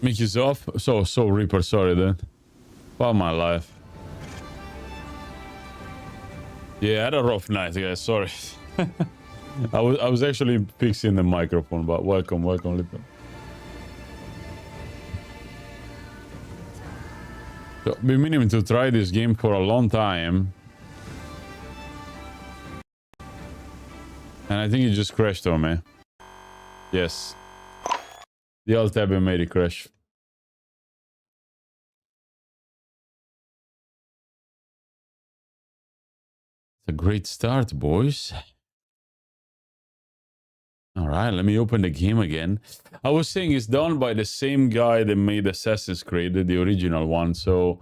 Mickey's off. So Reaper, sorry then. Fuck my life. Yeah, I had a rough night, guys. Sorry. I was actually fixing the microphone, but welcome, Reaper. So, been meaning to try this game for a long time. And I think it just crashed on me. Yes. The alt tab made it crash. It's a great start, boys. All right, let me open the game again. I was saying it's done by the same guy that made Assassin's Creed, the original one. So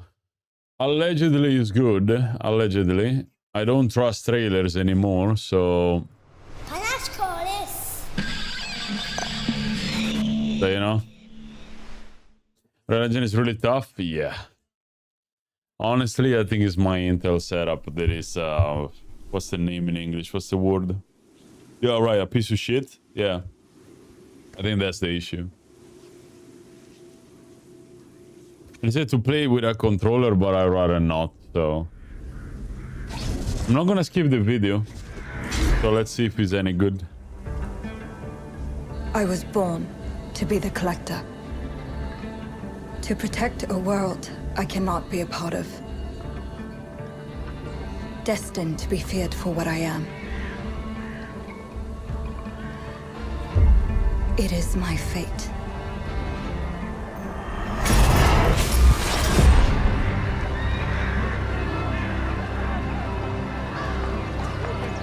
allegedly it's good. Allegedly. I don't trust trailers anymore, so... So, you know, Religion is really tough. Yeah. Honestly, I think it's my Intel setup that is, what's the name in English? What's the word? Yeah, right, a piece of shit. Yeah. I think that's the issue. I said to play with a controller, but I'd rather not, so... I'm not gonna skip the video. So let's see if it's any good. I was born to be the collector. To protect a world I cannot be a part of. Destined to be feared for what I am. It is my fate.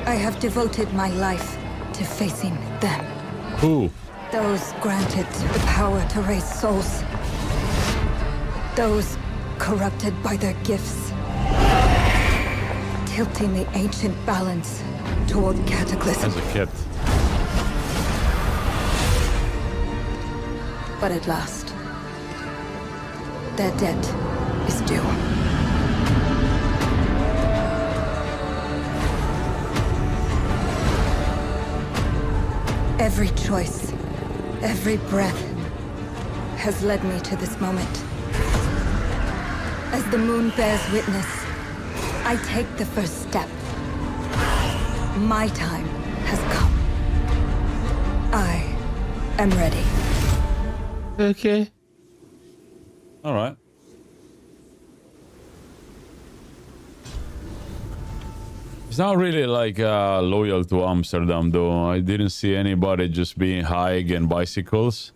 I have devoted my life to facing them. Who? Those granted the power to raise souls. Those corrupted by their gifts. Tilting the ancient balance toward cataclysm. As a kid. But at last, their debt is due. Every choice, every breath has led me to this moment. As the moon bears witness, I take the first step. My time has come. I am ready. Okay. All right. It's not really like loyal to Amsterdam, though. I didn't see anybody just being high against bicycles.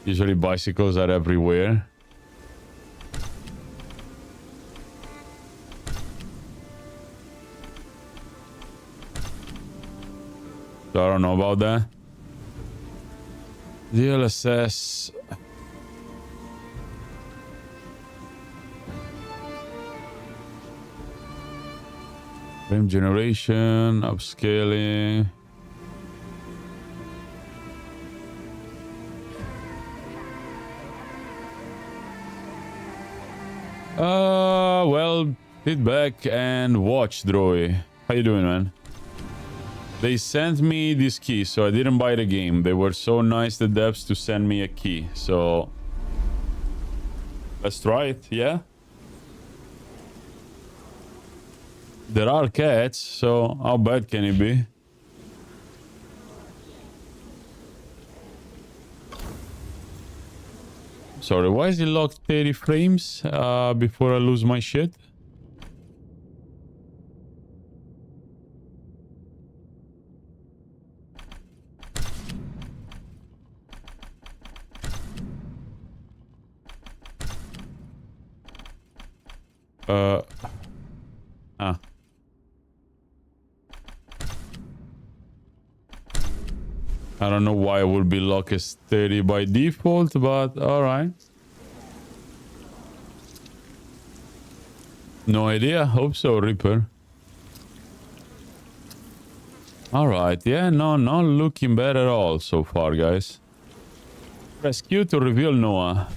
Usually bicycles are everywhere. So I don't know about that. DLSS. Frame generation, upscaling. Well, feedback and watch, Droy. How you doing, man? They sent me this key, so I didn't buy the game. They were so nice, the devs, to send me a key. So let's try it, yeah? There are cats, so how bad can it be? Sorry, why is it locked 30 frames before I lose my shit? I don't know why it would be locked as 30 by default, but alright. No idea. Hope so, Reaper. Alright, yeah, no, not looking bad at all so far, guys. Press Q to reveal Noah.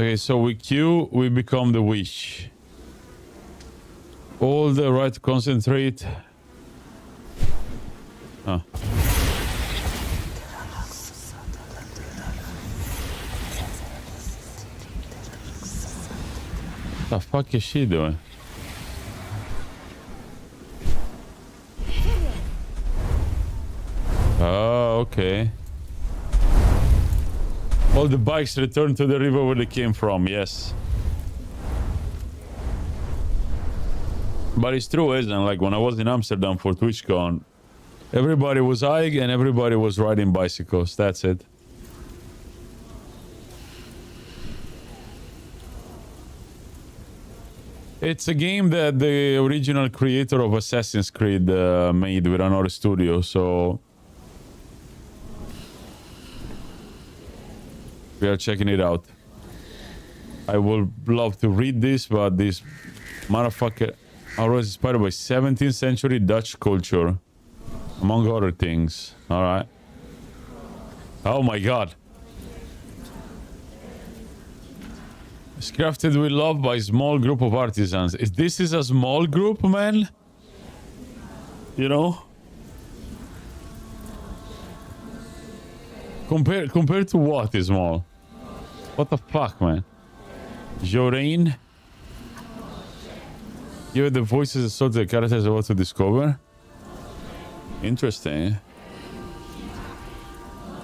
Okay, so we queue, we become the witch. All the right to concentrate. Huh. What the fuck is she doing? Oh, okay. All the bikes return to the river where they came from, yes. But it's true, isn't it? Like when I was in Amsterdam for TwitchCon, everybody was high and everybody was riding bicycles. That's it. It's a game that the original creator of Assassin's Creed made with another studio, so we are checking it out. I would love to read this, but this motherfucker was inspired by 17th century Dutch culture, among other things. All right. Oh my god. It's crafted with love by a small group of artisans. This is a small group, man. You know? Compared to what is small? What the fuck, man? Jorain? You have the voices and sort of the characters about to discover? Interesting.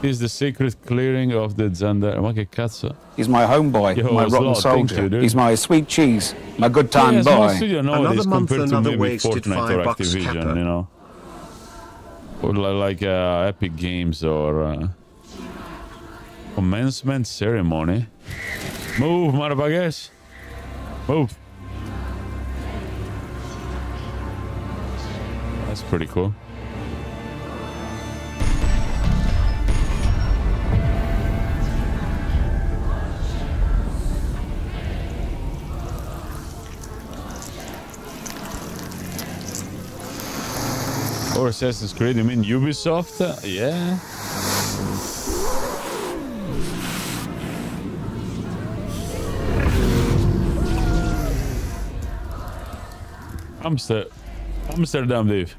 This is the secret clearing of the Xander. Ma che cazzo? He's my homeboy, Yo, my rotten soldier. He's my sweet cheese, my good time boy. Studio nowadays compared to maybe Fortnite or Activision, you know? Or like Epic Games or... Commencement ceremony. Move, motherfuckers. Move. That's pretty cool. Or Assassin's Creed, you mean Ubisoft? Yeah. Amsterdam, Dave.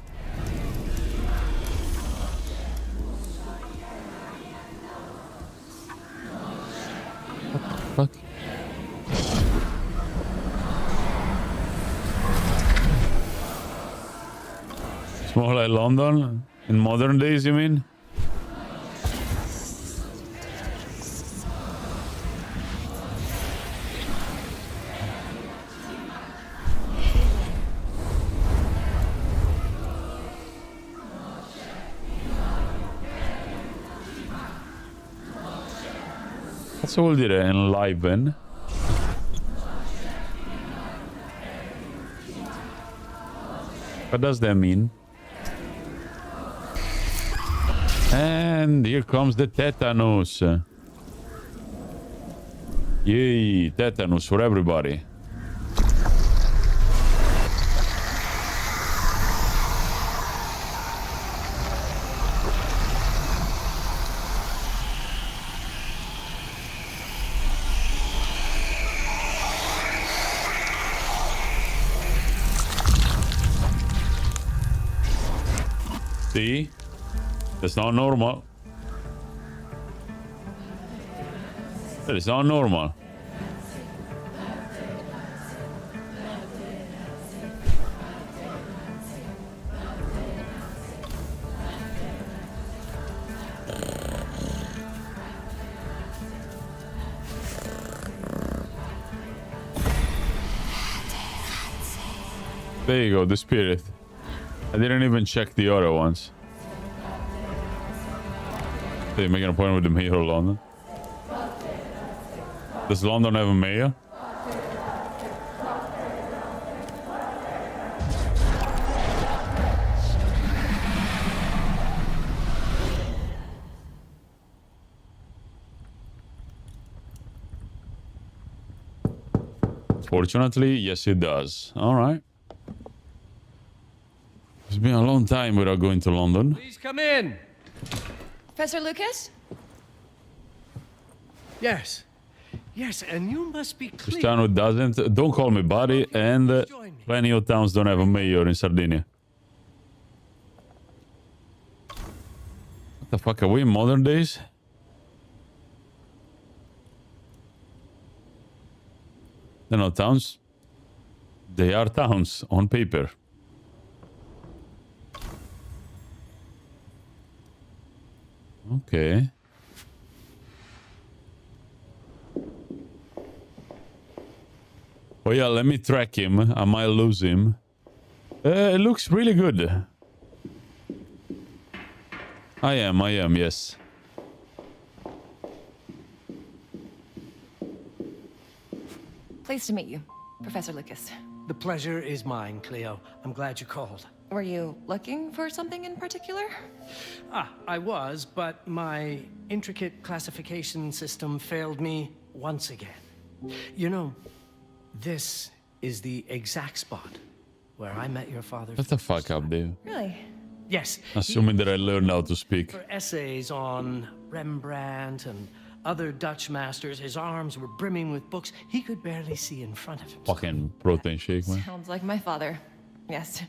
What the fuck? It's more like London in modern days, you mean? Så vuol dire enliven. What does that mean? And here comes the tetanus. Yay, tetanus for everybody. See? That's not normal. That is not normal. There you go, the spirit. I didn't even check the other ones. They're making a point with the mayor of London. Does London have a mayor? Fortunately, yes it does. All right. It's been a long time without going to London. Please come in. Professor Lucas? Yes. Yes, and you must be clear. Cristiano doesn't. Don't call me buddy. And plenty of towns don't have a mayor in Sardinia. What the fuck, are we in modern days? They're not towns. They are towns on paper. Okay. Oh yeah, let me track him. I might lose him. It looks really good. I am, yes. Pleased to meet you, Professor Lucas. The pleasure is mine, Cleo. I'm glad you called. Were you looking for something in particular? I was, but my intricate classification system failed me once again. You know, this is the exact spot where I met your father. Shut the fuck up, Dave. Really? Yes. Assuming that I learned how to speak. For essays on Rembrandt and other Dutch masters, his arms were brimming with books he could barely see in front of him. Fucking protein shake, man. Sounds like my father. Yes.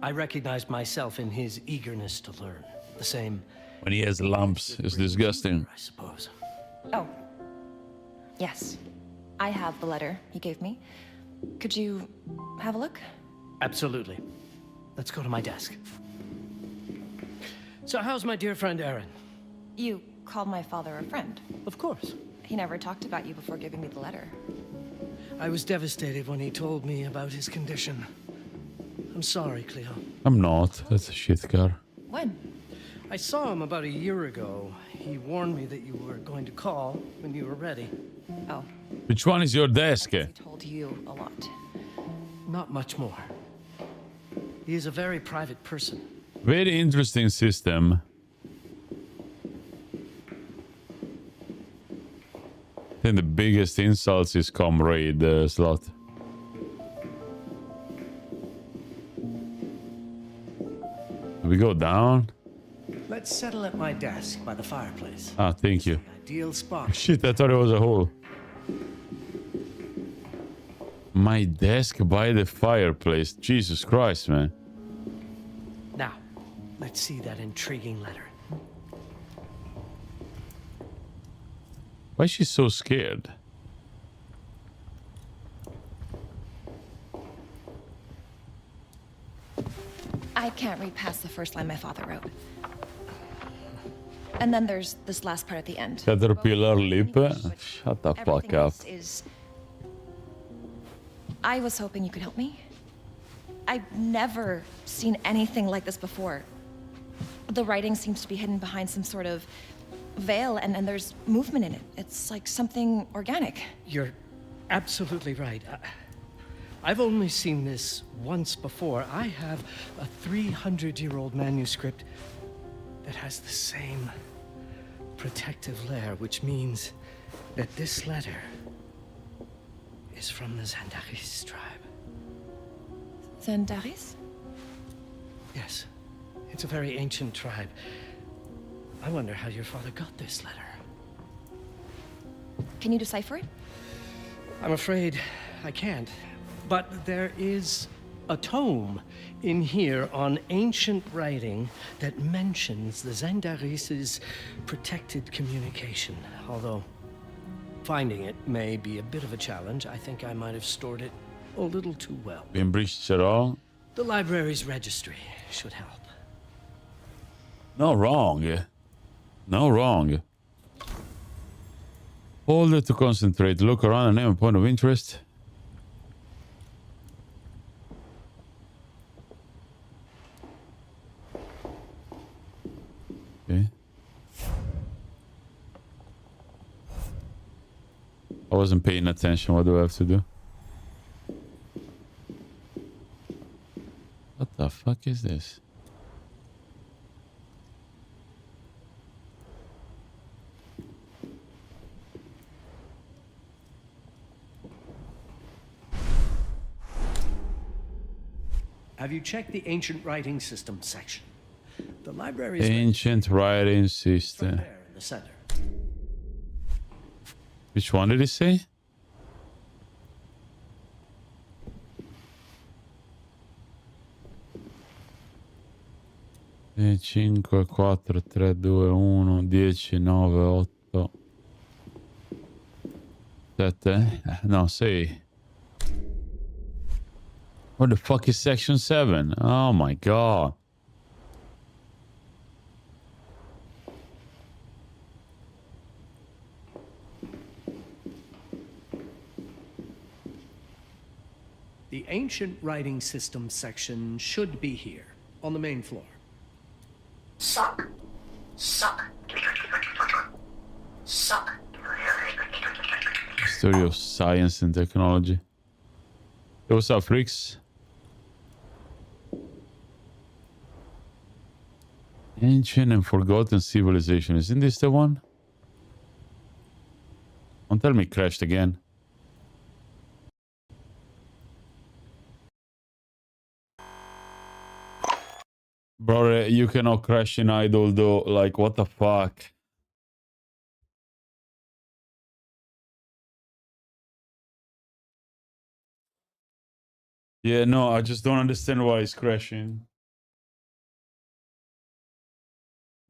I recognized myself in his eagerness to learn. The same, When he has lumps, it's disgusting. I suppose. Oh. Yes. I have the letter he gave me. Could you have a look? Absolutely. Let's go to my desk. So how's my dear friend Aaron? You called my father a friend. Of course. He never talked about you before giving me the letter. I was devastated when he told me about his condition. I'm sorry, Cleo. I'm not. That's a shit car. When? I saw him about a year ago. He warned me that you were going to call when you were ready. Oh. Which one is your desk? He told you a lot. Not much more. He is a very private person. Very interesting system. I think the biggest insults is comrade slot. Do we go down? Let's settle at my desk by the fireplace. Ah, thank you. Ideal spot. Shit, I thought it was a hole. My desk by the fireplace. Jesus Christ, man. Now, let's see that intriguing letter. Why is she so scared? I can't read past the first line my father wrote. And then there's this last part at the end. Caterpillar lip. Shut the fuck Everything up. else is... I was hoping you could help me. I've never seen anything like this before. The writing seems to be hidden behind some sort of veil, and there's movement in it. It's like something organic. You're absolutely right. I've only seen this once before. I have a 300-year-old manuscript that has the same protective layer, which means that this letter is from the Zandaris tribe. Zandaris? Yes, it's a very ancient tribe. I wonder how your father got this letter. Can you decipher it? I'm afraid I can't. But there is a tome in here on ancient writing that mentions the Zandaris' protected communication. Although finding it may be a bit of a challenge, I think I might have stored it a little too well. Been breached at all? The library's registry should help. No wrong. No wrong. Hold it to concentrate. Look around and name a point of interest. Okay. I wasn't paying attention. What do I have to do? What the fuck is this? Have you checked the ancient writing system section? The library's Ancient writing right system. there in the center. Which one did he say? E 5, 4, 3, 2, 1, 10, 9, 8, 7. No, 6. What the fuck is section 7? Oh my god. The ancient writing system section should be here, on the main floor. Suck. Suck. Suck. History of science and technology. Hey, what's up, freaks? Ancient and forgotten civilization. Isn't this the one? Don't tell me it crashed again. Bro, you cannot crash in idle though. Like, what the fuck? Yeah, no, I just don't understand why it's crashing.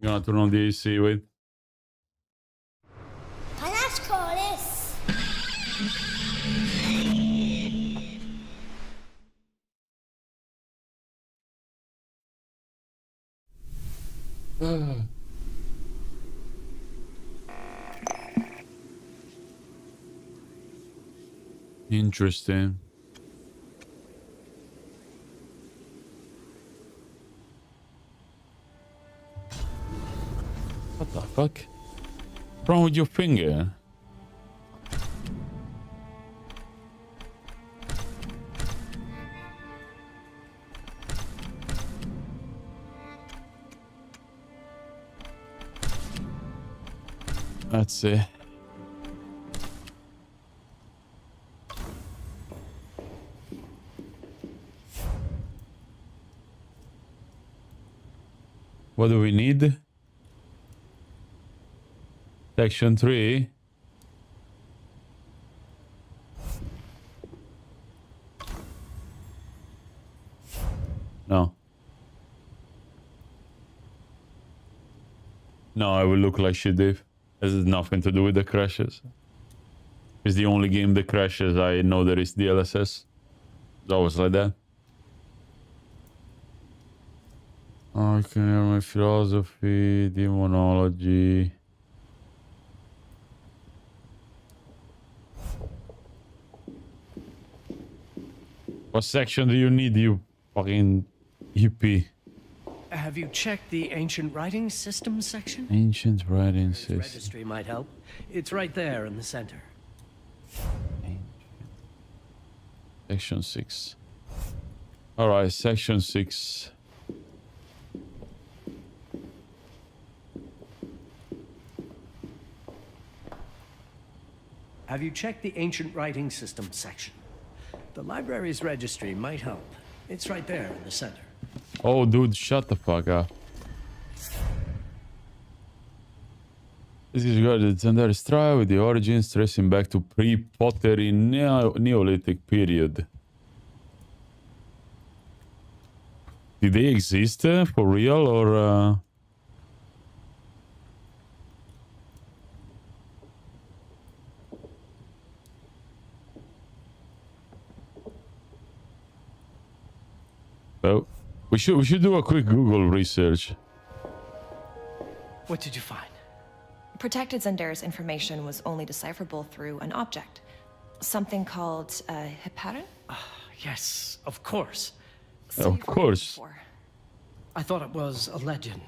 I'm gonna turn on the AC, wait. And let's call this. Interesting. What the fuck? What's wrong with your finger? That's it. What do we need? Section 3. No. No, I will look like shit, Dave. This has nothing to do with the crashes. It's the only game that crashes. I know there is DLSS. It's always like that. I can hear my philosophy, demonology. What section do you need, you fucking hippie? Have you checked the ancient writing system section? Ancient writing This system. registry might help. It's right there in the center. Section 6. Alright, section 6. Have you checked the ancient writing system section? The library's registry might help. It's right there in the center. Oh, dude, shut the fuck up. This is regarded as under trial with the origins tracing back to pre-pottery Neolithic period. Did they exist for real or... Well, we should do a quick Google research. What did you find? Protected Zendare's information was only decipherable through an object. Something called a heparin? Yes, of course. So Of you've heard it course. before. I thought it was a legend.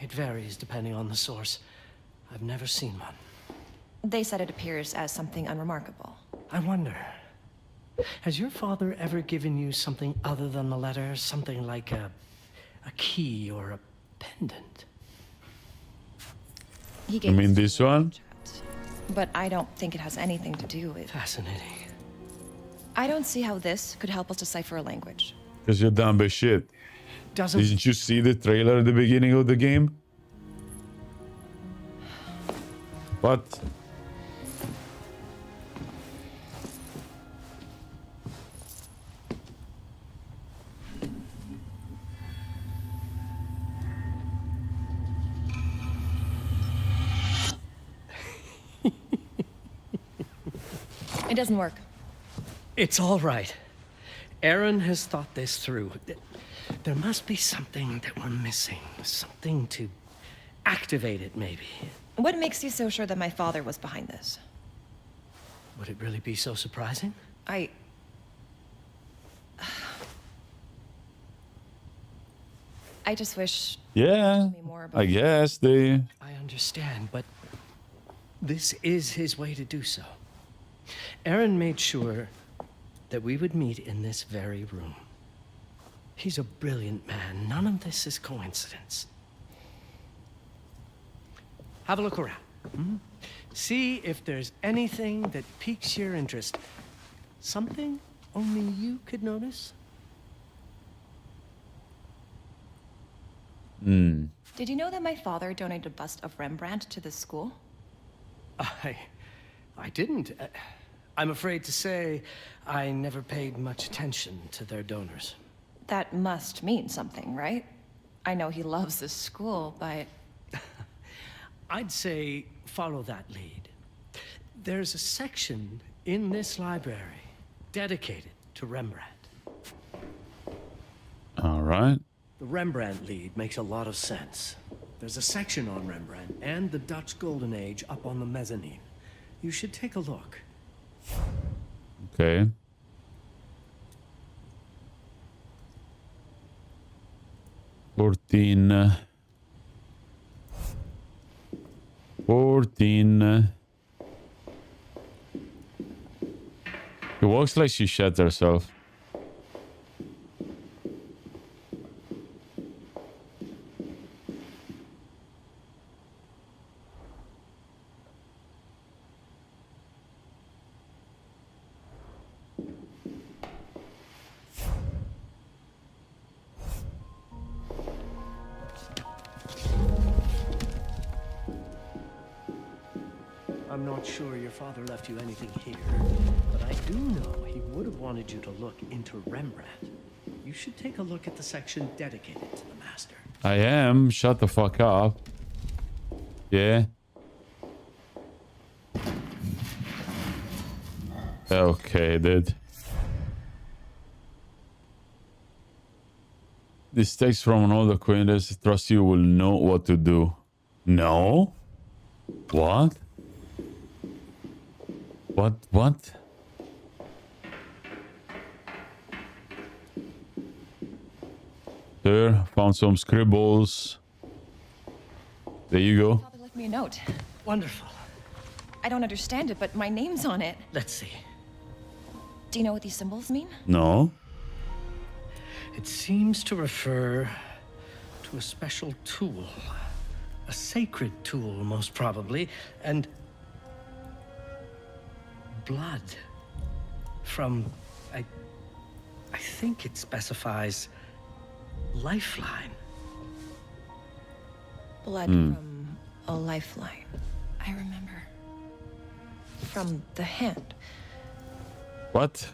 It varies depending on the source. I've never seen one. They said it appears as something unremarkable. I wonder, has your father ever given you something other than the letter? Something like a key or a pendant? He gave mean us this a one? contract, but I don't think it has anything to do with... Fascinating. I don't see how this could help us decipher a language. Because you're dumb as shit. Doesn't... Didn't you see the trailer at the beginning of the game? What? doesn't work. It's all right. Aaron has thought this through. There must be something that we're missing. Something to activate it, maybe. What makes you so sure that my father was behind this? Would it really be so surprising? I just wish Yeah, me more I about guess they... I understand, but this is his way to do so. Aaron made sure that we would meet in this very room. He's a brilliant man. None of this is coincidence. Have a look around. See if there's anything that piques your interest. Something only you could notice. Did you know that my father donated a bust of Rembrandt to this school? I didn't. I'm afraid to say I never paid much attention to their donors. That must mean something, right? I know he loves this school, but... I'd say follow that lead. There's a section in this library dedicated to Rembrandt. All right. The Rembrandt lead makes a lot of sense. There's a section on Rembrandt and the Dutch Golden Age up on the mezzanine. You should take a look. Okay. Fourteen. It walks like she shat herself. I'm not sure your father left you anything here, but I do know he would have wanted you to look into Rembrandt. You should take a look at the section dedicated to the master. I am. Shut the fuck up. Yeah. Okay, dude. This text from an old acquaintance. Trust you will know what to do. No? What? What? There, found some scribbles. There you go. Father left me a note. Wonderful. I don't understand it, but my name's on it. Let's see. Do you know what these symbols mean? No? It seems to refer to a special tool. A sacred tool, most probably, and blood from, I think it specifies lifeline. Blood from a lifeline. I remember. From the hand. What?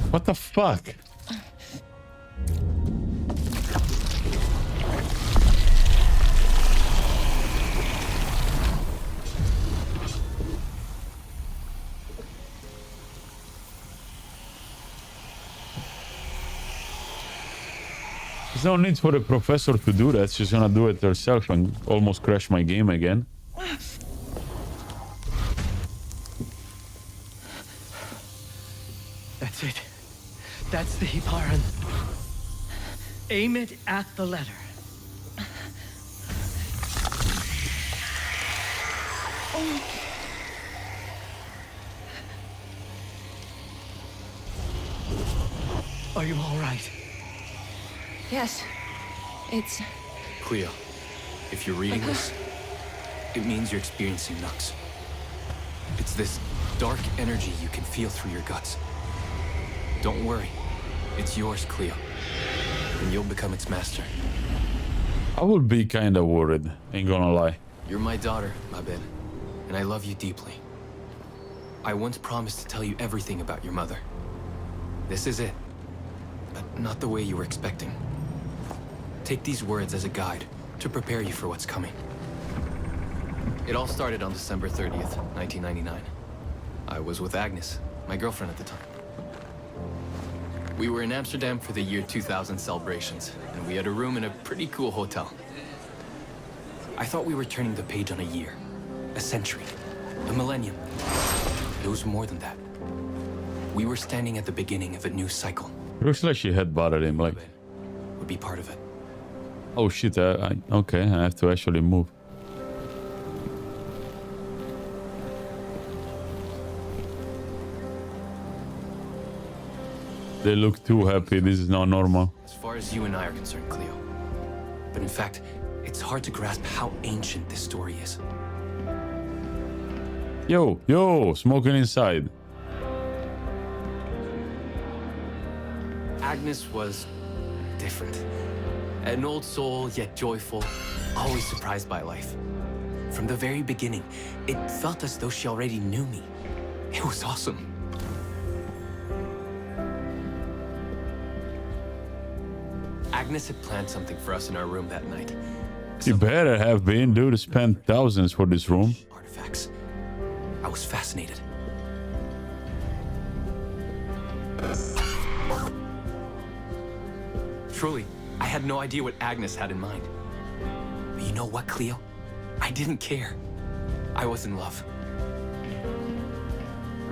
What the fuck? There's no need for the professor to do that. She's gonna do it herself and almost crash my game again. That's it. That's the Hiparan. Aim it at the letter. Are you all right? Yes. It's... Cleo, if you're reading this, it means you're experiencing Nux. It's this dark energy you can feel through your guts. Don't worry. It's yours, Cleo. And you'll become its master. I would be kinda worried, ain't gonna lie. You're my daughter, Mabel, and I love you deeply. I once promised to tell you everything about your mother. This is it, but not the way you were expecting. Take these words as a guide to prepare you for what's coming. It all started on December 30th, 1999. I was with Agnes, my girlfriend at the time. We were in Amsterdam for the year 2000 celebrations, and we had a room in a pretty cool hotel. I thought we were turning the page on a year, a century, a millennium. It was more than that. We were standing at the beginning of a new cycle. Looks like she headbutted him, like... Would be part of it. Oh shit, okay, I have to actually move. They look too happy, this is not normal. As far as you and I are concerned, Cleo. But in fact, it's hard to grasp how ancient this story is. Yo, smoking inside. Agnes was different. An old soul, yet joyful, always surprised by life. From the very beginning, it felt as though she already knew me. It was awesome. Agnes had planned something for us in our room that night. You better have been, dude. Spent thousands for this room. Artifacts. I was fascinated. Truly, I had no idea what Agnes had in mind. But you know what, Cleo? I didn't care. I was in love.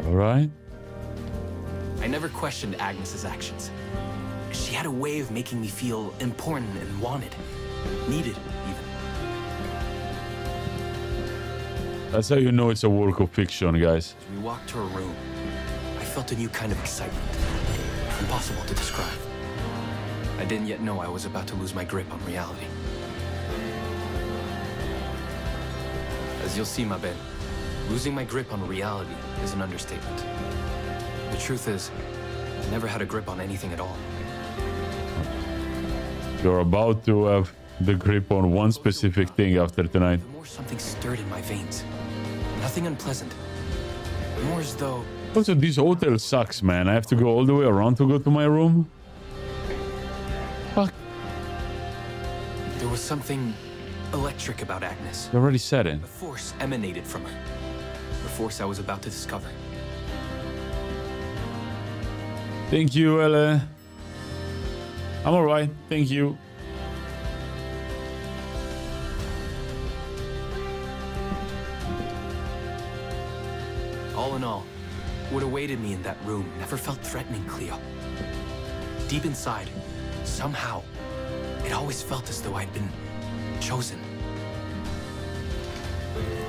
All right. I never questioned Agnes's actions. She had a way of making me feel important and wanted. Needed, even. That's how you know it's a work of fiction, guys. As we walked to her room, I felt a new kind of excitement. Impossible to describe. I didn't yet know I was about to lose my grip on reality. As you'll see, my Ben, losing my grip on reality is an understatement. The truth is, I never had a grip on anything at all. You're about to have the grip on one specific thing after tonight. The more something stirred in my veins. Nothing unpleasant. More as though... Also, this hotel sucks, man. I have to go all the way around to go to my room. Fuck. There was something electric about Agnes. You already said it. A force emanated from her. The force I was about to discover. Thank you, Ella. I'm alright. Thank you. All in all, what awaited me in that room never felt threatening, Cleo. Deep inside, somehow, it always felt as though I'd been chosen.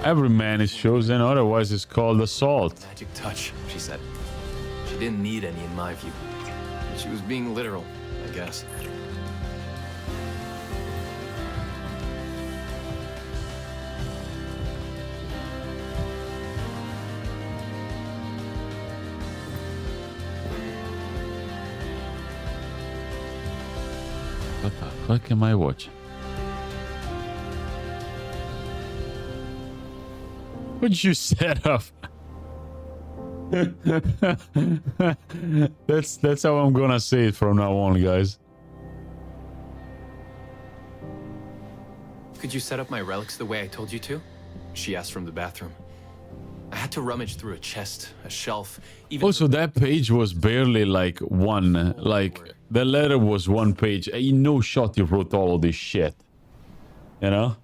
Every man is chosen, otherwise it's called assault. Magic touch, she said. She didn't need any in my view. She was being literal, I guess. What the fuck am I watching? What'd you set up? That's how I'm gonna say it from now on, guys. Could you set up my relics the way I told you to? She asked from the bathroom. I had to rummage through a chest, a shelf, even... Also, that page was barely like one. Like, the letter was one page. Ain't no shot you wrote all of this shit. You know?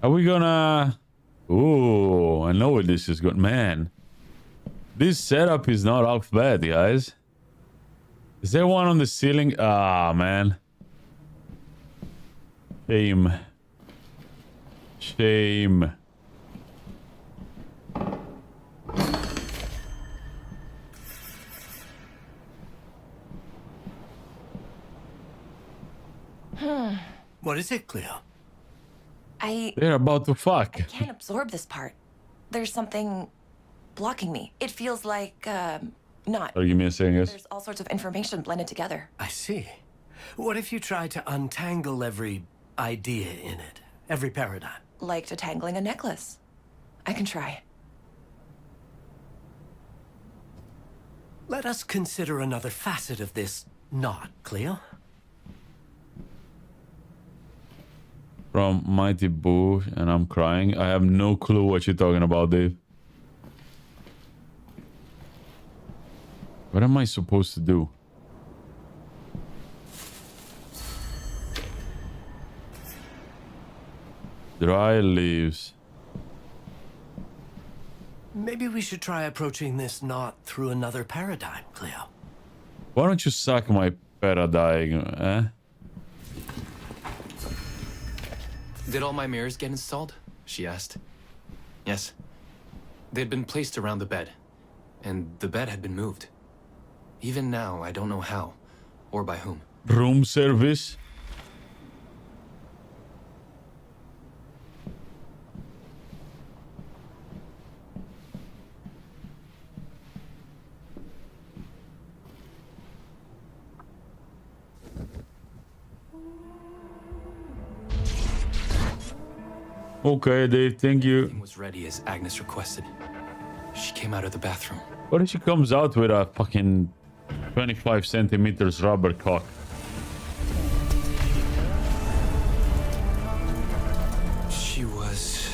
Are we gonna... Ooh, I know where this is going. Man, this setup is not half bad, guys. Is there one on the ceiling? Ah, man. Shame. Shame. What is it, Cleo? They're about to fuck. I can't absorb this part. There's something blocking me. It feels like, not. Oh, give me a second, guys. There's all sorts of information blended together. I see. What if you try to untangle every idea in it? Every paradigm? Like detangling a necklace. I can try. Let us consider another facet of this knot, Cleo. from Mighty Boo, and I'm crying. I have no clue what you're talking about, Dave. What am I supposed to do? Dry leaves. Maybe we should try approaching this knot through another paradigm, Cleo. Why don't you suck my paradigm, eh? Did all my mirrors get installed? She asked. Yes. They'd been placed around the bed, and the bed had been moved. Even now, I don't know how, or by whom. Room service? Okay, Dave, thank you. Everything was ready as Agnes requested. She came out of the bathroom. What if she comes out with a fucking 25 centimeters rubber cock? She was...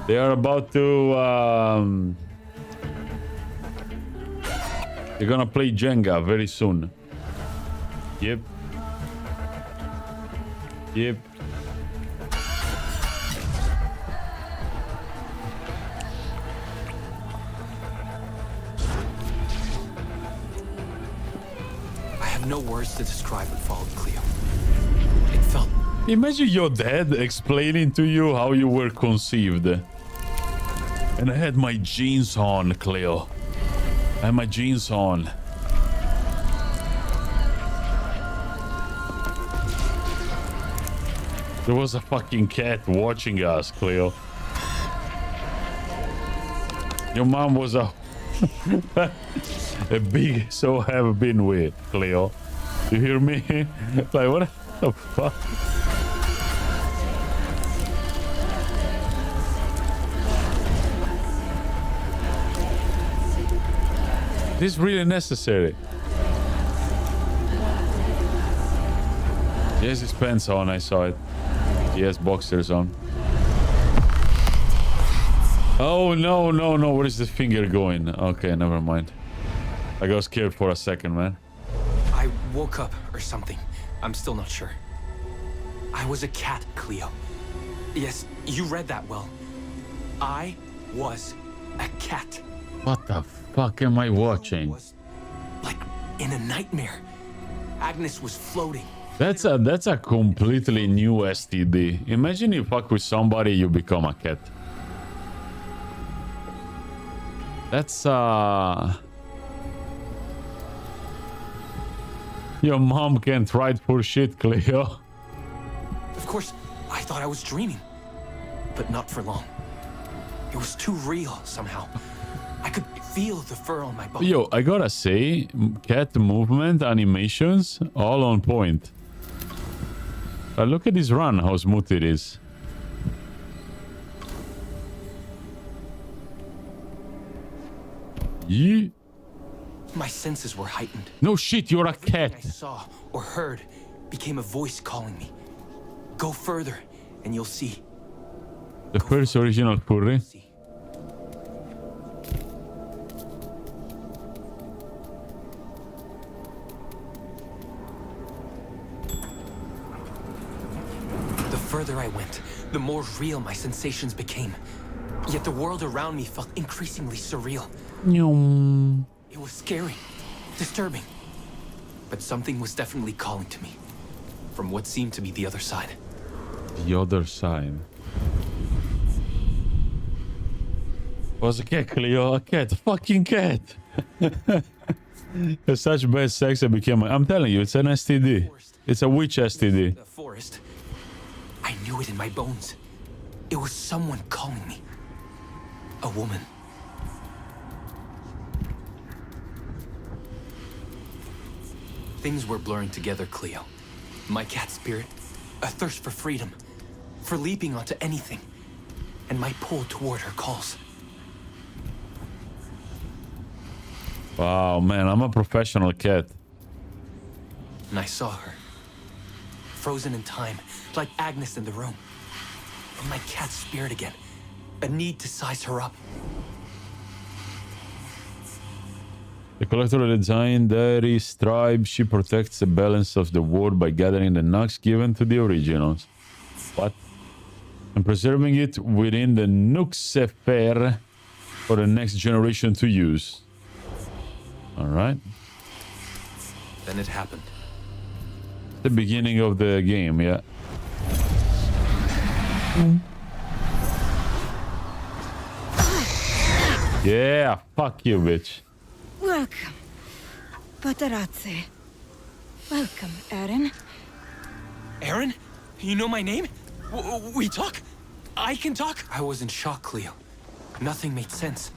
They are about to... They're gonna play Jenga very soon. Yep. Yep. I have no words to describe what followed, Cleo. It felt... Imagine your dad explaining to you how you were conceived. And I had my jeans on, Cleo. I had my jeans on. There was a fucking cat watching us, Cleo. Your mom was a big so have been with, Cleo. You hear me? Like, what the fuck? This is really necessary. He has his pants on, I saw it. He has boxers on. Oh, no, no, no. Where is the finger going? Okay, never mind. I got scared for a second, man. I woke up or something. I'm still not sure. I was a cat, Cleo. Yes, you read that well. I was a cat. What the fuck am I watching? Was like in a nightmare. Agnes was floating. That's a completely new STD. Imagine you fuck with somebody, you become a cat. That's Your mom can't write for shit, Cleo. Of course, I thought I was dreaming. But not for long. It was too real somehow. I could feel the fur on my body. Yo, I gotta say, cat movement, animations, all on point. Look at this run, how smooth it is. Yeah. My senses were heightened. No shit, you're a cat. Everything I saw or heard became a voice calling me. Go further and you'll see. The first original furry. See. The further I went, the more real my sensations became. Yet the world around me felt increasingly surreal. Nyum. It was scary, disturbing. But something was definitely calling to me. From what seemed to be the other side. The other side. Was a cat, Cleo, a cat, fucking cat. It's such bad sex I became. I'm telling you, it's an STD. It's a witch STD. The forest. I knew it in my bones. It was someone calling me. A woman. Things were blurring together, Cleo. My cat spirit, a thirst for freedom, for leaping onto anything, and my pull toward her calls. Wow, man, I'm a professional cat. and I saw her. Frozen in time, like Agnes in the room. And my cat's spirit again. A need to size her up. The collector designed Dairy's tribe. She protects the balance of the world by gathering the knocks given to the originals. What? And preserving it within the Nuxefer for the next generation to use. Alright. Then it happened. The beginning of the game, yeah. Yeah, fuck you, bitch. Welcome, Patrice. Welcome, Aaron. Aaron? You know my name? We talk? I can talk? I was in shock, Cleo. Nothing made sense.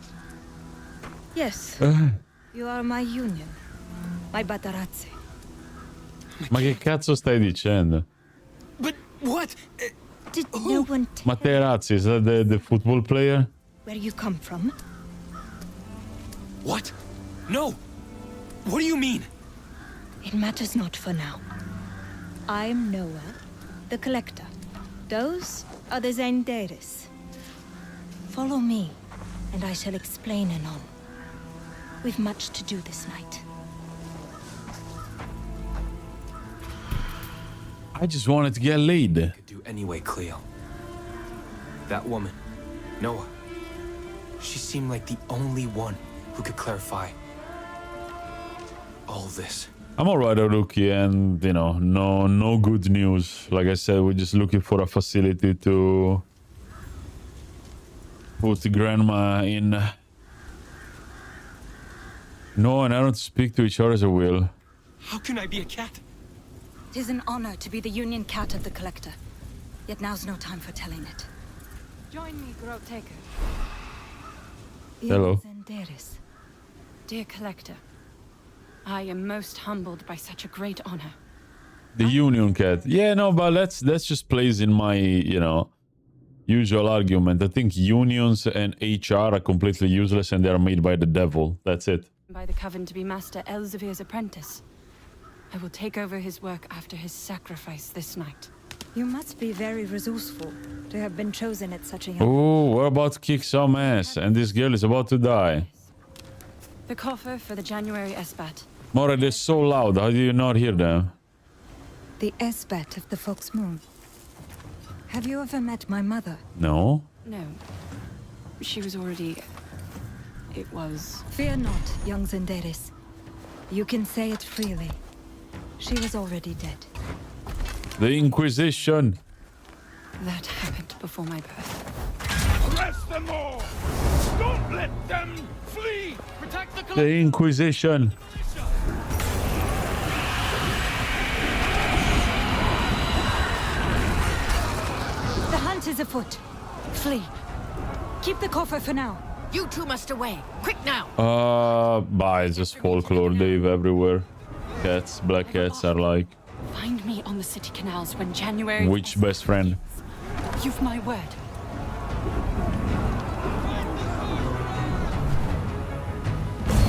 Yes, you are my union. My Patrice. Ma che cazzo stai dicendo? But what? Did no one tell Materazzi, is that the football player? where you come from? What? No! What do you mean? It matters not for now. I'm Noah, the collector. Those are the Zendaris. Follow me, and I shall explain anon. We've much to do this night. I just wanted to get laid. Could do anyway, Cleo. That woman, Noah. She seemed like the only one who could clarify all this. I'm alright, Rookie, and you know, no good news. Like I said, we're just looking for a facility to put grandma in. No, and I don't speak to each other as a will. How can I be a cat? It is an honor to be the union cat of the collector. Yet now's no time for telling it. Join me, Grove Taker. Hello. Zendaris. Dear Collector, I am most humbled by such a great honor. The union cat. Yeah, no, but that's just plays in my, you know, usual argument. I think unions and HR are completely useless and they are made by the devil. That's it. By the Coven to be Master Elsevier's apprentice. I will take over his work after his sacrifice this night. You must be very resourceful to have been chosen at such a young... Oh, we're about to kick some ass and this girl is about to die. The coffer for the January Esbat. Mora, they're so loud. How do you not hear them? The Esbat of the Fox Moon. Have you ever met my mother? No. No. She was already... It was... Fear not, young Zendaris. You can say it freely. She was already dead. The Inquisition. That happened before my birth. Arrest them all! Don't let them flee! Protect the The Inquisition. The hunt is afoot. Flee. Keep the coffer for now. You two must away. Quick now! Bah, it's just folklore, Dave, everywhere. Cats, black cats are like... Find me on the city canals when January... Which best friend? You've my word.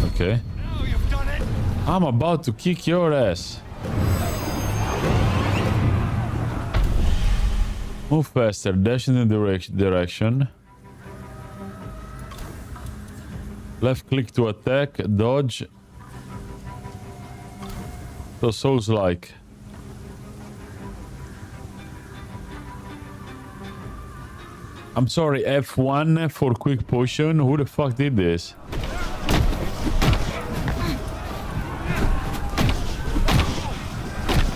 Okay. Now you've done it! I'm about to kick your ass. Move faster, dash in the direction. Left click to attack, dodge. So Souls-like. I'm sorry, F1 for quick potion. Who the fuck did this?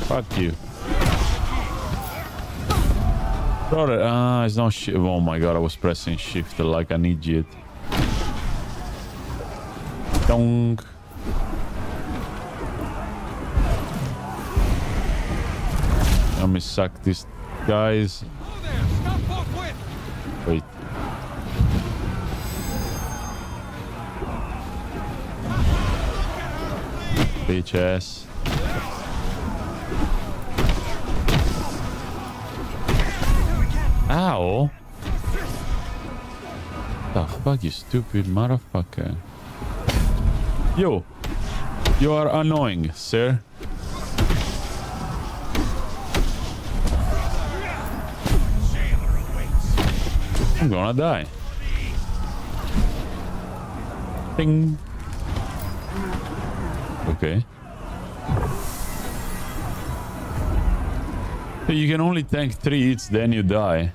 Fuck you. Brother, it's not shift. Oh my god, I was pressing shift like an idiot. Donk. Let me suck these guys. Oh there! Stop forthwith! Wait. Bitch ass. Ow! The fuck, you stupid motherfucker. Yo! You are annoying, sir. I'm gonna die. Ding. Okay. So you can only tank 3 hits, then you die.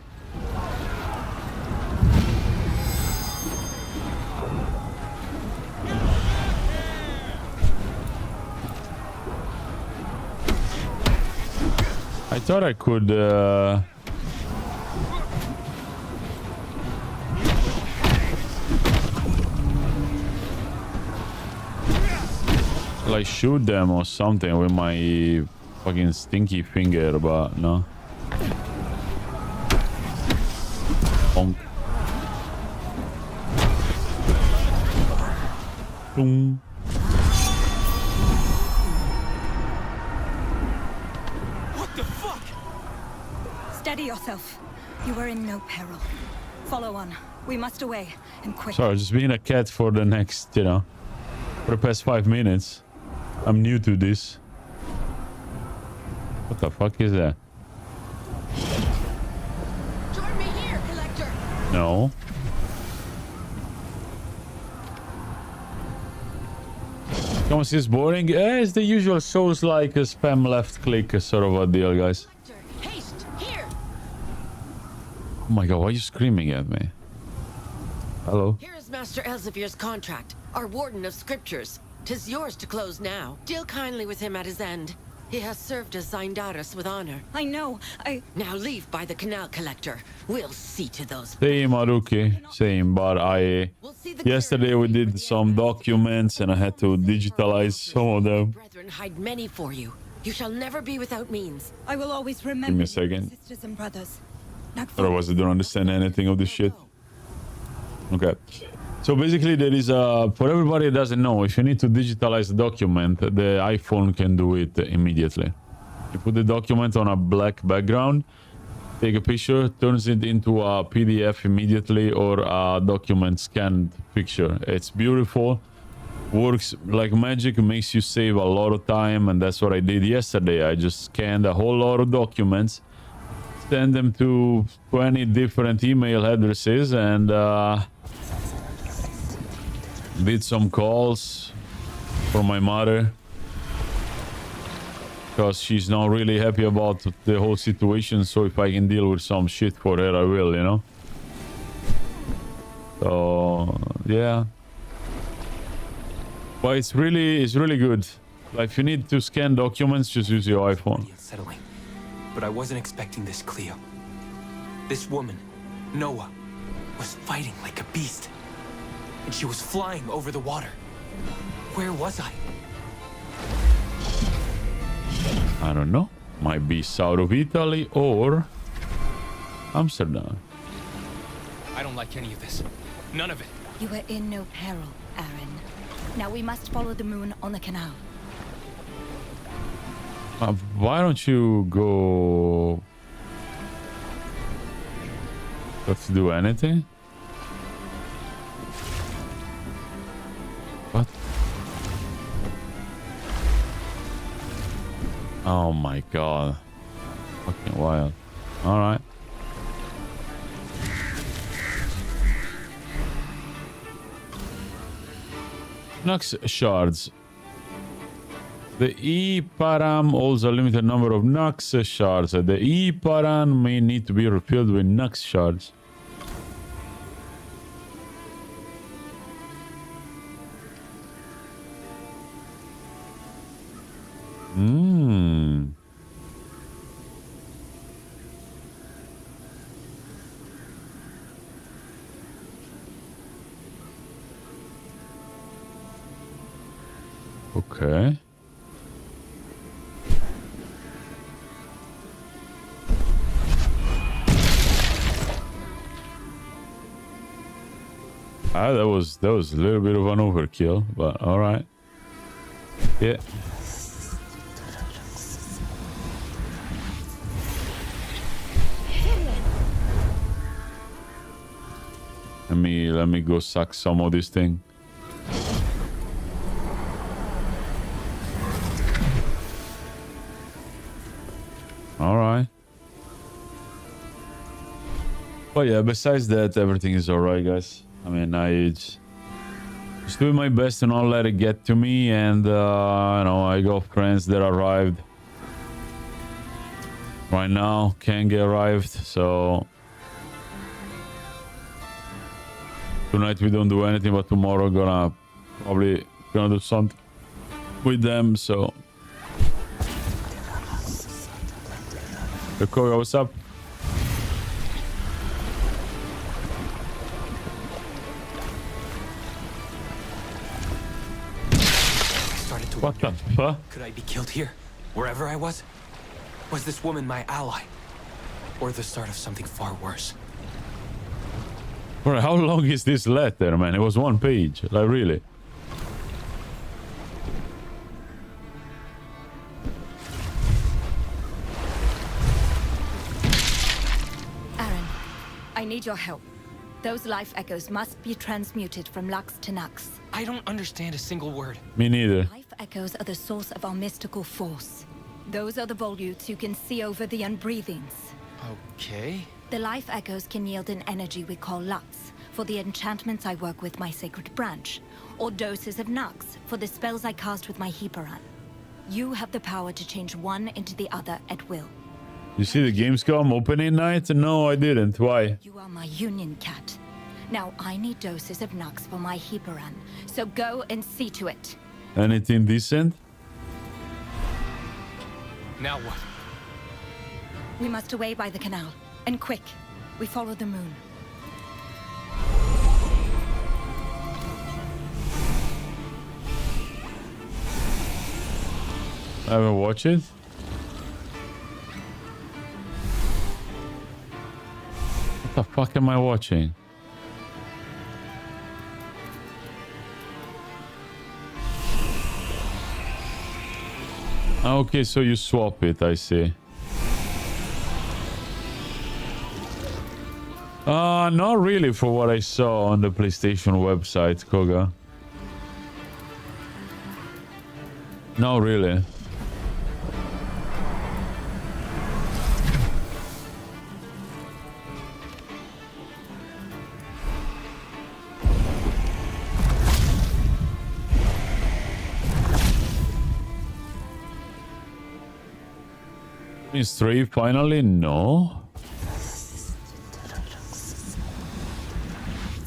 I thought I could like shoot them or something with my fucking stinky finger, but no. Bonk. Boom. Steady yourself. You are in no peril. Follow on. We must away, and quick. Sorry, just being a cat for the next, for the past 5 minutes. I'm new to this. What the fuck is that? Join me here, Collector. No. Come on, is boring? It's the usual shows like a spam left click sort of a deal, guys. Haste, here. Oh my god, why are you screaming at me? Hello? Here is Master Elsevier's contract, our warden of scriptures. 'Tis yours to close now. Deal kindly with him at his end. He has served as Zindaris with honor. I know. Now leave by the canal, Collector. We'll see to those. Same, Haruki. Same, but yesterday we did some documents and I had to digitalize some of them. Brethren hide many for you. You shall never be without means. I will always remember. Give me a second. Sisters and brothers. Otherwise I don't understand anything of this shit. Okay. So basically there is for everybody that doesn't know, if you need to digitalize a document, the iPhone can do it immediately. You put the document on a black background, take a picture, turns it into a PDF immediately or a document scanned picture. It's beautiful, works like magic, makes you save a lot of time, and that's what I did yesterday. I just scanned a whole lot of documents, send them to 20 different email addresses, and did some calls for my mother because she's not really happy about the whole situation, so if I can deal with some shit for her, I will, So yeah, but it's really good. Like if you need to scan documents, just use your iPhone. Unsettling, but I wasn't expecting this, Cleo. This woman, Noah, was fighting like a beast. And she was flying over the water. Where was I? I don't know. Might be south of Italy or Amsterdam. I don't like any of this. None of it. You are in no peril, Aaron. Now we must follow the moon on the canal. Why don't you go? Let's do anything. What? Oh my god. Fucking wild. Alright. Nux shards. The E-Param holds a limited number of Nux shards. The E-Param may need to be refilled with Nux shards. Okay. That was a little bit of an overkill, but all right. Yeah. Let me go suck some of this thing. All right. But yeah, besides that, everything is alright, guys. I mean, I just doing my best to not let it get to me, and you know, I got friends that arrived right now. Kenge arrived, so tonight we don't do anything, but tomorrow probably gonna do something with them. So, Koga, what's up? What the fuck? Could I be killed here? Wherever I was? Was this woman my ally? Or the start of something far worse? Bro, how long is this letter, man? It was one page. Like, really? Aaron, I need your help. Those life echoes must be transmuted from Lux to Nux. I don't understand a single word. Me neither. Life echoes are the source of our mystical force. Those are the volutes who can see over the unbreathings. Okay. The life echoes can yield an energy we call Lux for the enchantments I work with my sacred branch, or doses of Nux for the spells I cast with my Heparan. You have the power to change one into the other at will. You see the Gamescom opening night? No, I didn't. Why? You are my union cat. Now I need doses of Nux for my Heparan, so go and see to it. Anything decent? Now what? We must away by the canal. And quick. We follow the moon. I haven't watched it. What the fuck am I watching? Okay, so you swap it, I see. Not really for what I saw on the PlayStation website, Koga. No, really. Is 3 finally? No.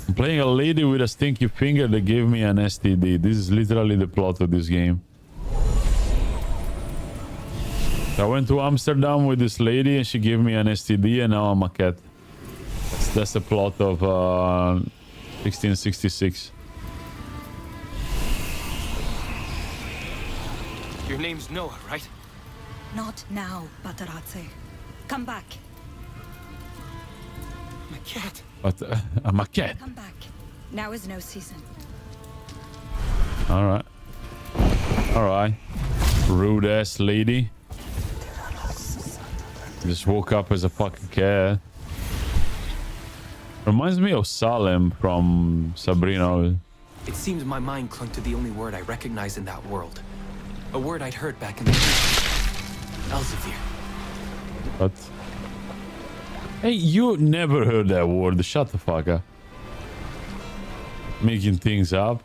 I'm playing a lady with a stinky finger that gave me an STD. This is literally the plot of this game. I went to Amsterdam with this lady and she gave me an STD and now I'm a cat. That's the plot of 1666. Your name's Noah, right? Not now, Patrice. Come back. My cat. But I'm a cat. Come back. Now is no season. Alright. Alright. Rude ass lady. Just woke up as a fucking cat. Reminds me of Salem from Sabrina. It seems my mind clung to the only word I recognize in that world. A word I'd heard back in the Elsevier. What? Hey, you never heard that word. Shut the fuck up. Making things up.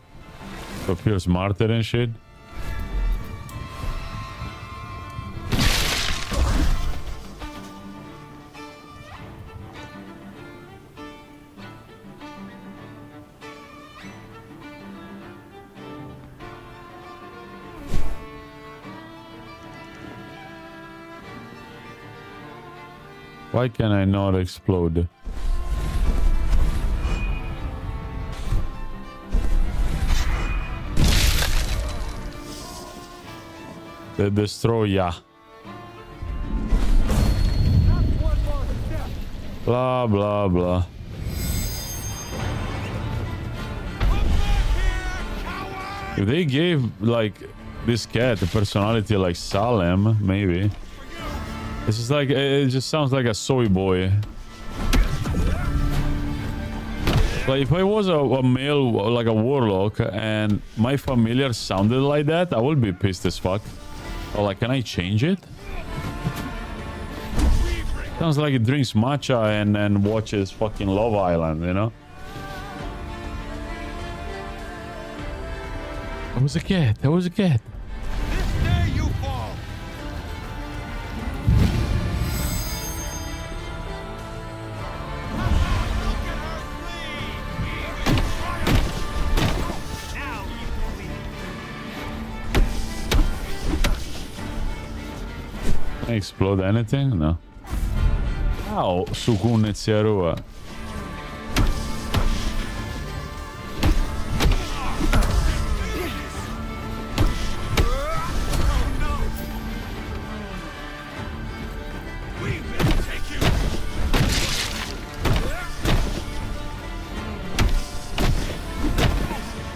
To appear smarter and shit. Why can I not explode? The destroyer. Blah, blah, blah. If they gave, like, this cat a personality like Salem, maybe. It's just like, it just sounds like a soy boy. Like, if I was a male, like a warlock, and my familiar sounded like that, I would be pissed as fuck. Or like, can I change it? Sounds like it drinks matcha and watches fucking Love Island, you know? That was a cat. That was a cat. This day you fall. Look at her flee. Now you flee. Can I explode anything? No. Au, sukunnici arua.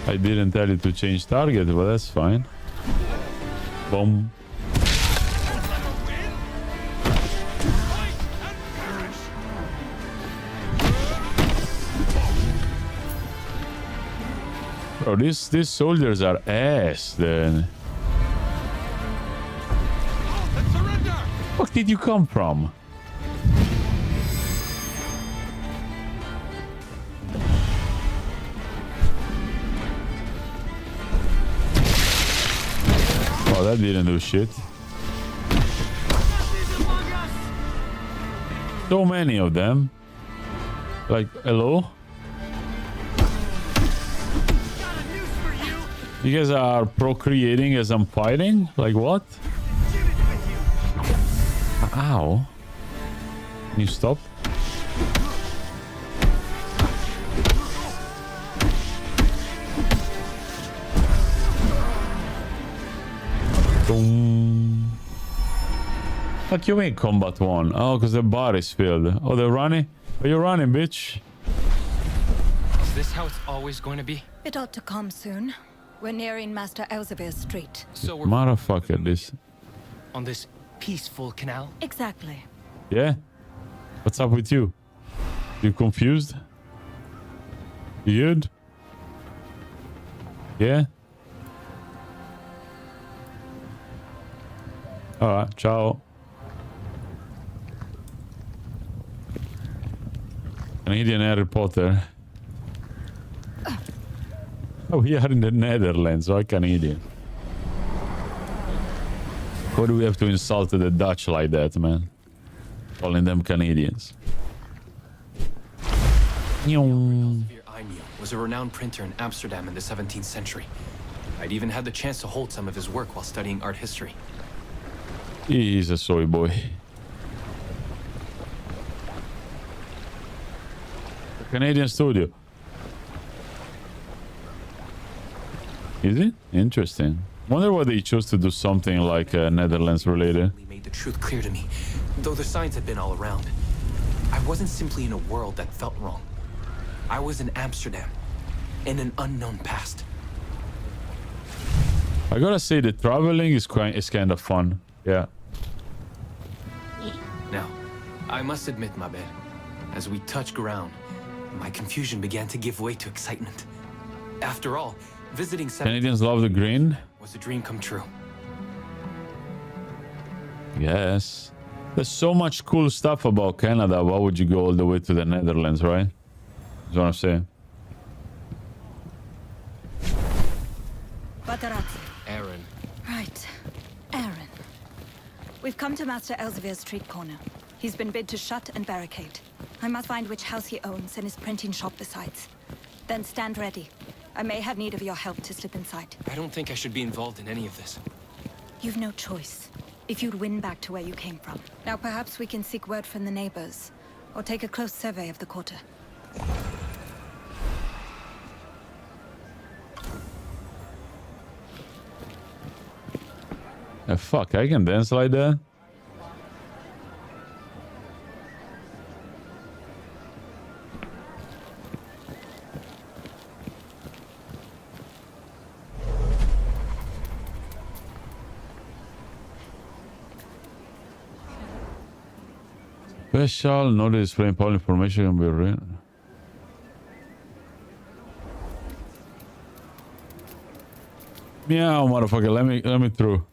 I didn't tell you to change target, but that's fine. Boom. Bro, these soldiers are ass then. Where did you come from? Oh, that didn't do shit. So many of them. Like, hello? You guys are procreating as I'm fighting? Like what? Ow. Can you stop? Boom. Fuck you mean combat one? Oh, because the bar is filled. Oh, they're running? Are you running, bitch? Is this how it's always going to be? It ought to come soon. We're nearing Master Elsevier's street. So we're Motherfucker, this. on this peaceful canal? Exactly. Yeah? What's up with you? You confused? You good? Yeah? Alright, ciao. Canadian Harry Potter. Oh, we are in the Netherlands, so I'm Canadian. Why do we have to insult the Dutch like that, man? Calling them Canadians. Elsevier I knew was a renowned printer in Amsterdam in the 17th century. I'd even had the chance to hold some of his work while studying art history. He's a soy boy. A Canadian studio. Is it? Interesting. Wonder why they chose to do something like Netherlands related. He made the truth clear to me, though the signs had been all around. I wasn't simply in a world that felt wrong. I was in Amsterdam, in an unknown past. I gotta say the traveling is kind of fun. Yeah. Now, I must admit, my bad. As we touched ground, my confusion began to give way to excitement. After all, visiting Canadians love the green. was a dream come true. Yes. There's so much cool stuff about Canada. Why would you go all the way to the Netherlands, right? That's what I'm saying. Patrice. Aaron. Right. Aaron. We've come to Master Elsevier's street corner. He's been bid to shut and barricade. I must find which house he owns and his printing shop besides. Then stand ready. I may have need of your help to slip inside. I don't think I should be involved in any of this. You've no choice. If you'd win back to where you came from. Now perhaps we can seek word from the neighbors, or take a close survey of the quarter. Fuck, I can dance like that? Special, no display all information can be read. Meow, motherfucker, let me through.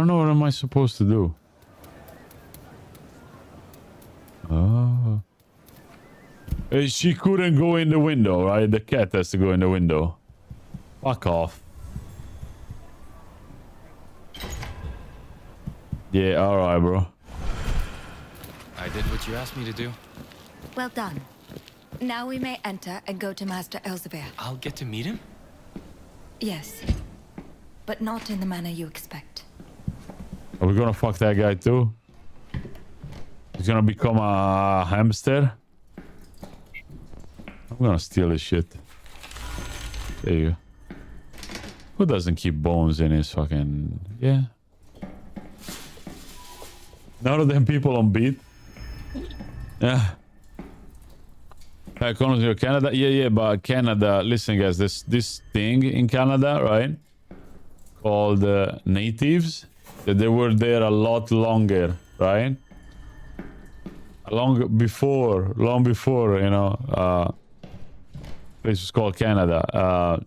don't know what am I supposed to do. Oh. She couldn't go in the window, right? The cat has to go in the window. Fuck off. Yeah, alright, bro. I did what you asked me to do. Well done. Now we may enter and go to Master Elzevir. I'll get to meet him? Yes. But not in the manner you expect. Are we gonna fuck that guy too? He's gonna become a hamster? I'm gonna steal his shit. There you go. Who doesn't keep bones in his fucking... Yeah. None of them people on beat. Yeah. Economy of Canada? Yeah, but Canada... Listen, guys, this thing in Canada, right? Called natives. That they were there a lot longer, right? Long before, you know, place was called Canada.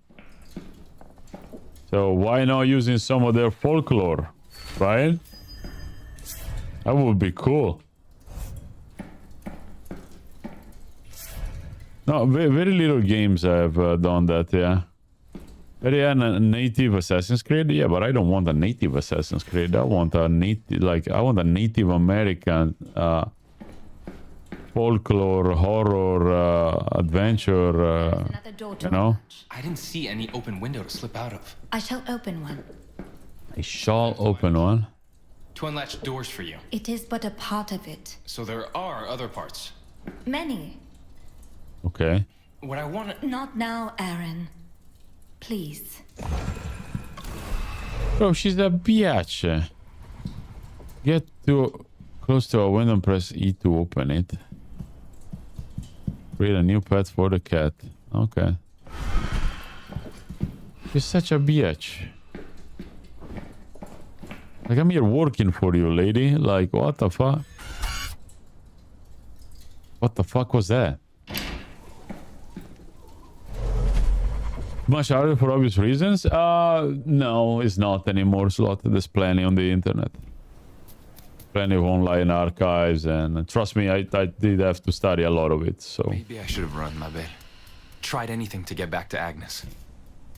So why not using some of their folklore, right? That would be cool. No, very little games have done that, yeah. But yeah, a native Assassin's Creed, yeah, but I don't want a native Assassin's Creed. I want a native, like, I want a Native American folklore, horror, adventure, you know? I didn't see any open window to slip out of. I shall open one. I shall open one. To unlatch doors for you. It is but a part of it. So there are other parts. Many. Okay. What I want to... Not now, Aaron. Please. Bro, she's a bitch. Get too close to a window and press E to open it. Create a new pet for the cat. Okay. She's such a bitch. Like, I'm here working for you, lady. Like, what the fuck? What the fuck was that? Much harder for obvious reasons? No, it's not anymore, Slot. There's plenty on the internet. Plenty of online archives, and trust me, I did have to study a lot of it, so... Maybe I should have run, my bad. Tried anything to get back to Agnes.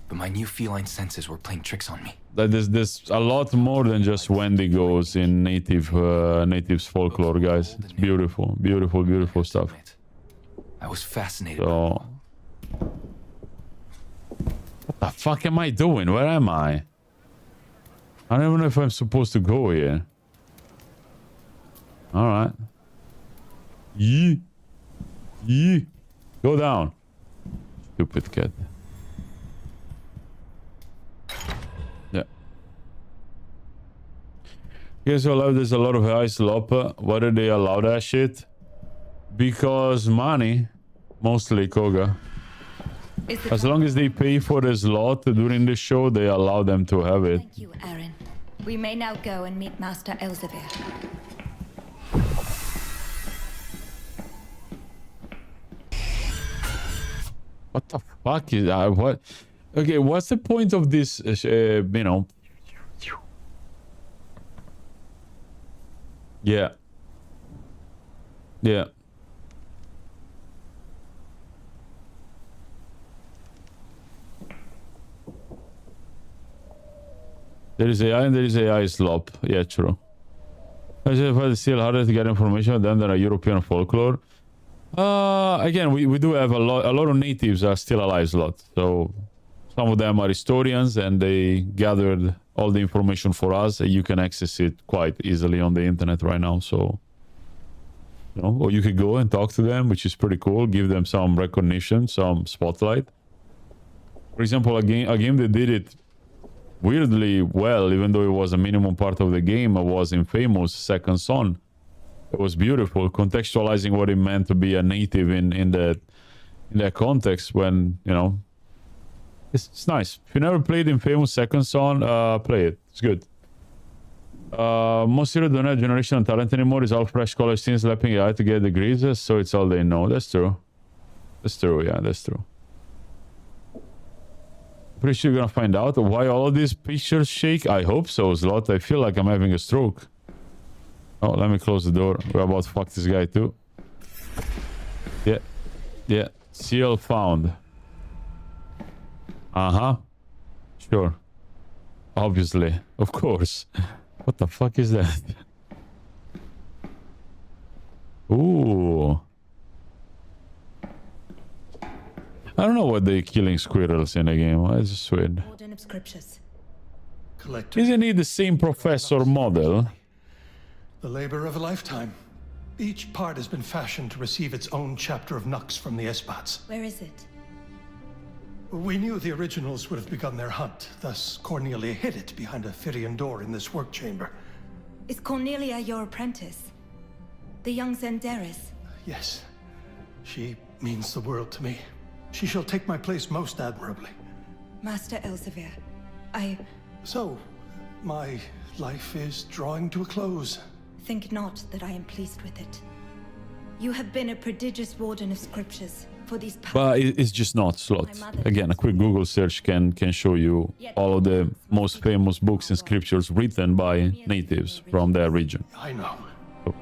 But my new feline senses were playing tricks on me. There's a lot more than just Wendigos in natives folklore, guys. It's beautiful, beautiful, beautiful stuff. I was fascinated. So... What the fuck am I doing? Where am I? I don't even know if I'm supposed to go here. Alright. Yee. Yee. Go down. Stupid cat. Yeah. Guess there's a lot of high slop. Why do they allow that shit? Because money. Mostly Koga. As long as they pay for the slot during the show, they allow them to have it. Thank you, Aaron. We may now go and meet Master Elzevir. What the fuck is that? What? Okay, what's the point of this, you know? Yeah. Yeah. There is AI and there is AI slop. Yeah, true. It's still harder to get information than a European folklore. Again, we do have a lot of natives are still alive a lot. So some of them are historians and they gathered all the information for us. You can access it quite easily on the internet right now. So, you know, or you could go and talk to them, which is pretty cool. Give them some recognition, some spotlight. For example, a game that did it weirdly well, even though it was a minimum part of the game, was Infamous Second Son. It was beautiful, contextualizing what it meant to be a native in that context. When, you know, it's nice. If you never played Infamous Second Son, play it. It's good. Most heroes don't have generational talent anymore. It's all fresh college students slapping AI to get degrees, so it's all they know. That's true. That's true. Yeah, that's true. Pretty sure you're gonna find out why all of these pictures shake. I hope so, Slot. I feel like I'm having a stroke. Oh, let me close the door. We're about to fuck this guy too. Yeah. Yeah. Seal found. Uh-huh. Sure. Obviously. Of course. What the fuck is that? Ooh. I don't know what they're killing squirrels in the game. It's just weird. Warden of Scriptures. Collector. Isn't he the same professor model? The labor of a lifetime. Each part has been fashioned to receive its own chapter of Nux from the Espats. Where is it? We knew the originals would have begun their hunt, thus Cornelia hid it behind a Fyrian door in this work chamber. Is Cornelia your apprentice? The young Zendaris? Yes. She means the world to me. She shall take my place most admirably. Master Elsevier, So, my life is drawing to a close. think not that I am pleased with it. You have been a prodigious Warden of Scriptures for these past... But it's just not Slot. Again, a quick Google search can show you all of the most famous books and scriptures written by natives from their region. I know.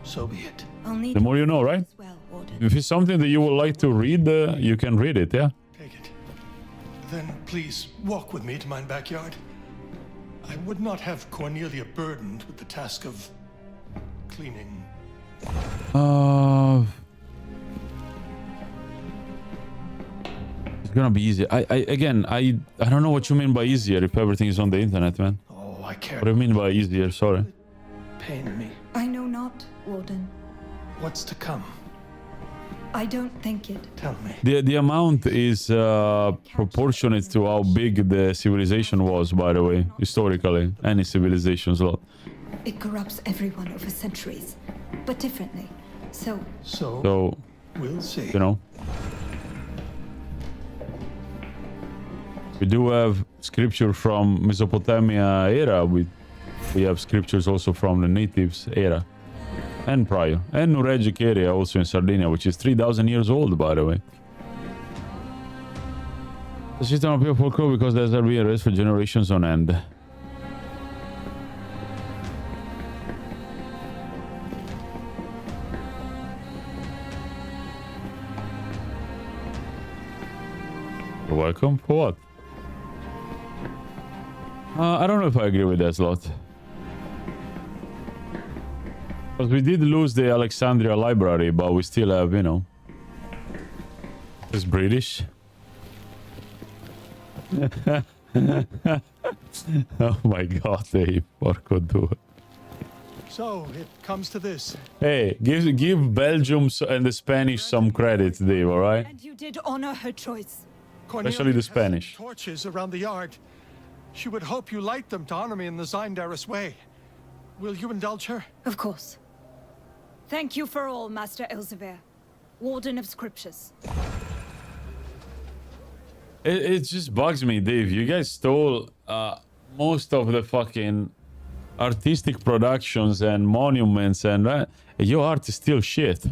So be it. The more you know, right? If it's something that you would like to read, you can read it, yeah? Take it. Then please walk with me to my backyard. I would not have Cornelia burdened with the task of cleaning. It's gonna be easier. I don't know what you mean by easier if everything is on the internet, man. Oh, I care. What do you mean by easier? Sorry. Pain me. I know not, Warden. What's to come? I don't think it. Tell me. The amount is proportionate to how big the civilization was, by the way, historically. Any civilization's lot. It corrupts everyone over centuries, but differently. So we'll see. You know, we do have scripture from Mesopotamia era. We have scriptures also from the natives era and prior, and Nuragic area also in Sardinia, which is 3,000 years old, by the way. The system of pure folklore because there's a real race for generations on end. You're welcome. For what? I don't know if I agree with that lot. Because we did lose the Alexandria library, but we still have, you know... It's British. Oh my god, Dave. What could do it? So, it comes to this. Hey, give Belgium and the Spanish some credit, Dave, alright? And you did honor her choice. Especially the Spanish. Torches around the yard. She would hope you light them to honor me in the Zindaris way. Will you indulge her? Of course. Thank you for all, Master Elsevier, Warden of Scriptures. It just bugs me, Dave. You guys stole most of the fucking artistic productions and monuments, and your art is still shit.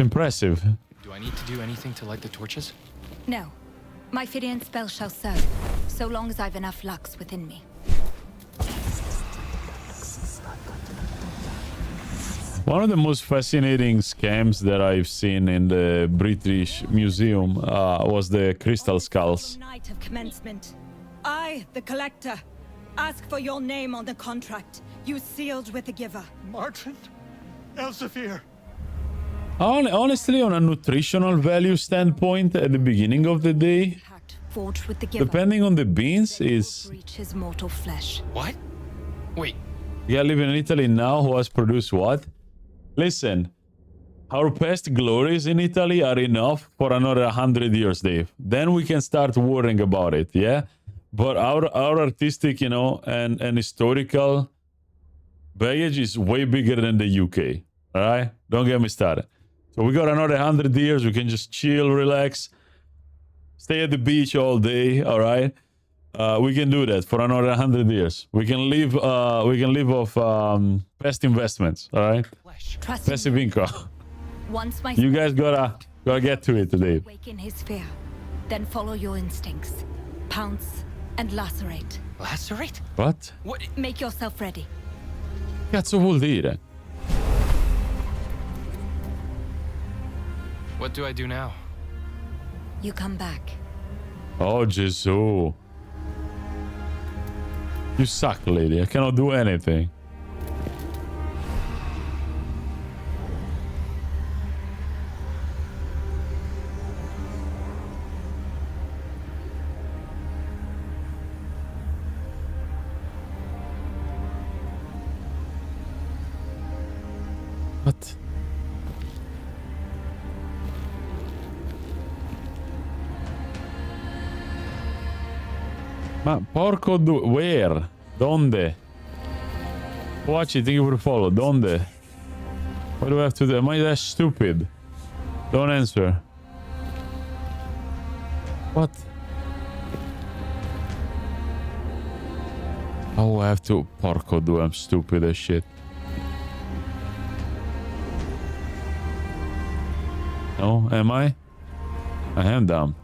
Impressive. Do I need to do anything to light the torches? No. My Fyrian spell shall serve, so long as I've enough lux within me. One of the most fascinating scams that I've seen in the British Museum was the crystal skulls. Night of commencement. I, the collector, ask for your name on the contract you sealed with the giver. Martin Elsevier. Honestly, on a nutritional value standpoint, at the beginning of the day, Forged with the giver. depending on the beans, is... Breach his mortal flesh. What? Wait. Yeah, living in Italy now, who has produced what? Listen, our past glories in Italy are enough for another 100 years, Dave. Then we can start worrying about it, yeah? But our artistic, you know, and historical baggage is way bigger than the UK, all right? Don't get me started. So we got another 100 years. We can just chill, relax, stay at the beach all day, all right? We can do that for another 100 years. We can live off past investments, all right? Passive income. Once my You guys gotta get to it today. awaken his fear, then follow your instincts. pounce and lacerate. Lacerate? What? What? Make yourself ready. Cazzo vuol dire? What do I do now? You come back. Oh, Gesù. You suck, lady. I cannot do anything. What? Ma porco where? Donde? Watch it, thank you for the follow. Donde? What do I have to do? Am I that stupid? Don't answer. What? Oh, I have to porco do. I'm stupid as shit. No, am I? I am dumb.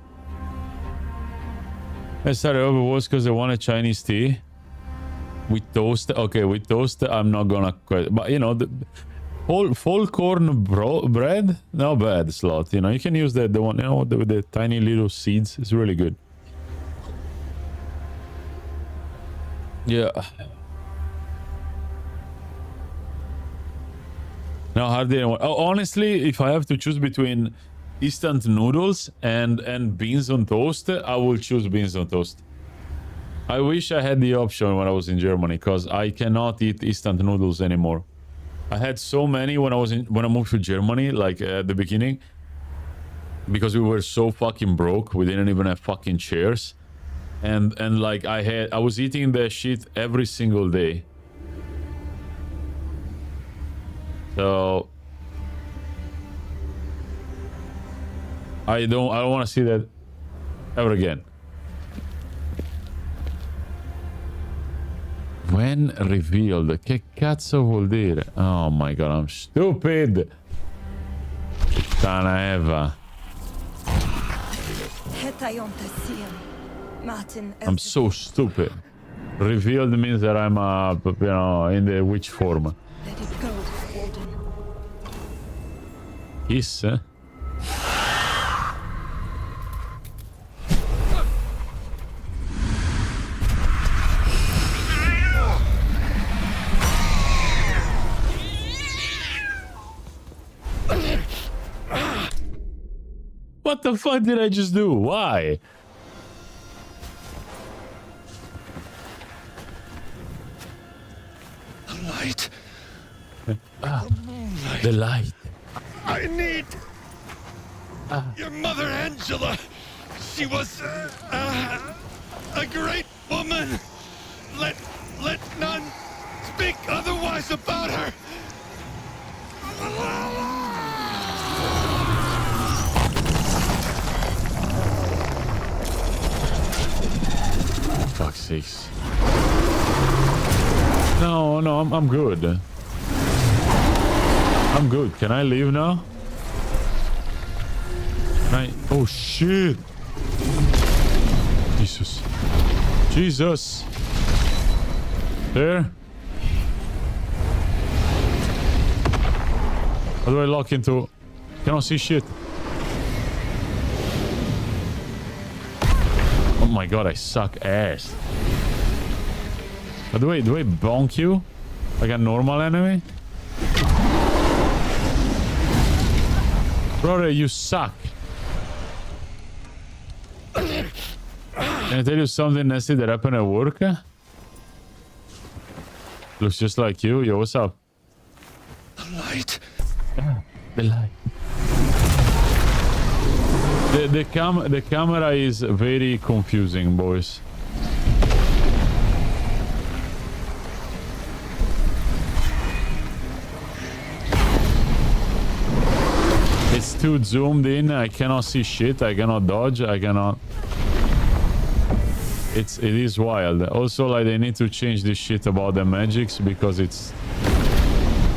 I started over was because I wanted Chinese tea with toast. Okay, with toast, I'm not gonna quit. But you know, the full corn bread, not bad. Slot. You know, you can use the one, you know, with the tiny little seeds. It's really good. Yeah. No, hardly anyone. Oh, honestly, if I have to choose between instant noodles and beans on toast, I will choose beans on toast. I wish I had the option when I was in Germany, because I cannot eat instant noodles anymore. I had so many when I moved to Germany, like at the beginning, because we were so fucking broke. We didn't even have fucking chairs, and like I was eating that shit every single day. So I don't want to see that ever again. When revealed. Che cazzo vuol dire? Oh my god, I'm stupid. Puttana Eva. I'm so stupid. Revealed means that I'm you know, in the witch form. Let it go, Warden. Kiss, eh? What the fuck did I just do? Why? The light. The light. I need your mother, Angela. She was a great woman. Let none speak otherwise about her. Fuck's sakes. No, I'm good. I'm good. Can I leave now? Oh shit! Jesus! There? How do I lock into? Cannot see shit. Oh my god, I suck ass. Do I bonk you? Like a normal enemy? Brother, you suck. Can I tell you something nasty that happened at work? Looks just like you. Yo, what's up? The light. Yeah, the light. The camera is very confusing, boys. It's too zoomed in. I cannot see shit. I cannot dodge. I cannot. It is wild. Also, like, they need to change this shit about the magics, because it's.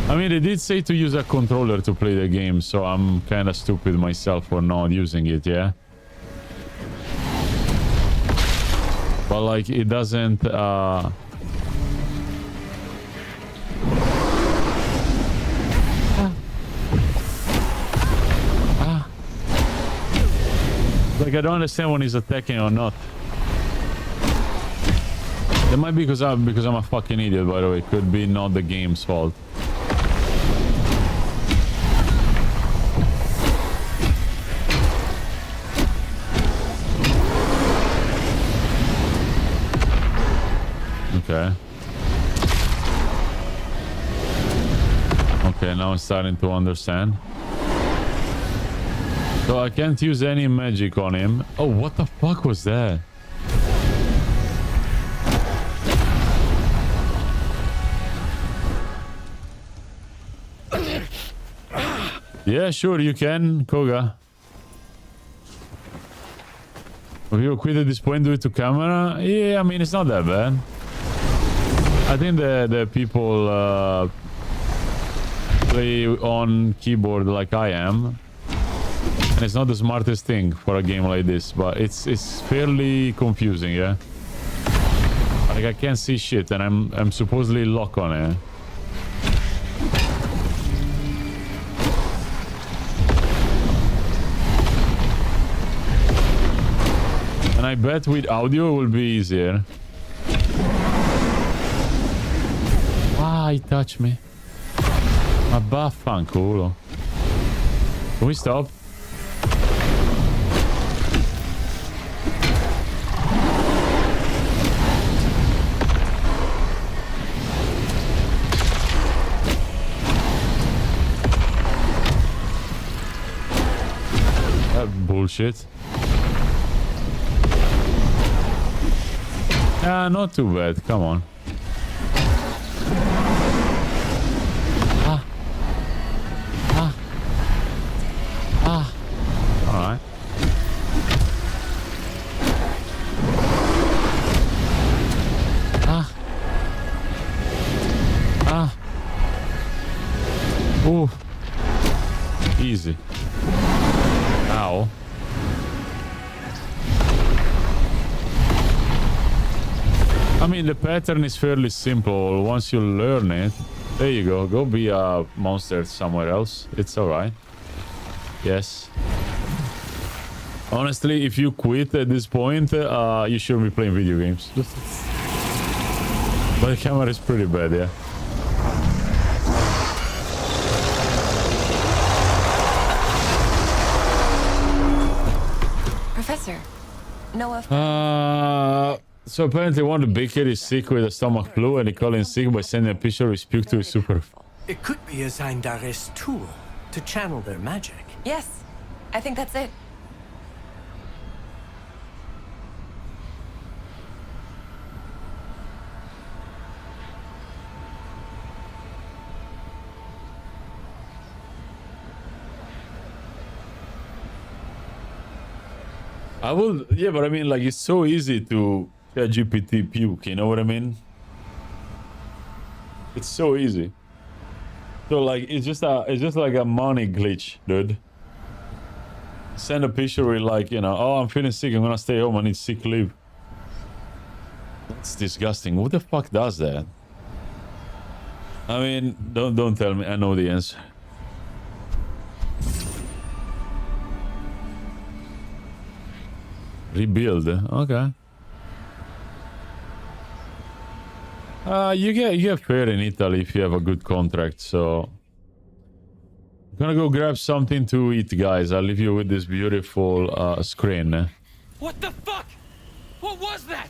I mean, they did say to use a controller to play the game, so I'm kind of stupid myself for not using it. Yeah. But like it doesn't like I don't understand when he's attacking or not. That might be because I'm a fucking idiot, by the way. Could be not the game's fault. Okay. Okay, now I'm starting to understand. So I can't use any magic on him. Oh, what the fuck was that? Yeah, sure, you can, Koga. If you quit at this point, do it to camera? Yeah, I mean, it's not that bad. I think the people play on keyboard like I am. And it's not the smartest thing for a game like this, but it's fairly confusing, yeah? Like, I can't see shit, and I'm supposedly locked on it. And I bet with audio it will be easier. Ah, he touched me. Ma vaffanculo. Can we stop? That bullshit. Ah, not too bad. Come on. Ah. Ah. Ah. All right. Ah. Ah. Ooh. Easy. Ow. I mean, the pattern is fairly simple. Once you learn it, there you go. Go be a monster somewhere else. It's alright. Yes. Honestly, if you quit at this point, you shouldn't be playing video games. But the camera is pretty bad, yeah. Professor, Noah. So apparently one of the big kid is sick with a stomach flu, and he called in sick by sending a picture of his puke to his super. It could be a Zindaris tool to channel their magic. Yes, I think that's it. I will, yeah, but I mean, like, it's so easy to ChatGPT puke, you know what I mean? It's so easy. So like, it's just like a money glitch, dude. Send a picture with like, you know, oh, I'm feeling sick, I'm gonna stay home, I need sick leave. That's disgusting. Who the fuck does that? I mean, don't tell me, I know the answer. Rebuild, okay. You get fair in Italy if you have a good contract, so I'm gonna go grab something to eat, guys. I'll leave you with this beautiful screen. What the fuck? What was that?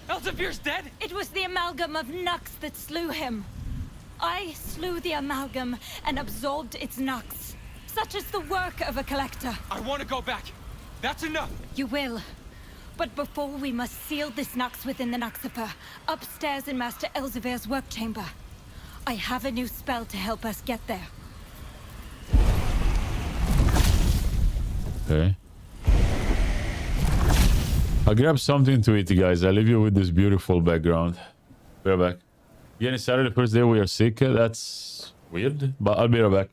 Elsevier's dead? It was the amalgam of Nux that slew him. I slew the amalgam and absorbed its Nux. Such is the work of a collector. I want to go back. That's enough. You will. But before, we must seal this Nux within the Nuxifer, upstairs in Master Elsevier's work chamber. I have a new spell to help us get there. Okay. I'll grab something to eat, guys. I'll leave you with this beautiful background. Be right back. Again, it's Saturday, the first day we are sick. That's weird, but I'll be right back.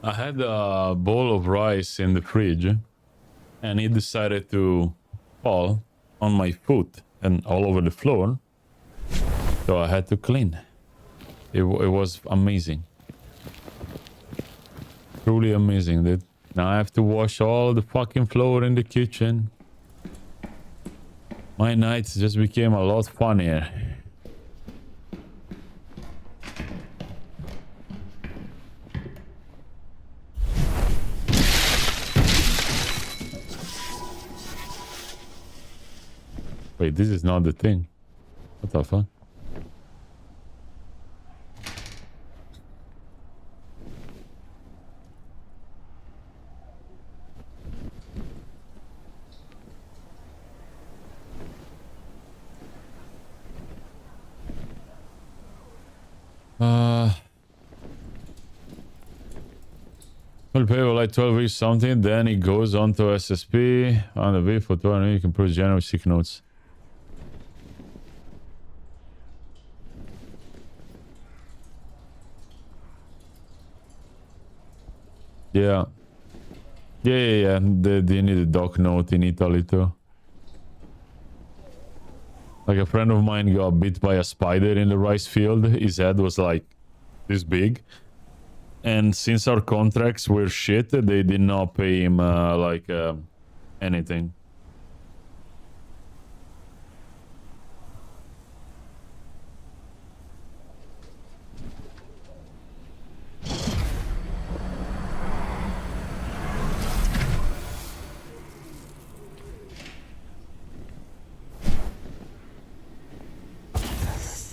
I had a bowl of rice in the fridge and it decided to fall on my foot and all over the floor. So I had to clean. It was amazing. Truly amazing, dude. Now I have to wash all the fucking floor in the kitchen. My nights just became a lot funnier. Wait, this is not the thing. What the fuck? Will pay like 12 weeks something, then it goes on to SSP on the V for 12 you can put general sick notes. Yeah. Yeah. They need a doc note in Italy too. Like a friend of mine got bit by a spider in the rice field. His head was like this big. And since our contracts were shit, they did not pay him anything.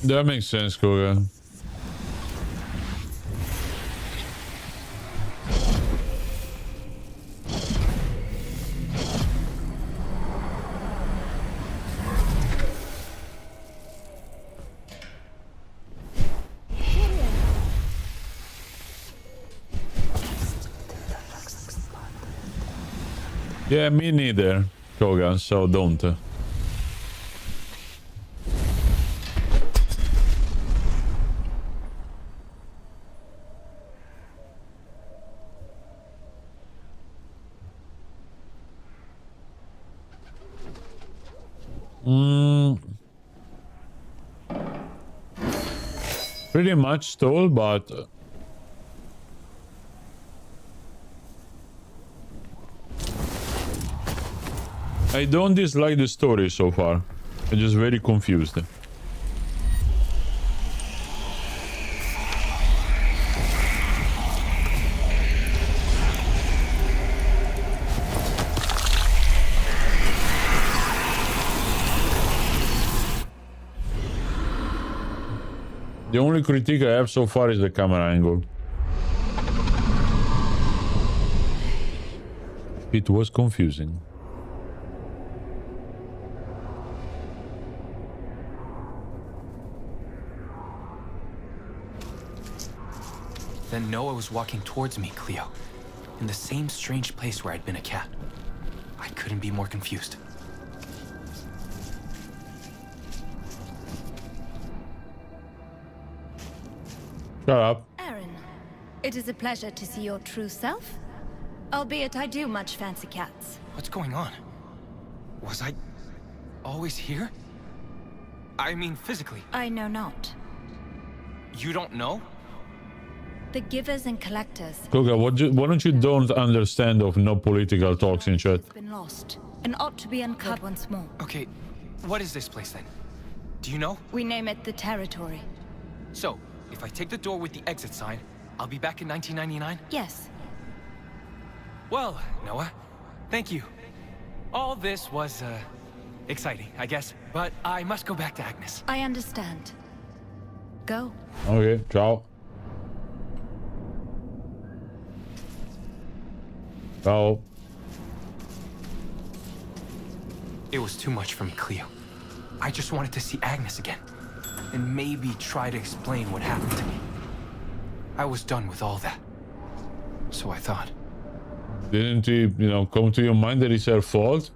That makes sense, Koga. Yeah, me neither, Koga, so don't. Pretty much stole, but I don't dislike the story so far. I'm just very confused. The only critique I have so far is the camera angle. It was confusing. Then Noah was walking towards me, Cleo, in the same strange place where I'd been a cat. I couldn't be more confused. Shut up. Aaron, it is a pleasure to see your true self. Albeit I do much fancy cats. What's going on? Was I always here? I mean, physically. I know not. You don't know? The givers and collectors. Koga, why don't you don't understand of no political talks in chat? Has been lost and ought to be uncovered once more. Okay, what is this place then? Do you know? We name it the Territory. So, if I take the door with the exit sign, I'll be back in 1999? Yes. Well, Noah, thank you. All this was, exciting, I guess. But I must go back to Agnes. I understand. Go. Okay, ciao. Ciao. It was too much for me, Cleo. I just wanted to see Agnes again. And maybe try to explain what happened to me. I was done with all that. So I thought. Didn't it, come to your mind that it's her fault?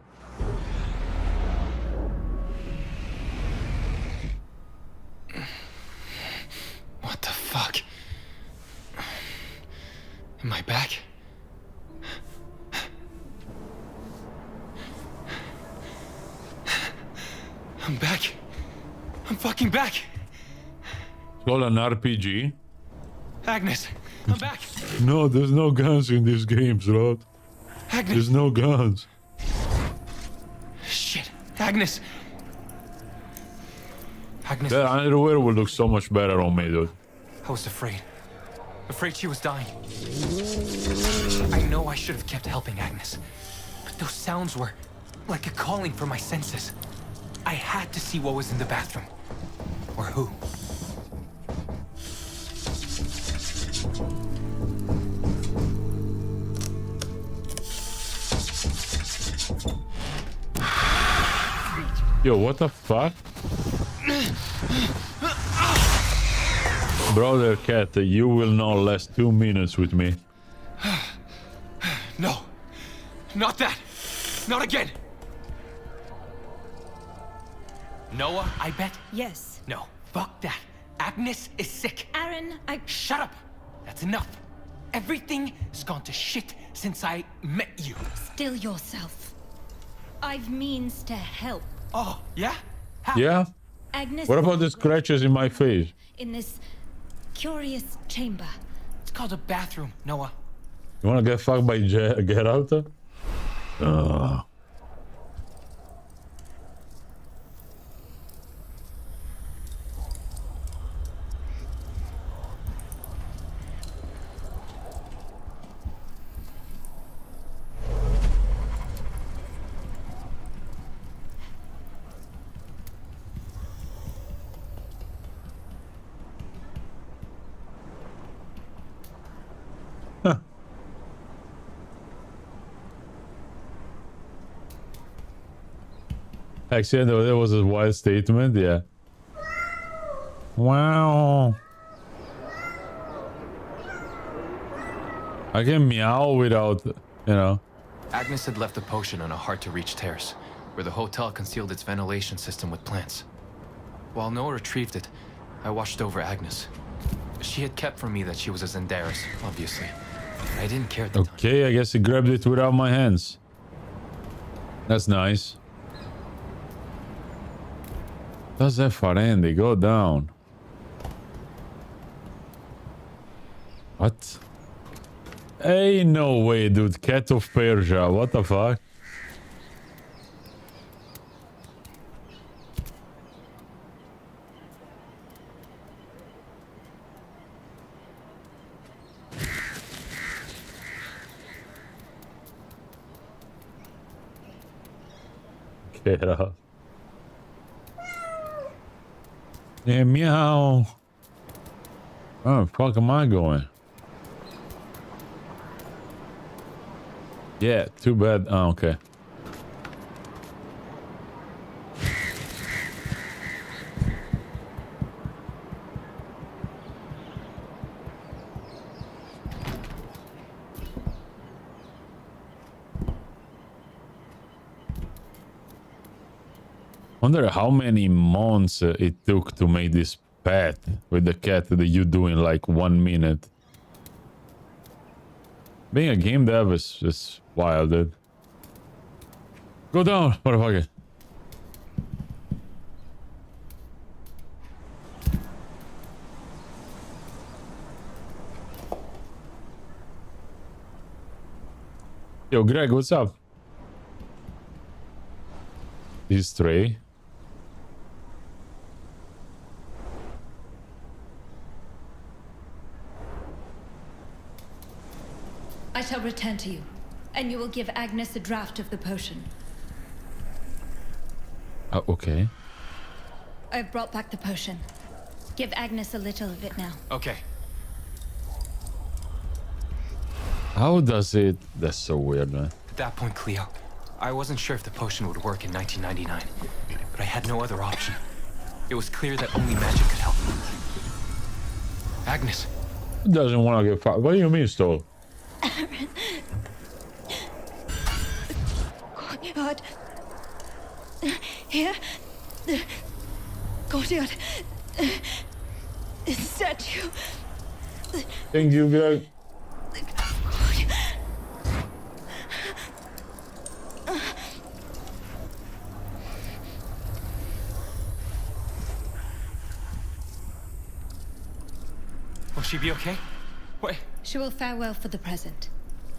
What the fuck? Am I back? I'm back. I'm fucking back. It's called an RPG. Agnes, I'm back. No, there's no guns in these games, Rod. Agnes. There's no guns. Shit. Agnes. Agnes. That underwear would look so much better on me, dude. I was afraid. Afraid she was dying. I know I should have kept helping Agnes. But those sounds were like a calling for my senses. I had to see what was in the bathroom. Or who. Yo, what the fuck? Brother Cat, you will not last 2 minutes with me. No. Not that. Not again. Noah, I bet? Yes. No. Fuck that. Agnes is sick. Aaron, Shut up. That's enough. Everything's gone to shit since I met you. Still yourself. I've means to help. Oh, yeah? How? Yeah? Agnes. What about the scratches in my face? In this curious chamber. It's called a bathroom, Noah. You wanna get fucked by Get Out? Actually, that was a wild statement, yeah. Wow. I can meow without, you know. Agnes had left the potion on a hard-to-reach terrace, where the hotel concealed its ventilation system with plants. While Noah retrieved it, I watched over Agnes. She had kept from me that she was a Zendaris, obviously. I didn't care at the time. Okay, I guess he grabbed it without my hands. That's nice. Does that for Andy? Go down. What? Hey, no way, dude. Cat of Persia. What the fuck? Get up. Yeah, meow. Oh, fuck am I going? Yeah, too bad. Oh, okay. Wonder how many months it took to make this path with the cat that you do in like 1 minute. Being a game dev is just wild, dude. Go down, motherfucker. Yo, Greg, what's up? These three. I shall return to you, and you will give Agnes a draft of the potion. Okay. I've brought back the potion. Give Agnes a little of it now. Okay. How does it... That's so weird, man. At that point, Cleo, I wasn't sure if the potion would work in 1999, but I had no other option. It was clear that only magic could help. Agnes. Doesn't want to get fucked. What do you mean, stole? Aaron. Courtyard. Here. The courtyard. Statue. Thank you, Greg. Will she be okay? Wait. She will fare well for the present.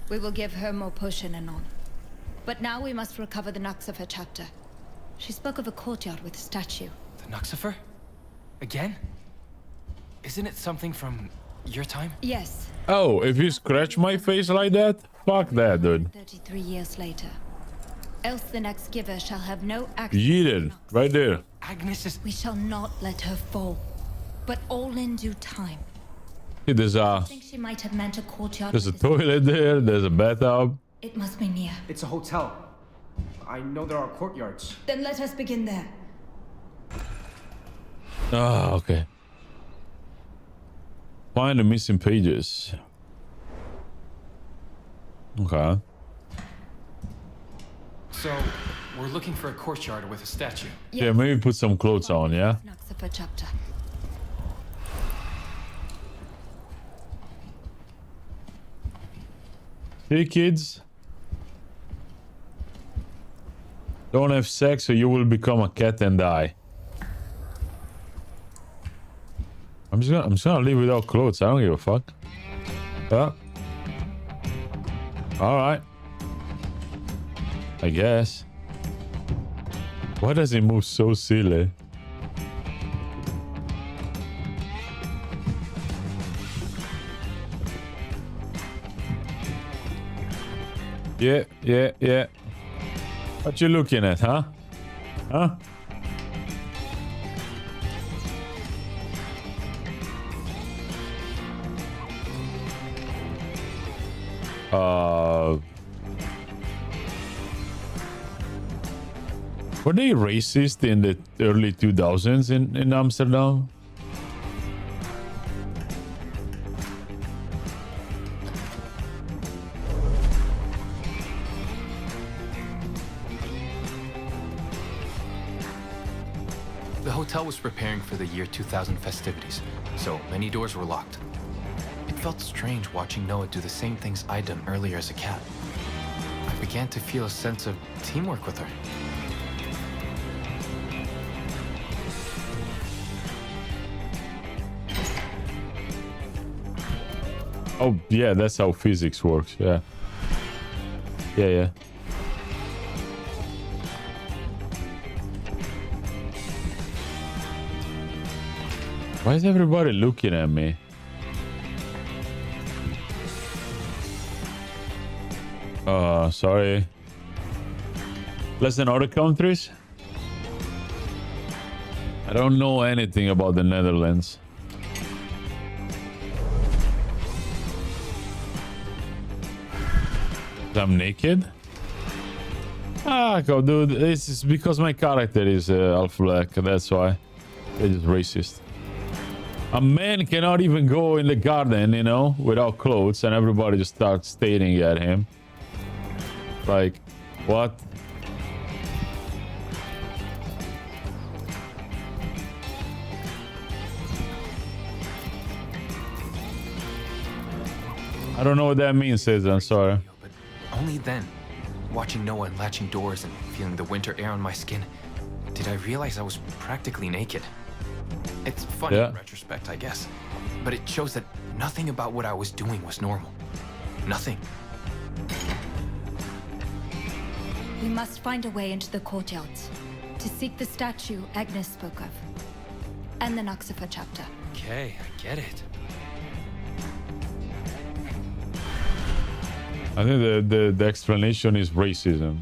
We will give her more potion anon. But now we must recover the Nuxifer chapter. She spoke of a courtyard with a statue. The Nuxifer? Again? Isn't it something from your time? Yes. Oh, if you scratch my face like that? Fuck that, dude. 33 years later. Else the next giver shall have no access. Yeeted. Right there. Agnes is... We shall not let her fall. But all in due time. See, there's I a think she might have meant a courtyard. there's a with a- toilet there. There's a bathtub. It must be near. It's a hotel. I know there are courtyards. Then let us begin there. Ah, okay. Find the missing pages. Okay. So, we're looking for a courtyard with a statue. Yeah, maybe put some clothes on, yeah? Nuxifer chapter. Hey, kids. Don't have sex or you will become a cat and die. I'm just gonna leave without clothes. I don't give a fuck. Alright. I guess. Why does he move so silly? Yeah. What you looking at, huh? Huh? Were they racist in the early 2000s in Amsterdam? The hotel was preparing for the year 2000 festivities, so many doors were locked. It felt strange watching Noah do the same things I'd done earlier as a cat. I began to feel a sense of teamwork with her. Oh, yeah, that's how physics works, yeah. Yeah. Why is everybody looking at me? Sorry. Less than other countries? I don't know anything about the Netherlands. I'm naked? Go, dude. This is because my character is half black. That's why. It's just racist. A man cannot even go in the garden, you know, without clothes, and everybody just starts staring at him. Like, what? I don't know what that means, says I'm sorry. But only then, watching Noah and latching doors and feeling the winter air on my skin, did I realize I was practically naked. It's funny in retrospect, I guess, but it shows that nothing about what I was doing was normal. Nothing. We must find a way into the courtyards to seek the statue Agnes spoke of, and the Nuxifer chapter. Okay, I get it. I think the explanation is racism.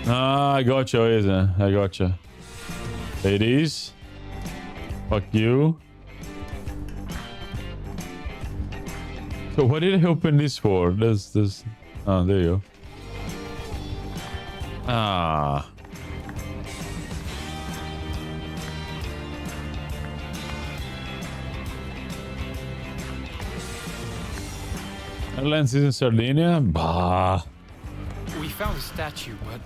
Ah, I gotcha, isn't it? I gotcha. Ladies, fuck you. So what did I open this for? This. Oh, there you go. Ah. Netherlands is in Sardinia? Bah. We found a statue, but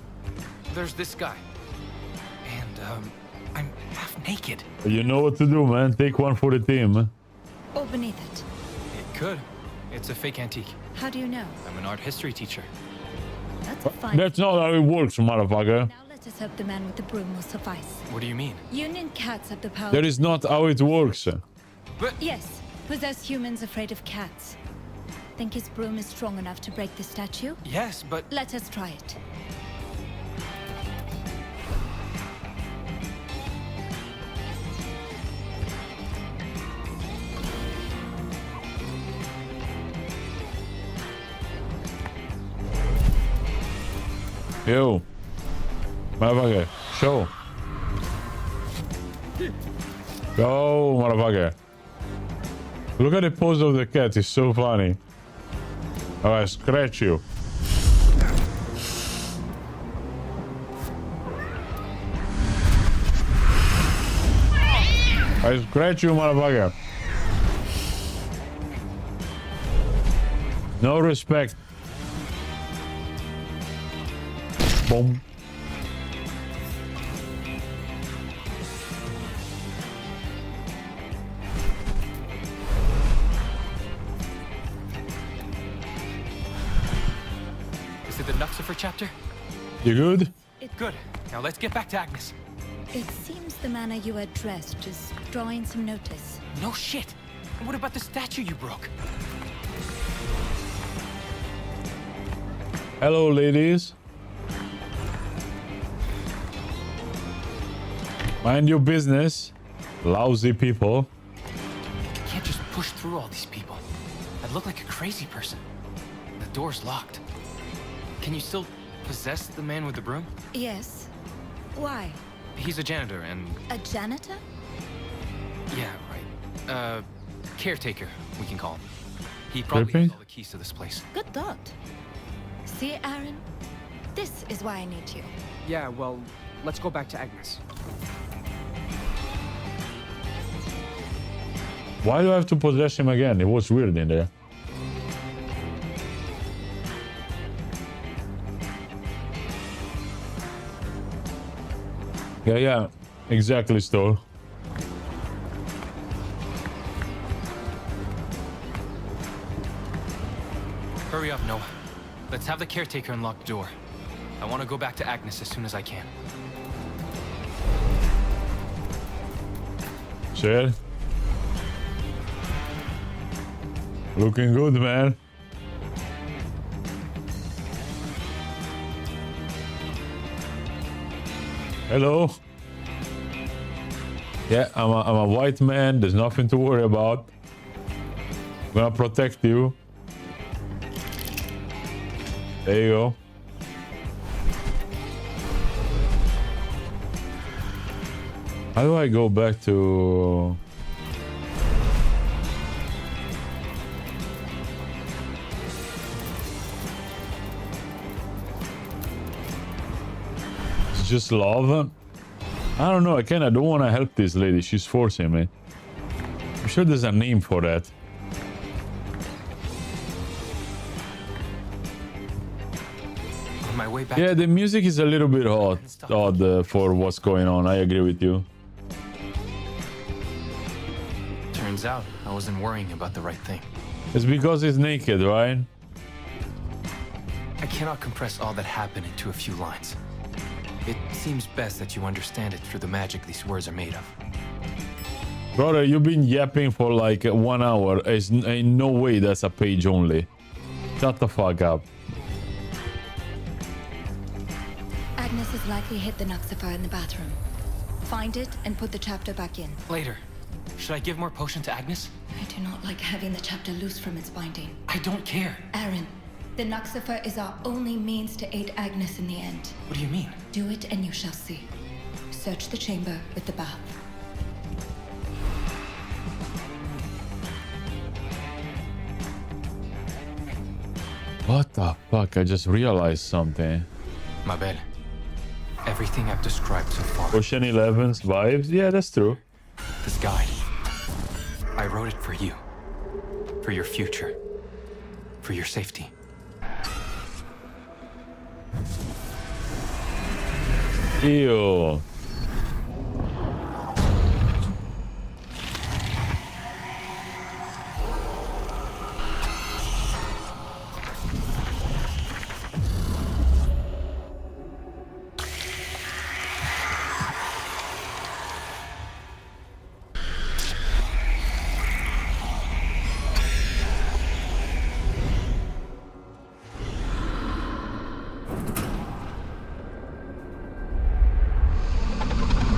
there's this guy. And, I'm half naked. You know what to do, man. Take one for the team. Or beneath it. It could. It's a fake antique. How do you know? I'm an art history teacher. That's a fine. That's not how it works, motherfucker. Now let's Let us hope the man with the broom will suffice. What do you mean? Union cats have the power. That is not how it works. Yes, possess humans afraid of cats. Think his broom is strong enough to break the statue? Yes, but... Let us try it. Yo. Motherfucker. Show. Go, motherfucker. Look at the pose of the cat. It's so funny. Oh, I scratch you. I scratch you, motherfucker. No respect. Boom. Is it the Nuxifer chapter? You good? Good. Now let's get back to Agnes. It seems the manner you are dressed is drawing some notice. No shit. And what about the statue you broke? Hello, ladies. Mind your business, lousy people. You can't just push through all these people. I'd look like a crazy person. The door's locked. Can you still possess the man with the broom? Yes. Why? He's a janitor and... A janitor? Yeah, right. Caretaker, we can call him. He probably has all the keys to this place. Good thought. See, Aaron? This is why I need you. Yeah, well, let's go back to Agnes. Why do I have to possess him again? It was weird in there. Yeah, exactly, Store. Hurry up, Noah. Let's have the caretaker unlock the door. I want to go back to Agnes as soon as I can. Shit. Looking good, man. Hello. Yeah, I'm a white man. There's nothing to worry about. I'm gonna protect you. There you go. How do I go back to... It's just love? I don't know. I don't want to help this lady. She's forcing me. I'm sure there's a name for that. On my way back. Yeah, the music is a little bit odd for what's going on. I agree with you. Turns out I wasn't worrying about the right thing. It's because he's naked, right? I cannot compress all that happened into a few lines. It seems best that you understand it through the magic these words are made of. Brother, you've been yapping for like 1 hour. Ain't no way that's a page only. Shut the fuck up. Agnes has likely hid the Nuxifer in the bathroom. Find it and put the chapter back in. Later. Should I give more potion to Agnes? I do not like having the chapter loose from its binding. I don't care. Aaron, the Nuxifer is our only means to aid Agnes in the end. What do you mean? Do it and you shall see. Search the chamber with the bath. What the fuck? I just realized something. Ma belle. Everything I've described so far. Ocean 11's vibes? Yeah, that's true. This guide. I wrote it for you. For your future. For your safety. Ew.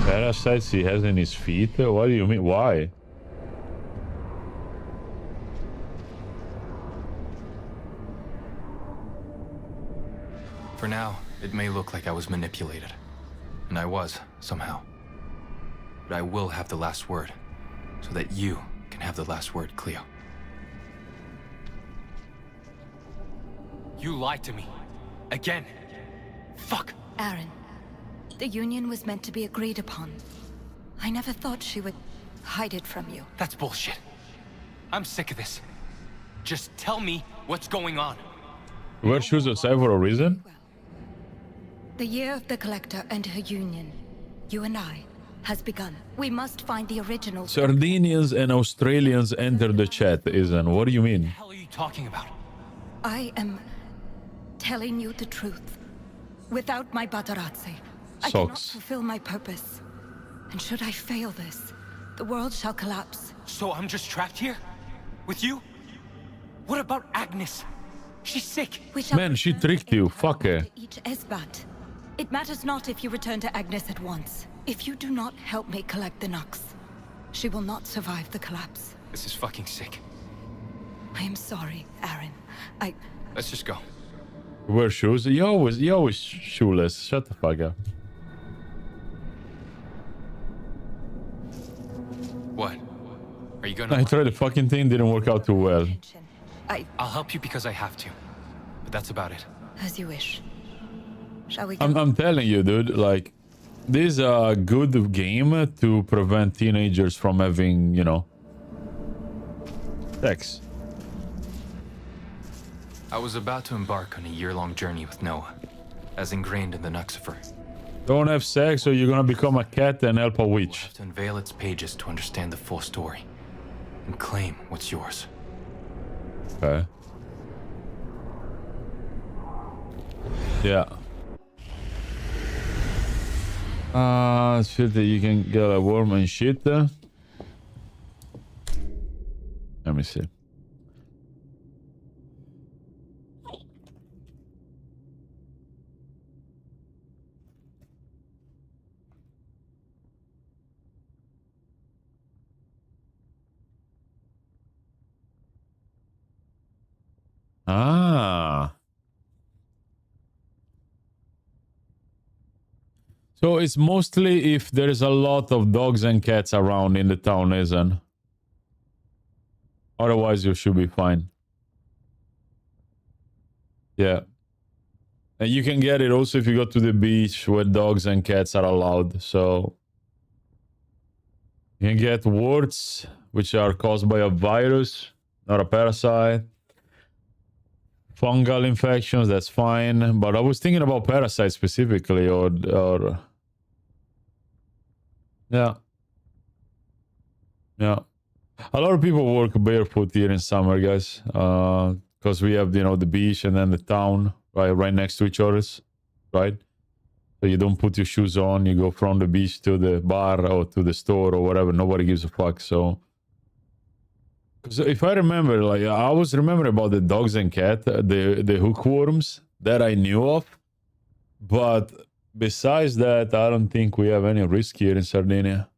Parasites he has in his feet? What do you mean? Why? For now, it may look like I was manipulated. And I was, somehow. But I will have the last word, so that you can have the last word, Cleo. You lied to me. Again. Fuck. Aaron, the union was meant to be agreed upon. I never thought she would hide it from you. That's bullshit. I'm sick of this. Just tell me what's going on. Wear shoes outside for a reason? The year of the Collector and her union, you and I, has begun. We must find the original. Sardinians and Australians enter the chat, isn't? What do you mean? What the hell are you talking about? I am telling you the truth. Without my Batarazzi, I cannot Socks. fulfill my purpose. And should I fail this, the world shall collapse. So I'm just trapped here? With you? What about Agnes? She's sick. We shall Man, she tricked you. Fuck her. each Esbat. It matters not if you return to Agnes at once. If you do not help me collect the Nux, she will not survive the collapse. This is fucking sick. I am sorry, Aaron. Let's just go. Wear shoes? You always shoeless. Shut the fuck up. What? Are you gonna... I tried the fucking thing, didn't work out too well. I'll help you because I have to. But that's about it. As you wish. Shall we go? I'm telling you, dude, like, this is a good game to prevent teenagers from having, you know, sex. I was about to embark on a year-long journey with Noah, as ingrained in the Nuxifer. Don't have sex or you're gonna become a cat and help a We'll witch. have to unveil its pages to understand the full story, and claim what's yours. Okay. Yeah. Shit that you can get a worm and shit. Let me see. Ah. So it's mostly if there is a lot of dogs and cats around in the town, isn't? Otherwise, you should be fine. Yeah. And you can get it also if you go to the beach where dogs and cats are allowed. So you can get warts, which are caused by a virus, not a parasite. Fungal infections, that's fine. But I was thinking about parasites specifically, or yeah. Yeah. A lot of people work barefoot here in summer, guys. Because we have, you know, the beach and then the town right next to each other, right? So you don't put your shoes on, you go from the beach to the bar or to the store or whatever. Nobody gives a fuck. So if I remember, like, I was remembering about the dogs and cat, the hookworms that I knew of. But besides that, I don't think we have any risk here in Sardinia.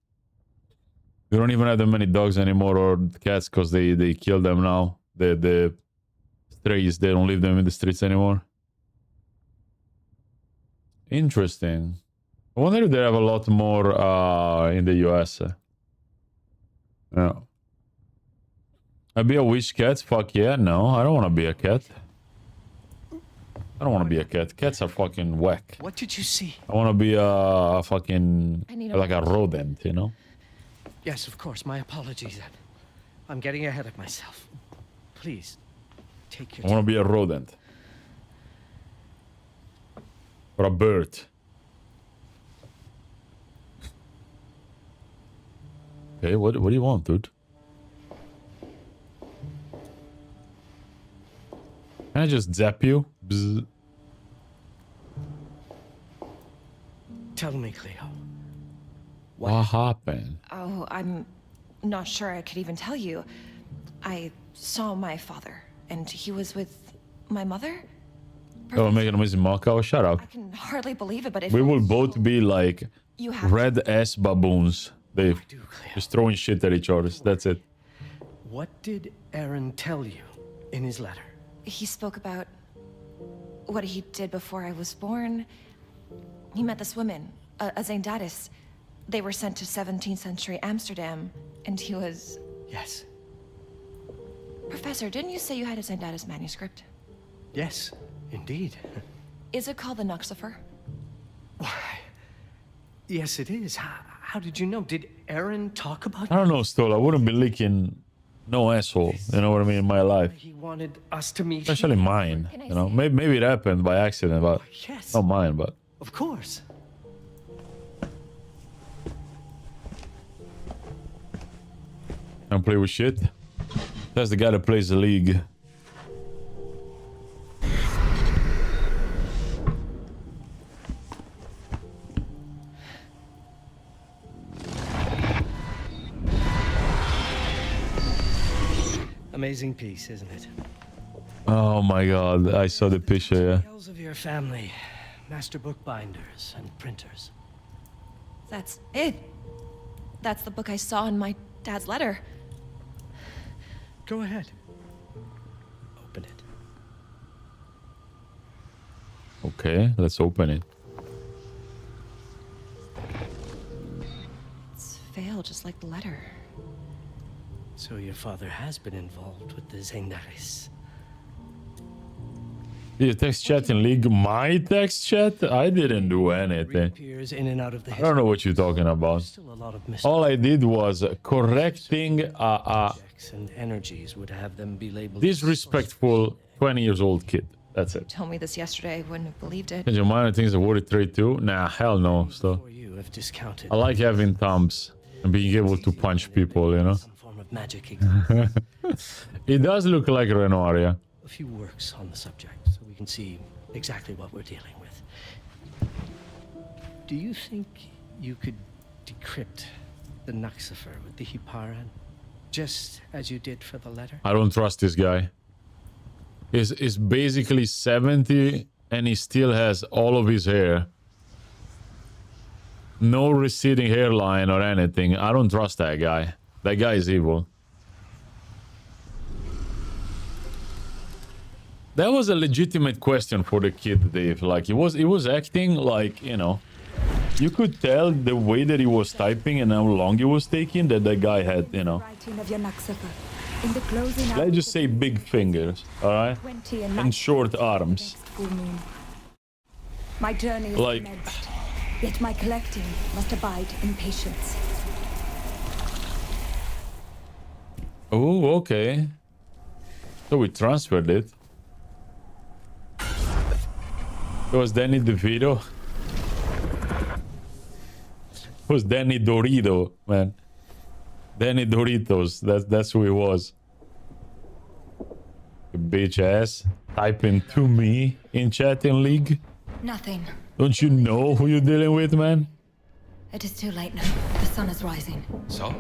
We don't even have that many dogs anymore or cats because they kill them now. The strays, they don't leave them in the streets anymore. Interesting. I wonder if they have a lot more in the US. Yeah. I'd be a witch cat? Fuck yeah. No, I don't want to be a cat. I don't want to be a cat. Cats are fucking whack. What did you see? I want to be a fucking, like a rodent, you know? Yes, of course. My apologies. I'm getting ahead of myself. Please, take your I want to be a rodent. Or a bird. Okay, what do you want, dude? Can I just zap you? Bzz. Tell me, Cleo. What happened? Oh, I'm not sure I could even tell you. I saw my father, and he was with my mother. Oh, make an amazing Mako. Shut up. I can hardly believe it, but if We will both be like you have red ass baboons. They just throwing shit at each other. That's it. What did Aaron tell you in his letter? he spoke about what he did before I was born. He met this woman, a Zaindaris. They were sent to 17th century Amsterdam, and he was... Yes. Professor, didn't you say you had a Zaindaris manuscript? Yes, indeed. Is it called the Nuxifer? Why? Yes, it is. How did you know? Did Aaron talk about I don't know, Stoll. I wouldn't be licking no asshole. You know what I mean? In my life. He wanted us to meet. Especially mine. You know, maybe it happened by accident, but yes. not mine, but. Of course. Don't play with shit. That's the guy that plays the league. Amazing piece, isn't it? Oh my god, I saw the picture, yeah. Tales of your family, master bookbinders and printers. That's it. That's the book I saw in my dad's letter. Go ahead. Open it. Okay, let's open it. It's veiled just like the letter. So your father has been involved with the Zaindaris. The text chat in league, my text chat? I didn't do anything. Appears in and out of the I don't know what you're talking about. Still a lot of mystery. All I did was correcting And energies would have them be labeled disrespectful 20 years old kid. That's it. Told me this yesterday, I wouldn't have believed it. Can you mind things a worried trade too? Nah, hell no. So you have discounted. I like having thumbs and being able to punch people, you know. Form of magic. It does look like Renoir, yeah. A few works on the subject, so we can see exactly what we're dealing with. Do you think you could decrypt the Nuxifer with the Hiparan, just as you did for the letter? I don't trust this guy. He's basically 70 and he still has all of his hair. No receding hairline or anything. I don't trust that guy. That guy is evil. That was a legitimate question for the kid, Dave. Like, he was acting like, you know, you could tell the way that he was typing and how long he was taking that the guy had, you know. Let's just say big fingers, all right? And short arms. My journey is like, commenced, yet my collecting must abide in patience. Oh, okay. So we transferred it. It was Danny DeVito. It was Danny Dorito, man. Danny Doritos. That's who he was. You bitch ass. Typing to me in chat in league. Nothing. Don't you know who you're dealing with, man? It is too late now. The sun is rising. So?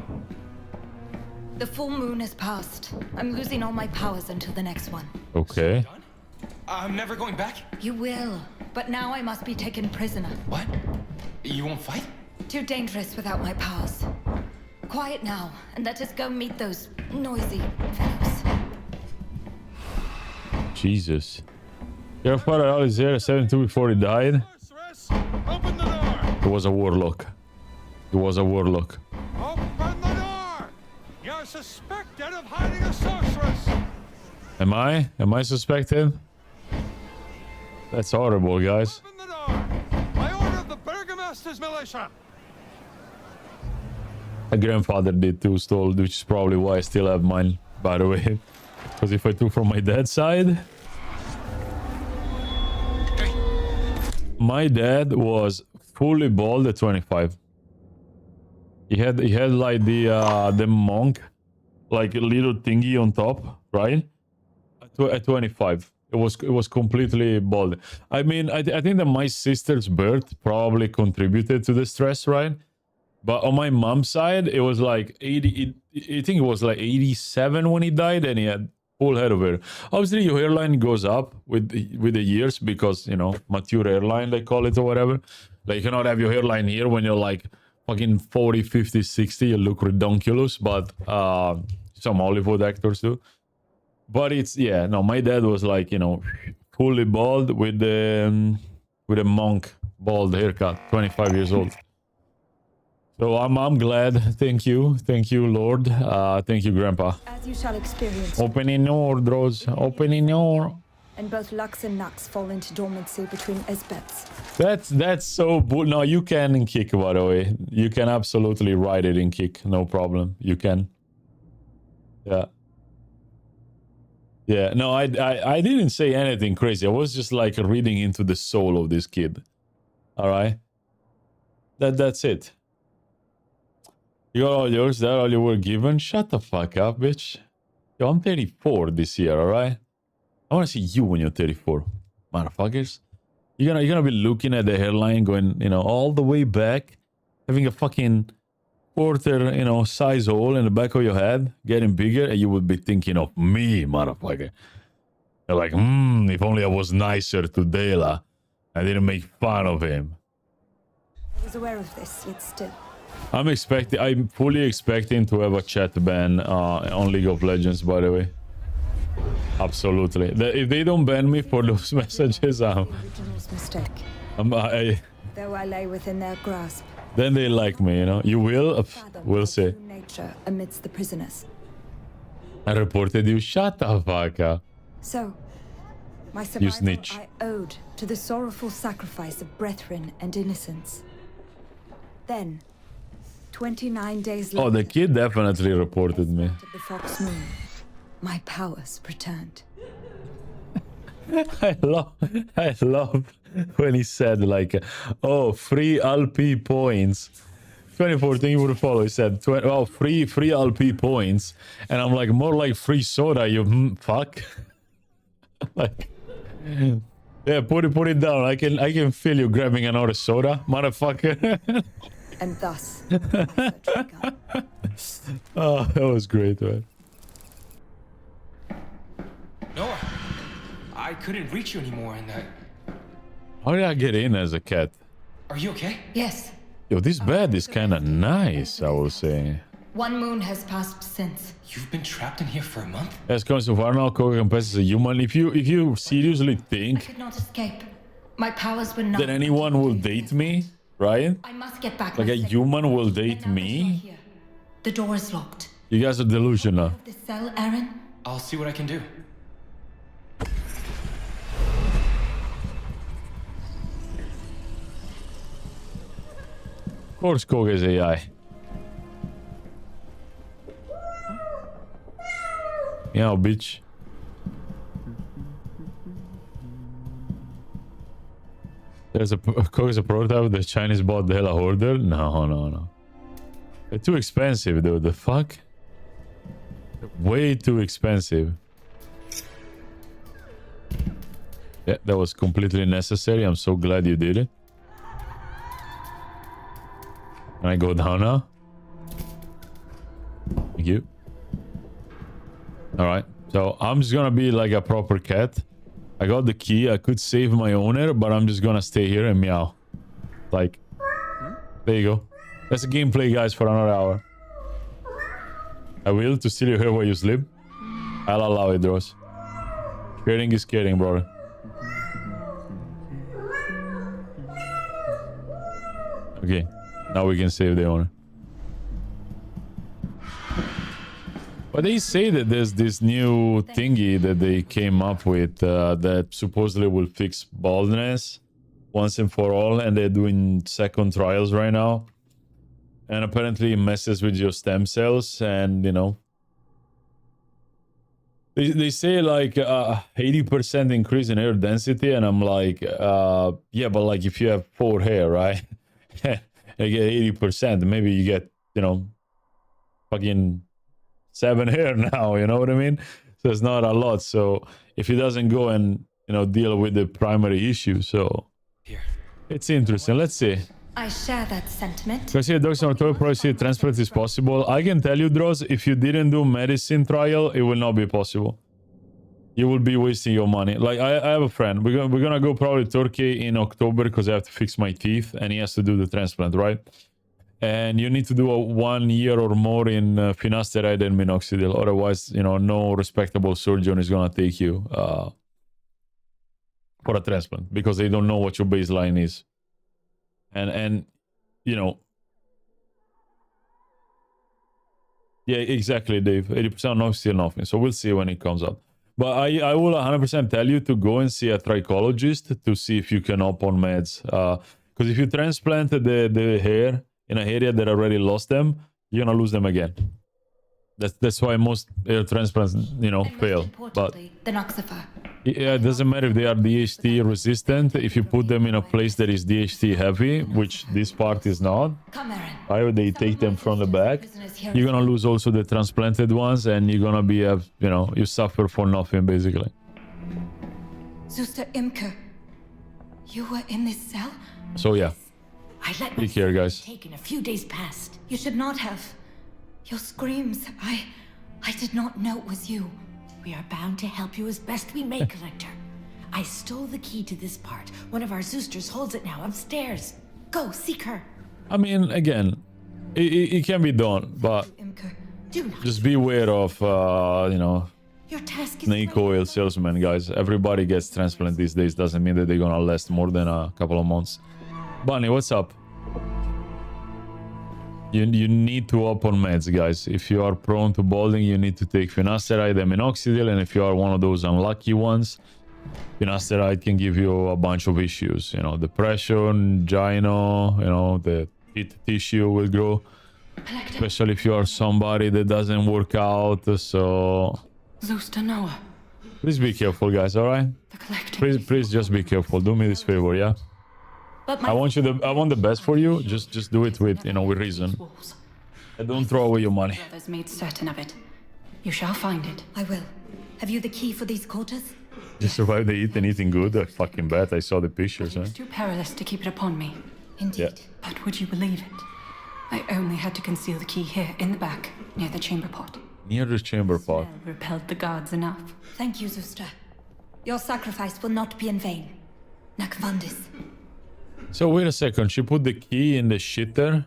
The full moon has passed. I'm losing all my powers until the next one. Okay. I'm never going back? You will, but now I must be taken prisoner. What? You won't fight? Too dangerous without my powers. Quiet now, and let us go meet those noisy fellows. Jesus. Your father always here 72 before he died. Open the door! He was a warlock. He was a warlock. Open the door! You're suspected of hiding a sorceress! Am I? Am I suspected? That's horrible, guys. Open the door! By order of the Burgomaster's militia! My grandfather did too, Stoll, which is probably why I still have mine, by the way. Because if I took from my dad's side... My dad was fully bald at 25. He had like the monk, like a little thingy on top, right? At 25. It was completely bald. I mean, I think that my sister's birth probably contributed to the stress, right? But on my mom's side, it was like 80. I think it was like 87 when he died, and he had Full head of hair. Obviously, your hairline goes up with the years because, you know, mature hairline, they call it or whatever. Like, you cannot have your hairline here when you're like fucking 40, 50, 60. You look redonkulous, but some Hollywood actors do. But it's, yeah, no, my dad was like, you know, fully bald with a monk bald haircut, 25 years old. So I'm glad. Thank you, Lord. Thank you, Grandpa. As you shall experience. Opening door, Dros. Opening door. And both Lux and Nux fall into dormancy between Esbets. That's so bull. No, you can in kick, by the way. You can absolutely ride it in kick, no problem. You can. Yeah. Yeah. No, I didn't say anything crazy. I was just like reading into the soul of this kid. All right. That's it. You got all yours, that all you were given? Shut the fuck up, bitch. Yo, I'm 34 this year, alright? I wanna see you when you're 34, motherfuckers. You're gonna be looking at the hairline going, you know, all the way back, having a fucking quarter, you know, size hole in the back of your head, getting bigger, and you would be thinking of me, motherfucker. You're like, if only I was nicer to Dela. I didn't make fun of him. I was aware of this, yet still. I'm fully expecting to have a chat ban on League of Legends, by the way. Absolutely. If they don't ban me for those messages, Original's mistake. Though I lay within their grasp. Then they like me, you know. You will? We'll see. Nature amidst the prisoners. I reported you. Shut the fuck up. So, my You survival snitch. I owed to the sorrowful sacrifice of brethren and innocents. Then, 29 days later, Oh, the kid definitely reported me. of the Fox Moon, my powers returned. I love when he said like, oh, free LP points. 2014 you would follow. He said, oh, free LP points, and I'm like, more like free soda. You fuck. Like, yeah, put it down. I can feel you grabbing another soda, motherfucker. And thus, oh, that was great, man. Noah, I couldn't reach you anymore, and How did I get in as a cat? Are you okay? Yes. Yo, this bed is kind of nice, I will say. One moon has passed since. You've been trapped in here for a month? As comes to far now, Koga confesses a human. If you seriously think Could not escape. My powers were not. that anyone will date me, right? I must get back. Like a human will date me? The door is locked. You guys are delusional. The cell, Aaron? I'll see what I can do. Of course, Koga is AI. Yeah, bitch. There's Koga's a prototype of the Chinese bought the hella hoarder? No. They're too expensive, dude. The fuck? Way too expensive. Yeah, that was completely necessary. I'm so glad you did it. Can I go down now? Thank you. Alright, so I'm just gonna be like a proper cat. I got the key. I could save my owner, but I'm just gonna stay here and meow. Like, there you go. That's a gameplay, guys, for another hour. I will, to steal your hair while you sleep. I'll allow it, Dross. Caring is caring, brother. Okay, now we can save the owner. But they say that there's this new thingy that they came up with that supposedly will fix baldness once and for all, and they're doing second trials right now. And apparently it messes with your stem cells, and you know, they say like 80% increase in hair density, and I'm like, yeah, but like if you have 4 hair, right? You get 80%, maybe you get, you know, fucking 7 hair now, you know what I mean? So it's not a lot. So if he doesn't go and, you know, deal with the primary issue, so it's interesting. Let's see. I share that sentiment. Because here, Doctor October probably see transplant is possible. I can tell you, Dross, if you didn't do medicine trial, it will not be possible. you will be wasting your money. Like I have a friend. We're gonna go probably Turkey in October because I have to fix my teeth, and he has to do the transplant, right? And you need to do a 1 year or more in finasteride and minoxidil. Otherwise, you know, no respectable surgeon is gonna take you for a transplant because they don't know what your baseline is. And you know, yeah, exactly, Dave. 80% off, still nothing. So we'll see when it comes out. But I will 100% tell you to go and see a trichologist to see if you can up on meds. Because if you transplant the hair in an area that already lost them, you're gonna lose them again. That's why most hair transplants, you know, fail. But The Noxifer. yeah, it doesn't matter if they are DHT resistant. If you put them in a place that is DHT heavy, which this part is not, right? They take them from the back. You're gonna lose also the transplanted ones, and you're gonna be, you know, you suffer for nothing basically. Zuster Imke, you were in this cell? So yeah, I let take care, guys. taken a few days past. You should not have. Your screams, I did not know it was you. We are bound to help you as best we may, Collector. I stole the key to this part. One of our Zoosters holds it now upstairs. Go, seek her. I mean, again, it can be done, but just be aware of, you know, Your task is snake oil salesman, guys. Everybody gets transplant these days. Doesn't mean that they're gonna last more than a couple of months. Bunny, what's up? You need to up on meds, guys. If you are prone to balding, you need to take finasteride and minoxidil. And if you are one of those unlucky ones, finasteride can give you a bunch of issues. You know, depression, gyno, you know, the teeth tissue will grow. Especially if you are somebody that doesn't work out. So Zooster Noah. please be careful, guys, all right? Please just be careful. Do me this favor, yeah? But I want the best for you. Just do it with, you know, with reason. And don't throw away your money. Brothers made certain of it. You shall find it. I will. Have you the key for these quarters? You survived the eat and eating good. I fucking bet. I saw the pictures, huh? It's too perilous to keep it upon me. Indeed. Yeah. But would you believe it? I only had to conceal the key here in the back, near the chamber pot. Near the chamber pot. Repelled the guards enough. Thank you, Zuster. Your sacrifice will not be in vain. Nakvandis. So wait a second. She put the key in the shitter.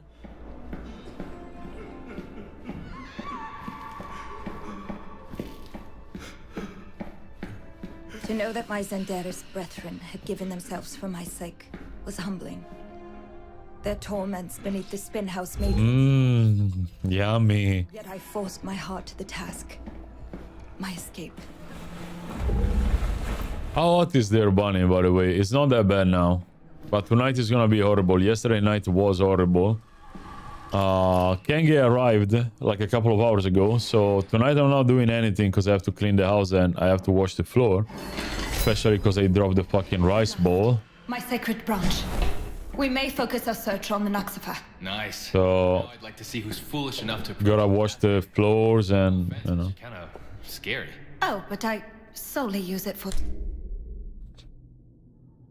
To know that my Zendaris brethren had given themselves for my sake was humbling. Their torments beneath the spin house made Yummy. Yet I forced my heart to the task. My escape. How hot is there, Bunny, by the way? It's not that bad now. But tonight is gonna be horrible. Yesterday night was horrible. Kenge arrived like a couple of hours ago. So tonight I'm not doing anything because I have to clean the house and I have to wash the floor. Especially because I dropped the fucking rice bowl. My sacred branch. We may focus our search on the Noxifer. Nice. So Now I'd like to see who's foolish enough to. gotta wash the floors and, you know. Kind of scary. Oh, but I solely use it for...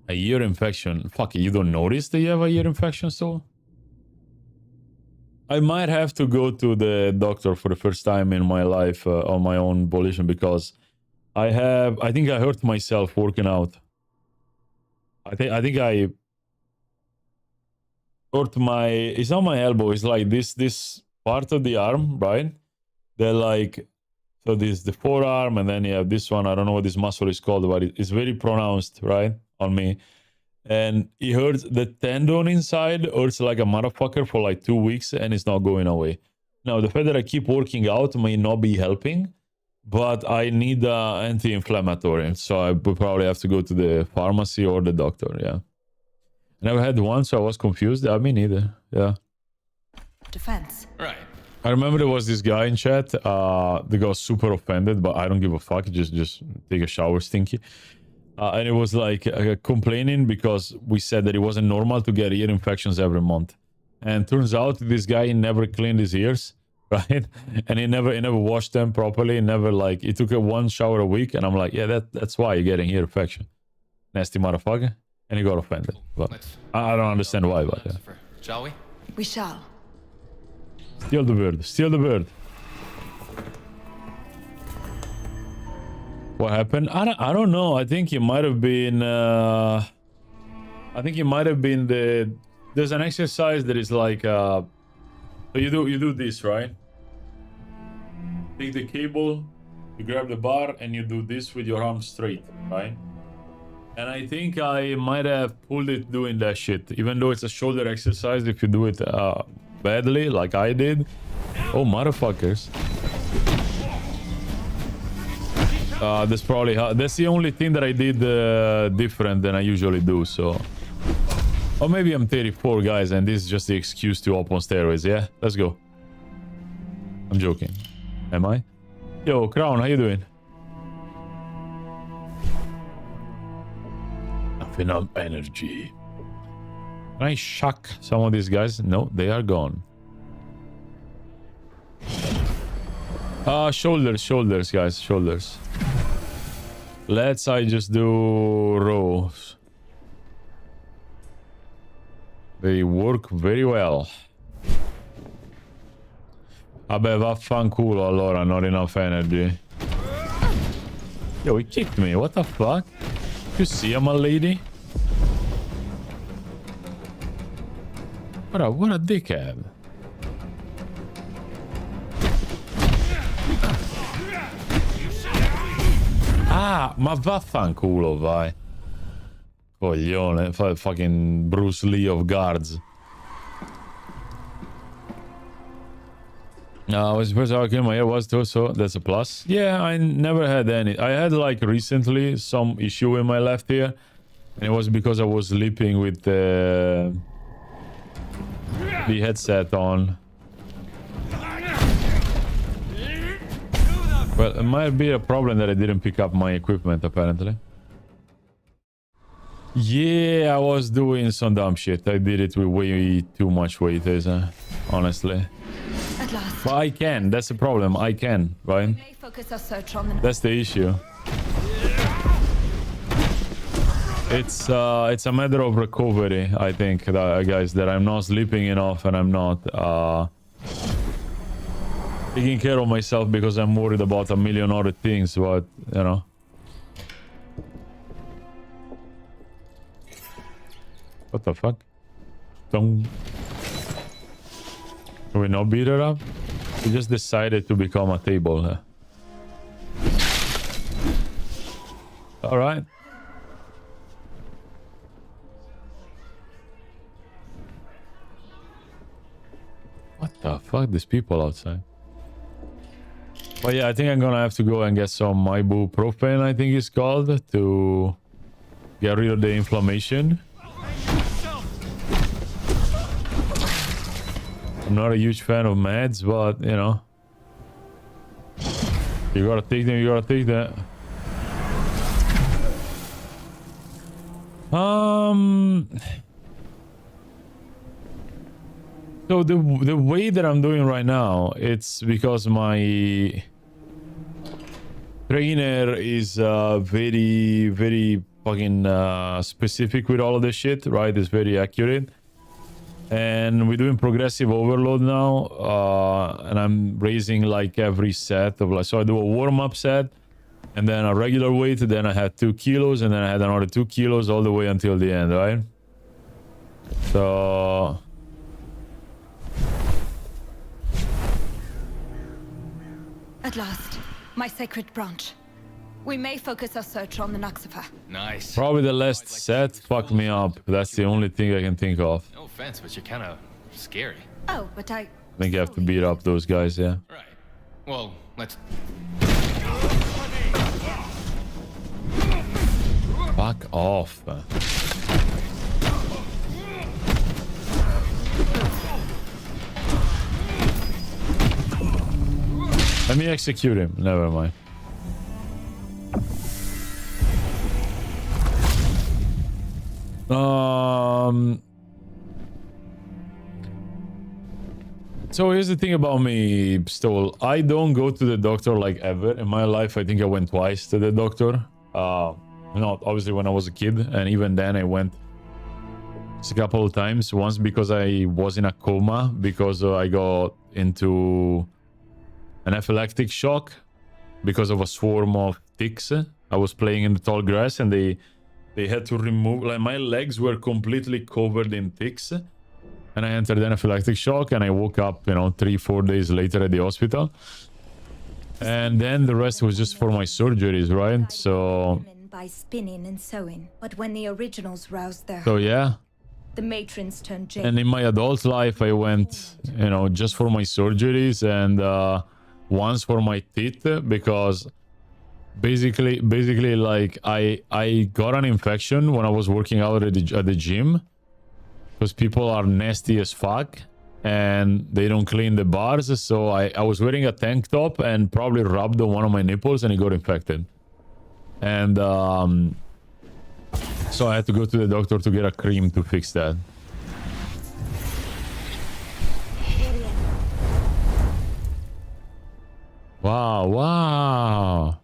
A ear infection. Fuck, you don't notice that you have a ear infection still? I might have to go to the doctor for the first time in my life on my own volition because I think I hurt myself working out. I think I hurt my, it's not my elbow, it's like this part of the arm, right? They're like, so this the forearm and then you have this one, I don't know what this muscle is called, but it's very pronounced, right? On me. And it hurts, the tendon inside hurts like a motherfucker for like 2 weeks and it's not going away. Now, the fact that I keep working out may not be helping, but I need anti-inflammatory. So I would probably have to go to the pharmacy or the doctor, yeah. I never had one, so I was confused. I mean, neither, yeah. Defense. Right. I remember there was this guy in chat that got super offended, but I don't give a fuck. Just take a shower, stinky. And it was like complaining because we said that it wasn't normal to get ear infections every month. And turns out this guy never cleaned his ears, right? And he never washed them properly. He took one shower a week. And I'm like, yeah, that's why you're getting ear infection. Nasty motherfucker. And he got offended. But I don't understand why, but yeah. Shall we? We shall. Steal the bird. Steal the bird. What happened? I don't know. I think it might have been the there's an exercise that is like so you do this, right? Take the cable, you grab the bar and you do this with your arm straight, right? And I think I might have pulled it doing that shit, even though it's a shoulder exercise. If you do it badly like I did, oh motherfuckers. That's probably that's the only thing that I did different than I usually do. So, or maybe I'm 34, guys, and this is just the excuse to hop on steroids. Yeah, let's go. I'm joking. Am I? Yo, Crown, how you doing? Nothing of energy. Can I shock some of these guys? No, they are gone. Shoulders, guys, shoulders. I just do rows. They work very well. Vabbè, vaffanculo allora, not enough energy. Yo, he kicked me, what the fuck? You see him, my lady? What a dickhead. Ah, ma vaffanculo, vai. Coglione, fucking Bruce Lee of guards. I was supposed to argue my hair was too, so that's a plus. Yeah, I never had any. I had like recently some issue with my left ear, and it was because I was sleeping with the headset on. Well, it might be a problem that I didn't pick up my equipment, apparently. Yeah, I was doing some dumb shit. I did it with way too much weight, honestly. At last. But I can. That's the problem. I can, right? Focus our search on the... That's the issue. It's a matter of recovery, I think, guys, that I'm not sleeping enough and I'm not taking care of myself because I'm worried about a million other things, but, you know. What the fuck? Don't... Can we not beat her up? We just decided to become a table. Alright. What the fuck? There's people outside. But yeah, I think I'm gonna have to go and get some ibuprofen, I think it's called, to get rid of the inflammation. I'm not a huge fan of meds, but, you know. You gotta take them, you gotta take that. So the way that I'm doing right now, it's because my trainer is very, very fucking specific with all of this shit, right? It's very accurate. And we're doing progressive overload now, and I'm raising like every set of like, so I do a warm-up set and then a regular weight, then I had 2 kilos and then I had another 2 kilos all the way until the end, right? So At last, my sacred branch. We may focus our search on the Nuxifer. Nice. Probably the last set fucked me up. That's the only thing I can think of. No offense, but you're kind of scary. Oh, but I think I have to beat up those guys, yeah. Right. Well, let's... Fuck off. Let me execute him. Never mind. So here's the thing about me, Stoll. I don't go to the doctor like ever in my life. I think I went twice to the doctor. Not obviously when I was a kid, and even then I went a couple of times. Once because I was in a coma because I got into an anaphylactic shock because of a swarm of ticks. I was playing in the tall grass and they had to remove, like, my legs were completely covered in ticks. And I entered anaphylactic shock and I woke up, you know, 3-4 days later at the hospital. And then the rest was just for my surgeries, right? So by spinning and sewing, but when the originals roused their yeah. the matrons turned Jane. And in my adult life, I went, you know, just for my surgeries and once for my teeth, because basically, like, I got an infection when I was working out at the gym, because people are nasty as fuck and they don't clean the bars. So I was wearing a tank top and probably rubbed on one of my nipples and it got infected. And so I had to go to the doctor to get a cream to fix that. Wow.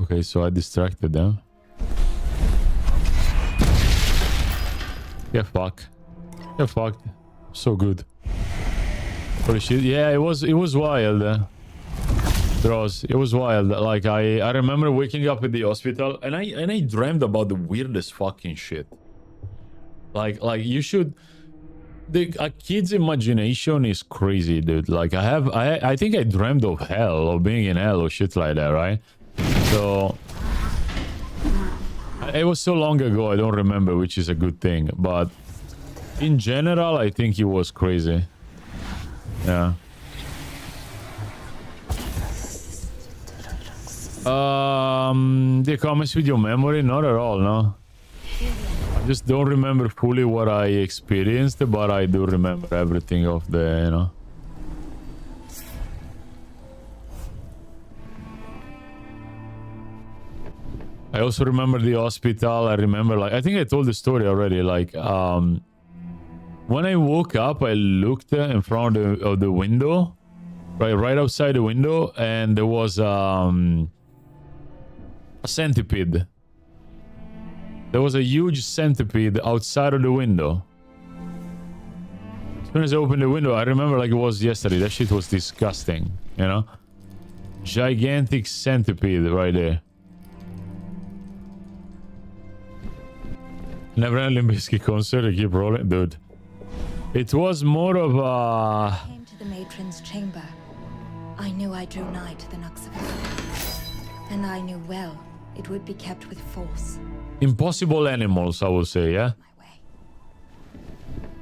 Okay, so I distracted them. Get fucked. So good. Holy shit. Yeah, it was wild. Bros, it was wild. Like, I remember waking up at the hospital and I dreamed about the weirdest fucking shit. Like you should... A kid's imagination is crazy, dude. Like, I think I dreamed of hell, or being in hell or shit like that, right? So it was so long ago, I don't remember, which is a good thing. But in general, I think it was crazy. Yeah. The comments with your memory? Not at all, no. I just don't remember fully what I experienced, but I do remember everything of the, you know. I also remember the hospital. I remember, like, I think I told the story already. Like, when I woke up, I looked in front of the window, right outside the window, and there was a centipede. There was a huge centipede outside of the window. As soon as I opened the window, I remember like it was yesterday. That shit was disgusting, you know? Gigantic centipede right there. Never had a Limp Bizkit concert. I keep rolling. Dude. It was more of a... Came to the matron's chamber. I knew I drew nigh to the Nuxifer. And I knew well it would be kept with force. Impossible animals, I would say, yeah?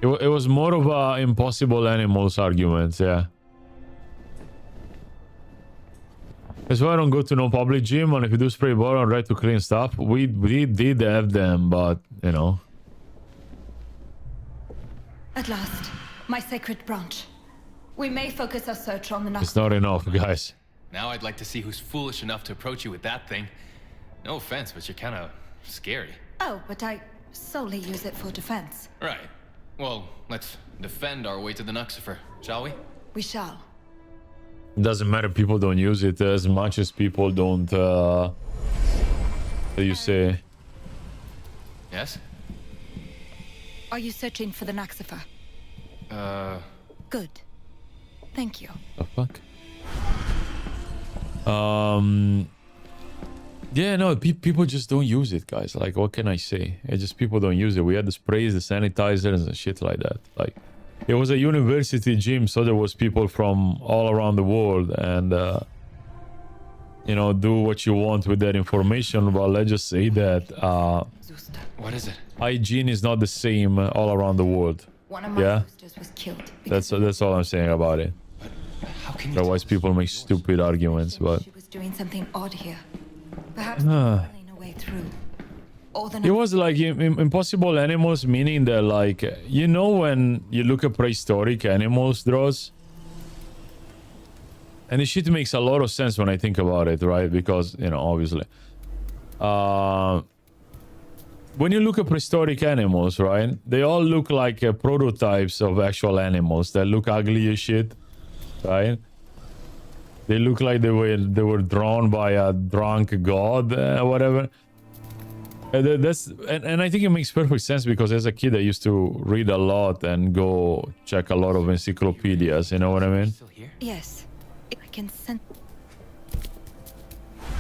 It was more of a impossible animals argument, yeah. That's why I don't go to no public gym, and if you do spray bottle and right to clean stuff, we did have them, but, you know. At last, my sacred branch. We may focus our search on the Nuxifer. It's not enough, guys. Now I'd like to see who's foolish enough to approach you with that thing. No offense, but you're kind of scary. Oh, but I solely use it for defense. Right. Well, let's defend our way to the Nuxifer, shall we? We shall. It doesn't matter, people don't use it as much as people don't, how do you say? Yes? Are you searching for the Nuxifer? Good. Thank you. The fuck? Yeah, no, people just don't use it, guys. Like, what can I say? It's just people don't use it. We had the sprays, the sanitizers, and shit like that. Like, it was a university gym, so there was people from all around the world, and you know, do what you want with that information. But let's just say that what is it? Hygiene is not the same all around the world. One of my Yeah, sisters was killed. that's all I'm saying about it. How can you Otherwise, people make stupid arguments, but. She was doing something odd here. Perhaps feeling a way through. Or the It was like impossible animals, meaning that, like, you know, when you look at prehistoric animals, Dross, and this shit makes a lot of sense when I think about it, right? Because, you know, obviously, when you look at prehistoric animals, right, they all look like prototypes of actual animals that look ugly as shit, right? They look like they were drawn by a drunk god, whatever. And I think it makes perfect sense, because as a kid I used to read a lot and go check a lot of encyclopedias, you know what I mean? Yes. I can sense...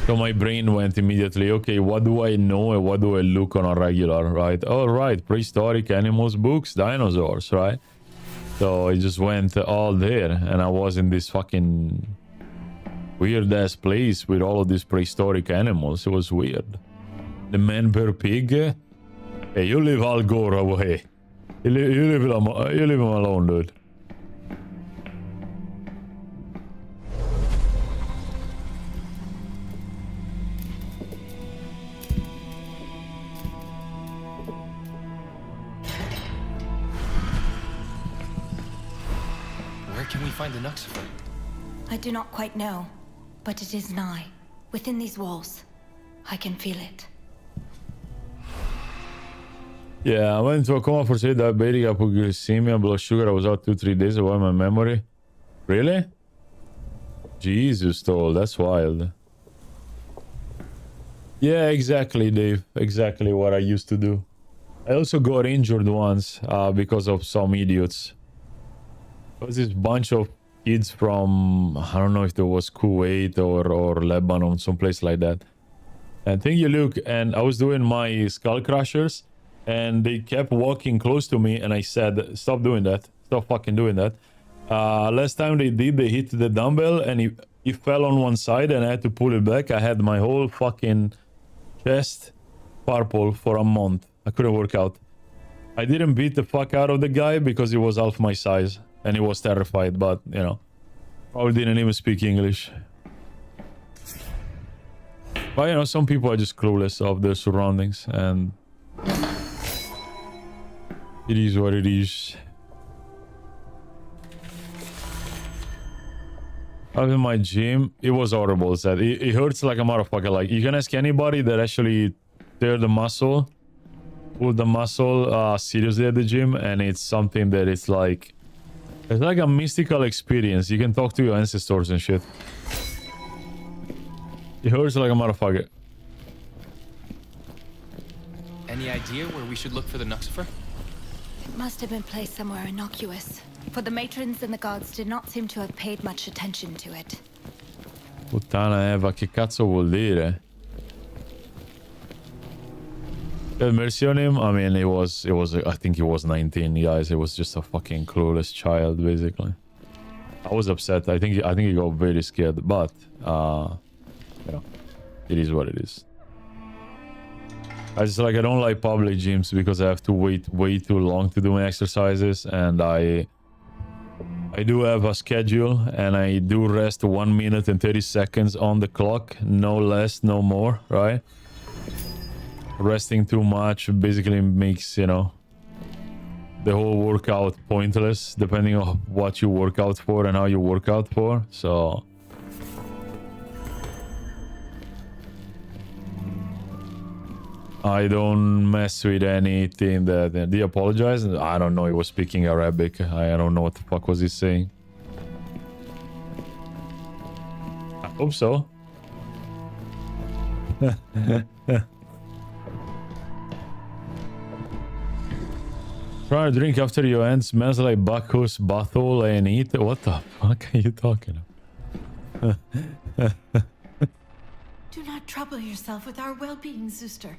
So my brain went immediately, okay, what do I know and what do I look on a regular, right? Oh, right, prehistoric animals, books, dinosaurs, right? So I just went all there, and I was in this fucking weird-ass place with all of these prehistoric animals. It was weird. The man bear pig. Hey, you leave Al Gore away. You leave him alone, dude. Where can we find the Nuxifer? I do not quite know, but it is nigh, within these walls. I can feel it. Yeah, I went into a coma for say diabetic, hypoglycemia, blood sugar. I was out 2-3 days away my memory. Really? Jesus, Toll, that's wild. Yeah, exactly, Dave. Exactly what I used to do. I also got injured once because of some idiots. There was this bunch of kids from, I don't know if there was Kuwait or Lebanon, someplace like that. And think you look, and I was doing my skull crushers, and they kept walking close to me, and I said, stop doing that. Stop fucking doing that. Last time they did, they hit the dumbbell, and he fell on one side, and I had to pull it back. I had my whole fucking chest purple for a month. I couldn't work out. I didn't beat the fuck out of the guy because he was half my size, and he was terrified, but, you know, probably didn't even speak English. But, you know, some people are just clueless of their surroundings, and it is what it is. I was in my gym. It was horrible. It hurts like a motherfucker. Like, you can ask anybody that actually tear the muscle, pull the muscle seriously at the gym, and it's something that it's like a mystical experience. You can talk to your ancestors and shit. It hurts like a motherfucker. Any idea where we should look for the Nuxifer? It must have been placed somewhere innocuous, for the matrons and the guards did not seem to have paid much attention to it. Puttana Eva, che cazzo vuol dire? Have mercy on him. I mean, it was. I think he was 19, guys. It was just a fucking clueless child, basically. I was upset. I think he got very scared, but you know, it is what it is. I don't like public gyms because I have to wait way too long to do my exercises, and I do have a schedule, and I do rest 1 minute and 30 seconds on the clock, no less, no more, right? Resting too much basically makes, you know, the whole workout pointless, depending on what you work out for and how you work out for. So I don't mess with anything that... Did he apologize? I don't know. He was speaking Arabic. I don't know what the fuck was he saying. I hope so. Try to drink after your end. Smells like Bacchus, Bathol, and eat. What the fuck are you talking about? Do not trouble yourself with our well-being, Zuster.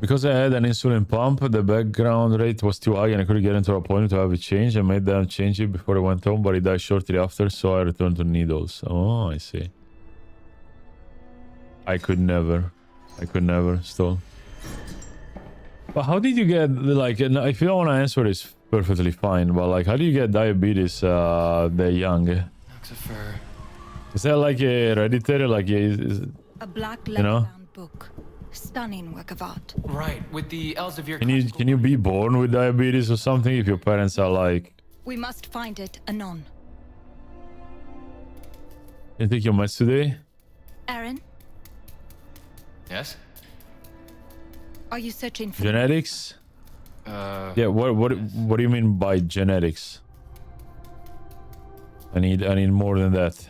Because I had an insulin pump, the background rate was too high and I couldn't get into an appointment to have it changed. I made them change it before I went home, but it died shortly after, so I returned to needles. Oh, I see. I could never still. But how did you get, like, if you don't want to answer, it's perfectly fine, but like, how do you get diabetes that young? Nuxifer. Is that like a hereditary, like a black you know? leather-bound book. Stunning work of art. Right, with the Elsevier. Can you be born with diabetes or something if your parents are like... We must find it anon. You take your meds today? Aaron? Yes? Are you searching for... Genetics? Yeah, what do you mean by genetics? I need more than that.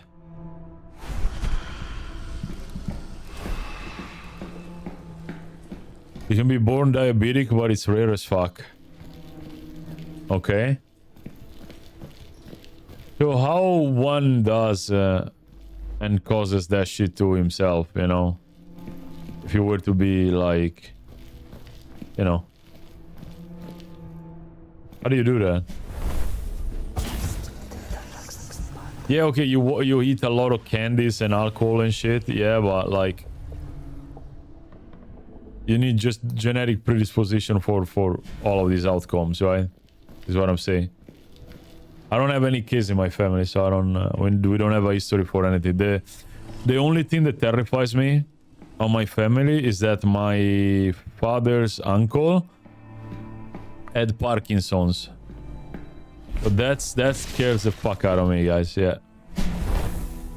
You can be born diabetic, but it's rare as fuck. Okay. So how one does and causes that shit to himself, you know? If you were to be like, you know, how do you do that? Yeah, okay, you eat a lot of candies and alcohol and shit, yeah, but like you need just genetic predisposition for all of these outcomes, right? Is what I'm saying. I don't have any kids in my family, so I don't we don't have a history for anything. The only thing that terrifies me on my family is that my father's uncle had Parkinson's. But that scares the fuck out of me, guys. Yeah.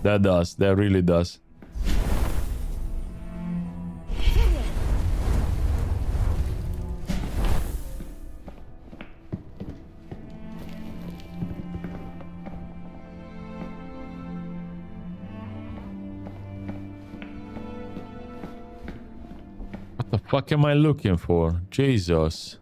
That really does. What the fuck am I looking for? Jesus.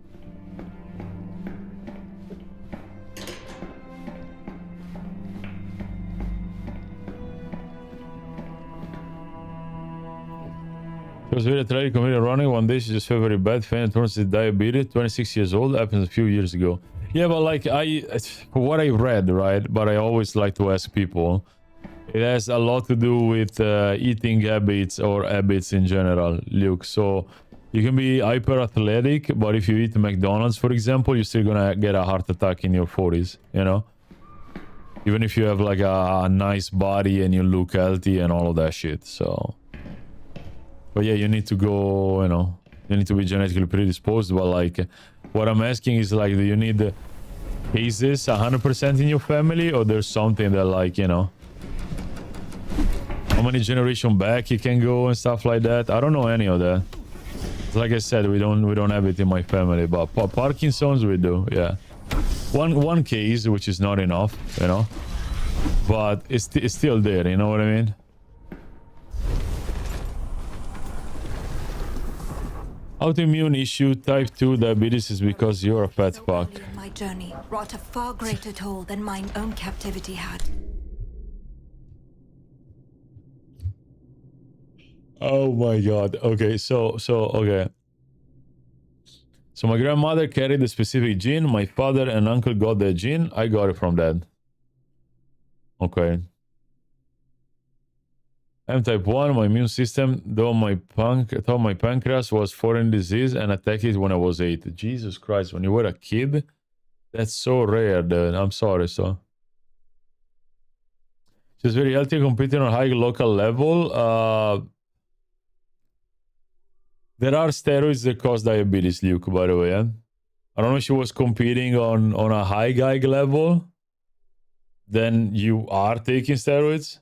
She was very athletic, committed running. One day she just felt very bad. Fan turns to diabetes. 26 years old. Happened a few years ago. Yeah, but like for what I read, right? But I always like to ask people. It has a lot to do with eating habits or habits in general, Luke. So you can be hyper athletic, but if you eat McDonald's, for example, you're still gonna get a heart attack in your 40s, you know? Even if you have like a nice body and you look healthy and all of that shit, so... But yeah, you need to go, you know, you need to be genetically predisposed. But like, what I'm asking is like, do you need cases 100% in your family, or there's something that like, you know, how many generations back you can go and stuff like that? I don't know any of that. Like I said, we don't have it in my family, but Parkinson's we do, yeah. One case, which is not enough, you know, but it's still there. You know what I mean? Autoimmune issue, type 2 diabetes is because you're a fat fuck. My journey wrought a far greater toll than mine own captivity had. Oh my god. Okay, so okay. So my grandmother carried the specific gene. My father and uncle got that gene. I got it from that. Okay. I'm type 1, my immune system, thought my pancreas was foreign disease and attacked it when I was 8. Jesus Christ, when you were a kid? That's so rare, dude. I'm sorry, so. She's very healthy, competing on a high local level. There are steroids that cause diabetes, Luke, by the way, yeah? I don't know if she was competing on a high level. Then you are taking steroids?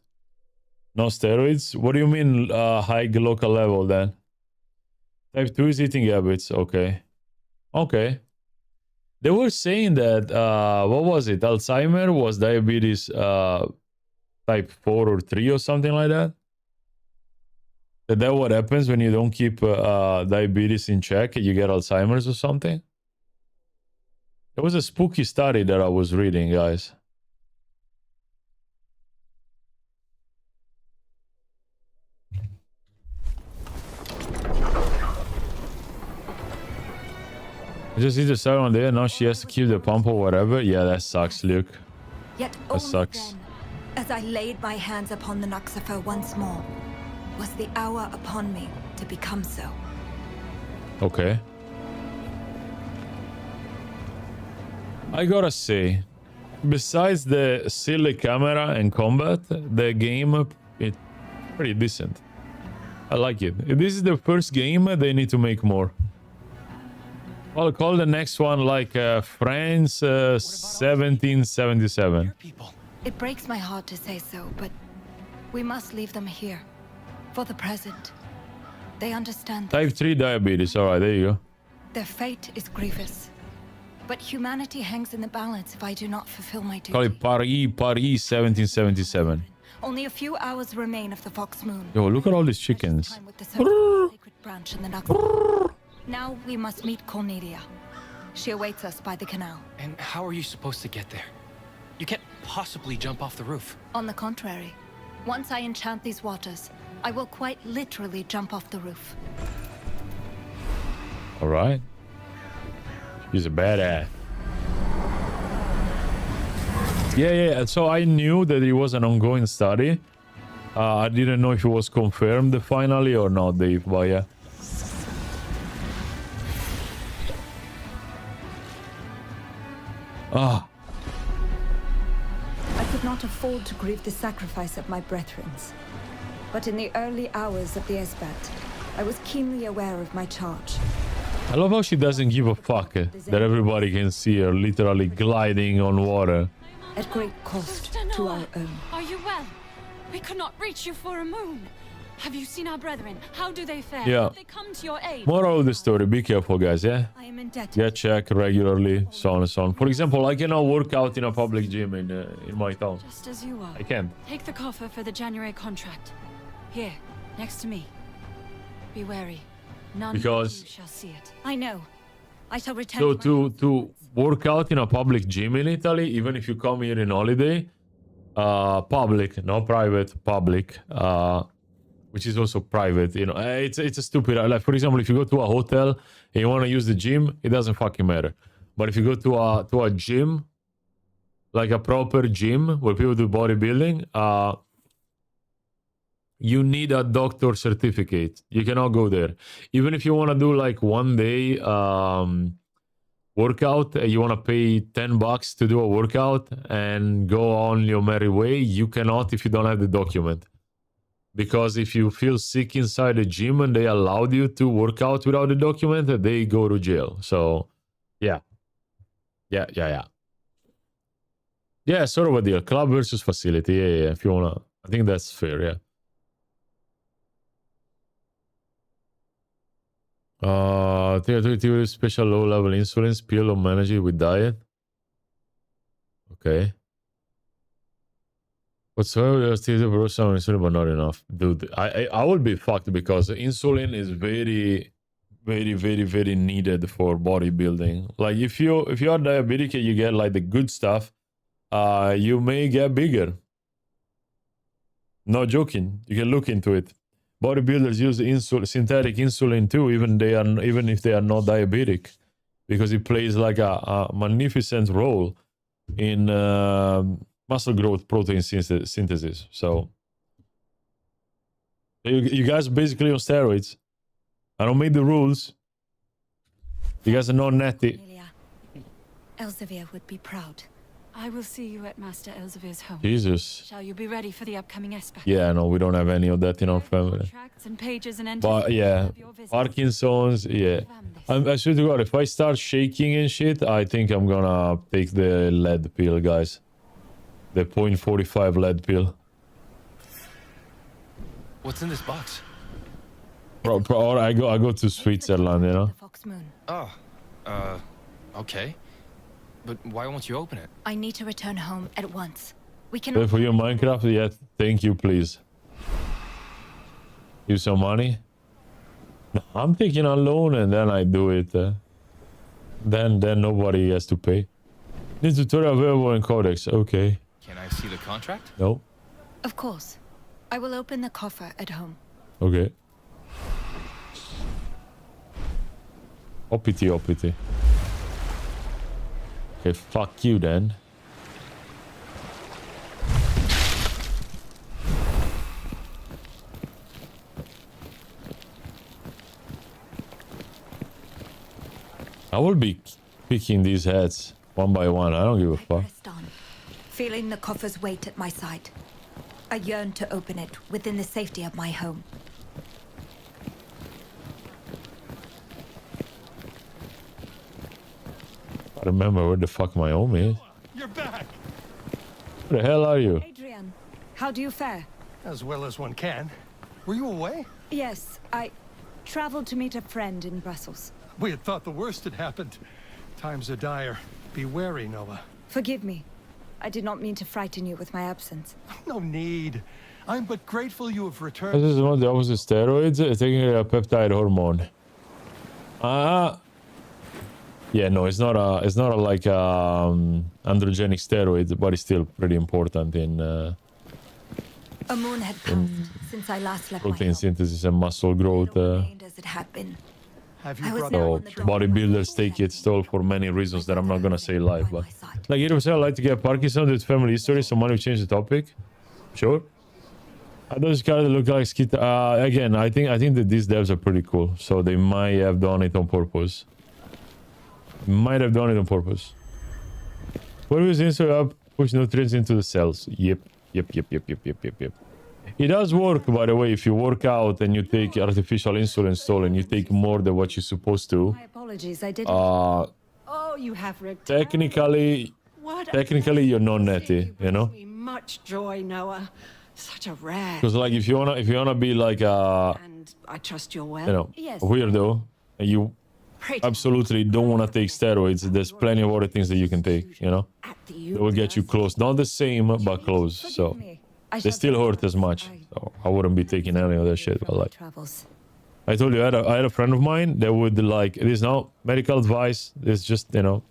No steroids? What do you mean high local level then? Type 2 is eating habits. Okay. Okay. They were saying that, what was it? Alzheimer was diabetes type 4 or 3 or something like that? That what happens when you don't keep diabetes in check? You get Alzheimer's or something? There was a spooky study that I was reading, guys. I just need to start on there. Now she has to keep the pump or whatever. Yeah, that sucks, Luke. Yet that sucks. Then, as I laid my hands upon the Nuxifer once more, was the hour upon me to become so. Okay. I gotta say, besides the silly camera and combat, the game it's pretty decent. I like it. If this is the first game, they need to make more. I'll call the next one like France 1777. It breaks my heart to say so, but we must leave them here. For the present. They understand. Type 3 diabetes. Alright, there you go. Their fate is grievous. But humanity hangs in the balance if I do not fulfill my duty. Call it Paris 1777. Only a few hours remain of the Fox Moon. Yo, look at all these chickens. Branch in the Now we must meet Cornelia. She awaits us by the canal. And how are you supposed to get there? You can't possibly jump off the roof. On the contrary, once I enchant these waters, I will quite literally jump off the roof. All right. He's a badass. Yeah. So I knew that it was an ongoing study. I didn't know if it was confirmed finally or not, Dave, but yeah. Ah. I could not afford to grieve the sacrifice of my brethrens. But in the early hours of the Esbat, I was keenly aware of my charge. I love how she doesn't give a fuck that everybody can see her literally gliding on water. At great cost to our own. Are you well? We could not reach you for a moon. Have you seen our brethren? How do they fare? Yeah. Have they come to your aid? Moral of the story, be careful, guys, yeah? I am indebted. Get checked regularly, so on and so on. For example, I cannot work out in a public gym in my town. Just as you are. I can't. Take the coffer for the January contract. Here, next to me. Be wary. None Because- of you shall see it. I know. I shall return So to to work out in a public gym in Italy, even if you come here in holiday, public, not private, public, which is also private, you know, it's a stupid, like for example, if you go to a hotel and you want to use the gym, it doesn't fucking matter. But if you go to a gym, like a proper gym where people do bodybuilding, you need a doctor certificate. You cannot go there. Even if you want to do like 1 day workout, you want to pay $10 to do a workout and go on your merry way, you cannot if you don't have the document. Because if you feel sick inside the gym and they allowed you to work out without the document, they go to jail. So, yeah. Yeah, sort of a deal. Club versus facility. Yeah. If you want to, I think that's fair, yeah. Special low-level insulin, spill or manage it with diet. Okay. Whatsoever, there's still some insulin, but not enough. Dude, I will be fucked because insulin is very, very, very, very needed for bodybuilding. Like if you are diabetic and you get like the good stuff, you may get bigger. Not joking. You can look into it. Bodybuilders use synthetic insulin too, even if they are not diabetic, because it plays like a magnificent role in muscle growth protein synthesis. So you guys are basically on steroids. I don't make the rules. You guys are not natty. Elsevier would be proud. I will see you at Master Elsevier's home. Jesus. Shall you be ready for the upcoming Esbat? Yeah, no, we don't have any of that in our family. Contracts and pages and But yeah, Parkinson's, yeah. I swear to God, if I start shaking and shit, I think I'm gonna take the lead pill, guys. The 0.45 lead pill. What's in this box? Or I go to Switzerland, you know? Oh, okay. But why won't you open it? I need to return home at once. We can. Pay for your Minecraft? Yeah, thank you, please. Give some money? No, I'm taking a loan and then I do it. Then nobody has to pay. Need tutorial available in Codex. Okay. Can I see the contract? No. Of course. I will open the coffer at home. Okay. Opity. Okay, fuck you then. I will be picking these heads one by one. I don't give a fuck. Feeling the coffer's weight at my side. I yearn to open it within the safety of my home. I remember where the fuck my home is. You're back! Where the hell are you? Adrian, how do you fare? As well as one can. Were you away? Yes, I traveled to meet a friend in Brussels. We had thought the worst had happened. Times are dire. Be wary, Noah. Forgive me. I did not mean to frighten you with my absence. No need. I'm but grateful you have returned. This is one of the opposite steroids. Taking a peptide hormone. Yeah, no, it's not a like androgenic steroid, but it's still pretty important in A moon had passed since I last left my protein home. synthesis and muscle growth. Remained as it had been. Have I you was brought now So on the dock. bodybuilders take it still for many reasons that I'm not gonna say live. But like it was, I like to get Parkinson with family history. So money change the topic. Sure. Those guys look like skit. Again, I think that these devs are pretty cool. So they might have done it on purpose. Might have done it on purpose. What was insert up? Push nutrients into the cells. Yep. It does work, by the way, if you work out and you take artificial insulin stolen, you take more than what you're supposed to. My apologies, I didn't. Oh, you have returned. Technically, you're not netty, you know? Me much joy, Noah. Such a rare. Because like if you wanna be like And I trust you're well. you know, Yes. a weirdo, and you absolutely don't want to take steroids, there's plenty of other things that you can take, you know? They will get you close. Not the same, but close. So they still hurt as much. So I wouldn't be taking any of that shit. But like Travels. I told you, I had a friend of mine that would like, it is not medical advice. It's just, you know,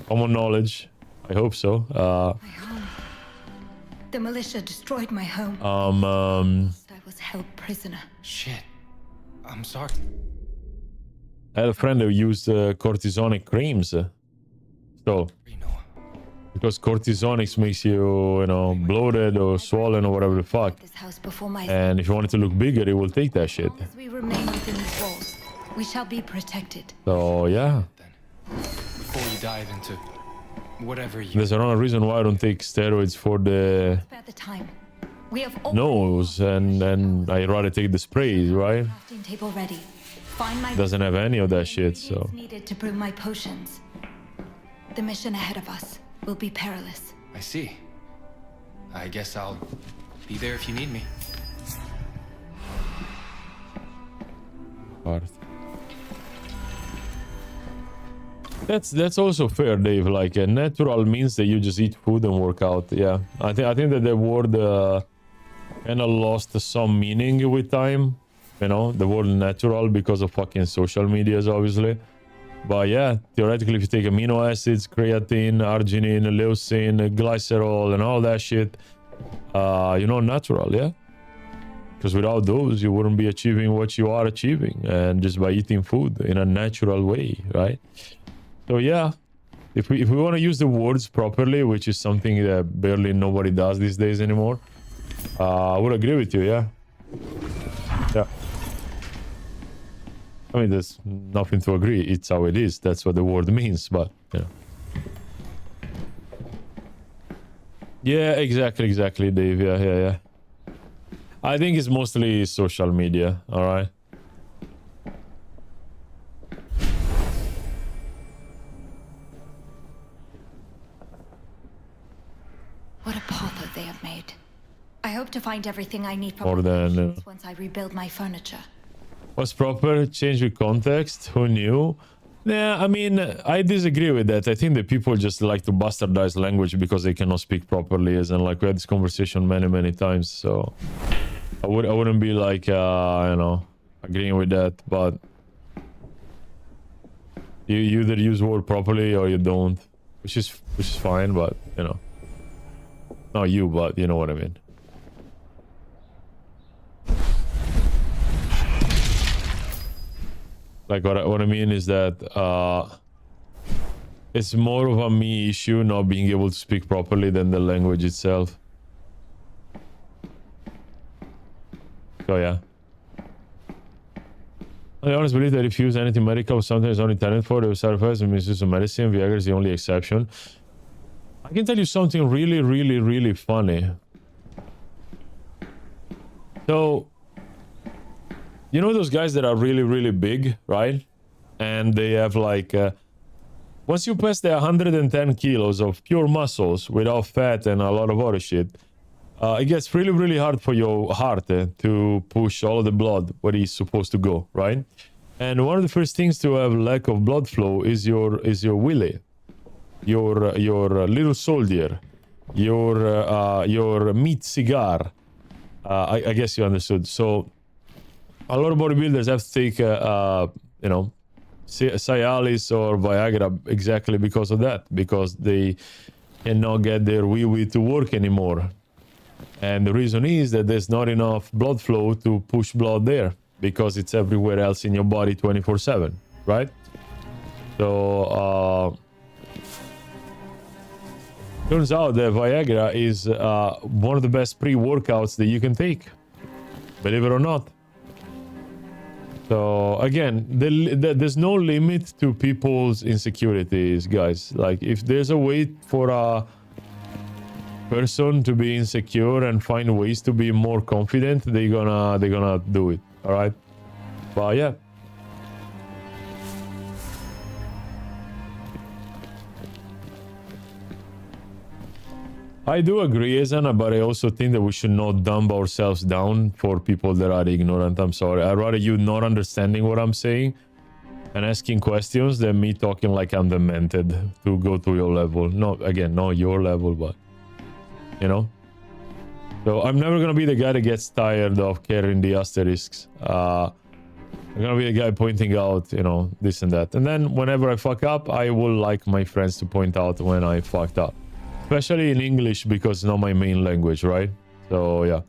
common knowledge. I hope so. The militia destroyed my home. I was held prisoner. Shit. I'm sorry. I had a friend who used cortisonic creams. So, because cortisonics makes you, you know, bloated or swollen or whatever the fuck. This house before my And if you want it to look bigger, it will take that shit. As we remain within these walls, we shall be protected. So, yeah. Before you dive into whatever you... There's another reason why I don't take steroids for the Spare the time. We have nose, and I rather take the sprays, right? crafting table ready. Find my Doesn't have any of that shit, so. needed to brew my potions. The mission ahead of us will be perilous. I see. I guess I'll be there if you need me. Part. That's also fair, Dave. Like natural means that you just eat food and work out. Yeah, I think that the word kind of lost some meaning with time. You know, the word natural because of fucking social medias, obviously. But yeah, theoretically, if you take amino acids, creatine, arginine, leucine, glycerol, and all that shit, you know, natural, yeah. Because without those, you wouldn't be achieving what you are achieving, and just by eating food in a natural way, right? So yeah, if we want to use the words properly, which is something that barely nobody does these days anymore, I would agree with you. Yeah. Yeah. I mean, there's nothing to agree. It's how it is. That's what the word means. But you know. Yeah, exactly, Dave. Yeah. I think it's mostly social media. All right. What a pother they have made. I hope to find everything I need for More than once I rebuild my furniture. what's proper? Change with context. Who knew? Yeah, I mean, I disagree with that. I think that people just like to bastardize language because they cannot speak properly. As in, like, we had this conversation many times. So I wouldn't be like, you know, agreeing with that. But you either use word properly or you don't, which is fine. But you know, not you, but you know what I mean. Like what I mean is that it's more of a me issue not being able to speak properly than the language itself. So yeah. I honestly believe that if you use anything medical, something is only intended for the side effects and misuse of medicine. Viagra is the only exception. I can tell you something really funny. So, you know those guys that are really big, right? And they have like, once you pass the 110 kilos of pure muscles without fat and a lot of other shit, it gets really hard for your heart to push all the blood where it's supposed to go, right? And one of the first things to have lack of blood flow is your willy, your little soldier, your meat cigar. I guess you understood. So a lot of bodybuilders have to take, you know, Cialis or Viagra exactly because of that, because they cannot get their wee to work anymore. And the reason is that there's not enough blood flow to push blood there because it's everywhere else in your body 24/7, right? So turns out that Viagra is one of the best pre-workouts that you can take, believe it or not. So again, there's no limit to people's insecurities, guys. Like if there's a way for a person to be insecure and find ways to be more confident, they're gonna do it. All right, but yeah. I do agree, Ezana, but I also think that we should not dumb ourselves down for people that are ignorant. I'm sorry. I'd rather you not understanding what I'm saying and asking questions than me talking like I'm demented to go to your level. No, again, not your level, but, you know. So I'm never going to be the guy that gets tired of carrying the asterisks. I'm going to be the guy pointing out, you know, this and that. And then whenever I fuck up, I will like my friends to point out when I fucked up. Especially in English because it's not my main language, right? So yeah.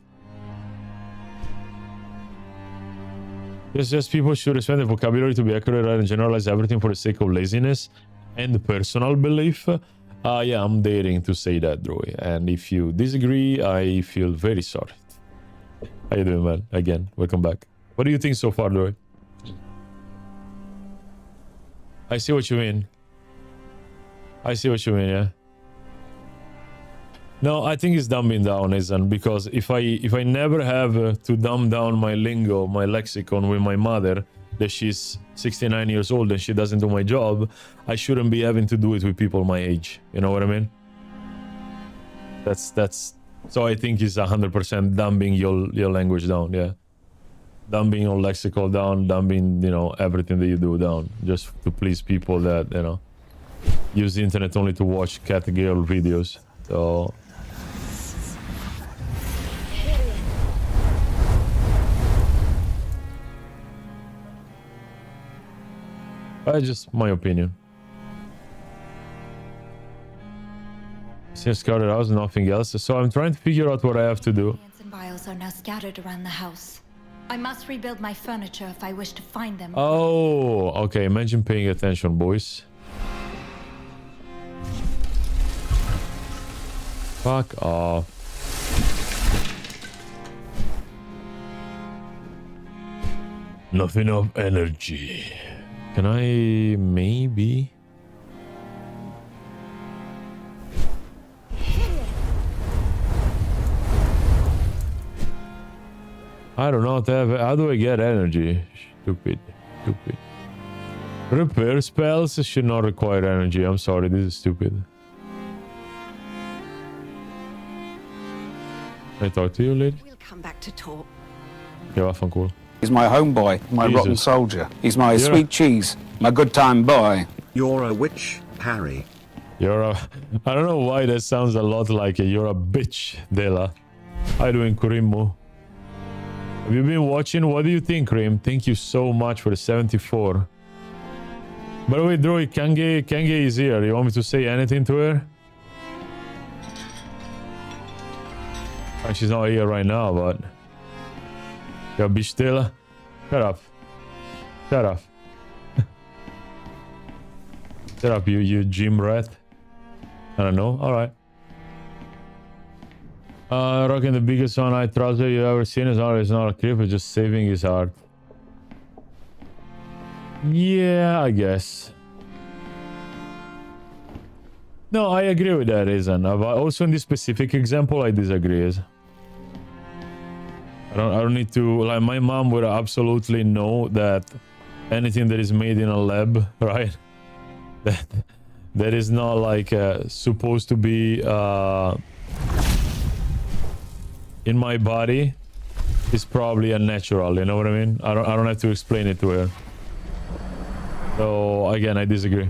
It's just people should expand the vocabulary to be accurate rather than generalize everything for the sake of laziness and personal belief. Yeah, I'm daring to say that, Droy. And if you disagree, I feel very sorry. How you doing, man? Again, welcome back. What do you think so far, Droy? I see what you mean. I see what you mean, yeah. No, I think it's dumbing down, isn't? Because if I never have to dumb down my lingo, my lexicon with my mother, that she's 69 years old and she doesn't do my job, I shouldn't be having to do it with people my age. You know what I mean? That's so I think it's 100% dumbing your language down, yeah. Dumbing your lexical down, dumbing, you know, everything that you do down, just to please people that, you know, use the internet only to watch cat girl videos. So just my opinion. Since Carter House, nothing else. So I'm trying to figure out what I have to do. And vials are now scattered around the house. I must rebuild my furniture if I wish to find them. Oh, okay. Imagine paying attention, boys. Fuck off. Not enough energy. Can I maybe? I don't know. How do I get energy? Stupid. Repair spells should not require energy. I'm sorry, this is stupid. Can I talk to you, lady? We'll come back to talk. Yeah, cool. He's my homeboy, my Jesus. rotten soldier. He's my sweet cheese, my good time boy. You're a witch, Harry. I don't know why that sounds a lot like you're a bitch, Dela. How you doing, Kurimu? Have you been watching? What do you think, Krim? Thank you so much for the 74. By the way, Droid, Kange is here. You want me to say anything to her? She's not here right now, but... Ja, be still. Shut up. Shut up. Shut up, you gym rat. I don't know. Alright. Rocking the biggest one-eyed trouser you ever seen is not a clip, it's just saving his heart. Yeah, I guess. No, I agree with that, Izan. But also in this specific example, I disagree. I don't need to, like, my mom would absolutely know that anything that is made in a lab, right? That is not like supposed to be in my body is probably unnatural, you know what I mean? I don't have to explain it to her. So again, I disagree.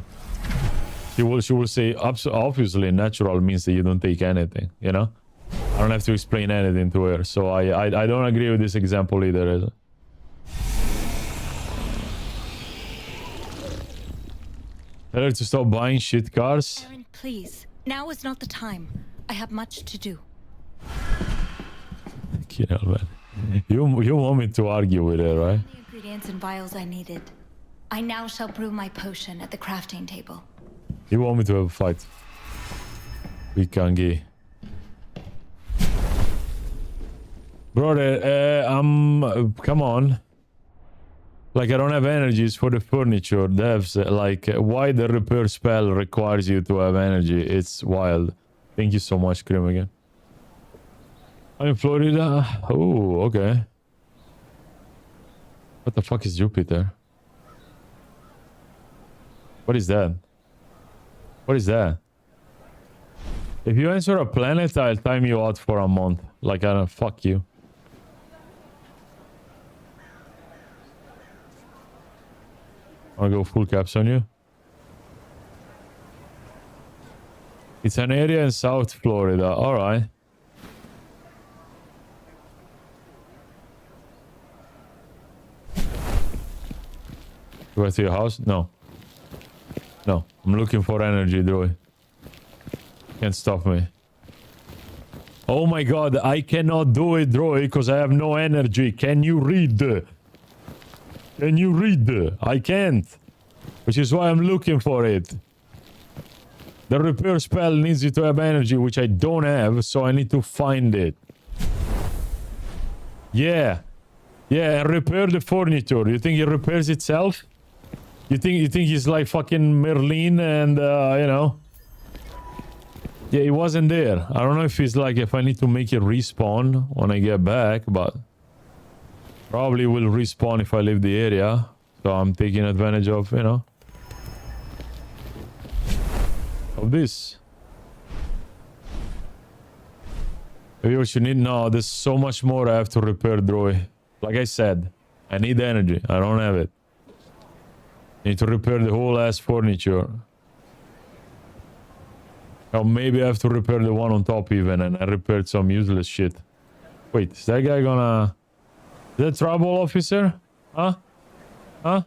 She will say obviously natural means that you don't take anything, you know? I don't have to explain anything to her, so I don't agree with this example either. Tell her to stop buying shit cars. Aaron, please. Now is not the time. I have much to do. You know, man. You want me to argue with her, right? The ingredients and vials I needed. I now shall brew my potion at the crafting table. You want me to have a fight? We can get. Brother, come on. Like, I don't have energies for the furniture. Devs, like, why the repair spell requires you to have energy? It's wild. Thank you so much, Krim, again. I'm in Florida. Oh, okay. What the fuck is Jupiter? What is that? What is that? If you answer a planet, I'll time you out for a month. Like, I don't fuck you. I'll go full caps on you. It's an area in South Florida. All right. Go to your house? No. No. I'm looking for energy, Droid. Can't stop me. Oh my god, I cannot do it, Droid, because I have no energy. Can you read? Can you read? I can't. Which is why I'm looking for it. The repair spell needs you to have energy, which I don't have, so I need to find it. Yeah. Yeah, and repair the furniture. You think it repairs itself? You think he's like fucking Merlin and, you know? Yeah, he wasn't there. I don't know if he's like, if I need to make it respawn when I get back, but... Probably will respawn if I leave the area. So I'm taking advantage of, you know... of this. Maybe what you need? No, there's so much more I have to repair, Droid. Like I said, I need energy. I don't have it. I need to repair the whole ass furniture. Or maybe I have to repair the one on top even, and I repaired some useless shit. Wait, is that guy gonna... Is that trouble, officer? Huh? Huh?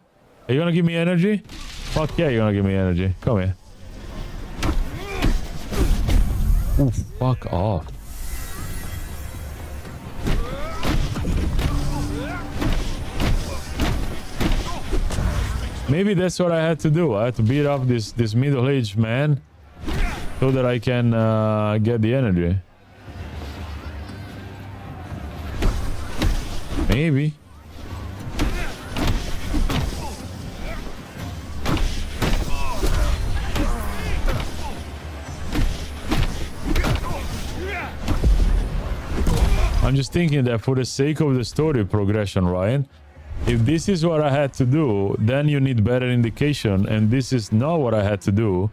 Are you gonna give me energy? Fuck yeah, you're gonna give me energy. Come here. Ooh, fuck off. Maybe that's what I had to do. I had to beat up this middle-aged man so that I can get the energy. Maybe. I'm just thinking that for the sake of the story progression, Ryan, if this is what I had to do, then you need better indication, and this is not what I had to do.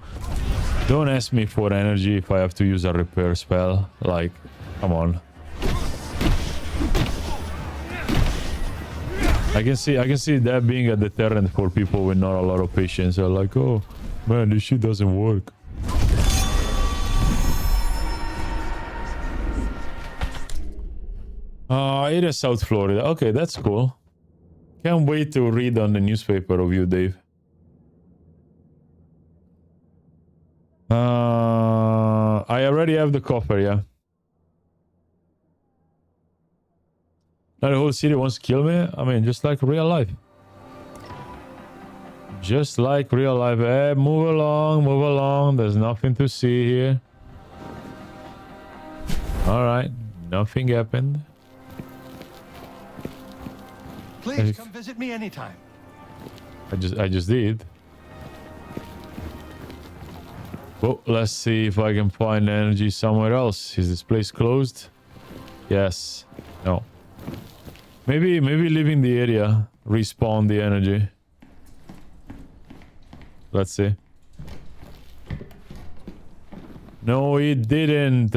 Don't ask me for energy if I have to use a repair spell. Like, come on. I can see that being a deterrent for people with not a lot of patience. They're like, oh man, this shit doesn't work. It is South Florida. Okay, that's cool. Can't wait to read on the newspaper of you, Dave. I already have the coffer, yeah. Now the whole city wants to kill me? I mean, just like real life. Just like real life. Hey, move along, move along. There's nothing to see here. Alright, nothing happened. Please come visit me anytime. I just did. Well, let's see if I can find energy somewhere else. Is this place closed? Yes. No. Maybe leaving the area respawn the energy. Let's see. No, it didn't.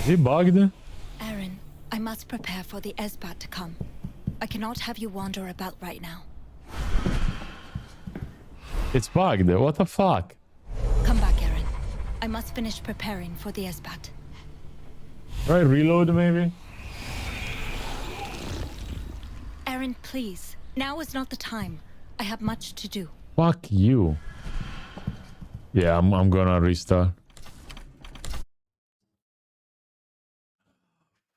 Is he bugged? Aaron, I must prepare for the Esbat to come. I cannot have you wander about right now. It's bugged. What the fuck? Come back, Aaron. I must finish preparing for the Esbat. Right, reload maybe? Aaron, please. Now is not the time. I have much to do. Fuck you. Yeah, I'm gonna restart.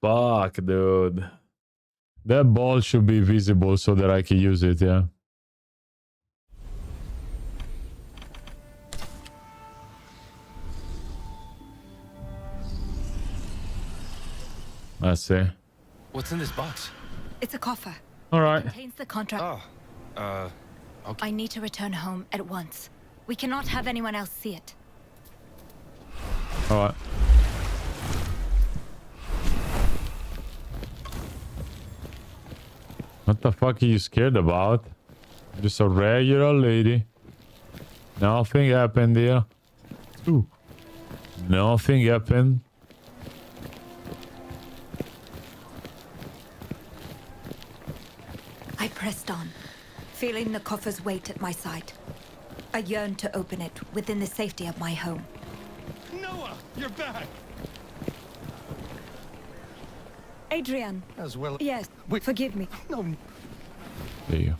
Fuck, dude. That ball should be visible so that I can use it, yeah. I see. What's in this box? It's a coffer. All right. It contains the contract. Oh, okay. I need to return home at once. We cannot have anyone else see it. All right. What the fuck are you scared about? Just a regular lady. Nothing happened here. Ooh. Nothing happened. I pressed on, feeling the coffer's weight at my side. I yearned to open it within the safety of my home. Noah, you're back. Adrian. As well. Yes. Forgive me. No. There you.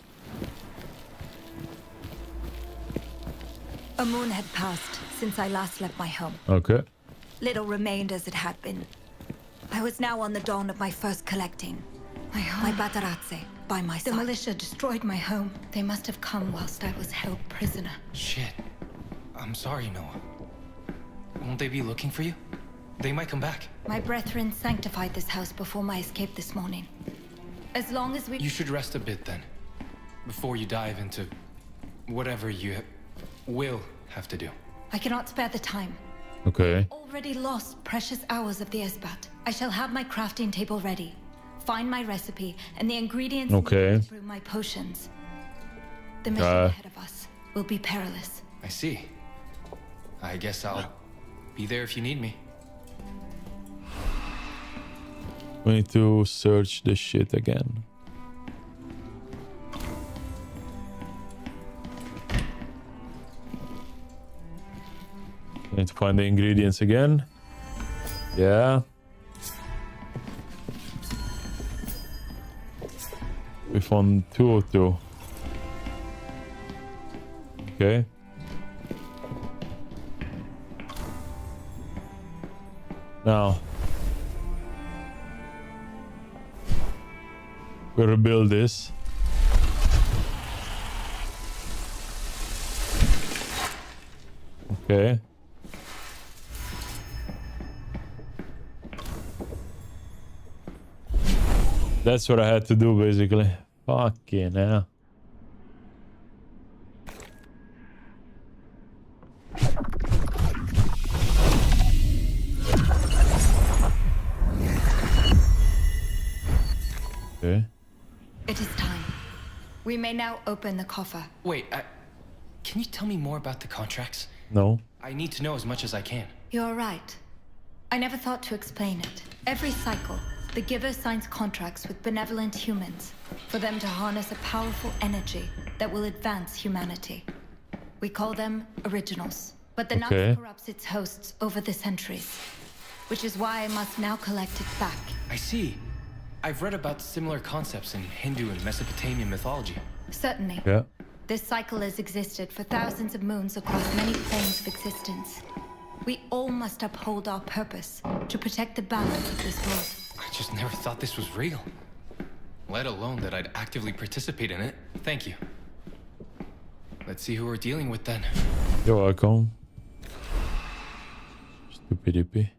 A moon had passed since I last left my home. Okay. Little remained as it had been. I was now on the dawn of my first collecting. My Batarazze by my side. The militia destroyed my home. They must have come whilst I was held prisoner. Shit. I'm sorry, Noah. Won't they be looking for you? They might come back. My brethren sanctified this house before my escape this morning. As long as we... You should rest a bit then, before you dive into whatever you will have to do. I cannot spare the time. Okay. Already lost precious hours of the Esbat. I shall have my crafting table ready. Find my recipe and the ingredients needed to brew my potions. The mission ahead of us will be perilous. I see. I guess I'll be there if you need me. We need to search this shit again. Need to find the ingredients again. Yeah. We found 202. Okay. Now we rebuild this. Okay. That's what I had to do basically. Fucking hell. Okay. It is time. We may now open the coffer. Wait, can you tell me more about the contracts? No. I need to know as much as I can. You're right. I never thought to explain it. Every cycle, the giver signs contracts with benevolent humans for them to harness a powerful energy that will advance humanity. We call them originals. But the Nux corrupts its hosts over the centuries, which is why I must now collect it back. I see. I've read about similar concepts in Hindu and Mesopotamian mythology. Certainly. Yeah. This cycle has existed for thousands of moons across many planes of existence. We all must uphold our purpose to protect the balance of this world. I just never thought this was real. Let alone that I'd actively participate in it. Thank you. Let's see who we're dealing with then. You're welcome. Stupid hippie.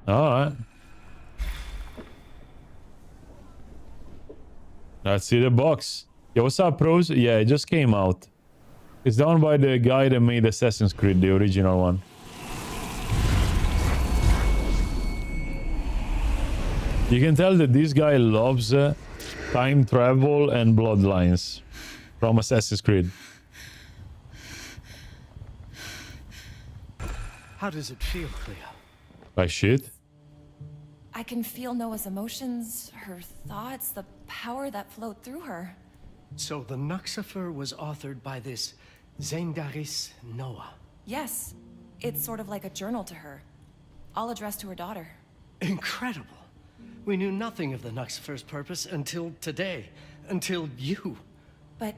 All right. Let's see the box. Yo, what's up, pros? Yeah, it just came out. It's done by the guy that made Assassin's Creed, the original one. You can tell that this guy loves time travel and bloodlines from Assassin's Creed. How does it feel, Clea? Like shit. I can feel Noah's emotions, her thoughts, the power that flowed through her. So the Nuxifer was authored by this Zendaris Noah. Yes, it's sort of like a journal to her, all addressed to her daughter. Incredible. We knew nothing of the Nuxifer's purpose until today, until you. But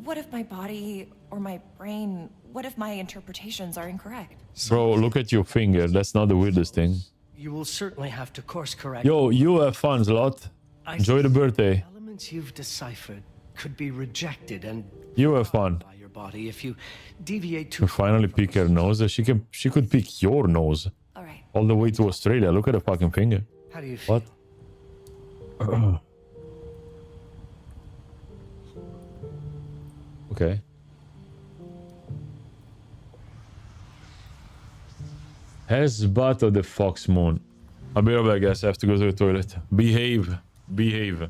what if my body or my brain, what if my interpretations are incorrect? Bro, look at your finger. That's not the weirdest thing. You will certainly have to course correct. Yo, you have fun, Zlot. Enjoy the birthday. Elements you've deciphered could be rejected and You have fun. by your body if you deviate too You finally pick her nose. She could pick your nose. All right. All the way to Australia. Look at the fucking finger. How do you feel? What? Okay. Hezbat of the Fox Moon. I'll be right back, guys. I have to go to the toilet. Behave. Behave.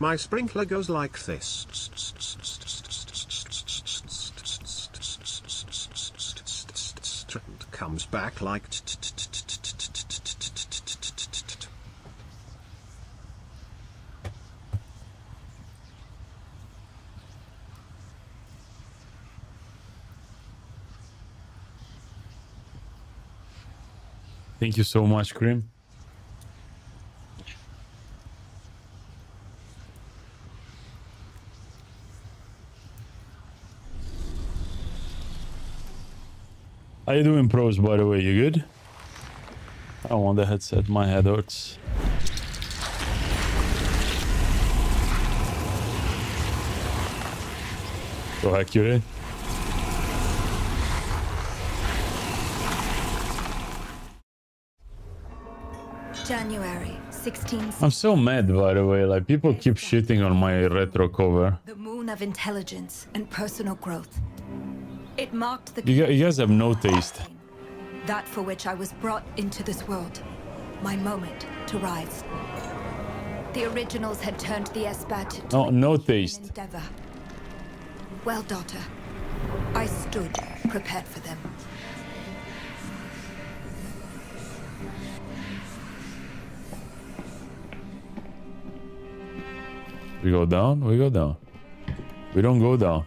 My sprinkler goes like this. And comes back like. Thank you so much, Cream. How you doing, pros, by the way? You good? I don't want the headset. My head hurts. So accurate. January 16th. I'm so mad, by the way. Like, people keep shitting on my retro cover. The moon of intelligence and personal growth. It marked the You guys have no taste. that for which I was brought into this world. My moment to rise. The originals had turned the Esbat to No taste. endeavor. Well, daughter, I stood prepared for them. We go down, we go down. We don't go down.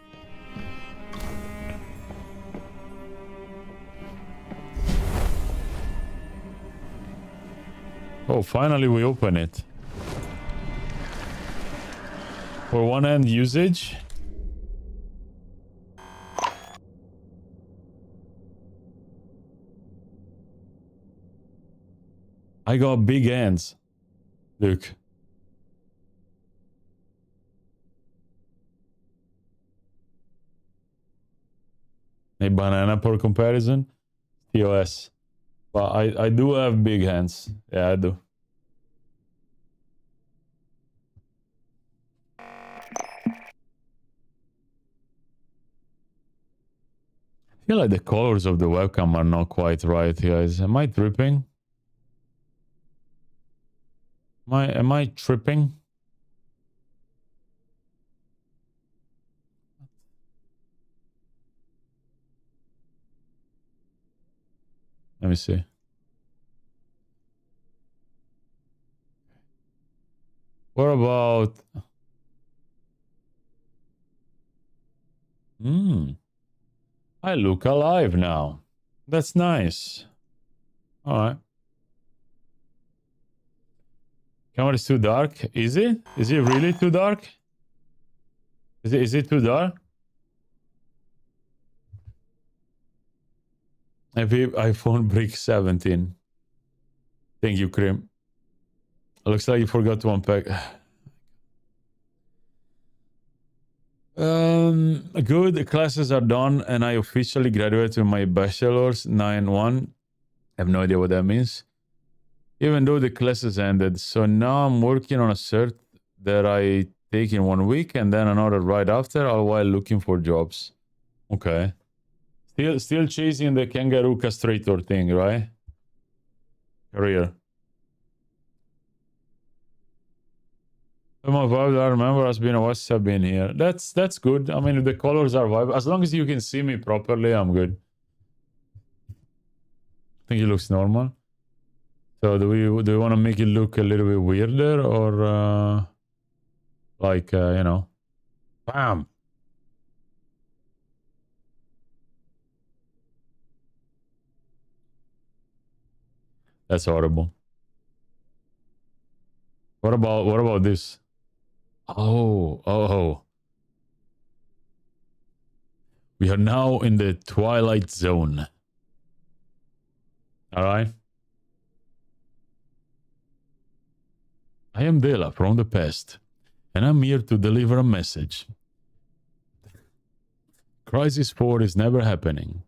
Oh, finally we open it. For one end usage. I got big hands. Look. A banana for comparison. TOS. But I do have big hands. Yeah, I do. I feel like the colors of the webcam are not quite right, guys. Am I tripping? Am I tripping? Let me see. What about... I look alive now. That's nice. Alright. Camera is too dark. Is it? Is it really too dark? Is it too dark? iPhone Brick 17. Thank you, Krim. Looks like you forgot to unpack. Good. Classes are done and I officially graduated with my bachelor's 9-1. I have no idea what that means. Even though the classes ended. So now I'm working on a cert that I take in 1 week and then another right after, all while looking for jobs. Okay. Still chasing the kangaroo castrator thing, right? Career. My vibe, I remember has been a while since I've been here. That's good. I mean, if the colors are vibe, as long as you can see me properly, I'm good. I think it looks normal. So do we want to make it look a little bit weirder or like you know, bam. That's horrible. What about this? Oh. We are now in the Twilight Zone. All right. I am Dela from the past, and I'm here to deliver a message. Crisis 4 is never happening.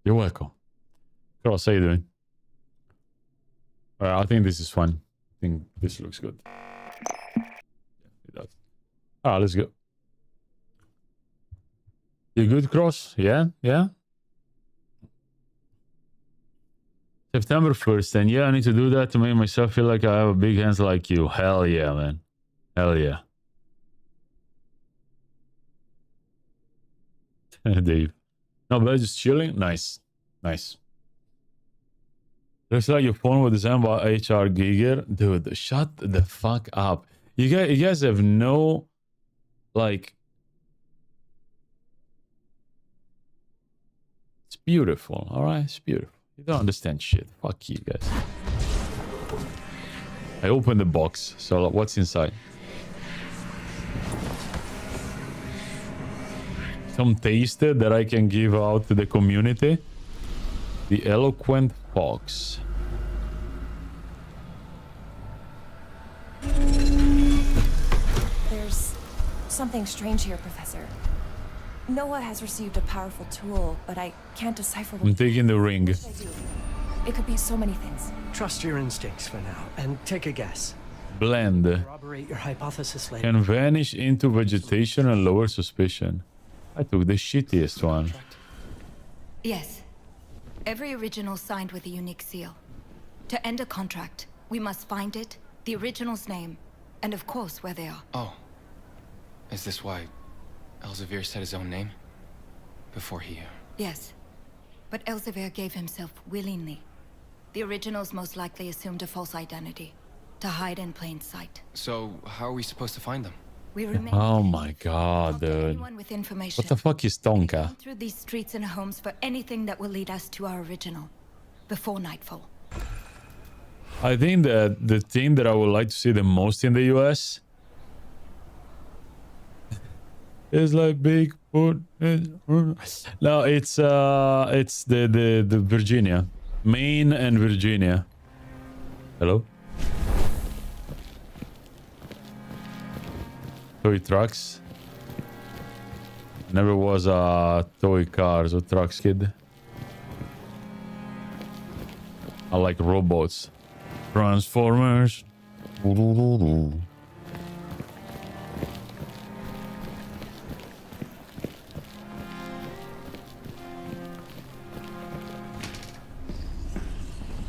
You're welcome. Cross, how you doing? I think this is fun. I think this looks good. Yeah, it does. Let's go. You good, Cross? Yeah? September 1st, and yeah, I need to do that to make myself feel like I have a big hands like you. Hell yeah, man. Hell yeah. Dave. No, but just chilling. Nice. Nice. Looks like your phone was designed by HR Giger. Dude, shut the fuck up. You guys have no, like... It's beautiful, alright? It's beautiful. You don't understand shit. Fuck you guys. I opened the box, so what's inside? Some tasted that I can give out to the community. The Eloquent Fox. There's something strange here, Professor. Noah has received a powerful tool, but I can't decipher what... I'm taking the ring. What should I do? It could be so many things. Trust your instincts for now, and take a guess. Blend. Corroborate your hypothesis later. Can vanish into vegetation and lower suspicion. I took the shittiest one. Yes. Every original signed with a unique seal. To end a contract, we must find it, the original's name, and of course where they are. Oh. Is this why Elsevier said his own name? Before he... Yes. But Elsevier gave himself willingly. The originals most likely assumed a false identity, to hide in plain sight. So, how are we supposed to find them? We remain... Oh my god, dude. Anyone with information. What the fuck is Tonka? Through these streets and homes for anything that will lead us to our original, before nightfall. I think that the thing that I would like to see the most in the US is like Bigfoot. No, it's the Virginia, Maine and Virginia. Hello. Toy trucks. Never was a toy cars or trucks kid. I like robots. Transformers.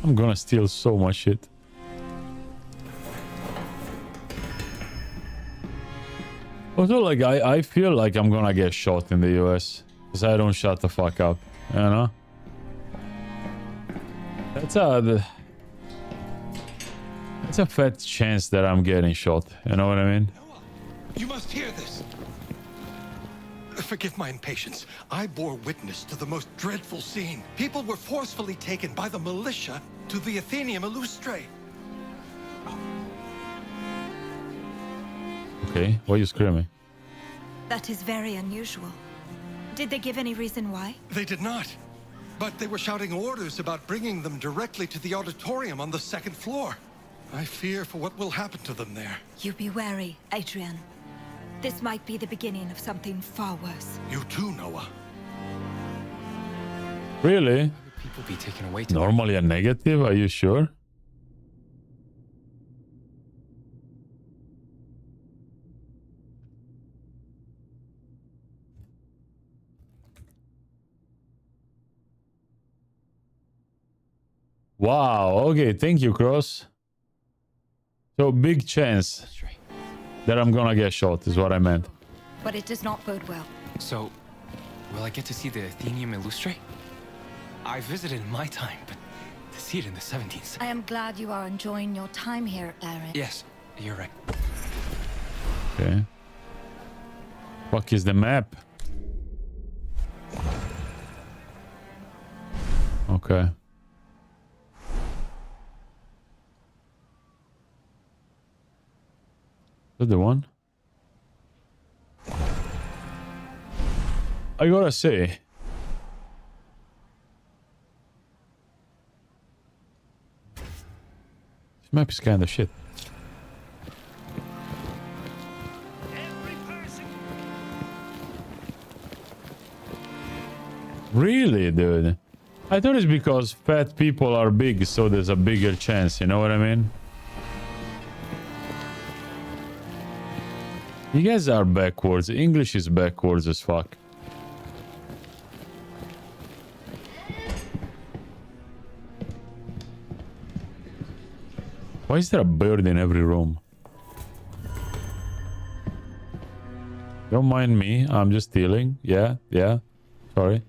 I'm gonna steal so much shit. Also, like, I feel like I'm gonna get shot in the US because I don't shut the fuck up, you know? That's a fat chance that I'm getting shot, you know what I mean? You must hear this. Forgive my impatience. I bore witness to the most dreadful scene. People were forcefully taken by the militia to the Athenaeum Illustre. Okay, why are you screaming? That is very unusual. Did they give any reason why? They did not. But they were shouting orders about bringing them directly to the auditorium on the second floor. I fear for what will happen to them there. You be wary, Adrian. This might be the beginning of something far worse. You too, Noah. Really? People be taken away to Normally a negative, are you sure? Wow, okay, thank you, Cross. So big chance that I'm gonna get shot is what I meant. But it does not bode well. So, will I get to see the Athenaeum Illustre? I visited in my time, but to see it in the 17th... I am glad you are enjoying your time here, Aaron. Yes, you're right. Okay. Fuck is the map? Okay. Is that the one? I gotta say, this map is kind of shit. Really, dude? I thought it's because fat people are big, so there's a bigger chance, you know what I mean? You guys are backwards. English is backwards as fuck. Why is there a bird in every room? Don't mind me. I'm just stealing. Yeah. Sorry.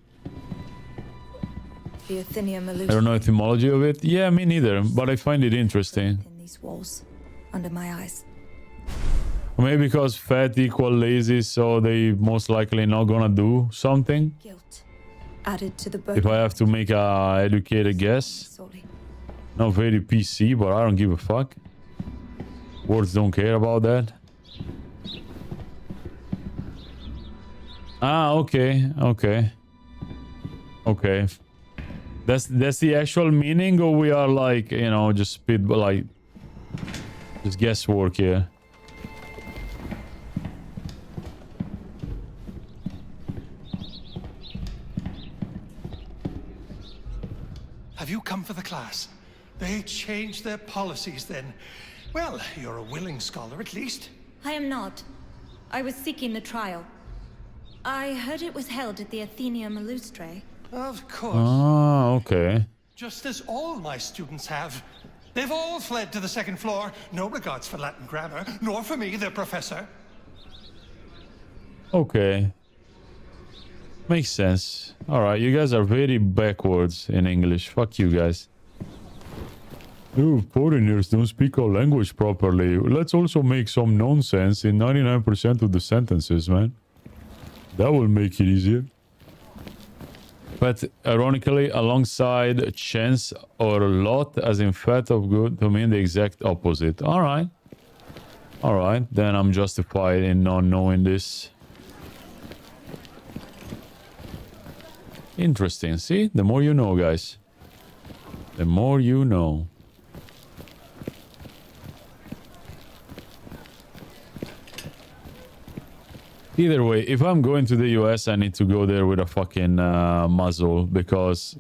The Athenium I don't know the etymology of it. Yeah, me neither. But I find it interesting. in these walls, under my eyes. Maybe because fat equal lazy, so they most likely not gonna do something. Guilt added to the If burden. I have to make a educated guess. Sorry. Not very PC, but I don't give a fuck. Words don't care about that. Ah, okay. That's the actual meaning, or we are like, you know, just spit, like, just guesswork here. Have you come for the class? They changed their policies then. Well, you're a willing scholar at least. I am not. I was seeking the trial. I heard it was held at the Athenium Illustre. Of course. Ah, okay. Just as all my students have. They've all fled to the second floor. No regards for Latin grammar, nor for me, their professor. Okay. Makes sense. Alright, you guys are very backwards in English. Fuck you guys. Oh, foreigners don't speak our language properly. Let's also make some nonsense in 99% of the sentences, man. That will make it easier. But ironically, alongside chance or lot, as in fat of good, to mean the exact opposite. Alright. Alright, then I'm justified in not knowing this. Interesting. See? The more you know, guys. The more you know. Either way, if I'm going to the US, I need to go there with a fucking muzzle, because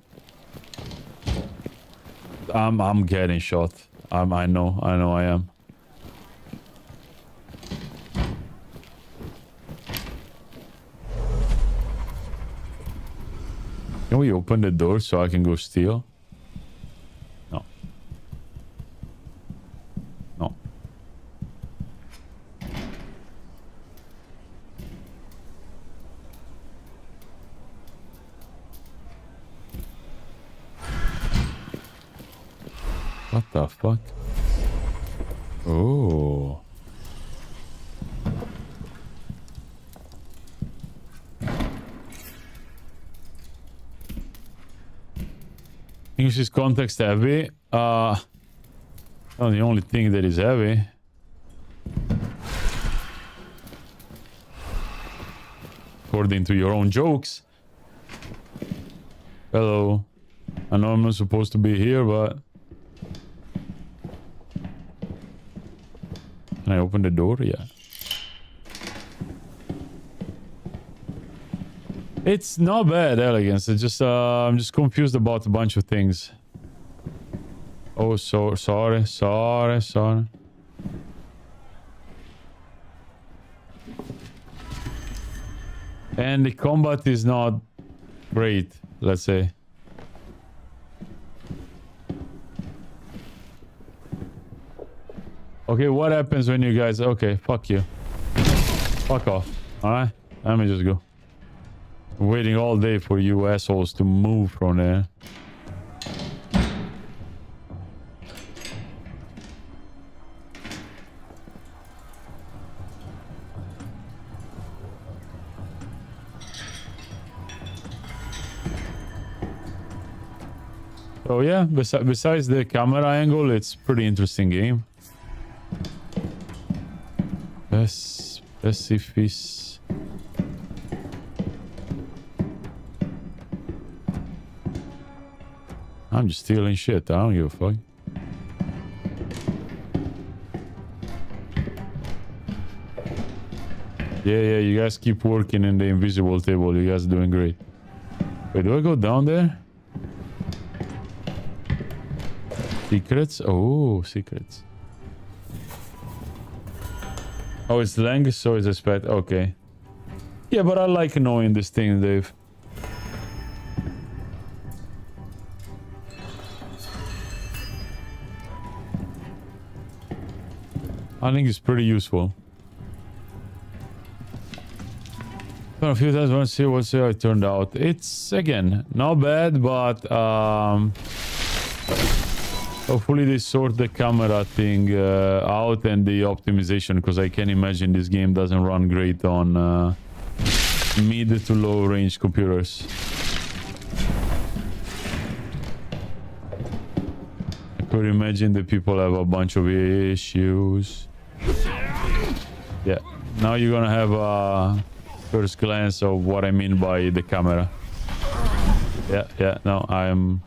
I'm getting shot. I know I am. Can we open the door so I can go steal? No. No. What the fuck? Oh. English is context heavy. Not the only thing that is heavy. According to your own jokes. Hello. I know I'm not supposed to be here, but... Can I open the door? Yeah. It's not bad, Elegance. It's just I'm just confused about a bunch of things. Oh, sorry. And the combat is not great, let's say. Okay, what happens when you guys... Okay, fuck you. Fuck off. Alright? Let me just go. I'm waiting all day for you assholes to move from there. So yeah, besides the camera angle, it's pretty interesting game. Specific. I'm just stealing shit. I don't give a fuck. Yeah, you guys keep working in the invisible table. You guys are doing great. Wait, do I go down there? Secrets? Oh, secrets. Oh, it's language, so it's a spec. Okay. Yeah, but I like knowing this thing, Dave. I think it's pretty useful. A few times, want to see what's how it turned out. It's again not bad, but hopefully they sort the camera thing out and the optimization, because I can imagine this game doesn't run great on mid to low range computers. I could imagine that people have a bunch of issues. Yeah, now you're gonna have a first glance of what I mean by the camera. Yeah, no, I'm...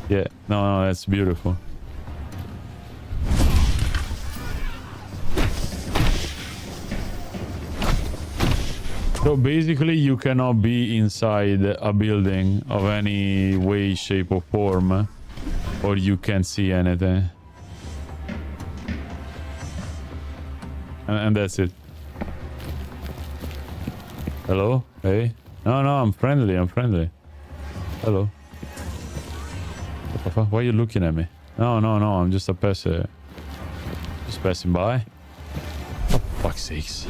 Yeah, no, that's beautiful. So basically you cannot be inside a building of any way, shape or form, or you can't see anything. And that's it. Hello? Hey? No, I'm friendly, Hello? What the fuck? Why are you looking at me? No, I'm just a passer. Just passing by. For fuck's sakes.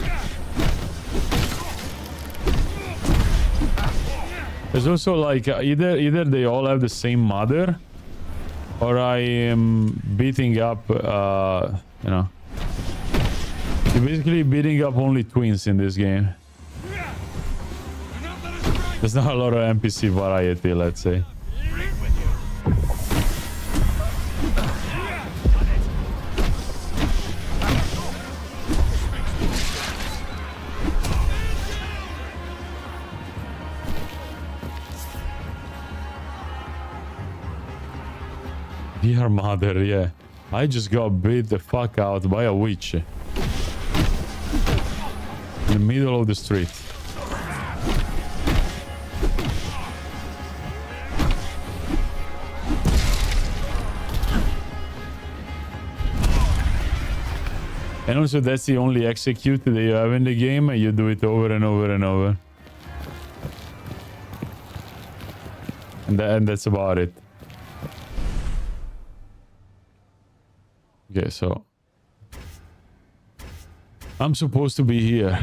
There's also like either they all have the same mother, or I am beating up, you know. You're basically beating up only twins in this game. There's not a lot of NPC variety, let's say. Dear mother, yeah. I just got beat the fuck out by a witch. In the middle of the street. And also that's the only execute that you have in the game, and you do it over and over and over. And that's about it. Okay, so I'm supposed to be here.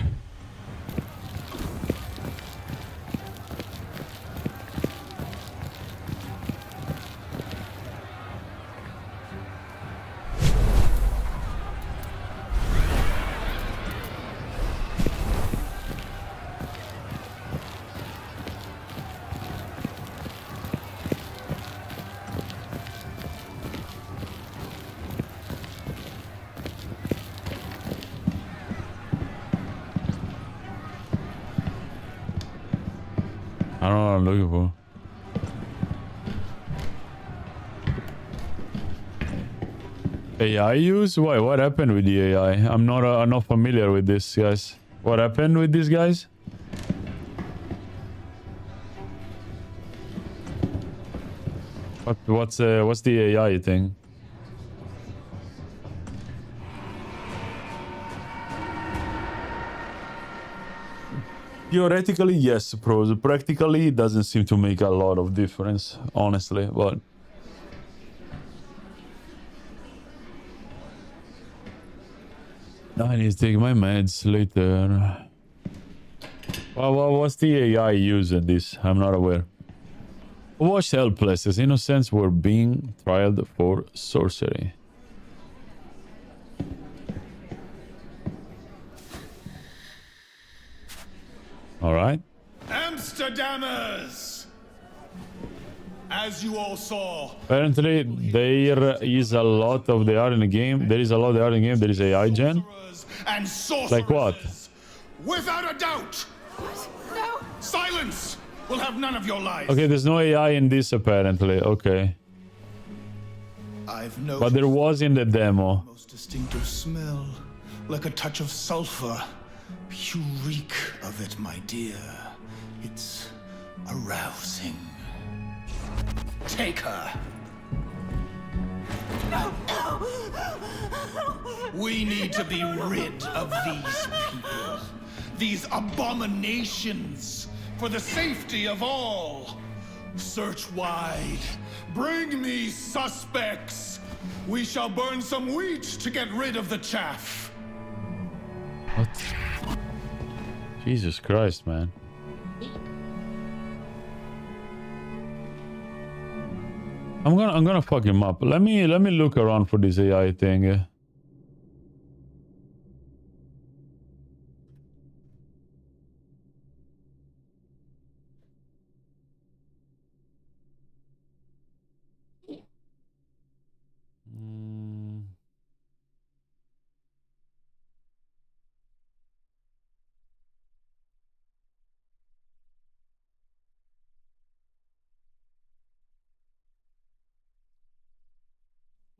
I don't know what I'm looking for. AI use? Why? What happened with the AI? I'm not familiar with this, guys. What happened with these guys? What's the AI thing? Theoretically, yes, pros. Practically, it doesn't seem to make a lot of difference, honestly, but... I need to take my meds later. Well, what's the AI using this? I'm not aware. Watch helpless as innocents were being tried for sorcery. All right. Amsterdammers! As you all saw. Apparently, there is a lot of the art in the game. There is a lot of the art in the game. There is AI gen. And like what? Without a doubt. No. Silence! We'll have none of your lies. Okay, there's no AI in this apparently. Okay. But there was in the demo. Most distinctive smell, like a touch of sulfur. You reek of it, my dear. It's arousing. Take her. No. We need to be rid of these people. These abominations. For the safety of all. Search wide. Bring me suspects. We shall burn some wheat to get rid of the chaff. What? Jesus Christ, man. I'm gonna fuck him up. Let me look around for this AI thing.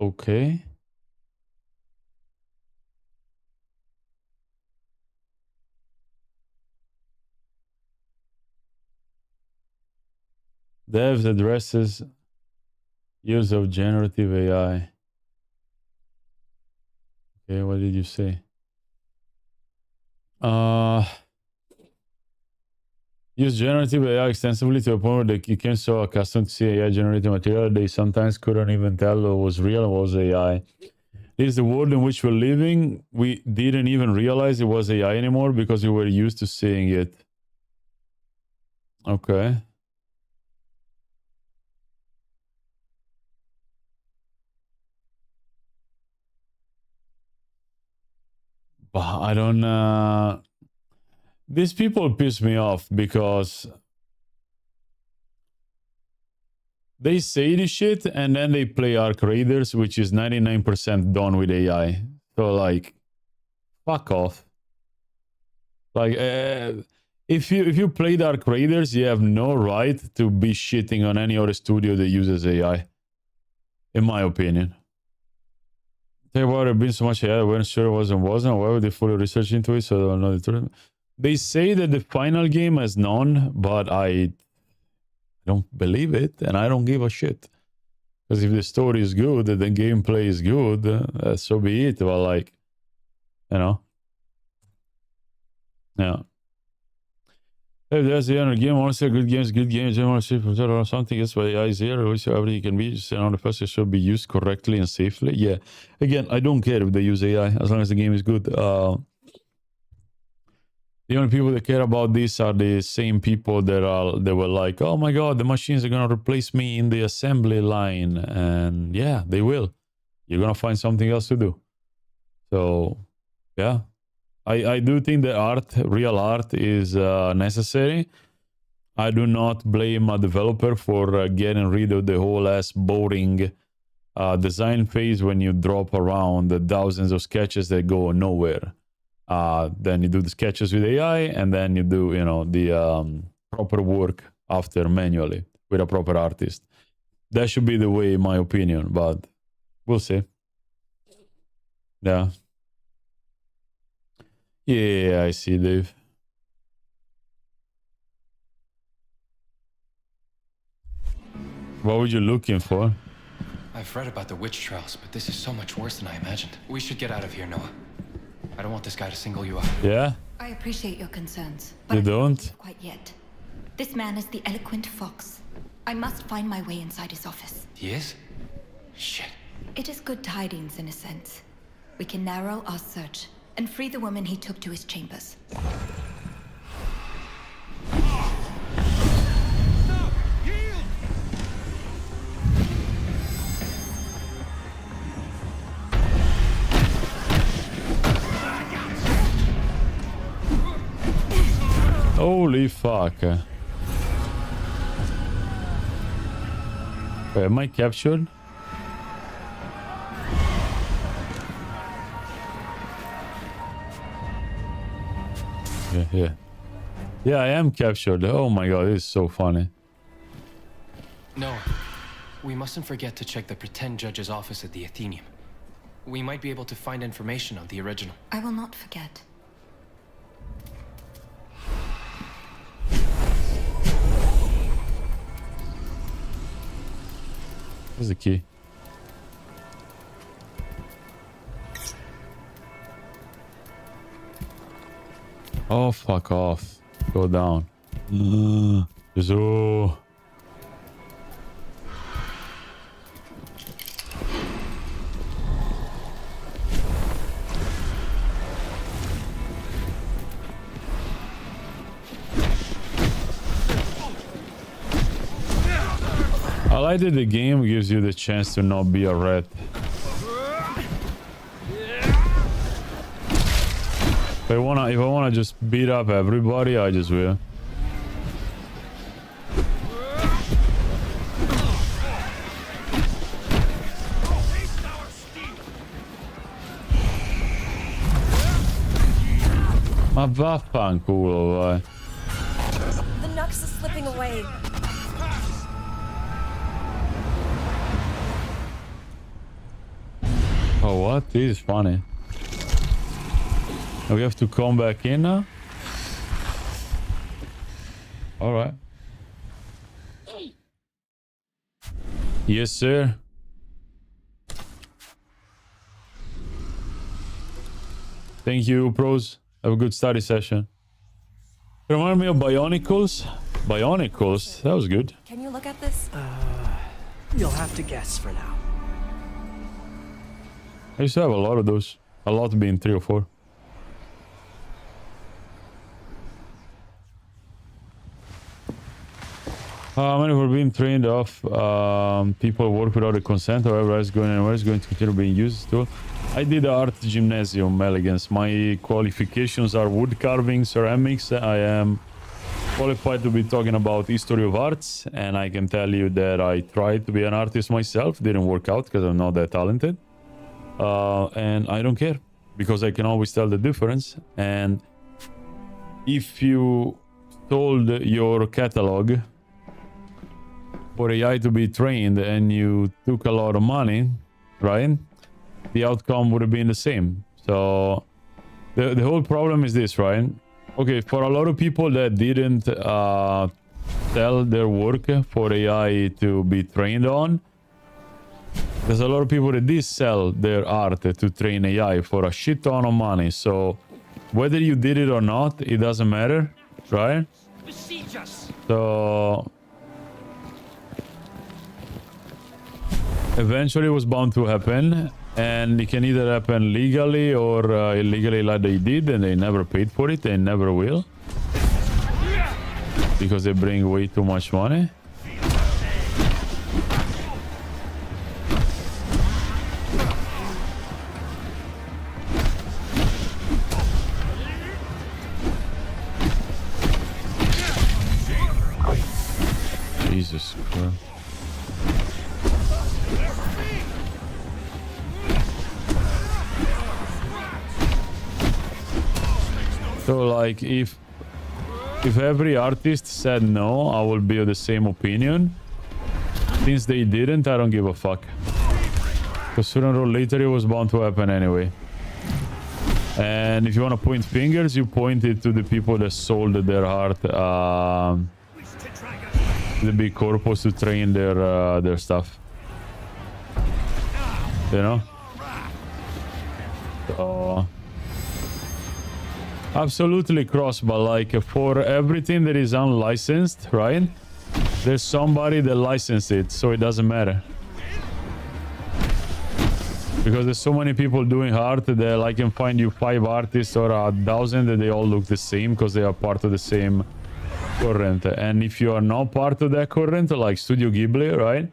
Okay. Devs addresses use of generative AI. Okay, what did you say? Use generative AI extensively to a point where they became so accustomed to see AI generated material they sometimes couldn't even tell what was real and what was AI. This is the world in which we're living. We didn't even realize it was AI anymore because we were used to seeing it. Okay. But I don't... These people piss me off because they say this shit and then they play Arc Raiders, which is 99% done with AI. So, like, fuck off. Like, if you play Arc Raiders, you have no right to be shitting on any other studio that uses AI. In my opinion. Tell you what, there's been so much AI, I wasn't sure it wasn't. Why would they fully research into it? So I don't know the truth. They say that the final game has none, but I don't believe it, and I don't give a shit. Because if the story is good, and the gameplay is good, so be it. But like, you know, yeah. If there's the other game, honestly, good games, or something is why AI is here, which however it can be, just another person should be used correctly and safely. Yeah. Again, I don't care if they use AI, as long as the game is good. The only people that care about this are the same people that were like, oh my god, the machines are gonna replace me in the assembly line. And yeah, they will. You're gonna find something else to do. So yeah. I do think the real art is necessary. I do not blame a developer for getting rid of the whole ass boring design phase when you drop around the thousands of sketches that go nowhere. Then you do the sketches with AI, and then you do, you know, the proper work after manually with a proper artist. That should be the way, in my opinion, but we'll see. Yeah. Yeah, I see, Dave. What were you looking for? I've read about the witch trials, but this is so much worse than I imagined. We should get out of here, Noah. I don't want this guy to single you out. Yeah? I appreciate your concerns, but you I don't? can't quite yet. This man is the eloquent fox. I must find my way inside his office. He is? Shit. It is good tidings in a sense. We can narrow our search and free the woman he took to his chambers. Holy fuck. Wait, am I captured? Yeah. Yeah, I am captured. Oh my god, this is so funny. No, we mustn't forget to check the pretend judge's office at the Athenaeum. We might be able to find information on the original. I will not forget. Where's the key? Oh, fuck off. Go down. like that the game gives you the chance to not be a rat. If I wanna just beat up everybody, I just will. Ma vaffanculo, vai. The Nux is slipping away. Oh, what? This is funny. We have to come back in now? Alright. Yes, sir. Thank you, pros. Have a good study session. Remind me of Bionicles. Bionicles? That was good. Can you look at this? You'll have to guess for now. I used to have a lot of those. A lot being 3 or 4. Many were being trained off. People work without a consent. However, it's going anywhere. It's going to continue being used too. I did the art gymnasium, elegance. My qualifications are wood carving, ceramics. I am qualified to be talking about history of arts, and I can tell you that I tried to be an artist myself. Didn't work out because I'm not that talented. And I don't care because I can always tell the difference. And if you told your catalog for AI to be trained and you took a lot of money, right? The outcome would have been the same. So the whole problem is this, right? Okay, for a lot of people that didn't sell their work for AI to be trained on, there's a lot of people that did sell their art to train AI for a shit ton of money. So whether you did it or not, it doesn't matter, right? So eventually it was bound to happen, and it can either happen legally or illegally like they did, and they never paid for it. They never will because they bring way too much money. Jesus Christ. So like if every artist said no, I will be of the same opinion. Since they didn't, I don't give a fuck. Because sooner or later it was bound to happen anyway. And if you want to point fingers, you point it to the people that sold their art the big corpus to train their stuff. You know? So absolutely cross, but like for everything that is unlicensed, right? There's somebody that licensed it, so it doesn't matter. Because there's so many people doing art that I can find you 5 artists or 1,000 that they all look the same because they are part of the same current. And if you are not part of that current, like Studio Ghibli, right?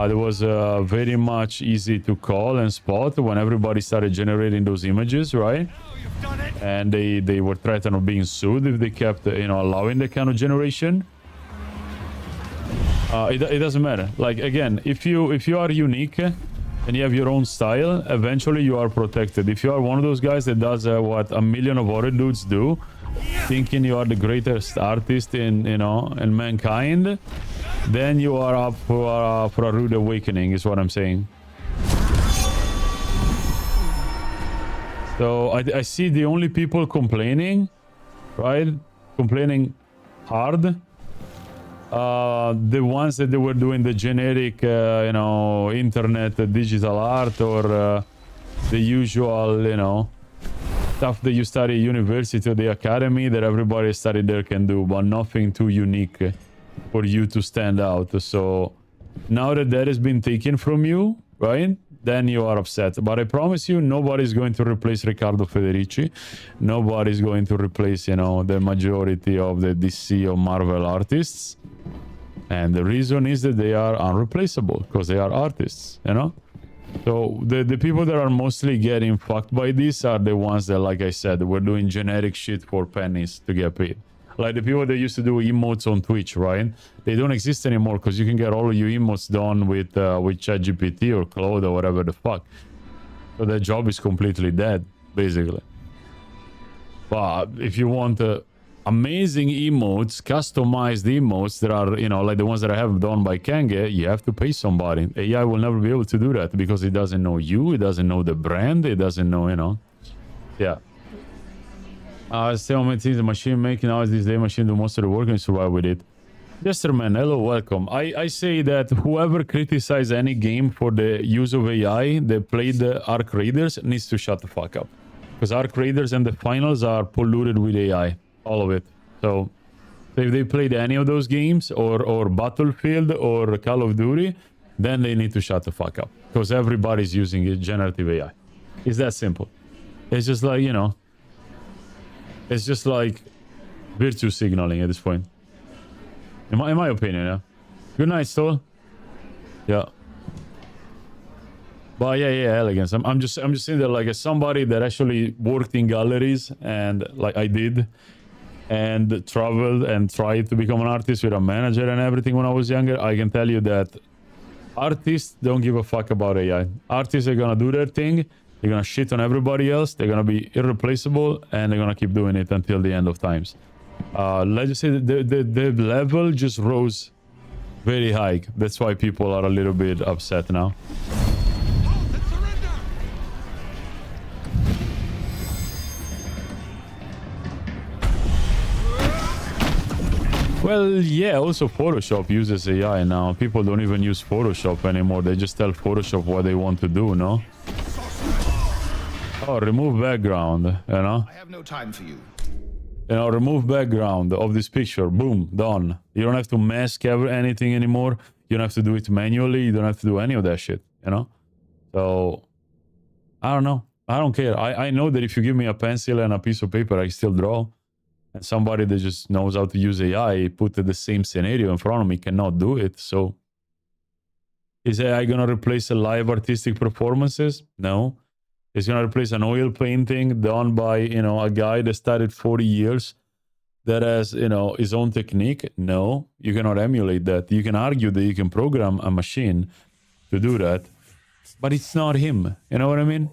It was very much easy to call and spot when everybody started generating those images, right? And they were threatened of being sued if they kept, you know, allowing that kind of generation. It doesn't matter. Like again, if you are unique and you have your own style, eventually you are protected. If you are one of those guys that does what a million of other dudes do, thinking you are the greatest artist in, you know, in mankind, then you are up for a rude awakening, is what I'm saying. So I see the only people complaining, right? Complaining hard. The ones that they were doing the generic, you know, internet digital art or the usual, you know, stuff that you study at university or the academy that everybody studied there can do, but nothing too unique for you to stand out. So now that that has been taken from you, right? Then you are upset. But I promise you, nobody's going to replace Riccardo Federici. Nobody's going to replace, you know, the majority of the DC or Marvel artists. And the reason is that they are unreplaceable because they are artists, you know? So the people that are mostly getting fucked by this are the ones that, like I said, were doing generic shit for pennies to get paid. Like the people that used to do emotes on Twitch, right? They don't exist anymore because you can get all of your emotes done with ChatGPT or Claude or whatever the fuck. So their job is completely dead, basically. But if you want amazing emotes, customized emotes that are, you know, like the ones that I have done by Kenge, you have to pay somebody. AI will never be able to do that because it doesn't know you, it doesn't know the brand, it doesn't know, you know. Yeah. Still maintains the machine making hours these days, machine do most of the work and survive with it. Jesterman, hello, welcome. I say that whoever criticizes any game for the use of AI that played the Arc Raiders needs to shut the fuck up. Because Arc Raiders and the finals are polluted with AI. All of it. So if they played any of those games or Battlefield or Call of Duty, then they need to shut the fuck up. Because everybody's using it, generative AI. It's that simple. It's just like, you know, it's just like virtue signaling at this point. In my opinion, yeah. Good night, Stoll. Yeah. But yeah, elegance. I'm just saying that, like, as somebody that actually worked in galleries and like I did, and traveled and tried to become an artist with a manager and everything when I was younger, I can tell you that artists don't give a fuck about AI. Artists are gonna do their thing. They're gonna shit on everybody else. They're gonna be irreplaceable, and they're gonna keep doing it until the end of times. Let's just say the level just rose very high. That's why people are a little bit upset now. Well, yeah, also Photoshop uses AI now. People don't even use Photoshop anymore. They just tell Photoshop what they want to do, no? Oh, remove background, you know? I have no time for you. You know, remove background of this picture. Boom, done. You don't have to mask anything anymore. You don't have to do it manually. You don't have to do any of that shit, you know? So, I don't know. I don't care. I know that if you give me a pencil and a piece of paper, I still draw. And somebody that just knows how to use AI, put the same scenario in front of me, cannot do it. So, is AI gonna replace the live artistic performances? No. It's gonna replace an oil painting done by, you know, a guy that started 40 years that has, you know, his own technique? No. You cannot emulate that. You can argue that you can program a machine to do that, but it's not him. You know what I mean?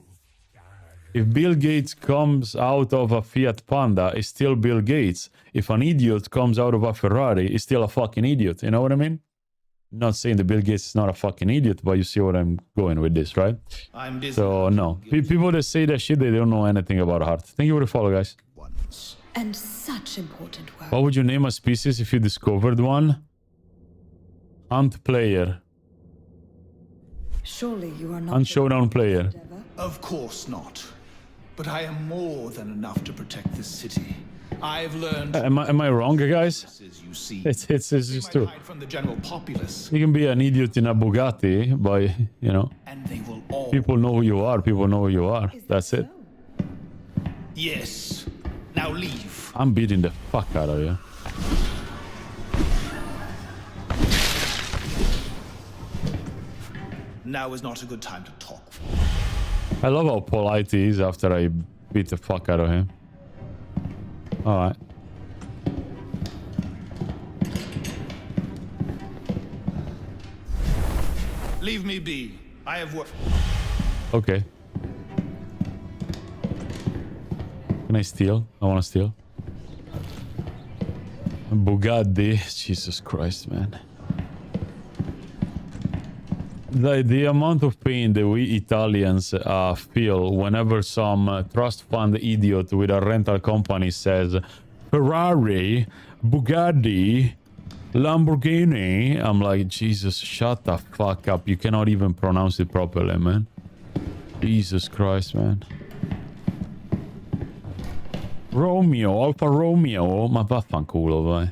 If Bill Gates comes out of a Fiat Panda, it's still Bill Gates. If an idiot comes out of a Ferrari, it's still a fucking idiot. You know what I mean? Not saying that Bill Gates is not a fucking idiot, but you see what I'm going with this, right? So, no. People that say that shit, they don't know anything about art. Thank you for the follow, guys. And such important work. What would you name a species if you discovered one? Hunt player. Surely you are not... Hunt showdown player. Of course not. But I am more than enough to protect this city. I've learned... Am I wrong, guys? It's just true. From the general populace. You can be an idiot in a Bugatti by, you know... And they will all... People know who you are. People know who you are. That's it. Yes. Now leave. I'm beating the fuck out of you. Now is not a good time to talk. I love how polite he is after I beat the fuck out of him. Alright. Leave me be. I have work. Okay. Can I steal? I want to steal. Bugatti. Jesus Christ, man. The amount of pain that we Italians feel whenever some trust fund idiot with a rental company says Ferrari, Bugatti, Lamborghini. I'm like, Jesus, shut the fuck up. You cannot even pronounce it properly, man. Jesus Christ, man. Romeo, Alfa Romeo. Ma vaffanculo, vai.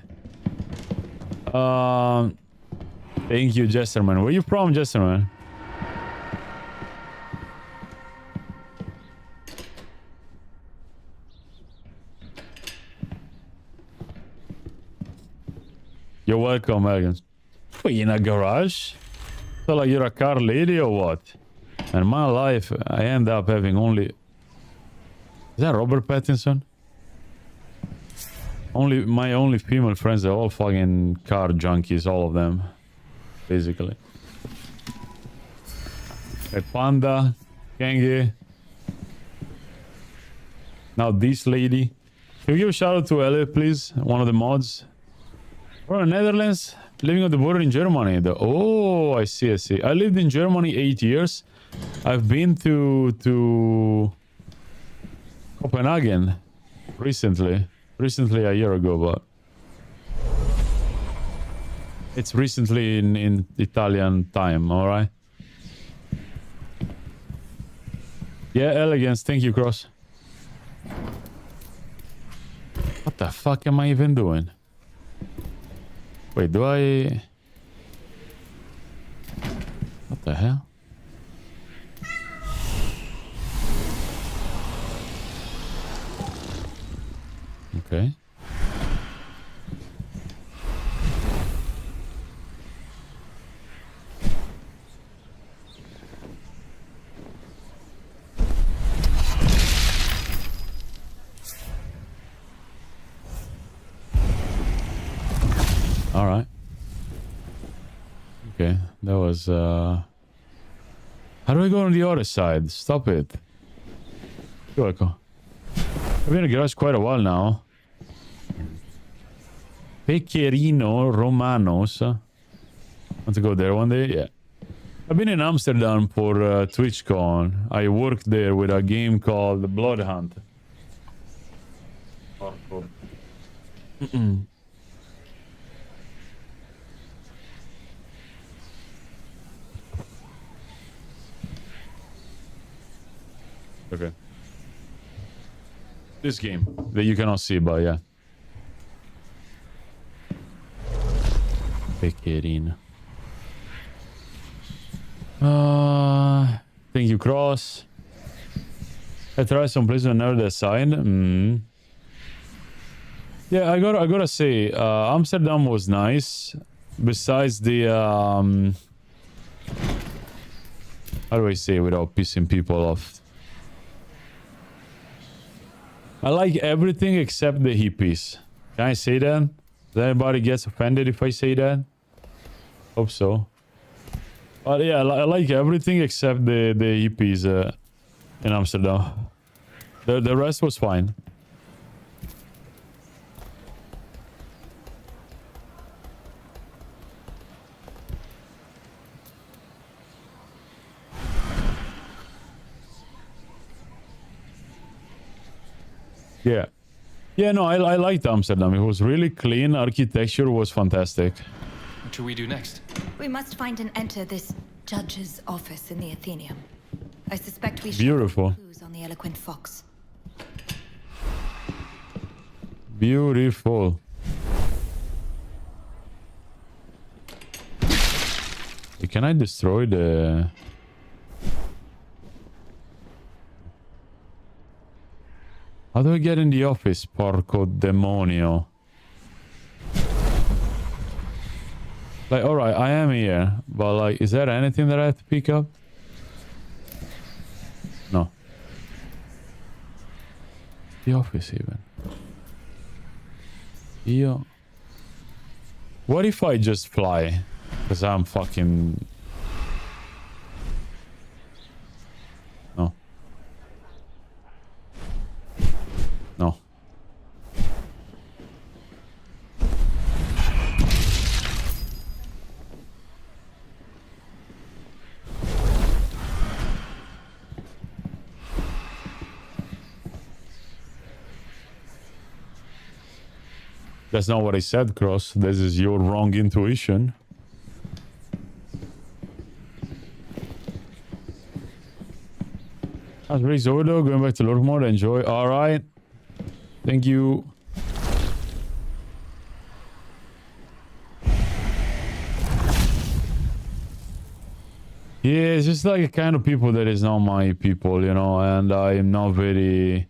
Thank you, Jesterman. Where you from, Jesterman? You're welcome, Elegance. What, in a garage? So like you're a car lady or what? And my life, I end up having only... Is that Robert Pattinson? My only female friends are all fucking car junkies, all of them. Basically. Red Panda, Kengi. Now this lady. Can you give a shout out to Ellie, please? One of the mods. We're in the Netherlands, living on the border in Germany. Oh, I see. I lived in Germany 8 years. I've been to Copenhagen recently a year ago, but it's recently in Italian time. All right. Yeah, elegance. Thank you, Cross. What the fuck am I even doing? Wait, do I... What the hell? Okay. All right. Okay, that was how do I go on the other side? Stop it. I've been in the garage quite a while now. Pecorino Romanos. Want to go there one day? Yeah. I've been in Amsterdam for TwitchCon. I worked there with a game called Blood Hunt. Okay. This game that you cannot see, but yeah. Pecorino. Thank you, Cross. I tried some places on the side. Yeah, I gotta say, Amsterdam was nice. Besides the how do I say without pissing people off? I like everything except the hippies. Can I say that? Does anybody gets offended if I say that? Hope so. But yeah, I like everything except the hippies in Amsterdam. The rest was fine. Yeah. Yeah, no, I liked Amsterdam. It was really clean. Architecture was fantastic. What should we do next? We must find and enter this judge's office in the Athenaeum. I suspect we Beautiful. should find clues on the eloquent fox. Beautiful. Can I destroy the... How do I get in the office, porco demonio? Like, alright, I am here. But like, is there anything that I have to pick up? No. The office even. Io. What if I just fly? Because I'm fucking... No. No. That's not what I said, Cross. This is your wrong intuition. That's race over though. Going back to Lord mode. Enjoy. Alright. Thank you. Yeah, it's just like a kind of people that is not my people, you know, and I am not very...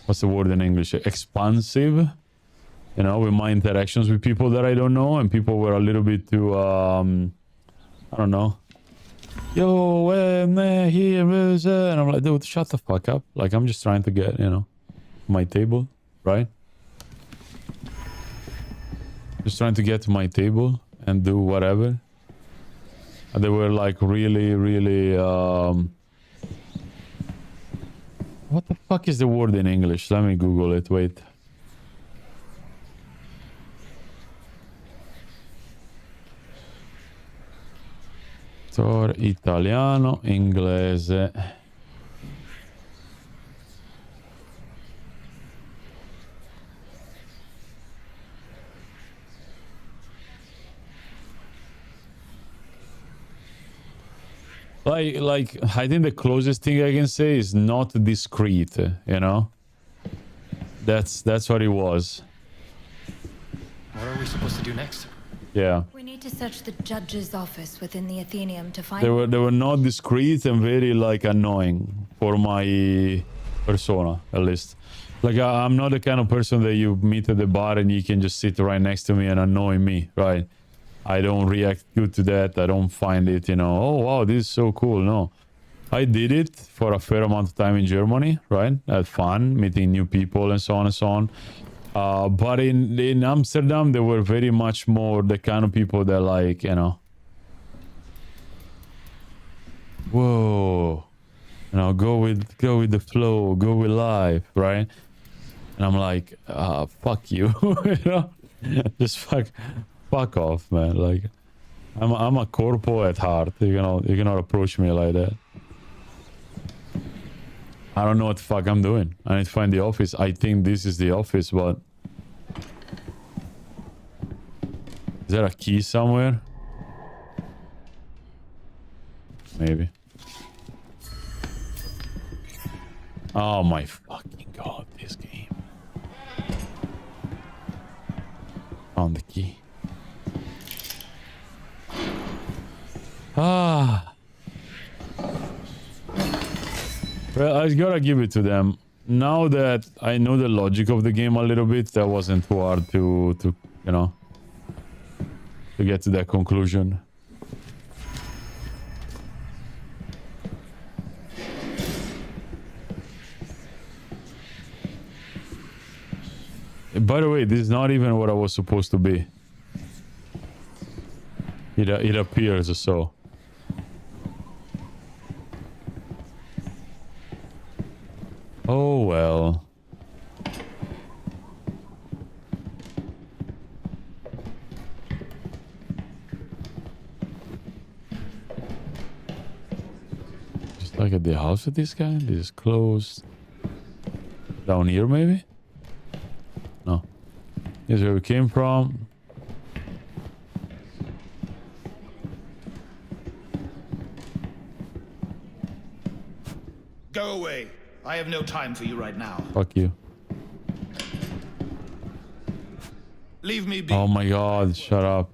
What's the word in English? Expansive? you know, with my interactions with people that I don't know, and people were a little bit too, I don't know. Yo, man, here, and I'm like, dude, shut the fuck up. Like, I'm just trying to get, you know, my table, right? Just trying to get to my table and do whatever. And they were like really, really, what the fuck is the word in English? Let me Google it, wait. Italiano, inglese. Like, I think the closest thing I can say is not discreet, you know? That's what it was. What are we supposed to do next? Yeah. We need to search the judge's office within the Athenaeum to find... They were not discreet and very, like, annoying for my persona, at least. Like, I'm not the kind of person that you meet at the bar and you can just sit right next to me and annoy me, right? I don't react good to that. I don't find it, you know, oh, wow, this is so cool. No. I did it for a fair amount of time in Germany, right? I had fun, meeting new people and so on and so on. But in Amsterdam, they were very much more the kind of people that, like, you know, whoa, you know, go with the flow, go with life, right? And I'm like, fuck you, you know, just fuck off, man. Like, I'm a corpo at heart. You cannot approach me like that. I don't know what the fuck I'm doing. I need to find the office. I think this is the office, but is there a key somewhere? Maybe. Oh my fucking god, this game. Found the key. Well, I gotta give it to them. Now that I know the logic of the game a little bit, that wasn't too hard to you know, to get to that conclusion. By the way, this is not even what I was supposed to be. It appears so. Oh well. Just like at the house with this guy. This is closed. Down here maybe? No. Here's where we came from. Go away. I have no time for you right now. Fuck you. Leave me be. Oh my god, shut up.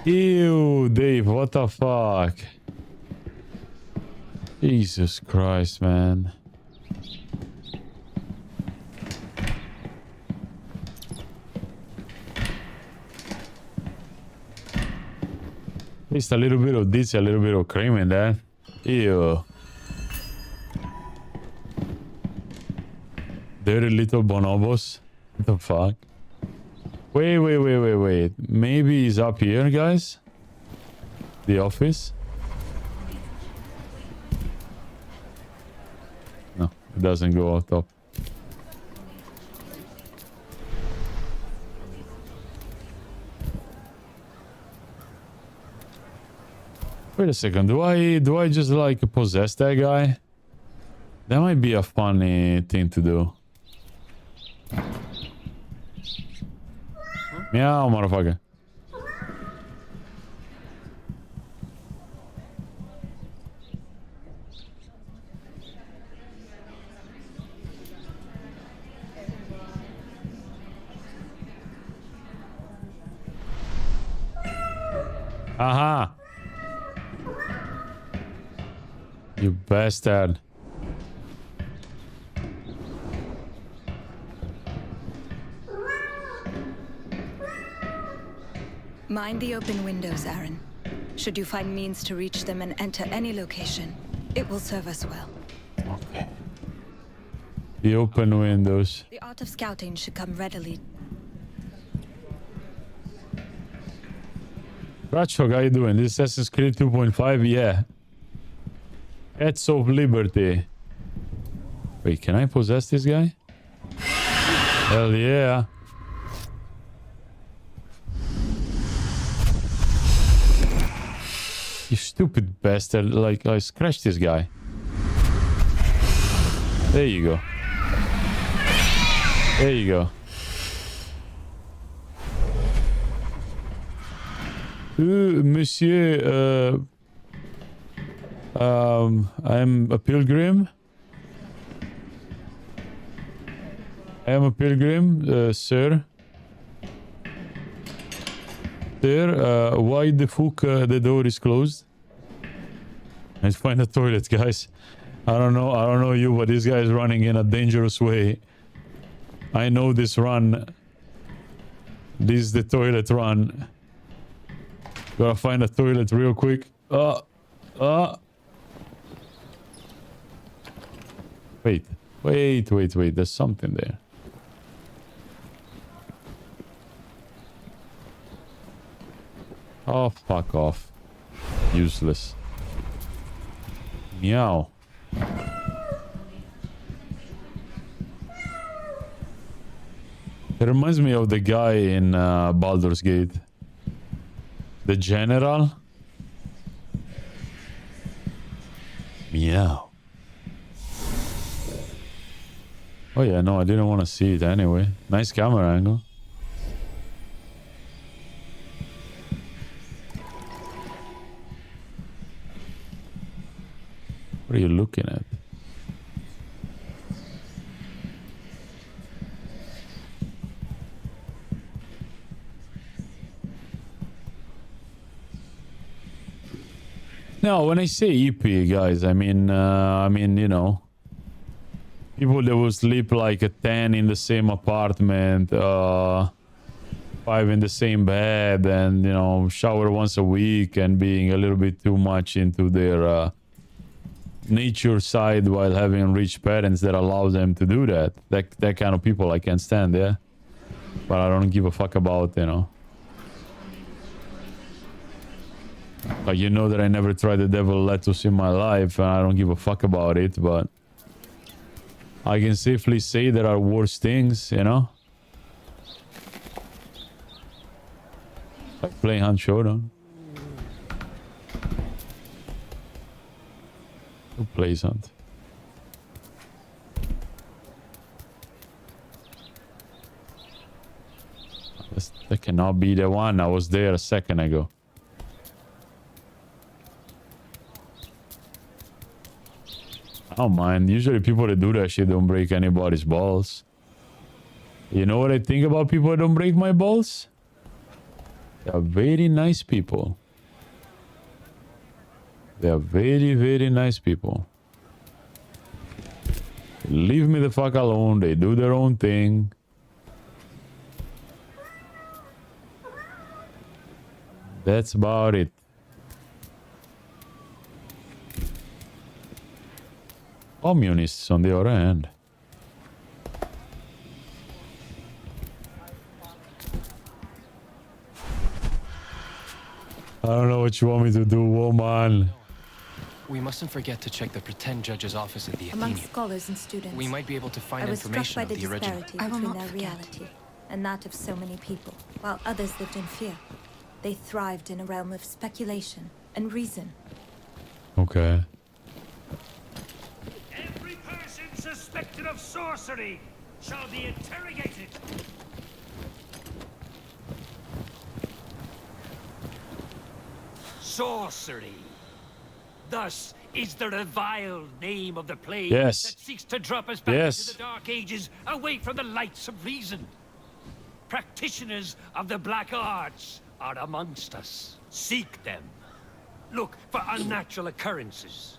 Ew, Dave, what the fuck? Jesus Christ, man. At least a little bit of this, a little bit of cream in that. Ew. Dirty little bonobos. What the fuck? Wait. Maybe he's up here, guys? The office? No, it doesn't go out top. Wait a second, do I just like possess that guy? That might be a funny thing to do. Meow, motherfucker. Aha. You bastard. Mind the open windows, Aaron. Should you find means to reach them and enter any location, it will serve us well. Okay. The open windows. The art of scouting should come readily. Ratchog, how you doing? This Assassin's Creed 2.5? Yeah. Cats of Liberty. Wait, can I possess this guy? Hell yeah. You stupid bastard. Like, I scratched this guy. There you go. There you go. Monsieur, I'm a pilgrim. I am a pilgrim, sir. Sir, why the fuck the door is closed? Let's find a toilet, guys. I don't know you, but this guy is running in a dangerous way. I know this run. This is the toilet run. Gotta find a toilet real quick. Wait. There's something there. Oh, fuck off. Useless. Meow. It reminds me of the guy in Baldur's Gate. The general. Meow. Oh yeah, no, I didn't want to see it anyway. Nice camera angle. What are you looking at? No, when I say EP, guys, I mean, you know, people that will sleep like a 10 in the same apartment, 5 in the same bed, and, you know, shower once a week and being a little bit too much into their nature side while having rich parents that allow them to do that. That kind of people I can't stand, yeah? But I don't give a fuck about, you know. Like, you know that I never tried the devil lettuce in my life, and I don't give a fuck about it, but I can safely say there are worse things, you know? Like playing Hunt Showdown. Who plays Hunt? That cannot be the one. I was there a second ago. I don't mind. Usually people that do that shit don't break anybody's balls. You know what I think about people that don't break my balls? They are very nice people. They are very, very nice people. Leave me the fuck alone. They do their own thing. That's about it. Communists on the other hand. I don't know what you want me to do, woman. We mustn't forget to check the pretend judge's office at the Among Athenaeum. scholars and students, We might be able to find I was struck information by of the the original. disparity between their reality and that of so many people, while others lived in fear. They thrived in a realm of speculation and reason. Okay. Every person suspected of sorcery shall be interrogated. Sorcery. Thus is the reviled name of the plague Yes. that seeks to drop us back Yes. into the dark ages, away from the lights of reason. Practitioners of the black arts are amongst us. Seek them. Look for unnatural occurrences.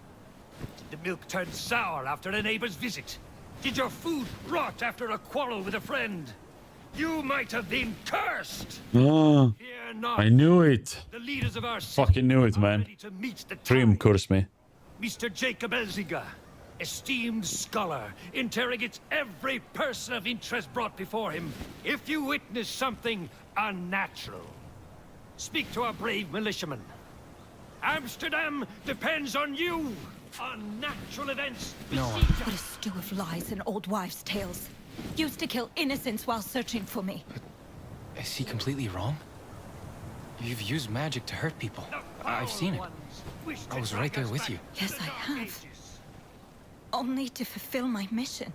Did the milk turn sour after a neighbor's visit? Did your food rot after a quarrel with a friend? You might have been cursed! Oh, Fear not. I knew it. The leaders of our Fucking knew it, man. to meet the Dream curse me. Mr. Jacob Elziger, esteemed scholar, interrogates every person of interest brought before him. If you witness something unnatural, speak to our brave militiaman. Amsterdam depends on you. Unnatural events. What a stew of lies and old wives' tales. Used to kill innocents while searching for me. Is he completely wrong? You've used magic to hurt people. I've seen it. I was right there with you. Yes, I have. Only to fulfill my mission.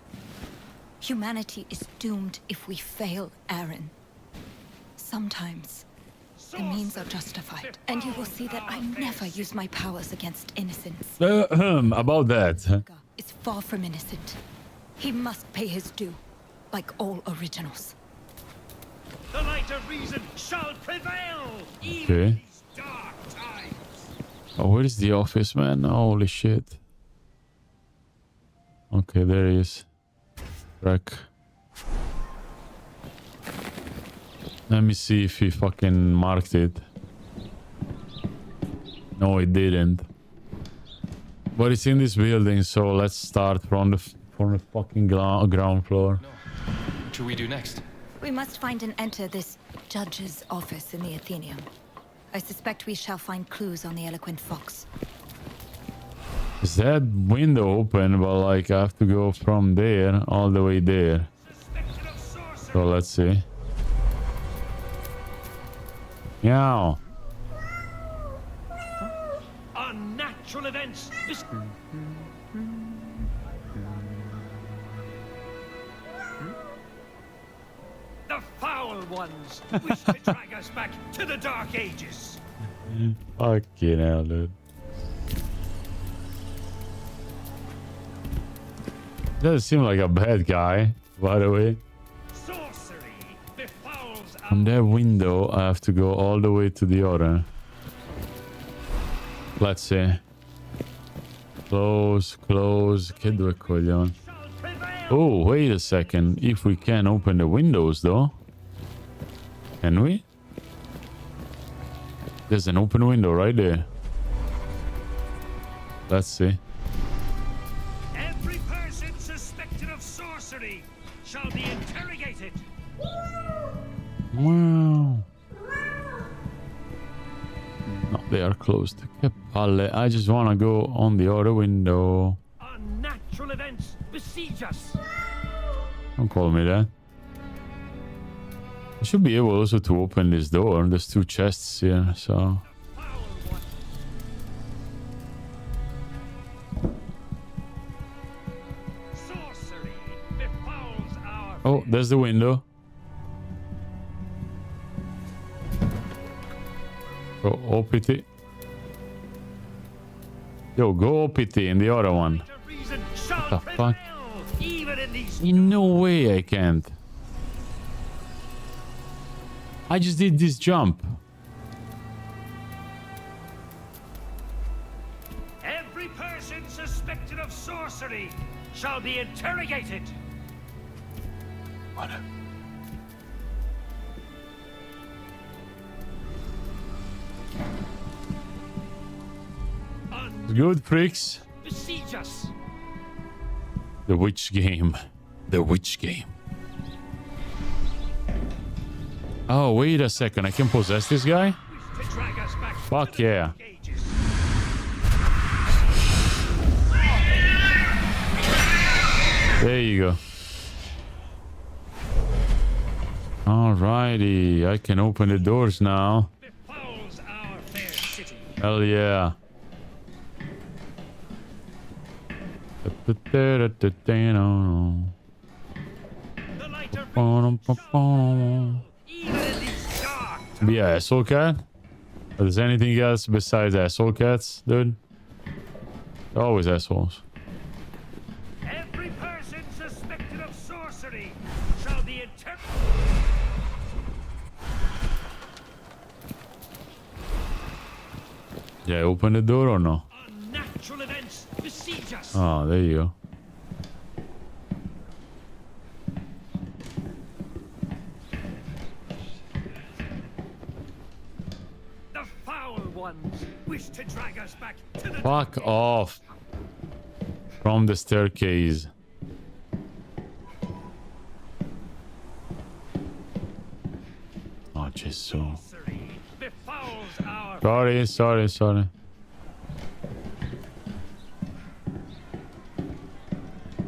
Humanity is doomed if we fail, Aaron. Sometimes the means are justified, and you will see that I never use my powers against innocents. About that. Is far from innocent. He must pay his due, like all originals. The light of reason shall prevail. Okay. Oh, where is the office, man? Holy shit. Okay, there he is. Track. Let me see if he fucking marked it. No, it didn't. But it's in this building, so let's start from the fucking ground floor. What should we do next? We must find and enter this judge's office in the Athenaeum. I suspect we shall find clues on the Eloquent Fox. Is that window open? But like I have to go from there all the way there. So let's see. Meow. Unnatural events. The foul ones wish to drag us back to the Dark Ages. Fucking hell, dude. Doesn't seem like a bad guy, by the way. From that window, I have to go all the way to the other. Let's see. Close, close. Che due coglioni. Oh, wait a second. If we can open the windows, though. Can we? There's an open window right there. Let's see. Every person suspected of sorcery shall be interrogated. Wow. No, they are closed. Che palle. I just want to go on the other window. Unnatural events besiege us. Don't call me that. I should be able also to open this door. There's two chests here, so... Oh, there's the window. Go OPT. Yo, go OPT in the other one. What the fuck? In no way I can't. I just did this jump. Every person suspected of sorcery shall be interrogated. What? Good, freaks. Besiege us. The witch game. The witch game. Oh, wait a second. I can possess this guy? Fuck yeah. There you go. Alrighty. I can open the doors now. Hell yeah. Be a asshole cat? If there's anything else besides asshole cats, dude? They're always assholes. Every person suspected of sorcery shall be interrogated. Yeah, open the door or no? Unnatural events besiege besiege us. Oh, there you go. The foul ones wish to drag us back to the Fuck off. From the staircase. Oh, Jesus. sorcery befouls our Sorry.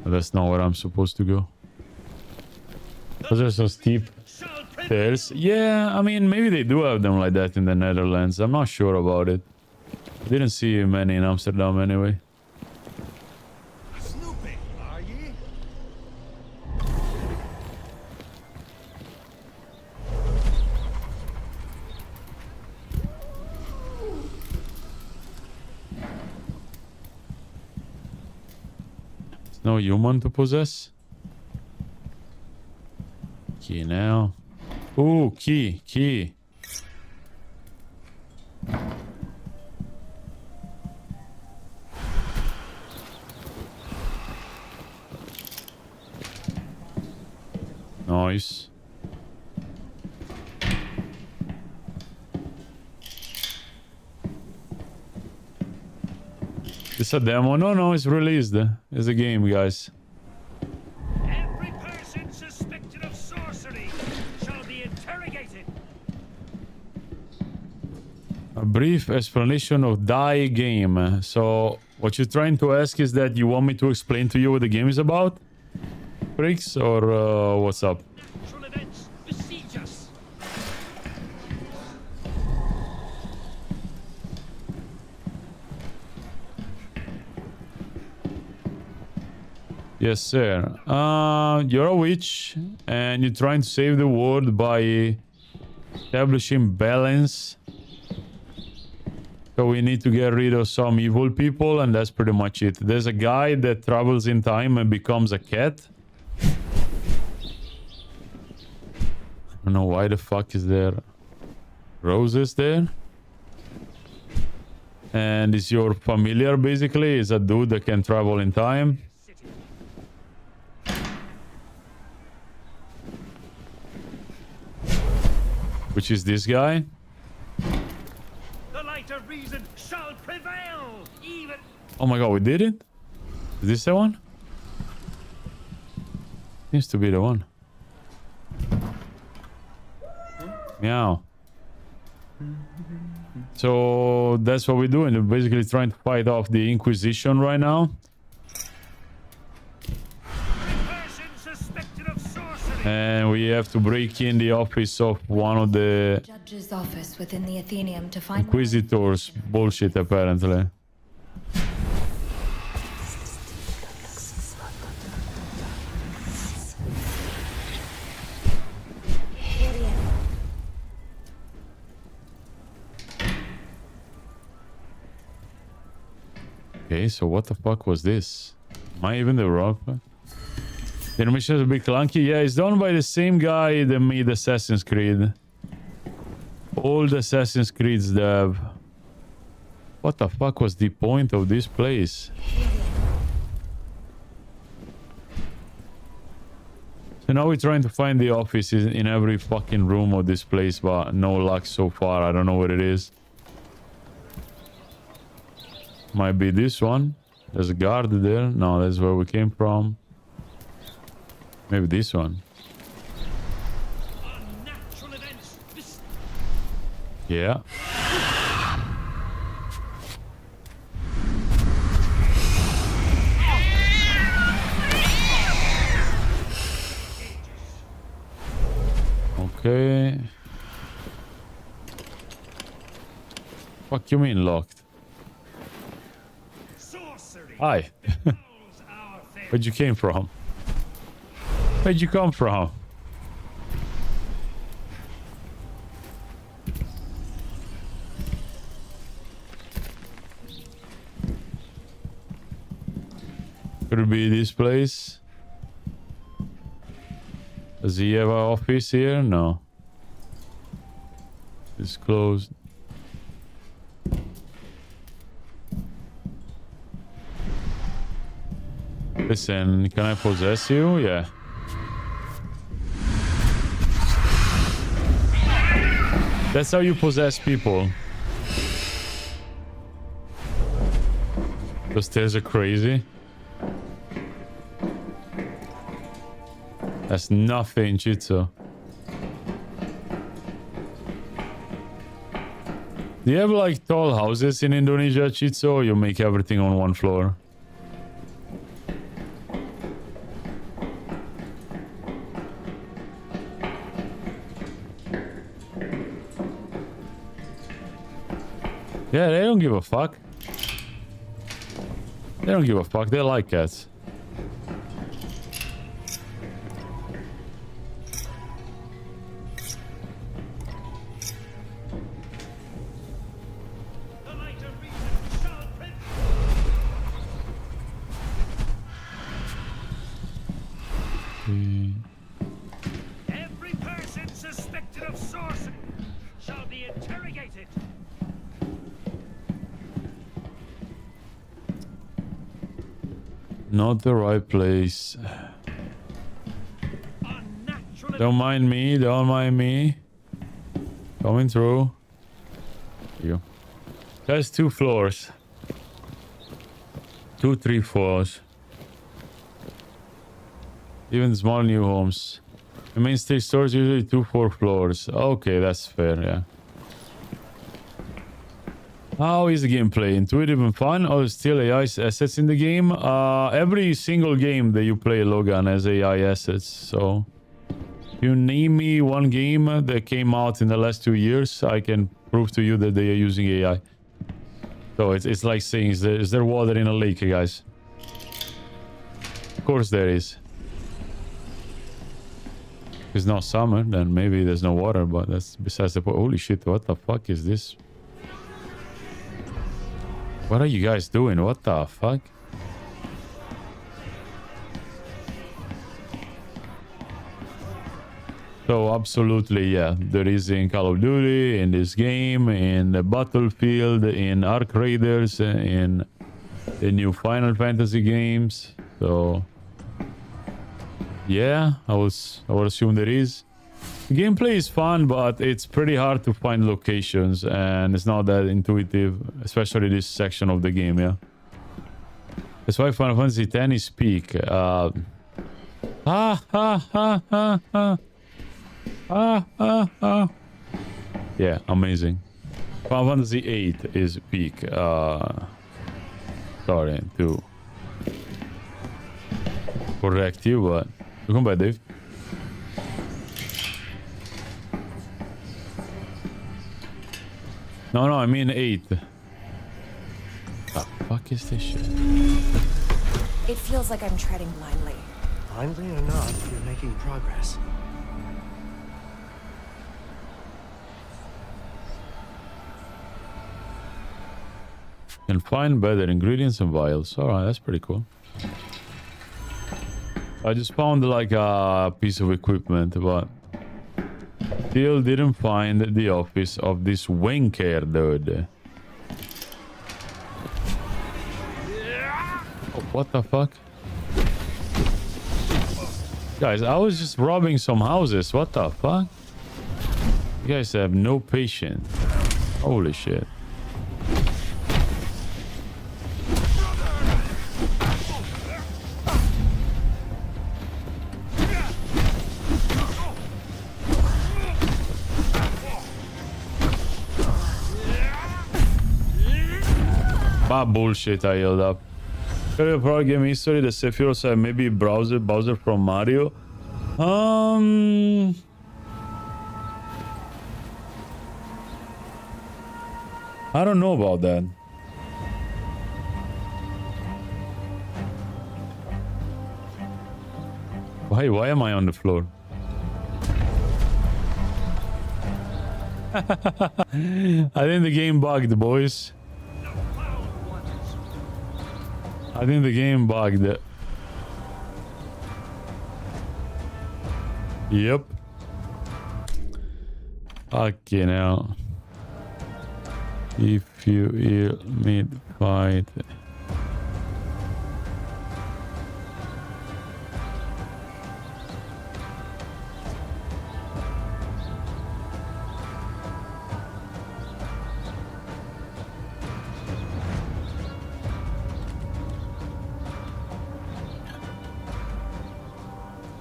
That's not where I'm supposed to go. Those are so steep stairs. Yeah, I mean, maybe they do have them like that in the Netherlands. I'm not sure about it. Didn't see many in Amsterdam anyway. snooping, are ye? There's no human to possess. Key now. Ooh, key. Nice. It's a demo. No, it's released. It's a game, guys. Every person suspected of sorcery shall be interrogated. A brief explanation of die game. So, what you're trying to ask is that you want me to explain to you what the game is about? Bricks, or what's up? Natural events besiege us. Yes, sir. You're a witch, and you're trying to save the world by establishing balance. So we need to get rid of some evil people, and that's pretty much it. There's a guy that travels in time and becomes a cat. I don't know why the fuck is there roses there. And is your familiar, basically. Is a dude that can travel in time. Which is this guy. The light of reason shall prevail, even. Oh my god, we did it? Is this the one? Seems to be the one. Meow. So that's what we're doing. We're basically trying to fight off the Inquisition right now. And we have to break in the office of one of the Judge's office within the Athenaeum to find Inquisitors. Bullshit, apparently. Okay, so what the fuck was this? Am I even the wrong one? The animation is a bit clunky. Yeah, it's done by the same guy that made Assassin's Creed. Old Assassin's Creed's dev. What the fuck was the point of this place? So now we're trying to find the office in every fucking room of this place, but no luck so far. I don't know what it is. Might be this one. There's a guard there. No, that's where we came from. Maybe this one. Yeah. Okay. Fuck you mean locked? Hi. Where'd you came from? Where'd you come from? Could it be this place? Does he have an office here? No. It's closed. Listen, can I possess you? Yeah. That's how you possess people. Those stairs are crazy. That's nothing, Chitso. Do you have like tall houses in Indonesia, Chitso, or you make everything on one floor? Yeah, they don't give a fuck. They don't give a fuck. They like cats. Every person suspected of sorcery shall be interrogated. Not the right place. Don't mind me. Don't mind me. Coming through. You. There's 2 floors. 2, 3 floors. Even small new homes. The mainstay stores usually 2, 4 floors. Okay, that's fair, yeah. How is the gameplay? Intuitive and fun, or still AI assets in the game? Every single game that you play, Logan, has AI assets. So, you name me one game that came out in the last 2 years, I can prove to you that they are using AI. So it's like saying, is there water in a lake, guys? Of course there is. If it's not summer, then maybe there's no water, but that's besides the point. Holy shit, what the fuck is this? What are you guys doing? What the fuck? So absolutely, yeah, there is in Call of Duty, in this game, in the Battlefield, in Ark Raiders, in the new Final Fantasy games. So yeah, I would assume there is. The gameplay is fun, but it's pretty hard to find locations, and it's not that intuitive, especially this section of the game, yeah. That's why Final Fantasy X is peak. Yeah, amazing. Final Fantasy VIII is peak. Sorry to correct you, but welcome back, Dave. No, I mean 8. The fuck is this shit? It feels like I'm treading blindly. Blindly or not, you're making progress. Can find better ingredients and vials. Alright, that's pretty cool. I just found like a piece of equipment, but still didn't find the office of this wanker dude. Oh, what the fuck? Guys, I was just robbing some houses. What the fuck? You guys have no patience. Holy shit. Bullshit, I yelled up. Favorite pro game history, the Sephiroth have maybe Bowser from Mario. I don't know about that. Why am I on the floor? I think the game bugged, boys. I think the game bugged. Yep. Okay, now. If you hear me fight.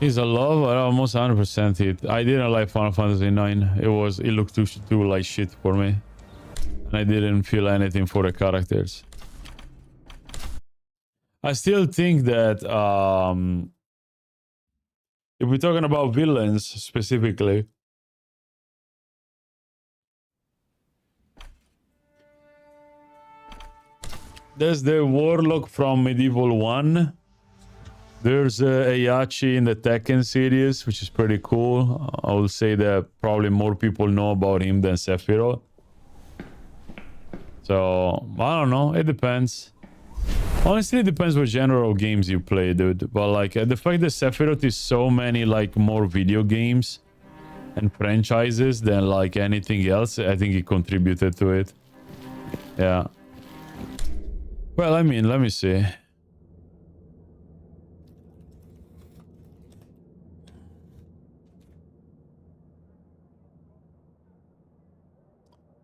He's a love. I almost 100% it. I didn't like Final Fantasy 9. It looked too like shit for me, and I didn't feel anything for the characters. I still think that if we're talking about villains specifically, there's the Warlock from Medieval 1. There's Heihachi in the Tekken series, which is pretty cool. I would say that probably more people know about him than Sephiroth. So, I don't know. It depends. Honestly, it depends what genre of games you play, dude. But like the fact that Sephiroth is so many like more video games and franchises than like anything else, I think it contributed to it. Yeah. Well, I mean, let me see.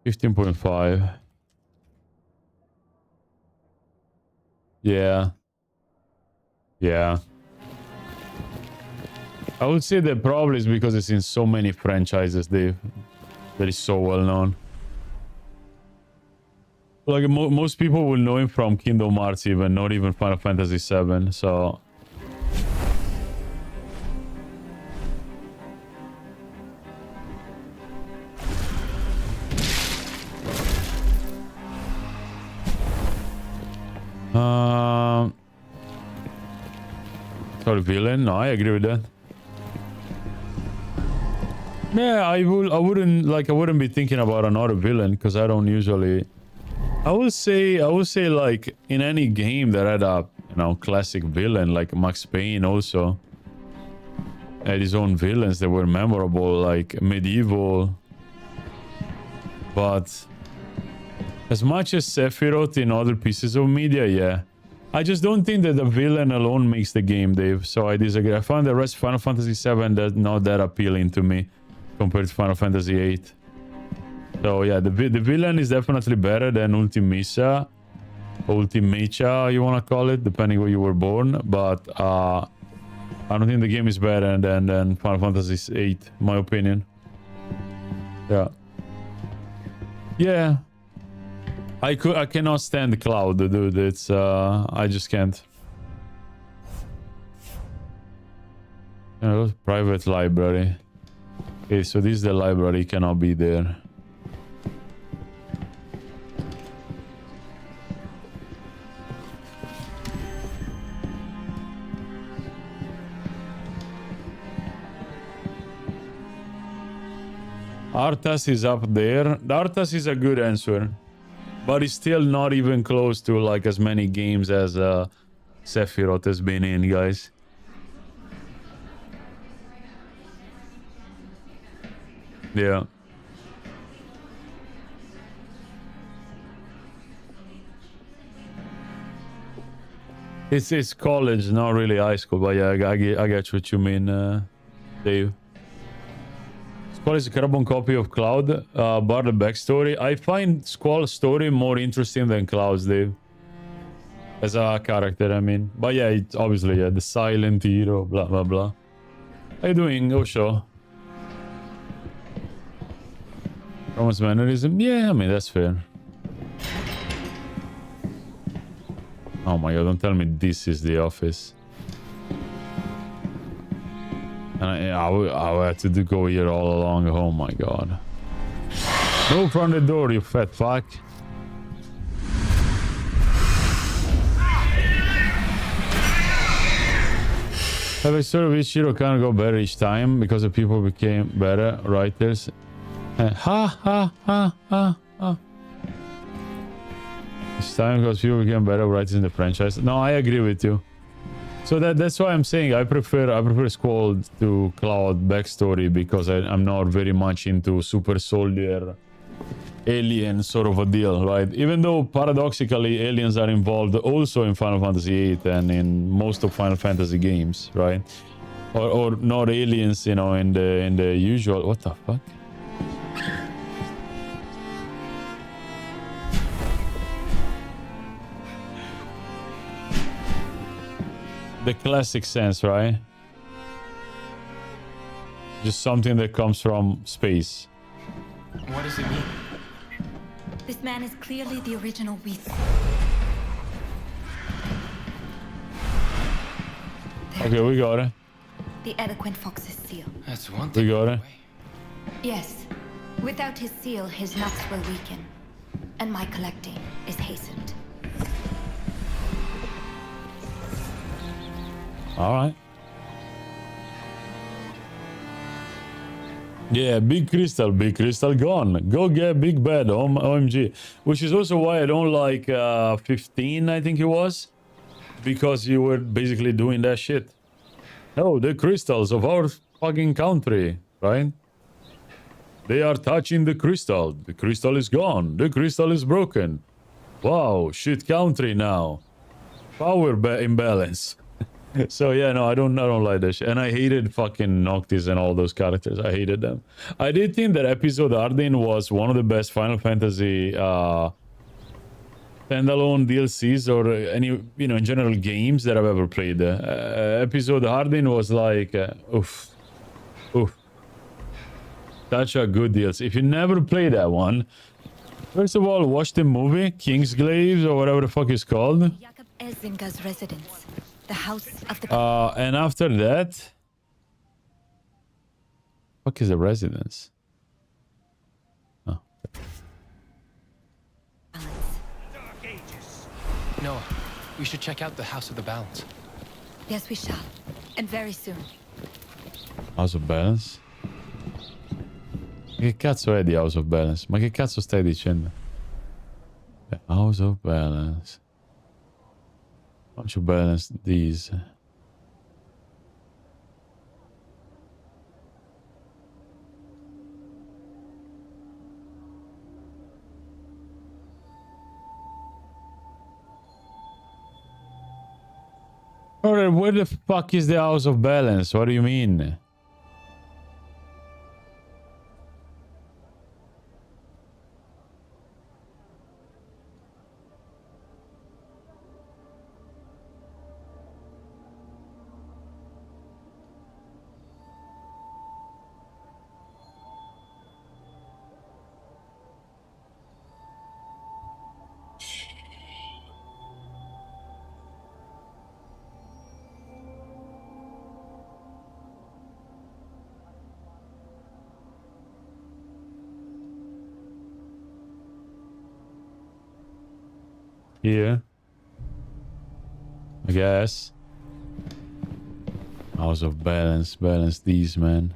$15.5. Yeah. Yeah. I would say that probably is because it's in so many franchises, Dave. That is so well known. Like most people will know him from Kingdom Hearts, even not even Final Fantasy VII. So sorry, villain. No, I agree with that. Yeah, I wouldn't be thinking about another villain because I don't usually. I would say like in any game that had a classic villain, like Max Payne also had his own villains that were memorable, like Medieval. But as much as Sephiroth in other pieces of media, yeah. I just don't think that the villain alone makes the game, Dave. So I disagree. I find the rest of Final Fantasy VII that's not that appealing to me compared to Final Fantasy VIII. So yeah, the villain is definitely better than Ultimecia, you want to call it, depending where you were born. But I don't think the game is better than Final Fantasy VIII, in my opinion. Yeah. Yeah. I cannot stand Cloud, dude. It's I just can't. Private library. Okay, so this is the library, cannot be there. Arthas is up there. Arthas is a good answer, but it's still not even close to like as many games as Sephiroth has been in, guys. Yeah. It's college, not really high school, but yeah, I get what you mean, Dave. Squall is a carbon copy of Cloud, bar the backstory. I find Squall's story more interesting than Cloud's, Dave. As a character, I mean. But yeah, it's obviously, yeah, the silent hero, blah, blah, blah. How you doing, Osho? Roman's mannerism? Yeah, I mean, that's fair. Oh my god, don't tell me this is the office. And I had to go here all along. Oh my god. Move from the door, you fat fuck. Have I sort of Ichiro kind of go better each time because the people became better writers? Each time because people became better writers in the franchise. No, I agree with you. So that's why I'm saying I prefer Squall to Cloud backstory, because I'm not very much into super soldier alien sort of a deal, right? Even though paradoxically aliens are involved also in Final Fantasy VIII and in most of Final Fantasy games, right? Or not aliens, you know, in the usual. What the fuck? The classic sense, right? Just something that comes from space. What does it mean? This man is clearly the original Whis. Okay, we got it. The eloquent fox's seal. That's one thing. We got it. Yes. Without his seal, his nuts will weaken. And my collecting is hastened. Alright. Yeah, big crystal gone. Go get big bad, OMG. Which is also why I don't like 15, I think it was. Because you were basically doing that shit. No, the crystals of our fucking country, right? They are touching the crystal. The crystal is gone. The crystal is broken. Wow, shit country now. Power imbalance. So yeah, no, I don't like that shit. And I hated fucking Noctis and all those characters. I hated them. I did think that episode Arden was one of the best Final Fantasy standalone DLCs or any, you know, in general games that I've ever played. Episode Arden was like, oof. Such a good DLC. If you never played that one, first of all, watch the movie, Kingsglaive or whatever the fuck it's called. Jakob Elzinga's residence. The house of the... And after that... Fuck is the residence? Oh. Noah, we should check out the House of the Balance. Yes, we shall. And very soon. House of Balance? Che cazzo è di House of Balance? Ma che cazzo stai dicendo? The House of Balance. Why don't you balance these? Alright, where the fuck is the House of Balance? What do you mean? Here. I guess. House of Balance. Balance these, man.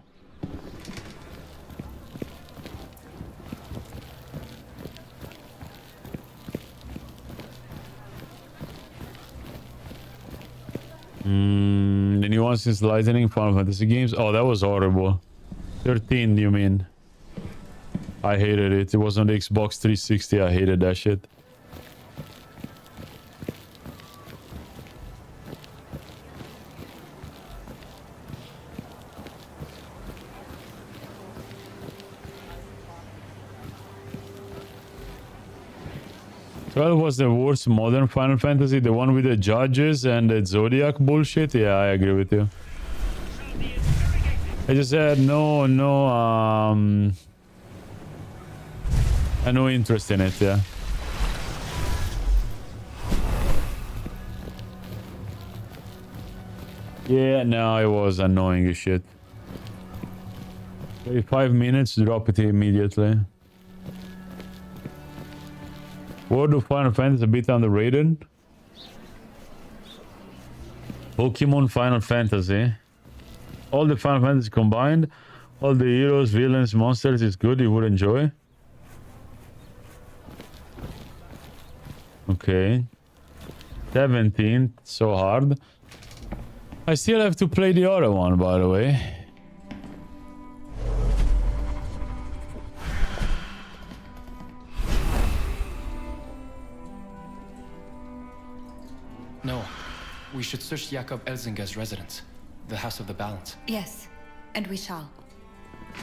The new one since Lightning Final Fantasy games. Oh, that was horrible. 13, you mean? I hated it. It was on the Xbox 360. I hated that shit. Well, was the worst modern Final Fantasy, the one with the judges and the Zodiac bullshit? Yeah, I agree with you. I just had no interest in it, yeah. Yeah, no, it was annoying as shit. 5 minutes, drop it immediately. World of Final Fantasy a bit underrated. Pokemon Final Fantasy. All the Final Fantasy combined. All the heroes, villains, monsters is good. You would enjoy. Okay. 17. So hard. I still have to play the other one, by the way. No, we should search Jakob Elzinga's residence, the House of the Balance. Yes, and we shall.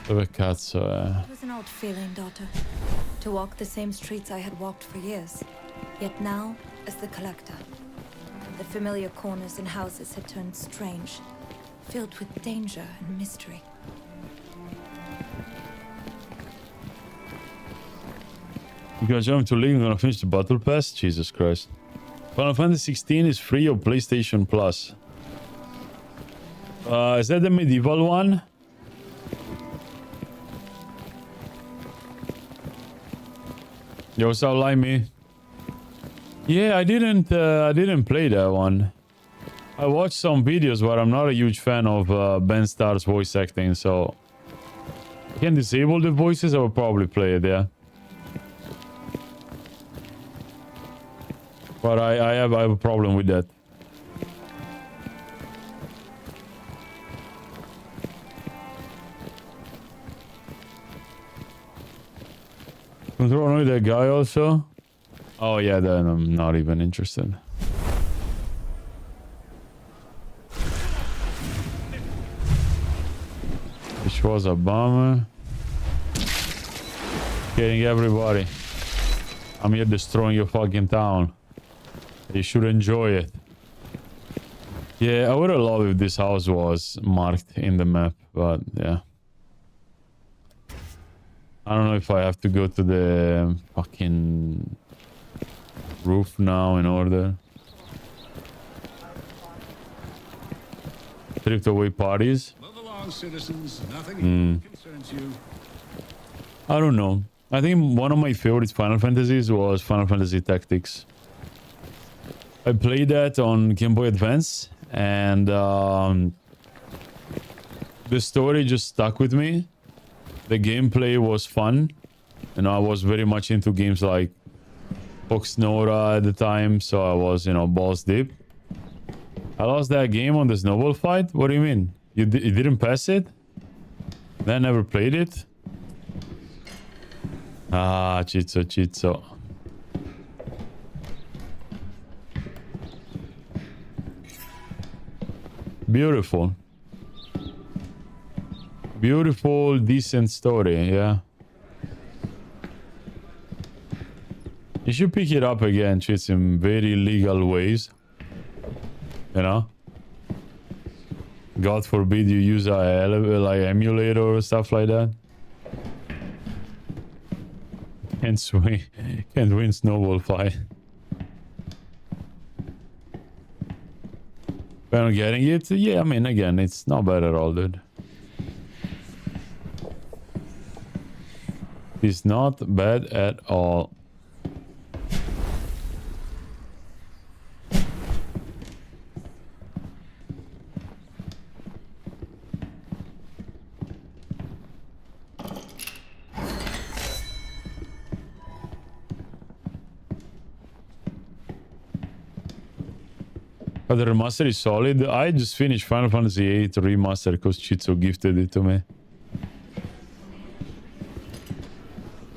Dove cazzo è? It was an odd feeling, daughter. To walk the same streets I had walked for years. Yet now, as the collector, the familiar corners and houses had turned strange, filled with danger and mystery. You can jump to League. I'm gonna finish the Battle Pass. Jesus Christ. Final Fantasy 16 is free on PlayStation Plus. Is that the medieval one? Yo, what's up, Limey? Yeah, I didn't play that one. I watched some videos, but I'm not a huge fan of Ben Starr's voice acting, so I can disable the voices. I will probably play it, yeah. But I have a problem with that. Control with that guy also. Oh yeah, then I'm not even interested. Which was a bummer. Getting everybody. I'm here destroying your fucking town. You should enjoy it. Yeah, I would have loved if this house was marked in the map, but yeah. I don't know if I have to go to the fucking roof now in order. Stripped away parties. Move along, citizens. Nothing concerns you. I don't know. I think one of my favorite Final Fantasies was Final Fantasy Tactics. I played that on Game Boy Advance, and the story just stuck with me. The gameplay was fun. You know, I was very much into games like Fox Nora at the time, so I was, you know, balls deep. I lost that game on the snowball fight? What do you mean? You didn't pass it? Then never played it? Ah, Chitso. Beautiful. Beautiful, decent story, yeah. You should pick it up again, Chits, in very legal ways. You know? God forbid you use a like emulator or stuff like that. Can't win snowball fight. But I'm getting it? Yeah, I mean, again, it's not bad at all, dude. It's not bad at all. But the remaster is solid. I just finished Final Fantasy VIII Remaster because Chizo gifted it to me.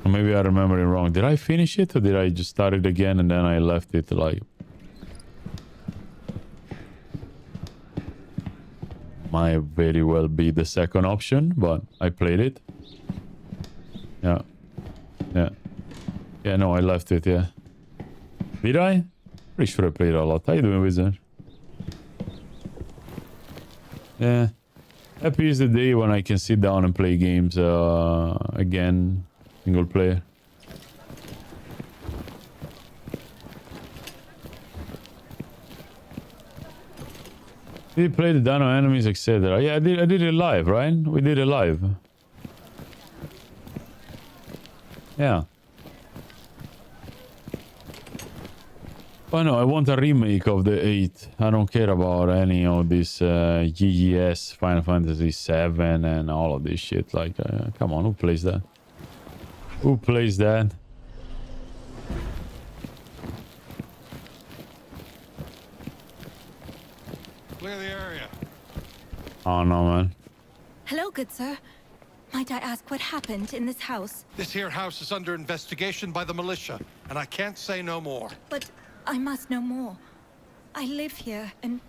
Or maybe I remember it wrong. Did I finish it or did I just start it again and then I left it like... Might very well be the second option, but I played it. Yeah. Yeah, no, I left it, yeah. Did I? Pretty sure I played a lot. How you doing, Wizard? Yeah. Happy is the day when I can sit down and play games again. Single player. Did you play the Dino enemies, etc.? Yeah, I did it live, right? We did it live. Yeah. Oh no, I want a remake of the 8. I don't care about any of this GGS, Final Fantasy 7 and all of this shit. Like, come on, who plays that? Who plays that? Clear the area. Oh no, man. Hello, good sir. Might I ask what happened in this house? This here house is under investigation by the militia, and I can't say no more. But I must know more. I live here, and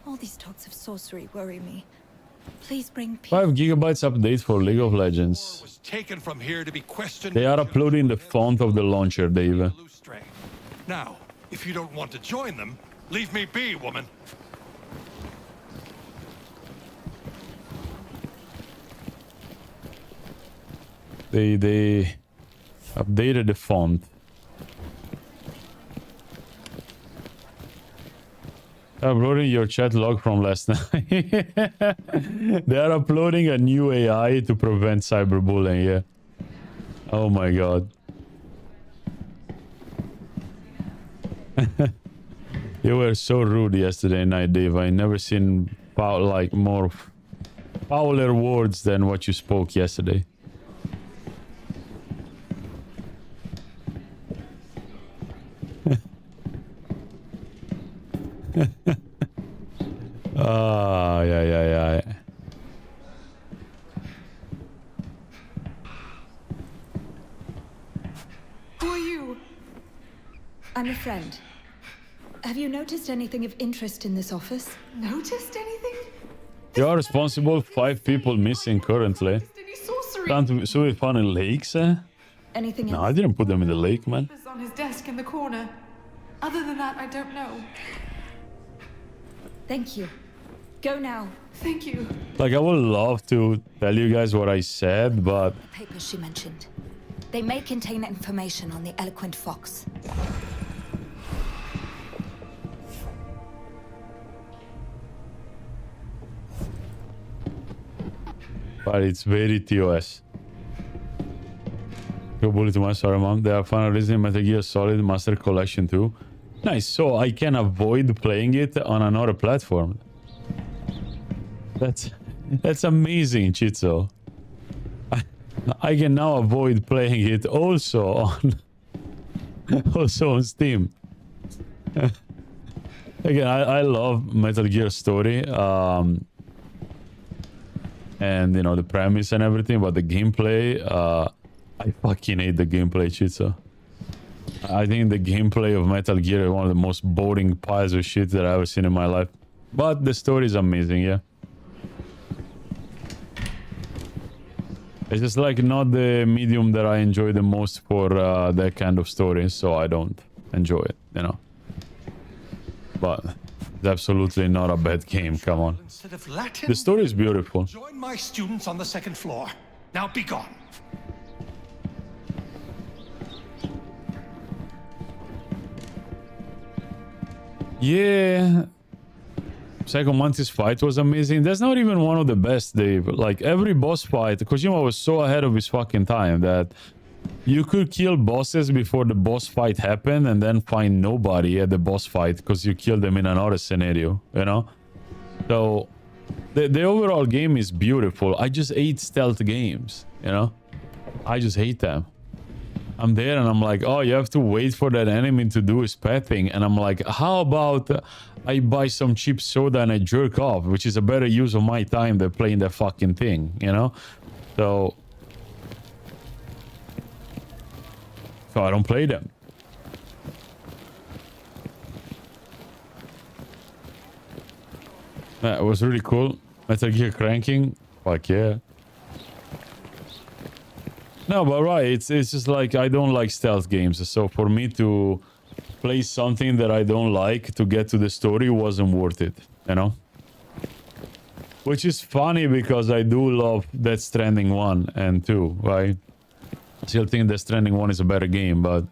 all these talks of sorcery worry me. Please bring peace. 5 gigabytes update for League of Legends. Was taken from here to be questioned. They are uploading the font of the launcher, Dave. Now, if you don't want to join them, leave me be, woman. They updated the font. Uploading your chat log from last night. They are uploading a new AI to prevent cyberbullying, yeah. Oh my god. You were so rude yesterday night, Dave. I never seen like more fouler words than what you spoke yesterday. Ah, yeah. Who are you? I'm a friend. Have you noticed anything of interest in this office? Noticed anything? You are responsible. 5 people missing currently. Can't so fun in lakes, eh? Anything No, else? I didn't put them in the lake, man. It's on his desk in the corner. Other than that, I don't know. Thank you. Go now. Thank you. Like, I would love to tell you guys what I said, but Papers she mentioned. They may contain information on the eloquent fox. it's very TOS. Go bully to my sorry mom. They are finally releasing Metal Gear Solid Master Collection 2. Nice, so I can avoid playing it on another platform. That's amazing, Chizo. I can now avoid playing it also on Steam. Again, I love Metal Gear story, and you know the premise and everything, but the gameplay, I fucking hate the gameplay, Chizo. I think the gameplay of Metal Gear is one of the most boring piles of shit that I've ever seen in my life. But the story is amazing, yeah. It's just like not the medium that I enjoy the most for that kind of story, so I don't enjoy it, you know. But it's absolutely not a bad game, come on. Instead of Latin, The story is beautiful. join my students on the second floor. Now be gone. Yeah. Psycho Mantis fight was amazing. That's not even one of the best, Dave. Like, every boss fight, Kojima was so ahead of his fucking time that you could kill bosses before the boss fight happened and then find nobody at the boss fight because you killed them in another scenario, you know? So, the overall game is beautiful. I just hate stealth games, you know? I just hate them. I'm there and I'm like, oh, you have to wait for that enemy to do his pet thing. And I'm like, how about I buy some cheap soda and I jerk off, which is a better use of my time than playing that fucking thing, you know? So I don't play them. It was really cool. Metal Gear cranking. Fuck yeah. No, but right, it's just like I don't like stealth games. So for me to play something that I don't like to get to the story wasn't worth it, you know? Which is funny because I do love Death Stranding 1 and 2, right? I still think Death Stranding 1 is a better game, but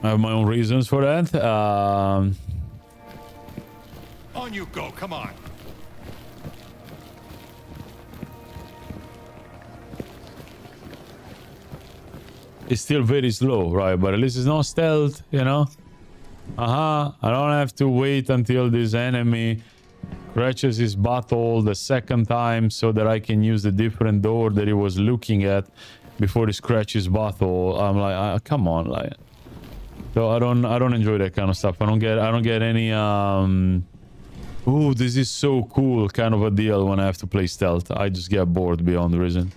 I have my own reasons for that. On you go, come on. It's still very slow, right? But at least it's not stealth, you know? I don't have to wait until this enemy scratches his butthole the second time so that I can use the different door that he was looking at before he scratches his butthole. I'm like, come on, like. So I don't enjoy that kind of stuff. I don't get any ooh, this is so cool kind of a deal when I have to play stealth. I just get bored beyond reason.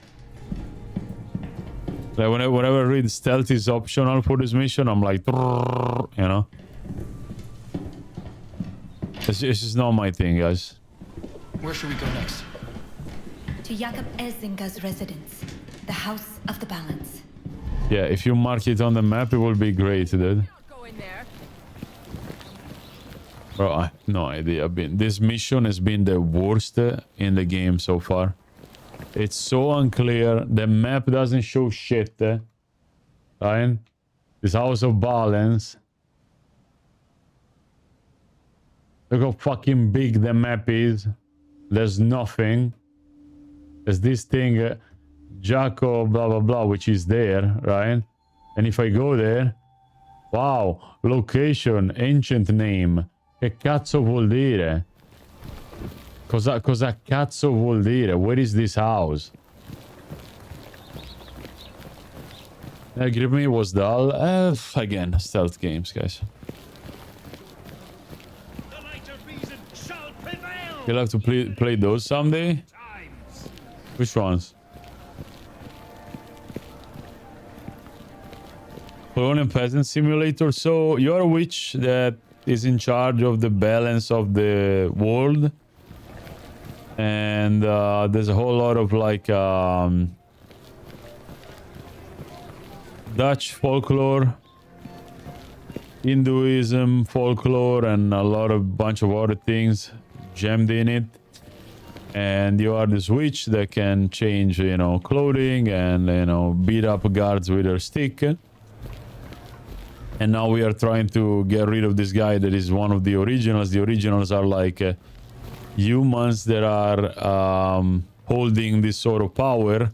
Like whenever I read stealth is optional for this mission, I'm like, you know? It's just not my thing, guys. Where should we go next? To Jakob Erzinger's residence, the House of the Balance. Yeah, if you mark it on the map, it will be great, dude. Bro, I have no idea. This mission has been the worst in the game so far. It's so unclear. The map doesn't show shit. Right? This House of Balance. Look how fucking big the map is. There's nothing. There's this thing, Jaco, blah, blah, blah, which is there, right? And if I go there, wow, location, ancient name. Che cazzo vuol dire? Cosa cazzo vuol dire? Where is this house? Grip me was dull. Again, stealth games, guys. You'll have to play those someday. Which ones? Colonial Peasant Simulator. So you're a witch that is in charge of the balance of the world, and there's a whole lot of like Dutch folklore, Hinduism folklore, and a lot of bunch of other things jammed in it. And you are this witch that can change, you know, clothing and, you know, beat up guards with her stick. And now we are trying to get rid of this guy that is one of the originals. The originals are like humans that are holding this sort of power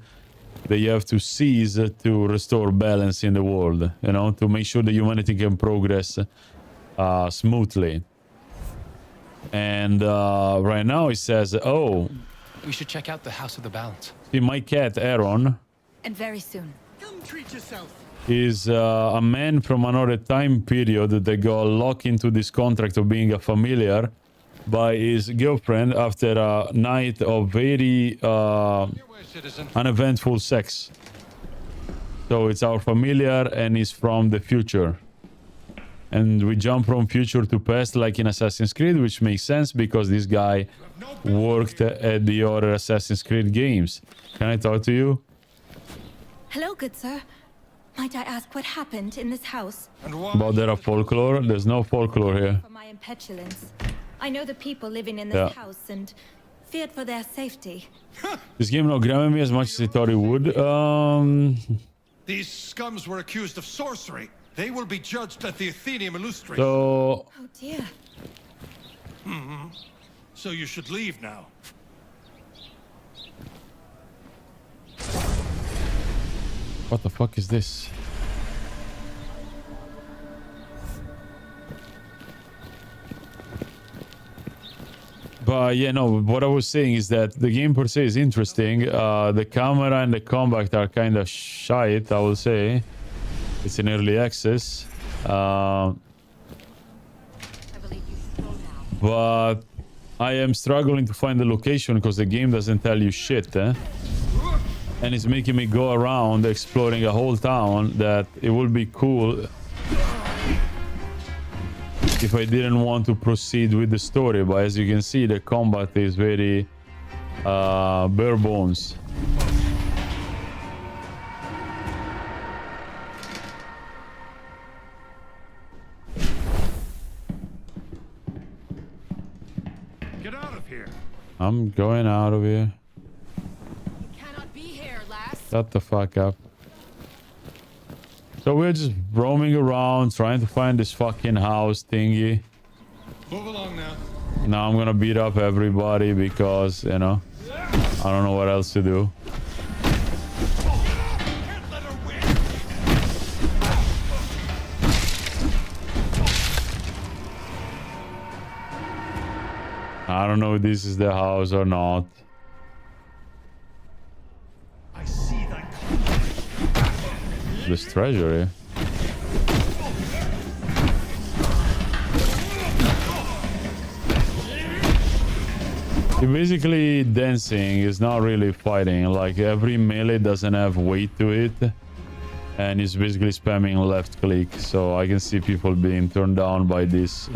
that you have to seize to restore balance in the world, you know, to make sure that humanity can progress smoothly. And right now it says, oh, we should check out the House of the Balance. See, my cat Aaron, And very soon. Come treat yourself. is a man from another time period that got locked into this contract of being a familiar by his girlfriend after a night of very uneventful sex. So it's our familiar and he's from the future. And we jump from future to past like in Assassin's Creed, which makes sense because this guy worked at the other Assassin's Creed games. Can I talk to you? Hello, good sir. Might I ask what happened in this house? About there are folklore? There's no folklore here. For my impetulance. I know the people living in this Yeah. house and feared for their safety. This game not grabbing me as much as I thought it would. These scums were accused of sorcery. They will be judged at the Athenaeum Illustri. So... Oh dear. So you should leave now. What the fuck is this? But yeah, no, what I was saying is that the game per se is interesting. The camera and the combat are kind of shite, I will say. It's in early access. But I am struggling to find the location because the game doesn't tell you shit, eh? And it's making me go around exploring a whole town that it would be cool if I didn't want to proceed with the story. But as you can see, the combat is very bare bones. Get out of here. I'm going out of here. Shut the fuck up. So we're just roaming around trying to find this fucking house thingy. Move along now. Now I'm gonna beat up everybody because, you know, I don't know what else to do. I don't know if this is the house or not. I see that. This treasure here. Basically, dancing is not really fighting. Like, every melee doesn't have weight to it. And it's basically spamming left click. So I can see people being turned down by this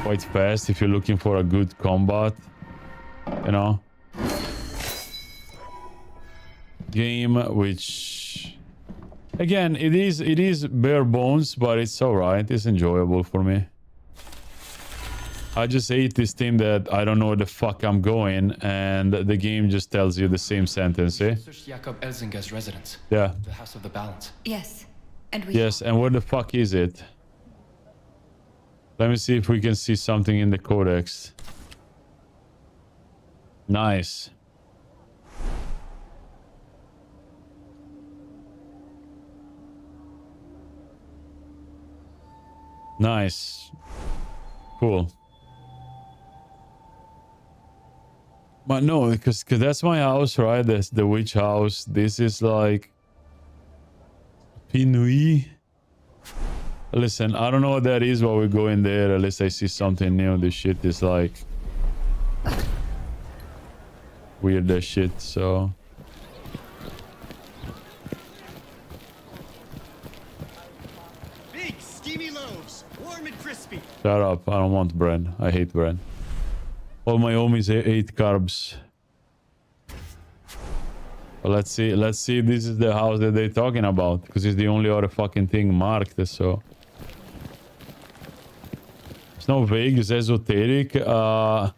quite fast if you're looking for a good combat. You know? Game which... Again, it is bare bones, but it's alright. It's enjoyable for me. I just hate this thing that I don't know where the fuck I'm going, and the game just tells you the same sentence, eh? Search Jakob Elzinga's residence. Yeah. The House of the Balance. Yes. And we Yes, and where the fuck is it? Let me see if we can see something in the codex. Nice. Nice. Cool. But no, because that's my house, right? That's the witch house. This is like Pinui. Listen, I don't know what that is while we go in there. At least I see something new. This shit is like weird as shit, so. Big steamy loaves, warm and crispy. Shut up. I don't want bread. I hate bread. All my homies ate carbs. But let's see if this is the house that they're talking about, because it's the only other fucking thing marked, so. It's not vague, it's esoteric. Yeah,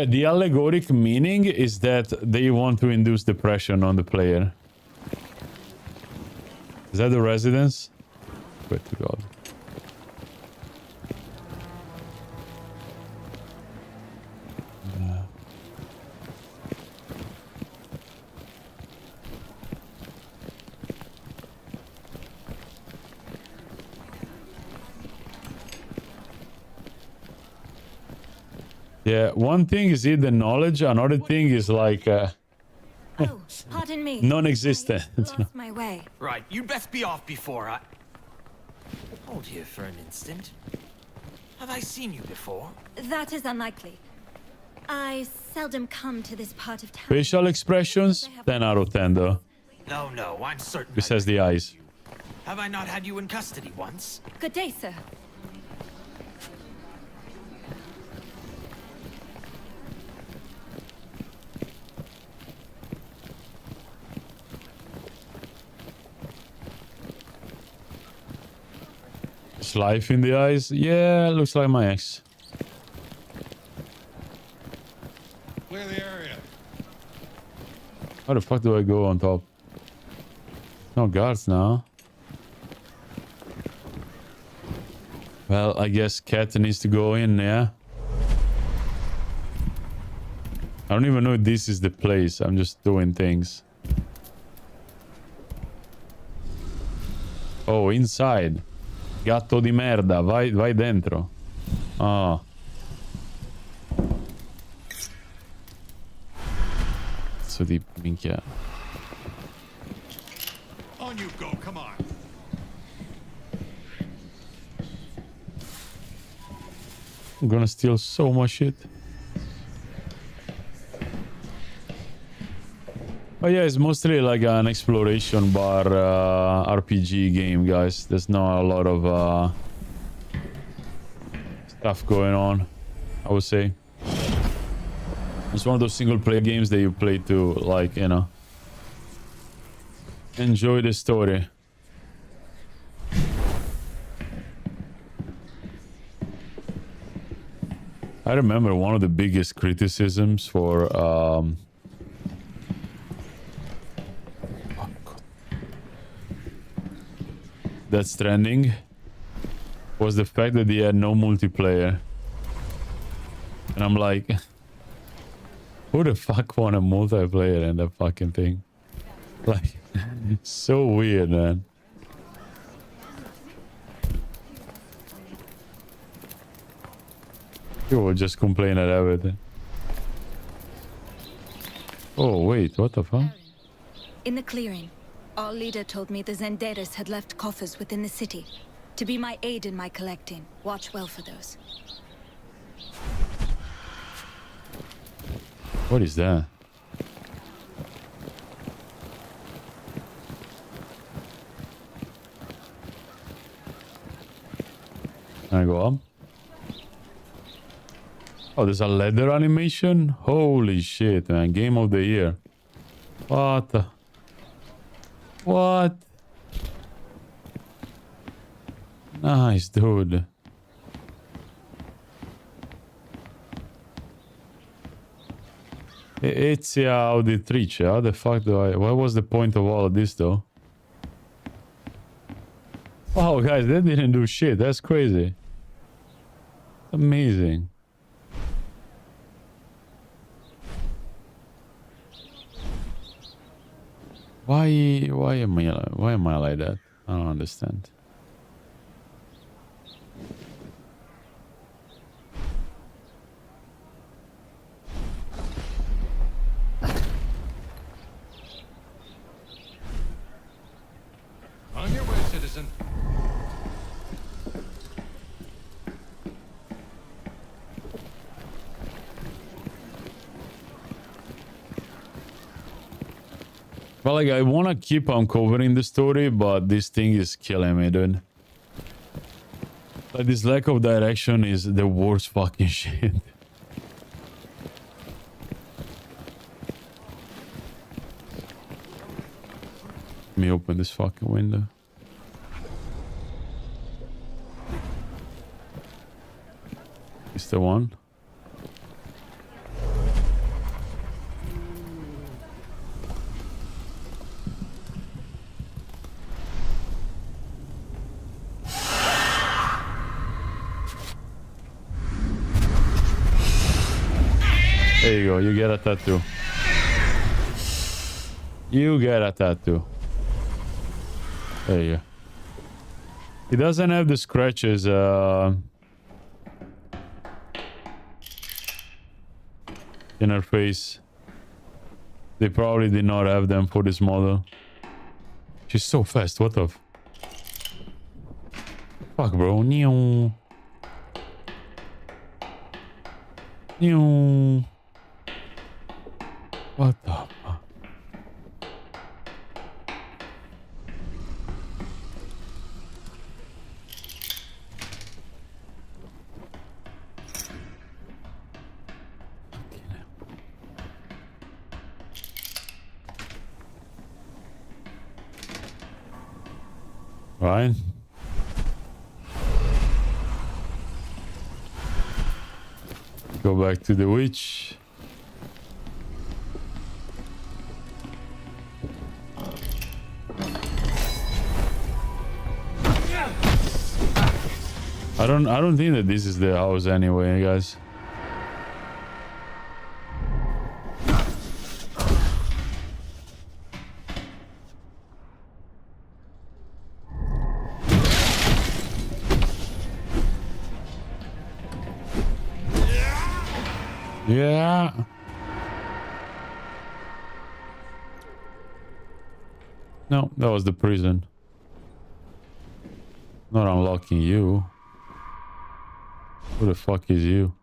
the allegoric meaning is that they want to induce depression on the player. Is that the residence? Swear to God. Yeah, one thing is the knowledge, another thing is like Pardon me. non-existent. Lost my way. Right, you'd best be off before I... Hold here for an instant. Have I seen you before? That is unlikely. I seldom come to this part of town. Facial expressions, 10 out of 10 though. No, I'm certain. Besides the eyes. Have I not had you in custody once? Good day, sir. There's life in the eyes. Yeah, looks like my ex. Clear the area. How the fuck do I go on top? No guards now. Well, I guess Cat needs to go in, yeah? I don't even know if this is the place. I'm just doing things. Oh, inside. Gatto di merda, vai dentro. Oh. Cazzo di minchia. On you go, come on. I'm gonna steal so much shit. Oh yeah, it's mostly like an exploration bar RPG game, guys. There's not a lot of stuff going on, I would say. It's one of those single player games that you play to, like, you know, enjoy the story. I remember one of the biggest criticisms for Death Stranding was the fact that they had no multiplayer. And I'm like, who the fuck want a multiplayer in that fucking thing? Like, so weird, man. People would just complain at everything. Oh, wait, what the fuck? In the clearing, our leader told me the Zenderes had left coffers within the city. To be my aid in my collecting. Watch well for those. What is that? Can I go up? Oh, there's a leather animation? Holy shit, man. Game of the year. What the... What? Nice, dude. Ezia Auditrice. How the fuck do I... What was the point of all of this, though? Wow, guys, they didn't do shit. That's crazy. Amazing. Why am I like that? I don't understand. On your way, citizen. Well, like, I want to keep on covering the story, but this thing is killing me, dude. Like, this lack of direction is the worst fucking shit. Let me open this fucking window. Is the one? There you go, you get a tattoo. You get a tattoo. There you go. He doesn't have the scratches, in her face. They probably did not have them for this model. She's so fast, what the fuck, bro? Neon. Neon. What the fuck? Right. Go back to the witch. I don't think that this is the house anyway, guys. Yeah. No, that was the prison. Not unlocking you. Who the fuck is you?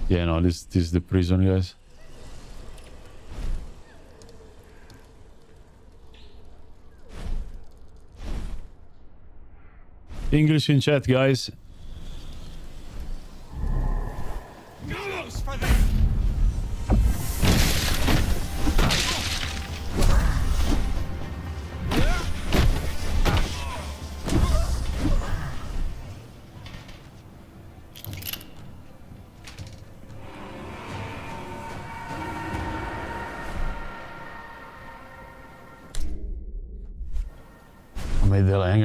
Yeah, no, this is the prison, guys. English in chat, guys.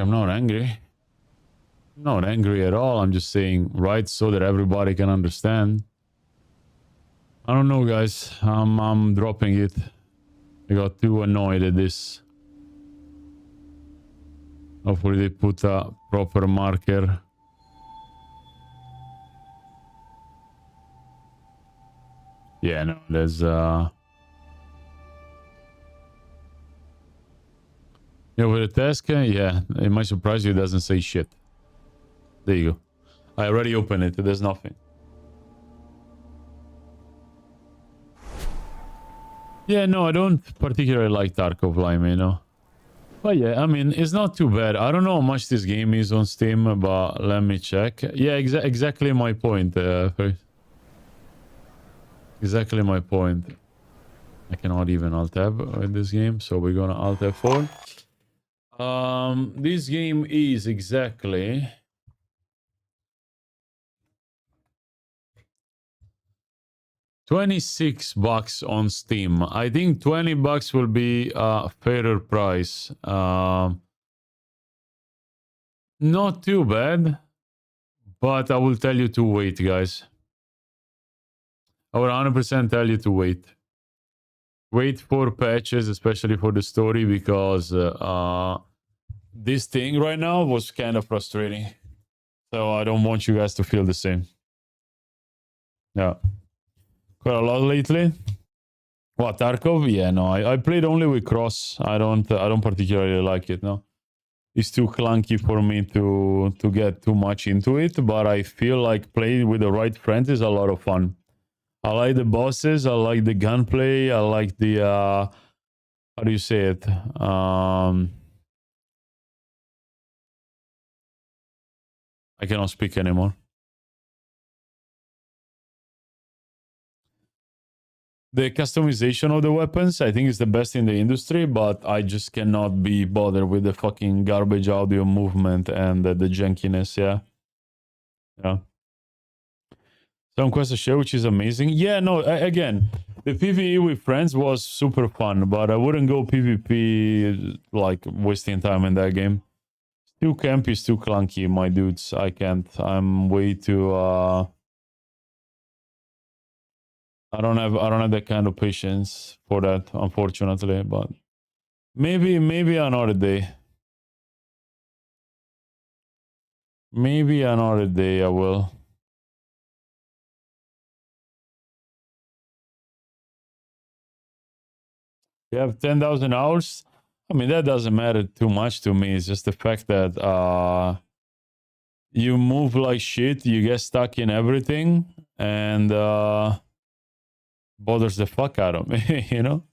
I'm not angry. I'm not angry at all. I'm just saying right so that everybody can understand. I don't know, guys. I'm dropping it. I got too annoyed at this. Hopefully they put a proper marker. Yeah, no, there's yeah, with the task, yeah, it might surprise you, it doesn't say shit. There you go. I already opened it, there's nothing. Yeah, no, I don't particularly like Tarkov Lime, you know. But yeah, I mean, it's not too bad. I don't know how much this game is on Steam, but let me check. Yeah, exactly my point. Exactly my point. I cannot even Alt-Tab in this game, so we're gonna Alt-F4. This game is exactly... $26 on Steam. I think $20 will be a fairer price. Not too bad, but I will tell you to wait, guys. I will 100% tell you to wait. Wait for patches, especially for the story, because this thing right now was kind of frustrating. So I don't want you guys to feel the same. Yeah. Quite a lot lately. What, Tarkov? Yeah, no. I played only with Cross. I don't particularly like it, no. It's too clunky for me to get too much into it, but I feel like playing with the right friends is a lot of fun. I like the bosses, I like the gunplay, I like the how do you say it? I cannot speak anymore. The customization of the weapons, I think, is the best in the industry, but I just cannot be bothered with the fucking garbage audio movement and the jankiness, yeah. Yeah. Some Quest share, which is amazing. Yeah, no, again, the PvE with friends was super fun, but I wouldn't go PvP, like, wasting time in that game. It's too campy, it's too clunky, my dudes. I can't. I'm way too, I don't have that kind of patience for that, unfortunately, but maybe another day. Maybe another day I will. You have 10,000 hours? I mean, that doesn't matter too much to me. It's just the fact that you move like shit, you get stuck in everything, and bothers the fuck out of me, you know?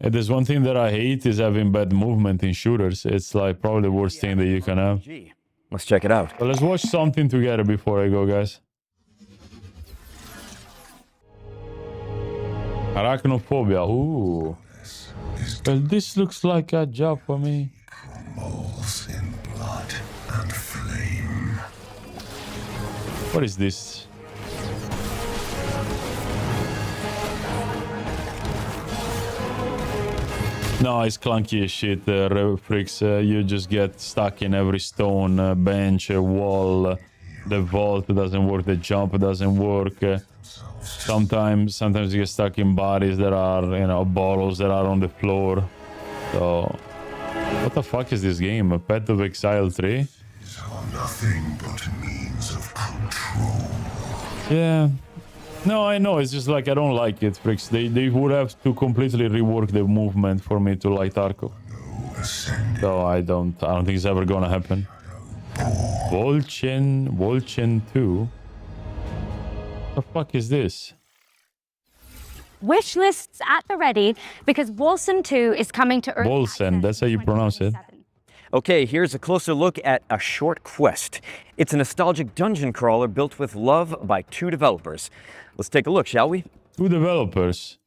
And there's one thing that I hate is having bad movement in shooters. It's like probably the worst thing that you can have. Let's check it out. So let's watch something together before I go, guys. Arachnophobia. Ooh. Well, this looks like a job for me. Moles in blood and flame. What is this? No, it's clunky as shit, Freaks. You just get stuck in every stone, bench, wall. The vault doesn't work, the jump doesn't work. Sometimes you get stuck in bodies that are, you know, bottles that are on the floor. So, what the fuck is this game? A Path of Exile 3? Nothing but means of control. Yeah. No, I know. It's just like I don't like it, Freaks. They would have to completely rework the movement for me to like Tarkov. So I don't think it's ever gonna happen. Volchen 2. What the fuck is this? Wish lists at the ready because Wolsen 2 is coming to Earth. Wolsen, that's how you pronounce it. Okay, here's a closer look at A Short Quest. It's a nostalgic dungeon crawler built with love by 2 developers. Let's take a look, shall we? 2 developers.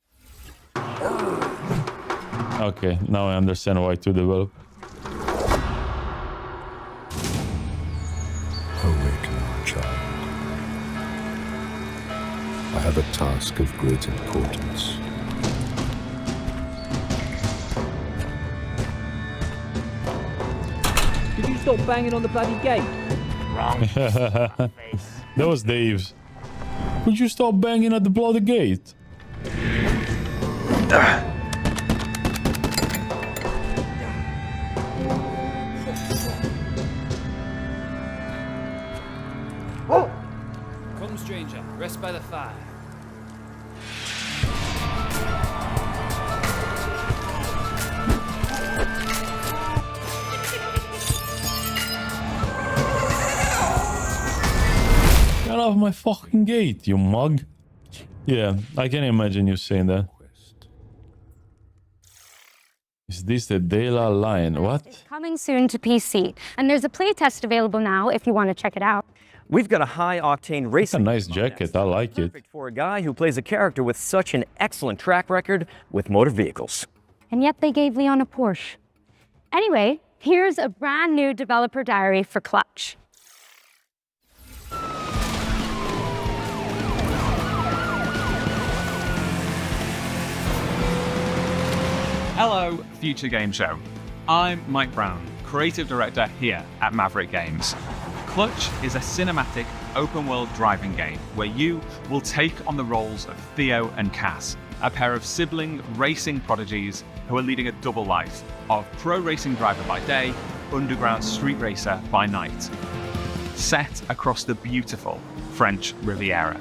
Okay, now I understand why 2 developers. Awake now, child. I have a task of great importance. Did you stop banging on the bloody gate? Wrong. That was Dave's. Could you stop banging at the bloody gate? Come, stranger. Rest by the fire. Get off my fucking gate, you mug. Yeah, I can imagine you saying that. Is this the Dela line? What? It's coming soon to PC, and there's a playtest available now if you want to check it out. We've got a high-octane racing. It's a nice jacket. I like it. Perfect for a guy who plays a character with such an excellent track record with motor vehicles. And yet they gave Leon a Porsche. Anyway, here's a brand new developer diary for Clutch. Hello, Future Game Show. I'm Mike Brown, creative director here at Maverick Games. Clutch is a cinematic, open-world driving game where you will take on the roles of Theo and Cass, a pair of sibling racing prodigies who are leading a double life of pro racing driver by day, underground street racer by night, set across the beautiful French Riviera.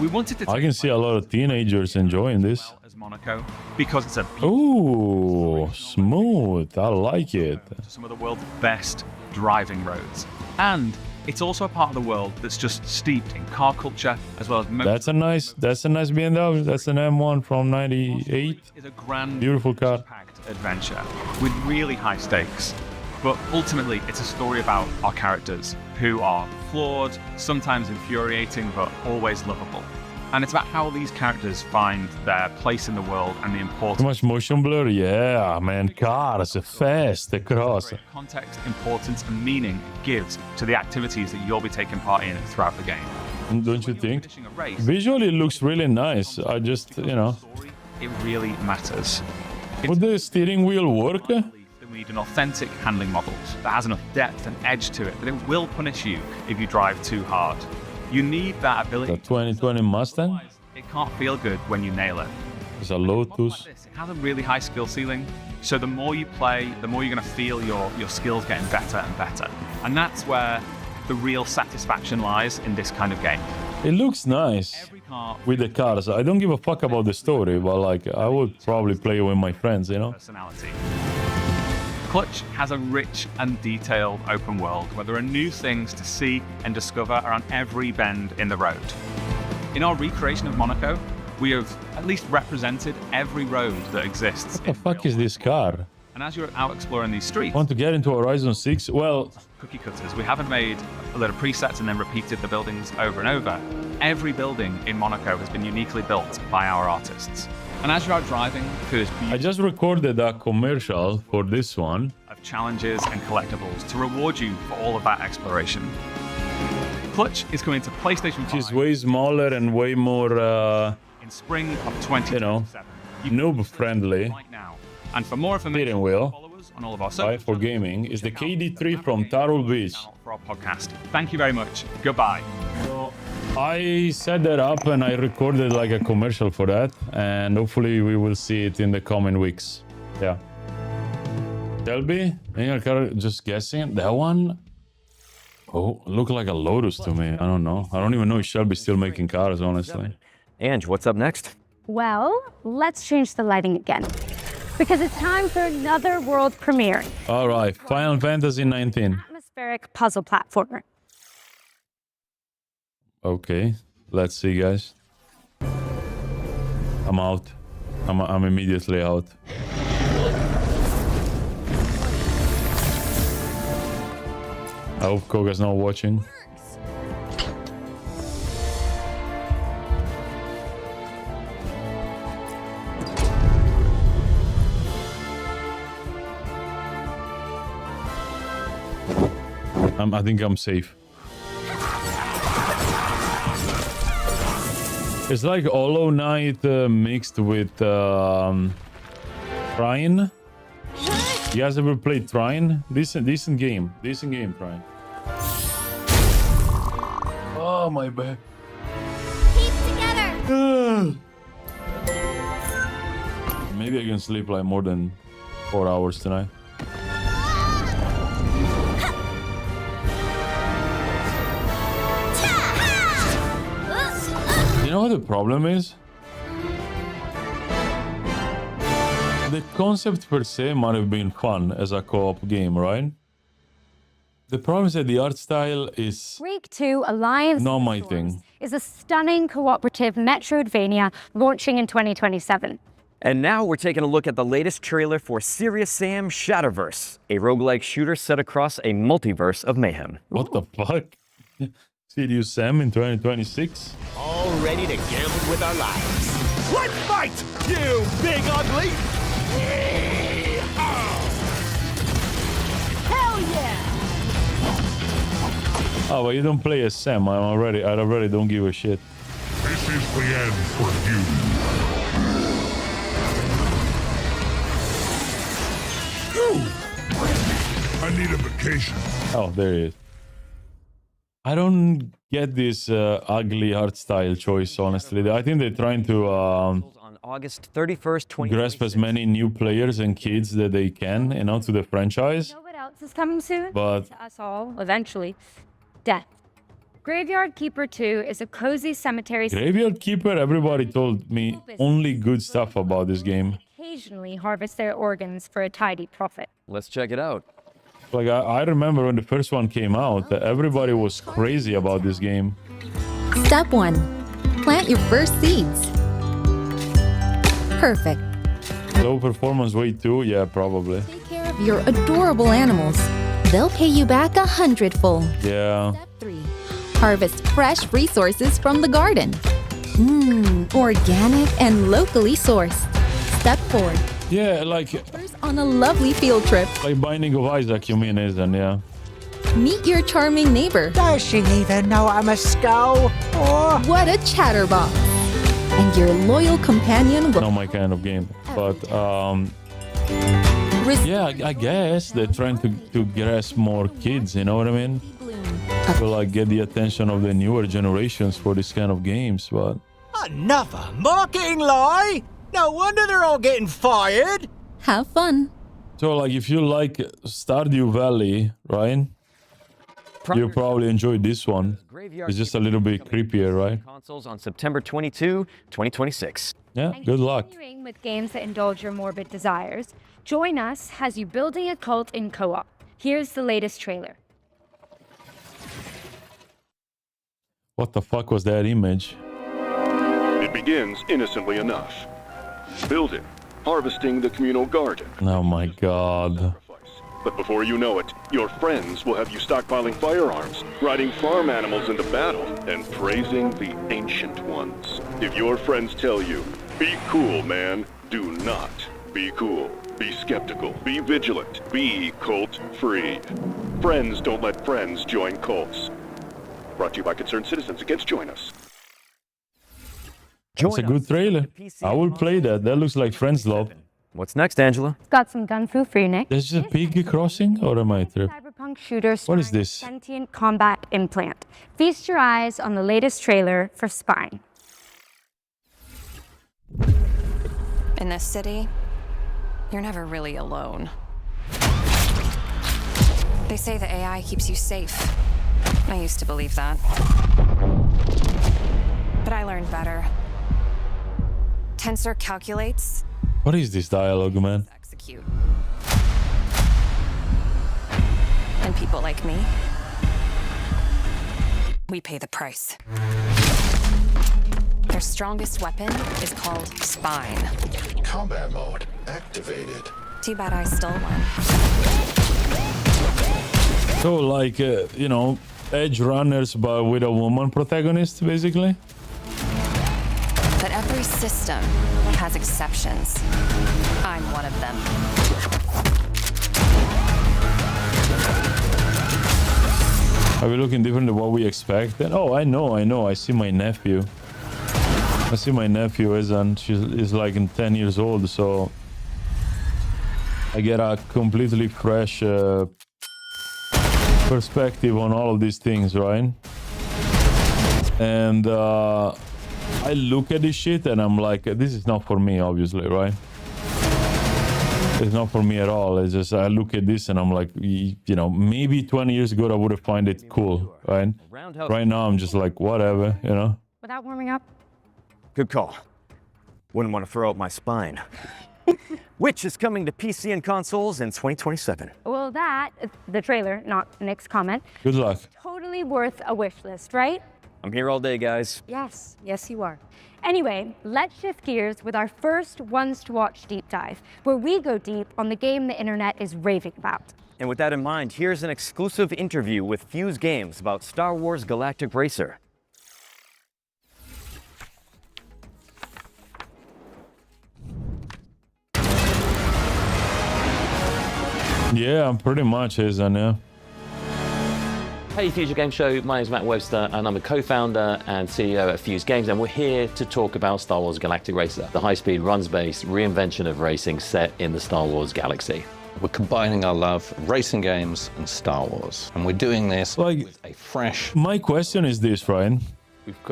We wanted to I can see a lot of teenagers enjoying this. as Monaco because it's a Ooh, smooth. I like it. some of the world's best driving roads. And it's also a part of the world that's just steeped in car culture as well as That's a nice BMW. That's an M1 from '98. is a grand Beautiful car. packed adventure with really high stakes. But ultimately, it's a story about our characters who are flawed, sometimes infuriating, but always lovable. And it's about how these characters find their place in the world and the Too importance much motion blur? Yeah, man. Cars fast across. context, importance, and meaning it gives to the activities that you'll be taking part in throughout the game. Don't you think? Visually, it looks really nice. I just, you know. It really matters. Would the steering wheel work? We need an authentic handling model that has enough depth and edge to it that it will punish you if you drive too hard. You need that ability. The 2020 Mustang? It can't feel good when you nail it. It's a Lotus. It has a really high skill ceiling, so the more you play, the more you're going to feel your skills getting better and better. And that's where the real satisfaction lies in this kind of game. It looks nice with the cars. I don't give a fuck about the story, but like I would probably play with my friends, you know? Personality. Clutch has a rich and detailed open world where there are new things to see and discover around every bend in the road. In our recreation of Monaco, we have at least represented every road that exists. What the fuck is this car? And as you're out exploring these streets, Want to get into Horizon 6? Well, cookie cutters, we haven't made a lot of presets and then repeated the buildings over and over. Every building in Monaco has been uniquely built by our artists. And as you're out driving through this I just recorded a commercial for this one. of challenges and collectibles to reward you for all of that exploration. Clutch is coming to PlayStation 5. Which is way smaller and way more, in spring of 2027. you know, noob-friendly. Right now. And for more information, Steering wheel. follow us on all of our Right, socials. for gaming is the KD3 from Tarot Beach. For our podcast. Thank you very much. Goodbye. I set that up and I recorded like a commercial for that, and hopefully we will see it in the coming weeks. Yeah. Shelby, just guessing that one. Oh, look like a Lotus to me. I don't know. I don't even know if Shelby's still making cars, honestly. Ange, what's up next? Well, let's change the lighting again. Because it's time for another world premiere. All right, Final Fantasy 19. Atmospheric puzzle platformer. Okay, let's see, guys. I'm out. I'm immediately out. I hope Koga's not watching. I think I'm safe. It's like Hollow Knight mixed with Trine. You guys ever played Trine? Decent game, Trine. Oh my back. Keep together. Maybe I can sleep like more than 4 hours tonight. You know what the problem is? The concept per se might have been fun as a co-op game, right? The problem is that the art style is Freak 2 Alliance not my thing. is a stunning cooperative Metroidvania launching in 2027. And now we're taking a look at the latest trailer for Serious Sam Shatterverse, a roguelike shooter set across a multiverse of mayhem. What the fuck? Serious Sam in 2026? All ready to gamble with our lives. Let's fight, you big ugly! Hell yeah! Oh, but you don't play as Sam. I already don't give a shit. This is the end for you. I need a vacation. Oh, there he is. I don't get this ugly art style choice, honestly. I think they're trying to On August 31st, 2026. grasp as many new players and kids that they can, you know, to the franchise. You know what else is coming soon? But To us all, eventually. Death. Graveyard Keeper 2 is a cozy cemetery. Graveyard Keeper, everybody told me only good stuff about this game. Occasionally harvest their organs for a tidy profit. Let's check it out. Like, I remember when the first one came out, everybody was crazy about this game. Step 1. Plant your first seeds. Perfect. Low performance weight 2? Yeah, probably. Take care of your adorable animals. They'll pay you back 100-fold. Yeah. Step 3. Harvest fresh resources from the garden. Organic and locally sourced. Step 4. Yeah, like On a lovely field trip. like Binding of Isaac, you mean, isn't? Yeah. Meet your charming neighbor. Does she even know I'm a skull? Oh. What a chatterbox. And your loyal companion will... Not my kind of game. But, yeah, I guess they're trying to grasp more kids, you know what I mean? To, like, get the attention of the newer generations for this kind of games, but... Another marketing lie? No wonder they're all getting fired. Have fun. So, like, if you like Stardew Valley, right? You'll probably enjoy this one. It's just a little bit creepier, right? Consoles on September 22, 2026. Yeah, good luck. Continuing with games that indulge your morbid desires, join us as you building a cult in co-op. Here's the latest trailer. What the fuck was that image? It begins innocently enough. Building, harvesting the communal garden. Oh my god. But before you know it, your friends will have you stockpiling firearms, riding farm animals into battle, and praising the ancient ones. If your friends tell you, be cool, man, do not be cool. Be skeptical, be vigilant, be cult-free. Friends don't let friends join cults. Brought to you by Concerned Citizens Against Join Us. That's a good trailer. I will play that. That looks like Friends Love. What's next, Angela? Got some gun fu for you, Nick. There's just a pig crossing, or am I tripping? Cyberpunk shooter What is starring this? Sentient combat implant. Feast your eyes on the latest trailer for Spine. In this city, you're never really alone. They say the AI keeps you safe. I used to believe that. But I learned better. Tensor calculates, What is this dialogue, man? execute. And people like me, we pay the price. Their strongest weapon is called Spine. Combat mode activated. Too bad I stole one. So, like, you know, Edge Runners, but with a woman protagonist, basically? But every system has exceptions. I'm one of them. Are we looking different than what we expected? Oh, I know. I see my nephew. Isn't she's like 10 years old, so I get a completely fresh perspective on all of these things, right? And I look at this shit and I'm like, this is not for me, obviously, right? It's not for me at all. It's just I look at this and I'm like, you know, maybe 20 years ago I would have found it cool, right? Right now I'm just like, whatever, you know? Without warming up? Good call. Wouldn't want to throw out my spine. Which is coming to PC and consoles in 2027. Well, that, the trailer, not Nick's comment. Good luck. Totally worth a wish list, right? I'm here all day, guys. Yes, you are. Anyway, let's shift gears with our first Ones to Watch deep dive, where we go deep on the game the internet is raving about. And with that in mind, here's an exclusive interview with Fuse Games about Star Wars Galactic Racer. Yeah, pretty much isn't, yeah. Hey Future Game Show, my name is Matt Webster and I'm a co-founder and CEO at Fuse Games, and we're here to talk about Star Wars Galactic Racer, the high-speed runs-based reinvention of racing set in the Star Wars galaxy. We're combining our love for racing games and Star Wars. And we're doing this with a fresh... My question is this, Ryan.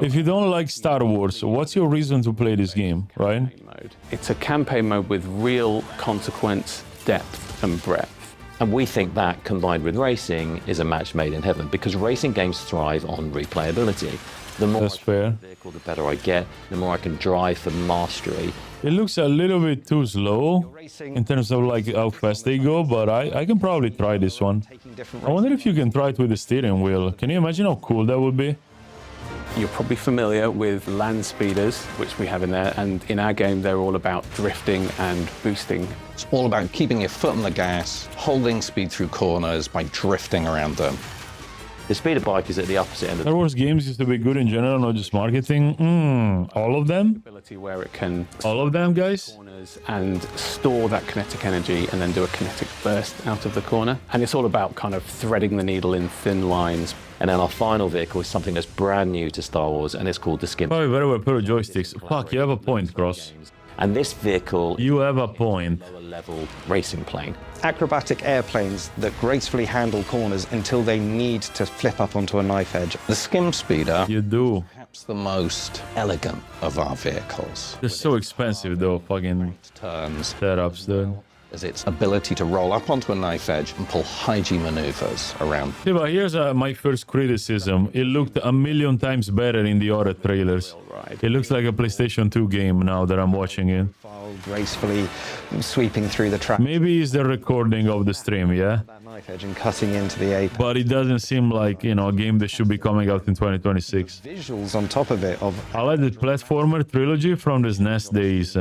If you don't like Star Wars, what's your reason to play this game, right? It's a campaign mode with real consequence, depth, and breadth. And we think that, combined with racing, is a match made in heaven, because racing games thrive on replayability. The more That's fair. Vehicle, the better I get, the more I can drive for mastery. It looks a little bit too slow in terms of like how fast they go, but I can probably try this one. I wonder if you can try it with the steering wheel. Can you imagine how cool that would be? You're probably familiar with land speeders, which we have in there, and in our game they're all about drifting and boosting. It's all about keeping your foot on the gas, holding speed through corners by drifting around them. The speeder bike is at the opposite end of Star Wars games used to be good in general, not just marketing. All of them? Ability where it can all of them, guys? And store that kinetic energy and then do a kinetic burst out of the corner. And it's all about kind of threading the needle in thin lines. And then our final vehicle is something that's brand new to Star Wars, and it's called the Skim. Oh, very well put joysticks. Fuck, you have a point, Cross. And this vehicle... You have a point. ...lower level racing plane. Acrobatic airplanes that gracefully handle corners until they need to flip up onto a knife edge. The Skim Speeder... You do. ...perhaps the most elegant of our vehicles. They're so expensive, though, fucking turns, setups, dude. As its ability to roll up onto a knife edge and pull high G maneuvers around. Yeah, but here's my first criticism. It looked a million times better in the other trailers. It looks like a PlayStation 2 game now that I'm watching it. Gracefully sweeping through the track. Maybe it's the recording of the stream, yeah? That knife edge and cutting into the apex. But it doesn't seem like, you know, a game that should be coming out in 2026. Visuals on top of it of... I like the platformer trilogy from the SNES days.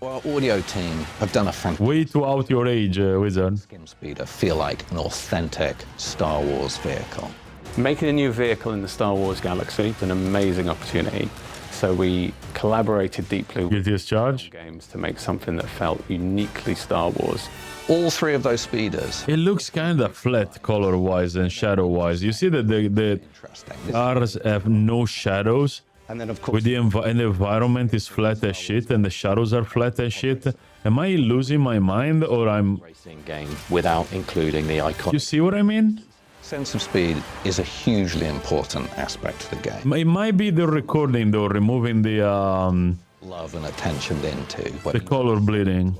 Our audio team have done a fantastic... Way too out your age, Wizard. Skim Speeder feel like an authentic Star Wars vehicle. Making a new vehicle in the Star Wars galaxy is an amazing opportunity. So we collaborated deeply with games to make something that felt uniquely Star Wars. All three of those speeders. It looks kind of flat color-wise and shadow-wise. You see that the cars have no shadows. And then, of course, the environment is flat as shit and the shadows are flat as shit. Am I losing my mind, or I'm... Racing game without including the icon. You see what I mean? Sense of speed is a hugely important aspect of the game. It might be the recording, though, removing the... love and attention into... The color bleeding.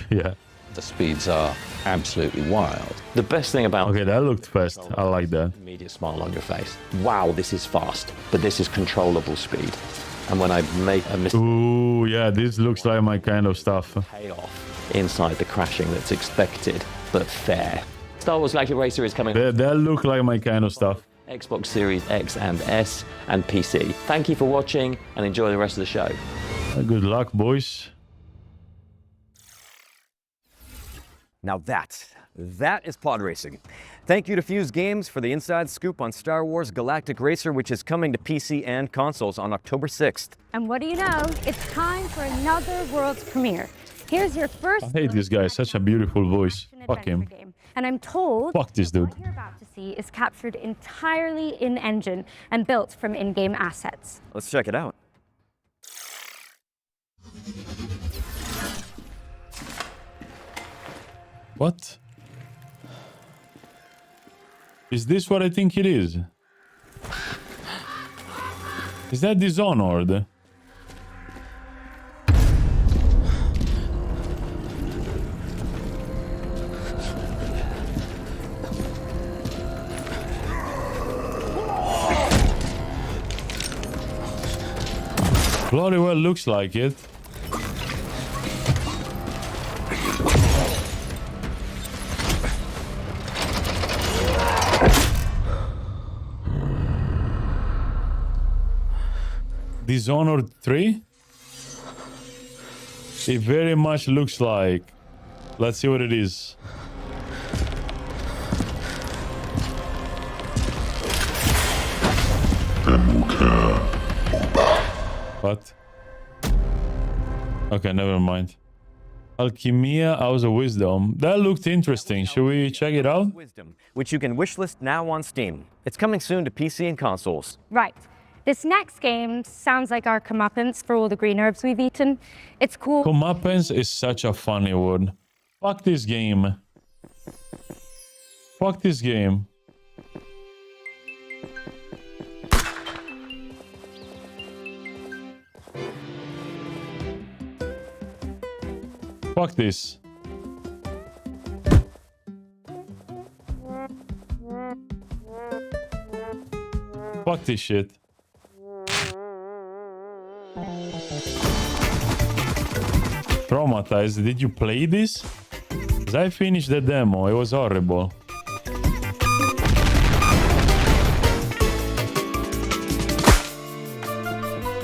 Yeah. The speeds are absolutely wild. The best thing about... Okay, that looked fast. I like that. Immediate smile on your face. Wow, this is fast, but this is controllable speed. And when I make a mistake... Ooh, yeah, this looks like my kind of stuff. Payoff inside the crashing that's expected, but fair. Star Wars Galactic Racer is coming... That look like my kind of stuff. Xbox Series X and S and PC. Thank you for watching and enjoy the rest of the show. Good luck, boys. Now that is pod racing. Thank you to Fuse Games for the inside scoop on Star Wars Galactic Racer, which is coming to PC and consoles on October 6th. And what do you know? It's time for another world's premiere. Here's your first... I hate this guy. Such a beautiful voice. Fuck him. Game. And I'm told fuck this dude. What you're about to see is captured entirely in-engine and built from in-game assets. Let's check it out. What? Is this what I think it is? Is that Dishonored? Bloody well looks like it. Dishonored 3? It very much looks like. Let's see what it is. What? Okay, never mind. Alchemia, House of Wisdom. That looked interesting. Should we check it out? Wisdom, which you can wishlist now on Steam. It's coming soon to PC and consoles. Right. This next game sounds like our comeuppance for all the green herbs we've eaten. It's cool. Comeuppance is such a funny word. Fuck this game. Fuck this game. Fuck this. Fuck this shit. Traumatized. Did you play this? 'Cause I finished the demo. It was horrible.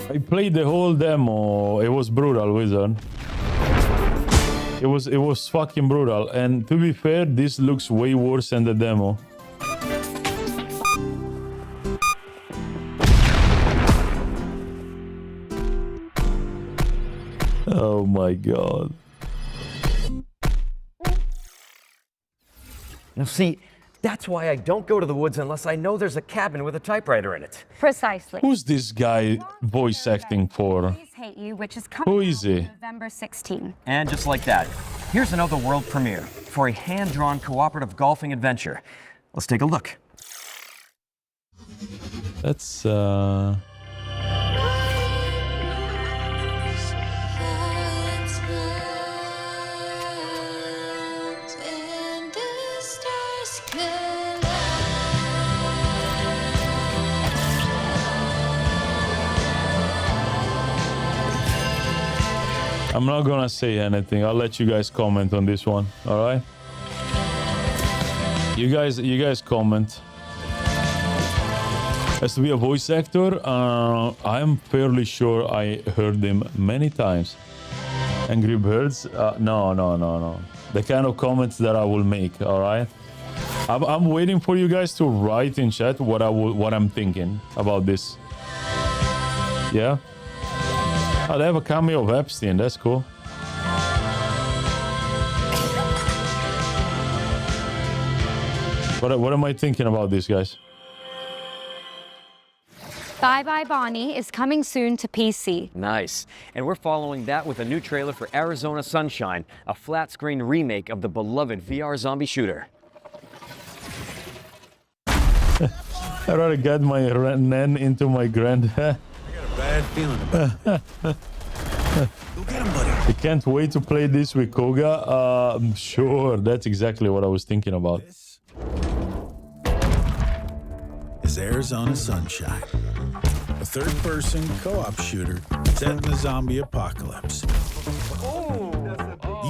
I played the whole demo. It was brutal, Wizard. It was fucking brutal. And to be fair, this looks way worse than the demo. Oh my god. Now see, that's why I don't go to the woods unless I know there's a cabin with a typewriter in it. Precisely. Who's this guy voice acting for? Please Hate You, which is coming Who is he? November 16. And just like that, here's another world premiere for a hand-drawn cooperative golfing adventure. Let's take a look. That's I'm not gonna say anything. I'll let you guys comment on this one. All right. You guys comment. Has to be a voice actor. I'm fairly sure I heard him many times. Angry Birds. No. The kind of comments that I will make. All right. I'm waiting for you guys to write in chat what I'm thinking about this. Yeah. Oh, they have a cameo of Epstein. That's cool. What am I thinking about this, guys? Bye Bye Bonnie is coming soon to PC. Nice. And we're following that with a new trailer for Arizona Sunshine, a flat-screen remake of the beloved VR zombie shooter. I already got my Nen into my grand. Bad feeling about it. Go get him, buddy. I can't wait to play this with Koga. Sure, that's exactly what I was thinking about. This is Arizona Sunshine, a third-person co-op shooter set in the zombie apocalypse.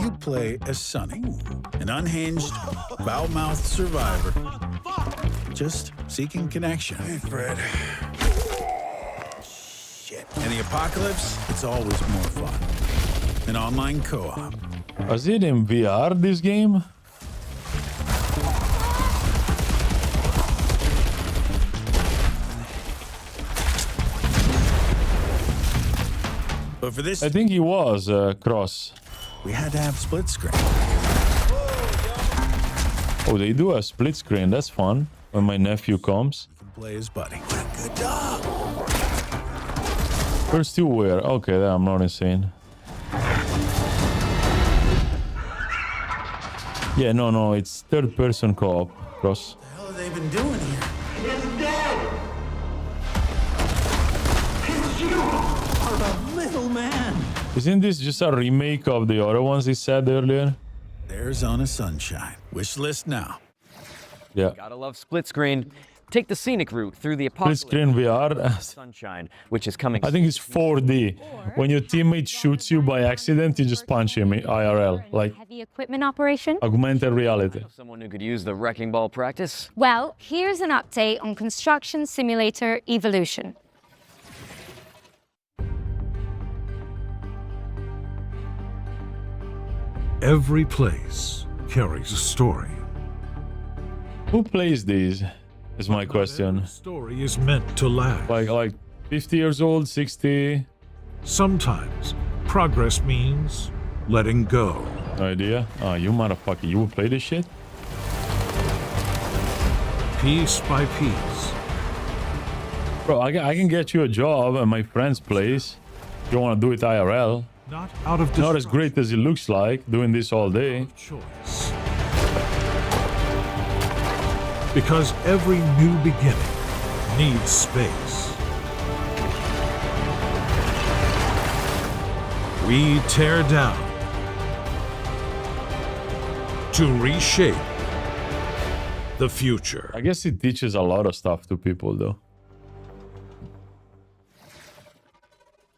You play as Sonny, an unhinged, foul-mouthed survivor, just seeking connection. Hey, Fred. In the apocalypse, it's always more fun. An online co-op. Was it in VR, this game? But for this, I think he was cross. we had to have split screen. Oh, they do a split screen. That's fun. When my nephew comes. You can play his buddy. Good dog. First two were okay. I'm not insane. Yeah, no. It's third-person co-op. Cross. What the hell have they been doing here? It's dead! It's you! Are the little man! Isn't this just a remake of the other ones he said earlier? Arizona Sunshine. Wish list now. Yeah. Gotta love split screen. Take the scenic route through the apocalypse. Split screen VR. Sunshine, which is coming. I think it's 4D. When your teammate shoots you by accident, you just punch him IRL, like Heavy equipment operation? augmented reality. Someone who could use the wrecking ball practice. Well, here's an update on Construction Simulator Evolution. Every place carries a story. Who plays these? Is my question. The story is meant to last. Like 50 years old, 60. Sometimes progress means letting go. No idea. Oh, you motherfucker. You will play this shit? Piece by piece. Bro, I can get you a job at my friend's place. If you want to do it IRL. Not out of Not as great as it looks like, doing this all day. choice. Because every new beginning needs space. We tear down to reshape the future. I guess it teaches a lot of stuff to people, though.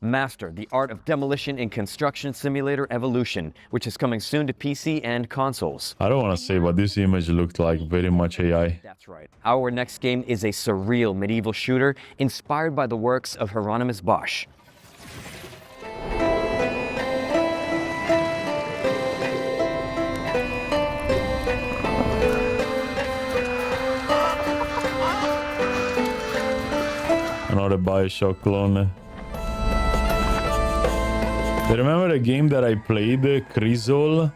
Master, the art of demolition in Construction Simulator Evolution, which is coming soon to PC and consoles. I don't want to say, but this image looked like very much AI. That's right. Our next game is a surreal medieval shooter inspired by the works of Hieronymus Bosch. Another Bioshock clone. You remember the game that I played, Crisol?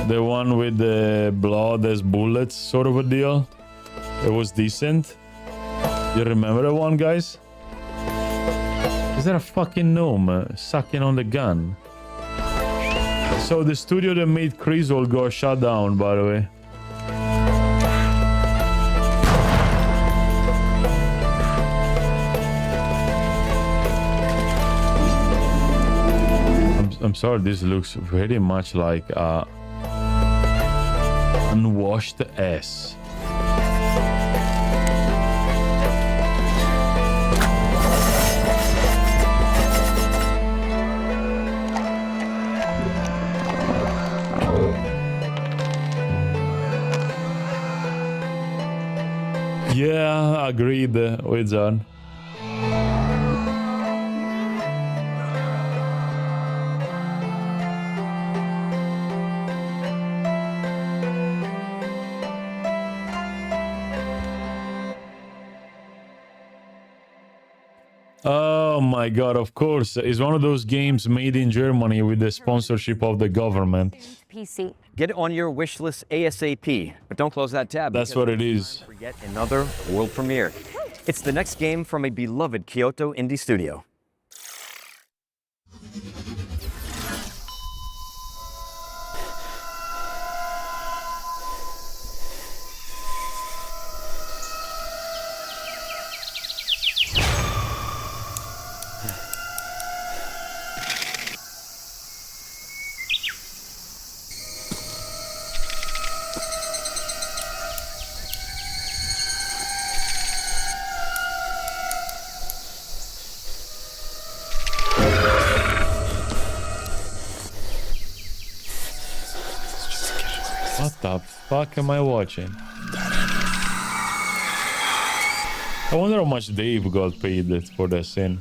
The one with the blood as bullets sort of a deal? It was decent. You remember that one, guys? Is that a fucking gnome sucking on the gun? So the studio that made Crisol got shut down, by the way. I'm sorry, this looks very much like unwashed ass. Yeah, agreed, Wizard. Oh my god, of course. It's one of those games made in Germany with the sponsorship of the government. PC. Get it on your wish list ASAP, but don't close that tab. That's what it is. For yet another world premiere. It's the next game from a beloved Kyoto indie studio. What the fuck am I watching? I wonder how much Dave got paid for that scene.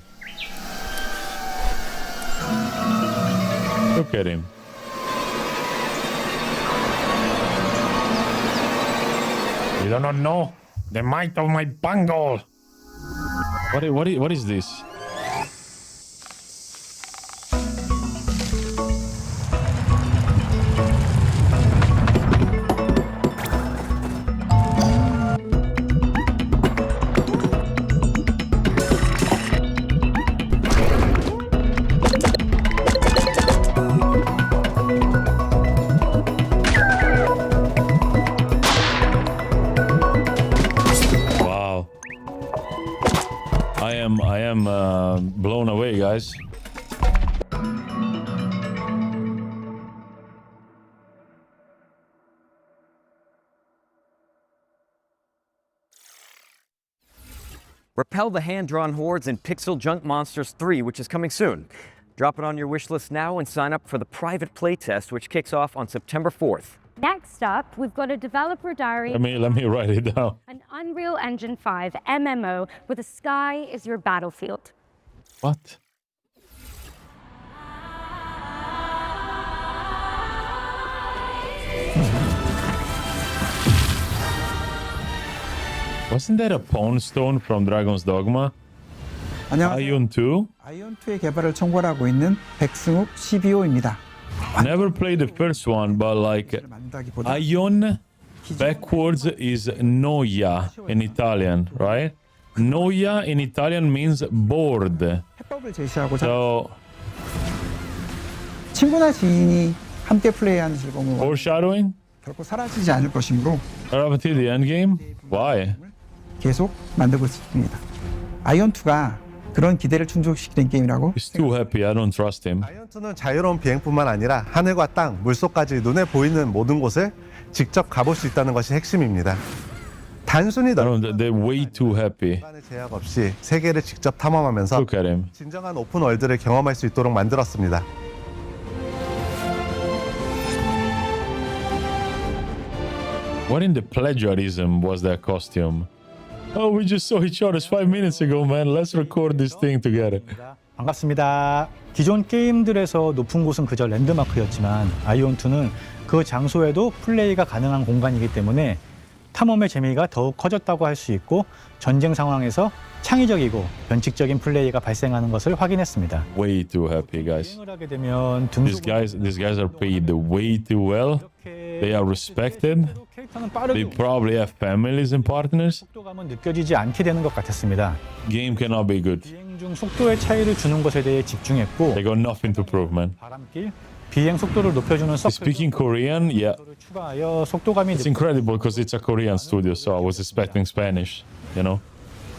Look at him. You do not know the might of my bungle. What is this? I am blown away, guys. Repel the hand-drawn hordes in Pixel Junk Monsters 3, which is coming soon. Drop it on your wish list now and sign up for the private playtest, which kicks off on September 4th. Next up, we've got a developer diary. Let me write it down. An Unreal Engine 5 MMO where the sky is your battlefield. What? Wasn't that a pawn stone from Dragon's Dogma? Ion 2? 아이온 2의 개발을 총괄하고 있는 백승욱 CBO입니다. Never played the first one, but like Ion backwards is noia in Italian, right? Noia in Italian means bored. So 친구나 지인이 함께 플레이하는 즐거움은 Foreshadowing? 결코 사라지지 않을 것이므로 Up until the end game? Why? 계속 만들고 있습니다. 아이언2가 그런 기대를 충족시키는 게임이라고. He's too happy. I don't trust him. 아이언2는 자유로운 비행뿐만 아니라 하늘과 땅, 물속까지 눈에 보이는 모든 곳을 직접 가볼 수 있다는 것이 핵심입니다. 단순히 They're way too happy. 공간의 제약 없이 세계를 직접 탐험하면서 Look at him. 진정한 오픈 월드를 경험할 수 있도록 만들었습니다. What in the plagiarism was that costume? Oh, we just saw each other 5 minutes ago, man. Let's record this thing together. 반갑습니다. 기존 게임들에서 높은 곳은 그저 랜드마크였지만 아이온2는 그 장소에도 플레이가 가능한 공간이기 때문에 탐험의 재미가 더욱 커졌다고 할 수 있고 전쟁 상황에서 창의적이고 변칙적인 플레이가 발생하는 것을 확인했습니다. Way too happy, guys. 비행을 하게 되면 These guys are paid way too well. They are respected. 캐릭터는 They 빠르고 probably have families and partners. 속도감은 느껴지지 않게 되는 것 같았습니다. Game cannot be good. 비행 중 속도의 차이를 주는 것에 대해 집중했고 They got nothing to prove, man. 바람길, 비행 속도를 높여주는 Speaking Korean, yeah. 추가하여 속도감이 It's incredible because it's a Korean studio, so I was expecting Spanish, you know.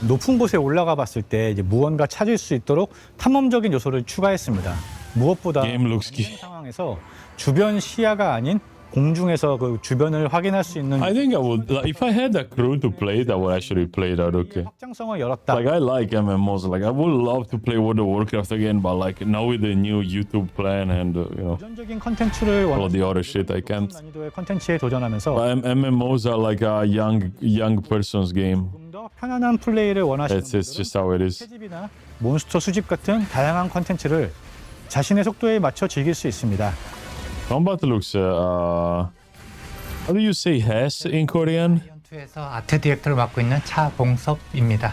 높은 곳에 올라가 봤을 때 이제 무언가 찾을 수 있도록 탐험적인 요소를 추가했습니다. 무엇보다 전쟁 상황에서 주변 시야가 아닌 공중에서 그 주변을 확인할 수 있는. I think I would, like, if I had a crew to play it, I would actually play that, okay. 확장성을 열었다. Like, I like MMOs, like, I would love to play World of Warcraft again, but like, now with the new YouTube plan and, you know, 도전적인 컨텐츠를 all of the other shit, I can't. 난이도의 컨텐츠에 도전하면서 But MMOs are like a young person's game. 더 편안한 플레이를 원하시는 It's just how it is. 채집이나 몬스터 수집 같은 다양한 컨텐츠를 자신의 속도에 맞춰 즐길 수 있습니다. Combat looks, how do you say has in Korean? 아이언2에서 아트 디렉터를 맡고 있는 차봉섭입니다.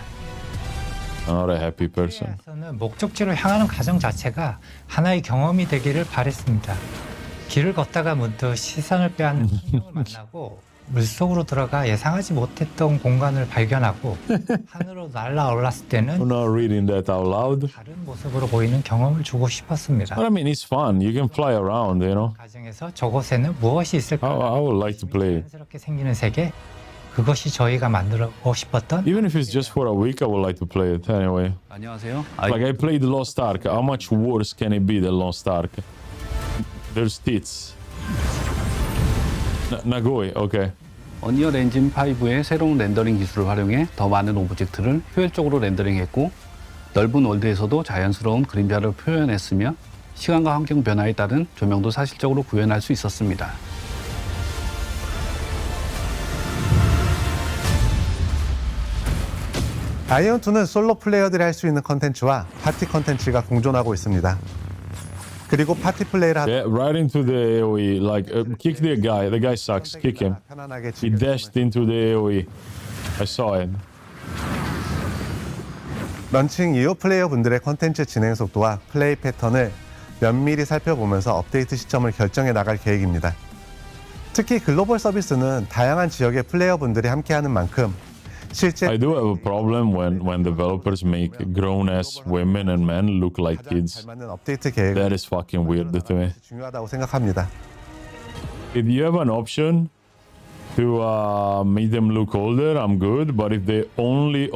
Not a happy person. 에서는 목적지로 향하는 과정 자체가 하나의 경험이 되기를 바랬습니다. 길을 걷다가 문득 시선을 빼앗는 풍경을 만나고 물속으로 들어가 예상하지 못했던 공간을 발견하고 하늘로 날아올랐을 때는 I'm not reading that out loud. 다른 모습으로 보이는 경험을 주고 싶었습니다. But I mean, it's fun. You can fly around, you know. 과정에서 저곳에는 무엇이 있을까? I would like to play it. 자연스럽게 생기는 세계, 그것이 저희가 만들고 싶었던. Even if it's just for a week, I would like to play it anyway. 안녕하세요. Like I played Lost Ark. How much worse can it be than Lost Ark? There's tits. Nagoi, okay. 언리얼 엔진 5의 새로운 렌더링 기술을 활용해 더 많은 오브젝트를 효율적으로 렌더링했고 넓은 월드에서도 자연스러운 그림자를 표현했으며 시간과 환경 변화에 따른 조명도 사실적으로 구현할 수 있었습니다. 아이언2는 솔로 플레이어들이 할 수 있는 컨텐츠와 파티 컨텐츠가 공존하고 있습니다. 그리고 파티 플레이를 Yeah, right into the AoE. Like, kick the guy. The guy sucks. Kick him. He dashed into the AoE. I saw it. 런칭 이후 플레이어분들의 컨텐츠 진행 속도와 플레이 패턴을 면밀히 살펴보면서 업데이트 시점을 결정해 나갈 계획입니다. 특히 글로벌 서비스는 다양한 지역의 플레이어분들이 함께하는 만큼 실제 I do have a problem when developers make grown-ass women and men look like kids. 업데이트 계획 That is fucking weird to me. 중요하다고 생각합니다. If you have an option to make them look older, I'm good. But if they only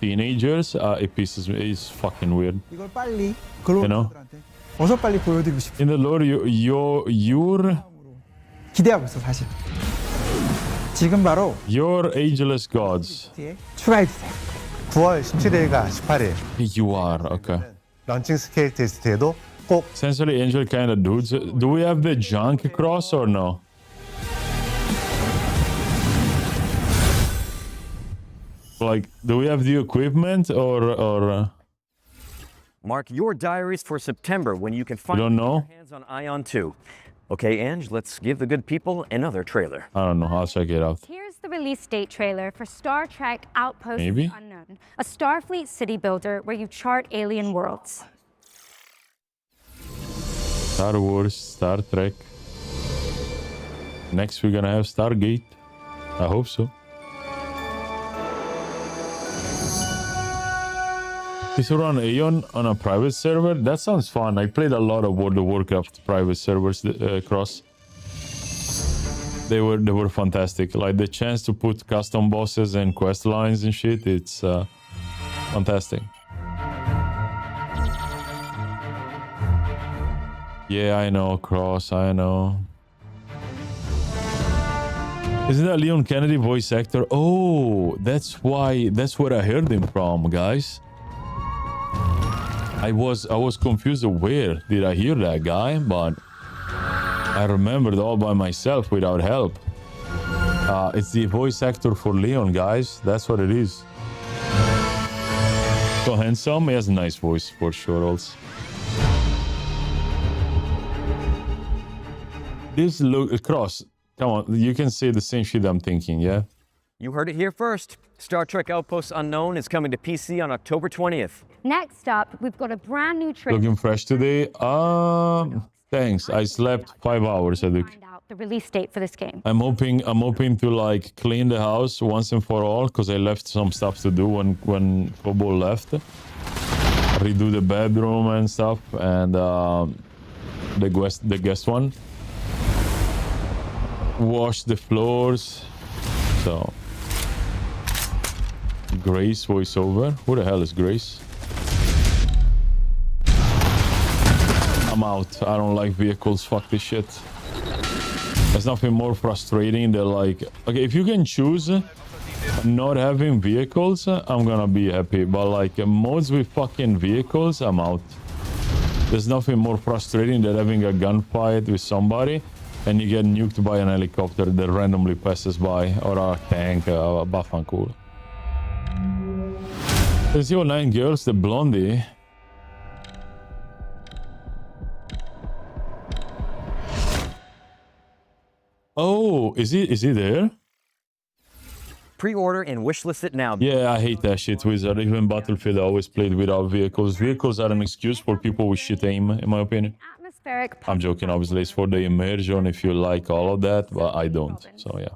teenagers, it pisses me. It's fucking weird. 이걸 빨리 You know? 글로벌들한테 어서 빨리 보여드리고 싶어. In the lore, you're 기대하고 있어 사실. 지금 바로 Your ageless gods. 추가해주세요. 9월 17일과 18일 You are, okay. 런칭 스케일 테스트에도 꼭 Sensory angel kind of dudes. Do we have the junk cross or no? Like, do we have the equipment or Mark your diaries for September when you can find don't know? your hands on Ion 2. Okay, Ange, let's give the good people another trailer. I don't know. I'll check it out. Here's the release date trailer for Star Trek Outpost Maybe? Unknown, a Starfleet city builder where you chart alien worlds. Star Wars, Star Trek. Next, we're gonna have Stargate. I hope so. Is to run Aeon on a private server? That sounds fun. I played a lot of World of Warcraft private servers across. They were fantastic. Like the chance to put custom bosses and quest lines and shit, it's fantastic. Yeah, I know, Cross, I know. Isn't that Leon Kennedy voice actor? Oh, that's where I heard him from, guys. I was confused. Where did I hear that guy? But I remembered all by myself without help. It's the voice actor for Leon, guys. That's what it is. So handsome. He has a nice voice for sure also. This look Cross. Come on, you can say the same shit I'm thinking, yeah? You heard it here first. Star Trek Outpost Unknown is coming to PC on October 20th. Next up, we've got a brand new trailer. Looking fresh today. Thanks. I slept 5 hours, Eduk. The release date for this game. I'm hoping to like clean the house once and for all, because I left some stuff to do when Kobo left. Redo the bedroom and stuff, and the guest one. Wash the floors. So Grace voiceover. Who the hell is Grace? I'm out. I don't like vehicles. Fuck this shit. There's nothing more frustrating than like, okay, if you can choose not having vehicles, I'm gonna be happy. But like modes with fucking vehicles, I'm out. There's nothing more frustrating than having a gunfight with somebody and you get nuked by an helicopter that randomly passes by, or a tank, buffan cool. There's your 9 girls, the blondie. Oh, is he there? Pre-order and wishlist it now. Yeah, I hate that shit, Wizard. Even Battlefield, I always played without vehicles. Vehicles are an excuse for people with shit aim, in my opinion. I'm joking, obviously. It's for the immersion if you like all of that, but I don't. So, yeah.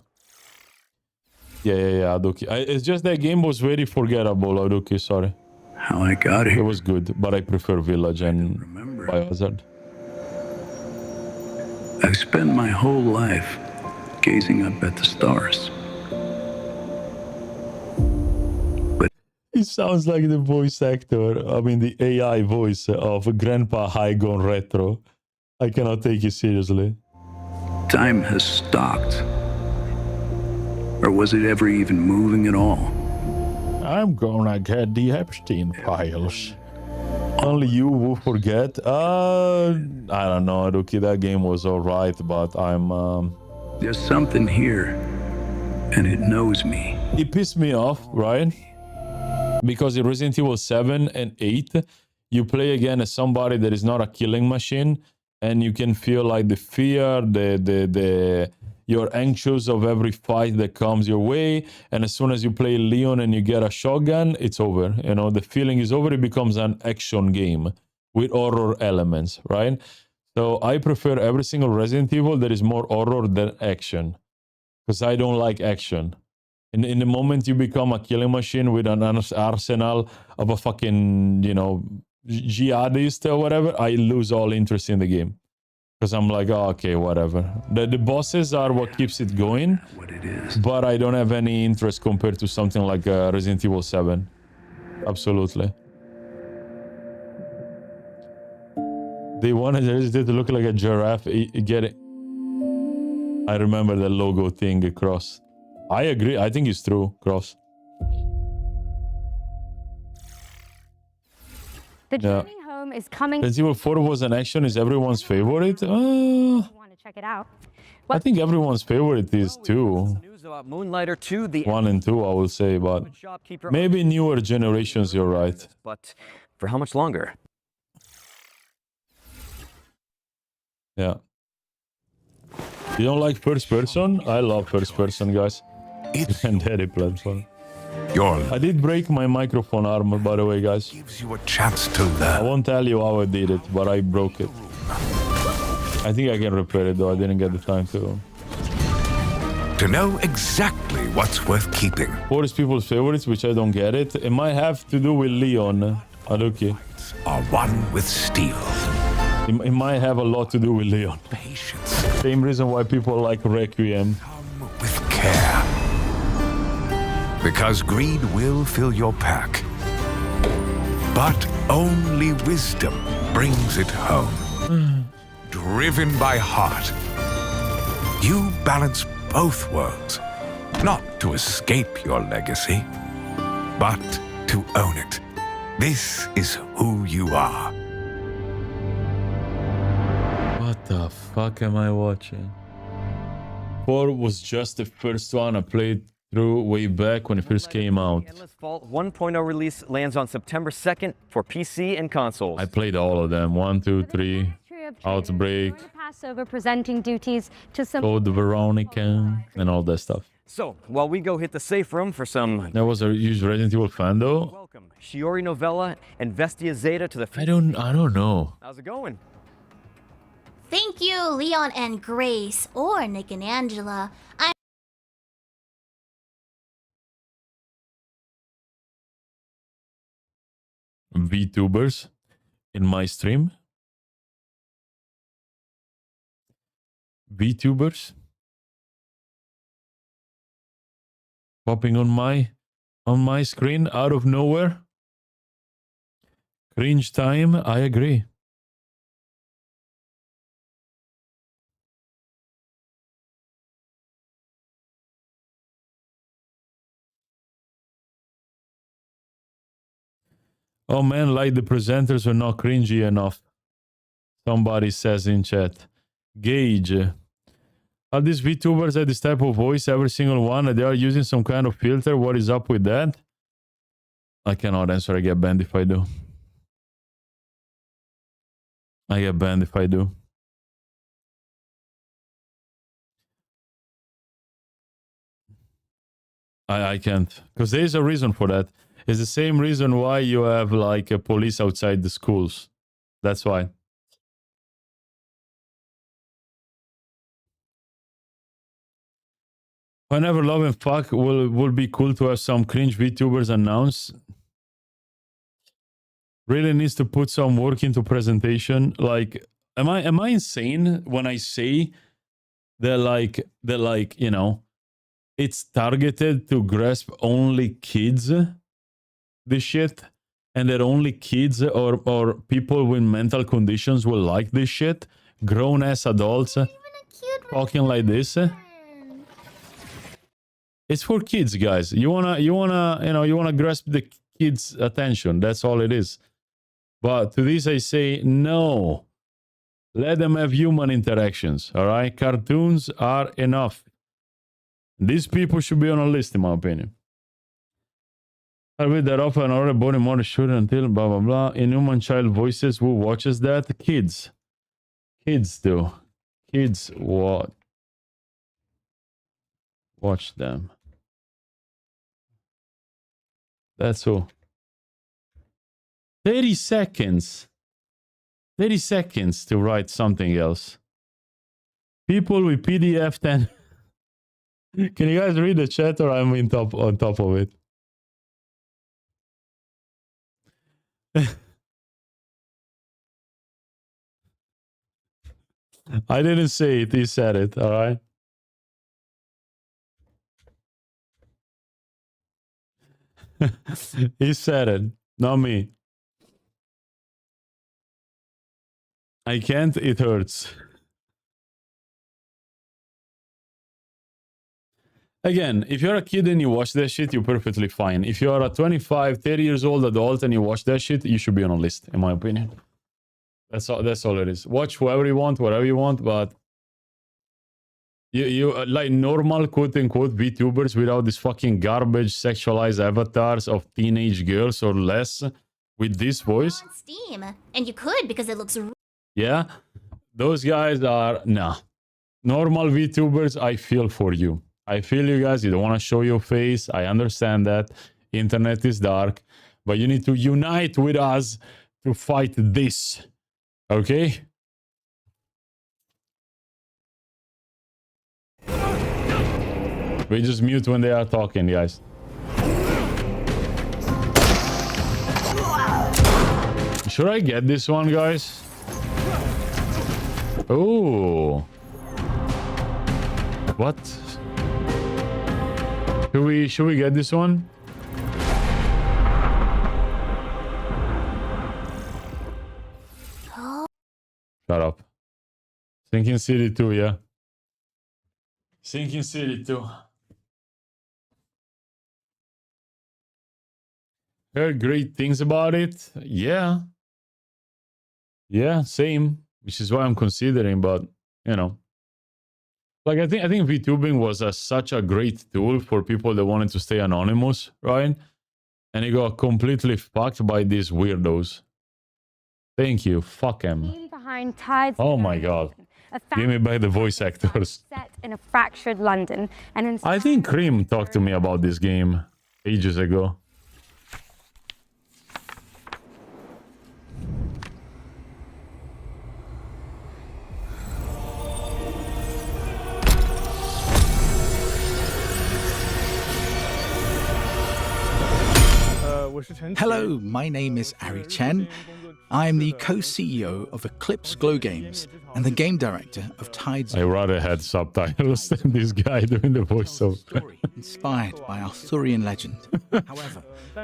Yeah, Aduki. It's just that game was very forgettable, Aduki, sorry. How I got here. It was good, but I prefer Village and Biohazard. I've spent my whole life gazing up at the stars. He sounds like the voice actor, I mean the AI voice of Grandpa High Gone Retro. I cannot take you seriously. Time has stopped. Or was it ever even moving at all? I'm gonna get the Epstein files. Only you will forget. I don't know, Rookie, that game was alright, but I'm... There's something here, and it knows me. It pissed me off, right? Because in Resident Evil 7 and 8, you play again as somebody that is not a killing machine, and you can feel like the fear, you're anxious of every fight that comes your way, and as soon as you play Leon and you get a shotgun, it's over. You know, the feeling is over. It becomes an action game with horror elements, right? So I prefer every single Resident Evil that is more horror than action, because I don't like action. In the moment you become a killing machine with an arsenal of a fucking, you know, jihadist or whatever, I lose all interest in the game. Because I'm like, oh, okay, whatever. The bosses are what keeps it going, but I don't have any interest compared to something like Resident Evil 7. Absolutely. They wanted Resident to look like a giraffe. Get it? I remember the logo thing across. I agree. I think it's true, Cross. The journey home is coming. Resident Evil 4 was an action. Is everyone's favorite? Want to check it out? I think everyone's favorite is 2. Moonlighter 2, the 1 and 2, I will say, but maybe newer generations, you're right. But for how much longer? Yeah. You don't like first person? I love first person, guys. It's Granddaddy platform. I did break my microphone arm, by the way, guys. Gives you a chance to learn. I won't tell you how I did it, but I broke it. I think I can repair it, though. I didn't get the time to. To know exactly what's worth keeping. 4 is people's favorites, which I don't get it. It might have to do with Leon. Aduki. Are one with steel. It might have a lot to do with Leon. Patience. Same reason why people like Requiem. With care. Because greed will fill your pack. But only wisdom brings it home. Driven by heart. You balance both worlds. Not to escape your legacy, but to own it. This is who you are. What the fuck am I watching? 4 was just the first one I played through way back when it first came out. Endless Fault 1.0 release lands on September 2nd for PC and consoles. I played all of them. 1, 2, 3, Outbreak, Pass over presenting duties to some Code Veronica, and all that stuff. So, while we go hit the safe room for some... There was a huge Resident Evil fan though. Welcome, Shiori Novella and Vestia Zeta to the... I don't know. How's it going? Thank you, Leon and Grace, or Nick and Angela. VTubers in my stream. VTubers popping on my screen out of nowhere. Cringe time, I agree. Oh man, like the presenters were not cringy enough. Somebody says in chat. Gage. Are these VTubers at this type of voice, every single one? They are using some kind of filter. What is up with that? I cannot answer. I get banned if I do. I get banned if I do. I can't. Because there is a reason for that. It's the same reason why you have like a police outside the schools. That's why. Whenever Love and Fuck will be cool to have some cringe VTubers announce. Really needs to put some work into presentation. Like, am I insane when I say that you know, it's targeted to grasp only kids, this shit, and that only kids or people with mental conditions will like this shit? Grown ass adults talking like this. It's for kids, guys. You wanna grasp the kids' attention. That's all it is. But to this I say no. Let them have human interactions. All right, cartoons are enough. These people should be on a list, in my opinion. I read that often or body more sure until blah blah blah. Inhuman child voices. Who watches that? Kids. Kids do. Kids what? Watch them. That's all. 30 seconds. 30 seconds to write something else. People with PDF 10. Can you guys read the chat or I'm on top of it? I didn't say it, he said it, alright? He said it, not me. I can't, it hurts. Again, if you're a kid and you watch that shit, you're perfectly fine. If you're a 25, 30 years old adult and you watch that shit, you should be on a list, in my opinion. That's all it is. Watch whoever you want, whatever you want, but you like normal quote-unquote VTubers without this fucking garbage sexualized avatars of teenage girls or less with this voice. On Steam, and you could because it looks. Yeah, those guys are nah. Normal VTubers, I feel for you. I feel you guys. You don't want to show your face. I understand that. Internet is dark, but you need to unite with us to fight this. Okay? We just mute when they are talking, guys. Should I get this one, guys? Oh. What? Should we get this one? Shut up. Sinking City 2, yeah. Sinking City 2. Heard great things about it. Yeah. Yeah, same. Which is why I'm considering, but you know. Like I think VTubing was such a great tool for people that wanted to stay anonymous, right? And it got completely fucked by these weirdos. Thank you. Fuck him. Behind Tides. Oh my god. Give me back the voice actors. Set in a fractured London, and I think Cream talked to me about this game ages ago. Hello, my name is Ari Chen. I am the co-CEO of Eclipse Glow Games and the game director of Tides. I rather had subtitles than this guy doing the voiceover. Inspired by Arthurian legend. However,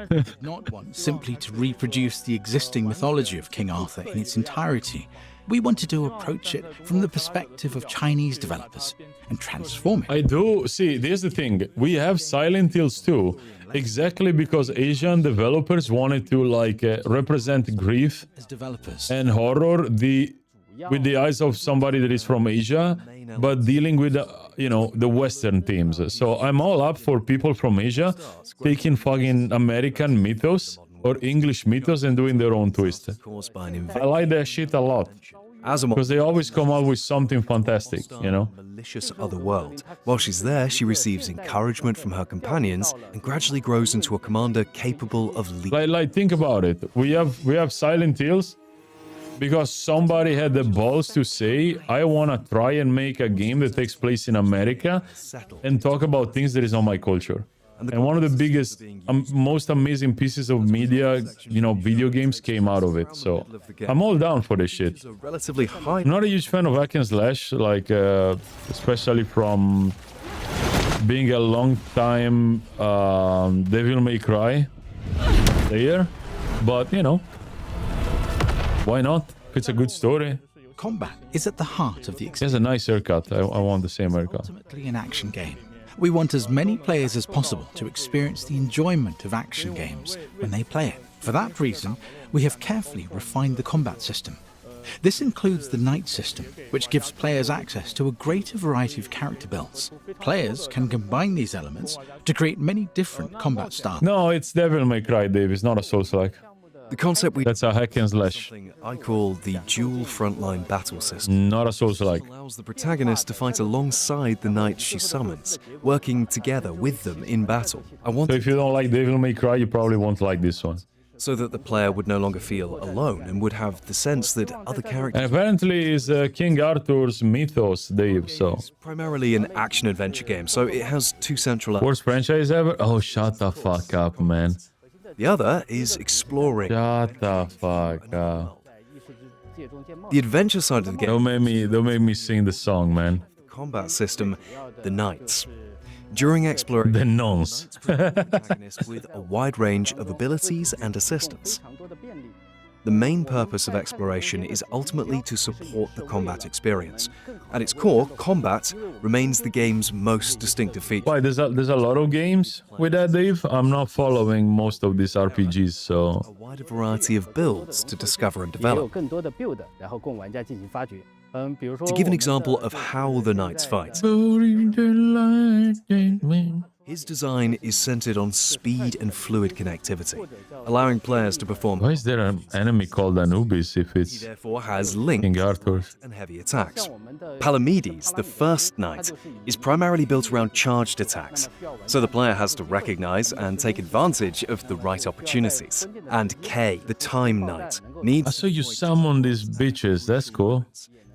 we did not want simply to reproduce the existing mythology of King Arthur in its entirety. We wanted to approach it from the perspective of Chinese developers and transform it. I do. See, here's the thing. We have Silent Hills too, exactly because Asian developers wanted to like represent grief and horror with the eyes of somebody that is from Asia, but dealing with the Western themes. So I'm all up for people from Asia taking fucking American mythos or English mythos and doing their own twist. I like that shit a lot. Because they always come out with something fantastic, you know? Malicious other world. While she's there, she receives encouragement from her companions and gradually grows into a commander capable of leading. Like think about it. We have Silent Hills because somebody had the balls to say, I want to try and make a game that takes place in America and talk about things that is not my culture. And one of the biggest, most amazing pieces of media, video games came out of it. So I'm all down for this shit. I'm not a huge fan of hack and slash, like especially from being a long time Devil May Cry player. But why not? It's a good story. Combat is at the heart of the experience. He has a nice haircut. I want the same haircut. Ultimately an action game. We want as many players as possible to experience the enjoyment of action games when they play it. For that reason, we have carefully refined the combat system. This includes the Knight system, which gives players access to a greater variety of character builds. Players can combine these elements to create many different combat styles. No, it's Devil May Cry, Dave. It's not a Souls-like. The concept That's a hack and slash. I call the dual frontline battle system. Not a Souls-like. Allows the protagonist to fight alongside the knights she summons, working together with them in battle. So if you don't like Devil May Cry, you probably won't like this one. So that the player would no longer feel alone and would have the sense that other characters... And apparently it's King Arthur's mythos, Dave, so... It's primarily an action-adventure game, so it has two central... Worst franchise ever? Oh, shut the fuck up, man. The other is exploring. Shut the fuck up. The adventure side of the game... Don't make me sing the song, man. The combat system, the knights. During exploration... The nuns. with a wide range of abilities and assistance. The main purpose of exploration is ultimately to support the combat experience. At its core, combat remains the game's most distinctive feature. Why, there's a lot of games with that, Dave? I'm not following most of these RPGs, so... A wider variety of builds to discover and develop. To give an example of how the knights fight. His design is centered on speed and fluid connectivity, allowing players to perform... Why is there an enemy called Anubis if it's... He therefore has Link and heavy attacks. Palamedes, the first knight, is primarily built around charged attacks, so the player has to recognize and take advantage of the right opportunities. And Kay, the time knight, needs... So you summon these bitches, that's cool.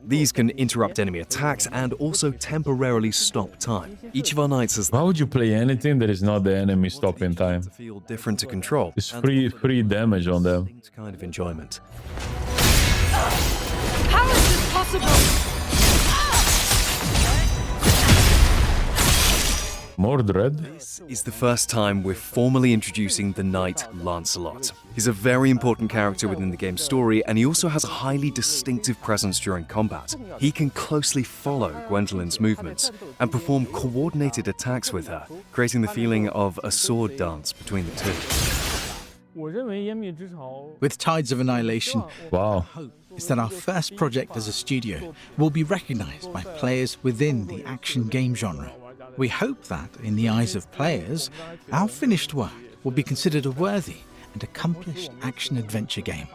These can interrupt enemy attacks and also temporarily stop time. Each of our knights has... Why would you play anything that is not the enemy stopping time? ...feel different to control. It's free damage on them. ...kind of enjoyment. How is this possible? Mordred. This is the first time we're formally introducing the knight Lancelot. He's a very important character within the game's story, and he also has a highly distinctive presence during combat. He can closely follow Gwendolyn's movements and perform coordinated attacks with her, creating the feeling of a sword dance between the two. With Tides of Annihilation, wow, hope is that our first project as a studio will be recognized by players within the action game genre. We hope that, in the eyes of players, our finished work will be considered a worthy and accomplished action-adventure game.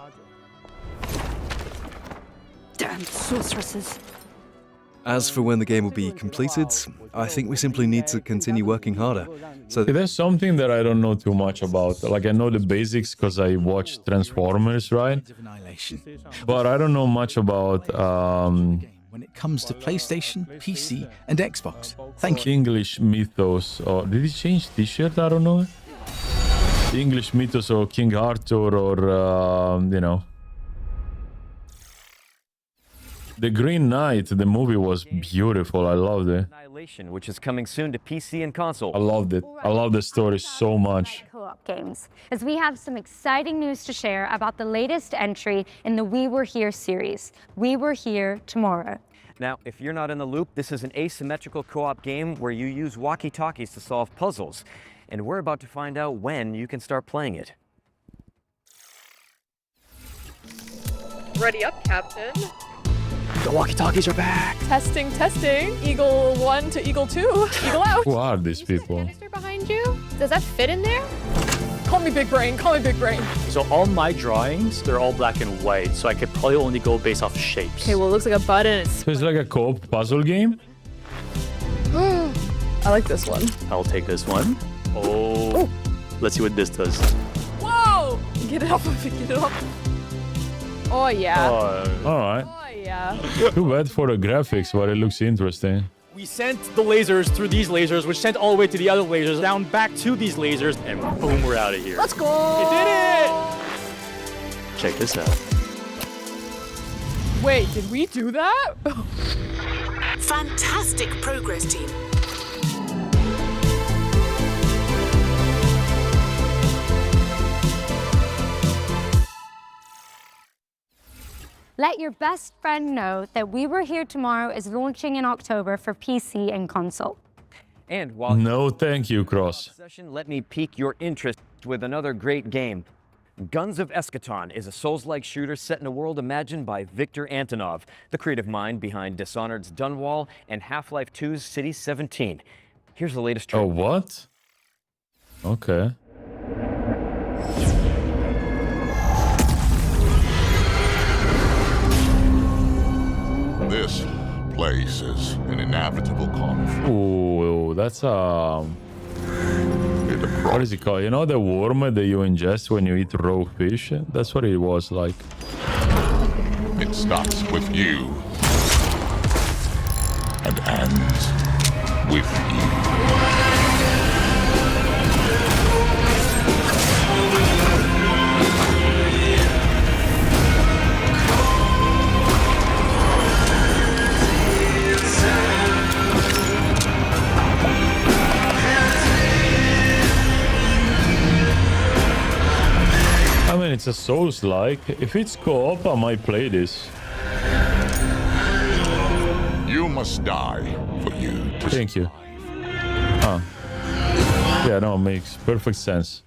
Damn sorceresses. As for when the game will be completed, I think we simply need to continue working harder. So there's something that I don't know too much about. Like, I know the basics because I watched Transformers, right? But I don't know much about when it comes to PlayStation, PC, and Xbox. Thank you. English mythos. Or did he change T-shirt? I don't know. The English mythos or King Arthur or you know. The Green Knight, the movie was beautiful. I loved it. Annihilation, which is coming soon to PC and console. I loved it. I love the story so much. Co-op games, as we have some exciting news to share about the latest entry in the We Were Here series, We Were Here Tomorrow. Now, if you're not in the loop, this is an asymmetrical co-op game where you use walkie-talkies to solve puzzles. And we're about to find out when you can start playing it. Ready up, Captain. The walkie-talkies are back. Testing, testing. Eagle 1 to Eagle 2. Eagle out. Who are these people? Canister behind you. Does that fit in there? Call me Big Brain. Call me Big Brain. So all my drawings, they're all black and white, so I could probably only go based off shapes. Okay, well, it looks like a button. So it's like a co-op puzzle game? I like this one. I'll take this one. Oh. Let's see what this does. Whoa! Get it off of it. Get it off. Oh, yeah. All right. Oh, yeah. Too bad for the graphics, but it looks interesting. We sent the lasers through these lasers, which sent all the way to the other lasers, down back to these lasers, and boom, we're out of here. Let's go! We did it! Check this out. Wait, did we do that? Fantastic progress, team. Let your best friend know that We Were Here Tomorrow is launching in October for PC and console. And while no, thank you, Cross. Let me pique your interest with another great game. Guns of Eschaton is a Souls-like shooter set in a world imagined by Viktor Antonov, the creative mind behind Dishonored's Dunwall and Half-Life 2's City 17. Here's the latest trailer. Oh, what? Okay. This place is an inevitable conflict. Ooh, that's what is it called? You know the worm that you ingest when you eat raw fish? That's what it was like. It starts with you and ends with you. I mean, it's a Souls-like. If it's co-op, I might play this. You must die for you to Thank you. Huh. Yeah, no, it makes perfect sense.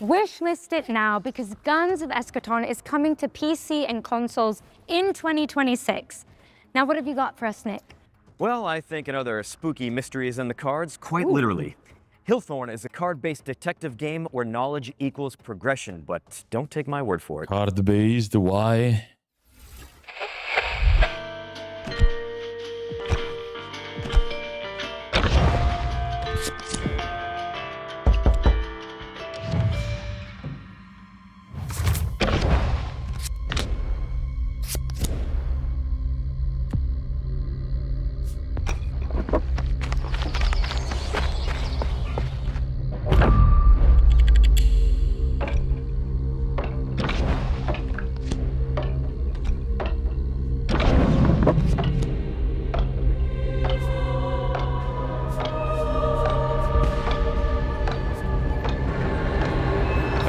Wishlist it now because Guns of Eschaton is coming to PC and consoles in 2026. Now, what have you got for us, Nick? Well, I think another spooky mystery is in the cards, quite literally. Hillthorn is a card-based detective game where knowledge equals progression, but don't take my word for it. Card-based, why?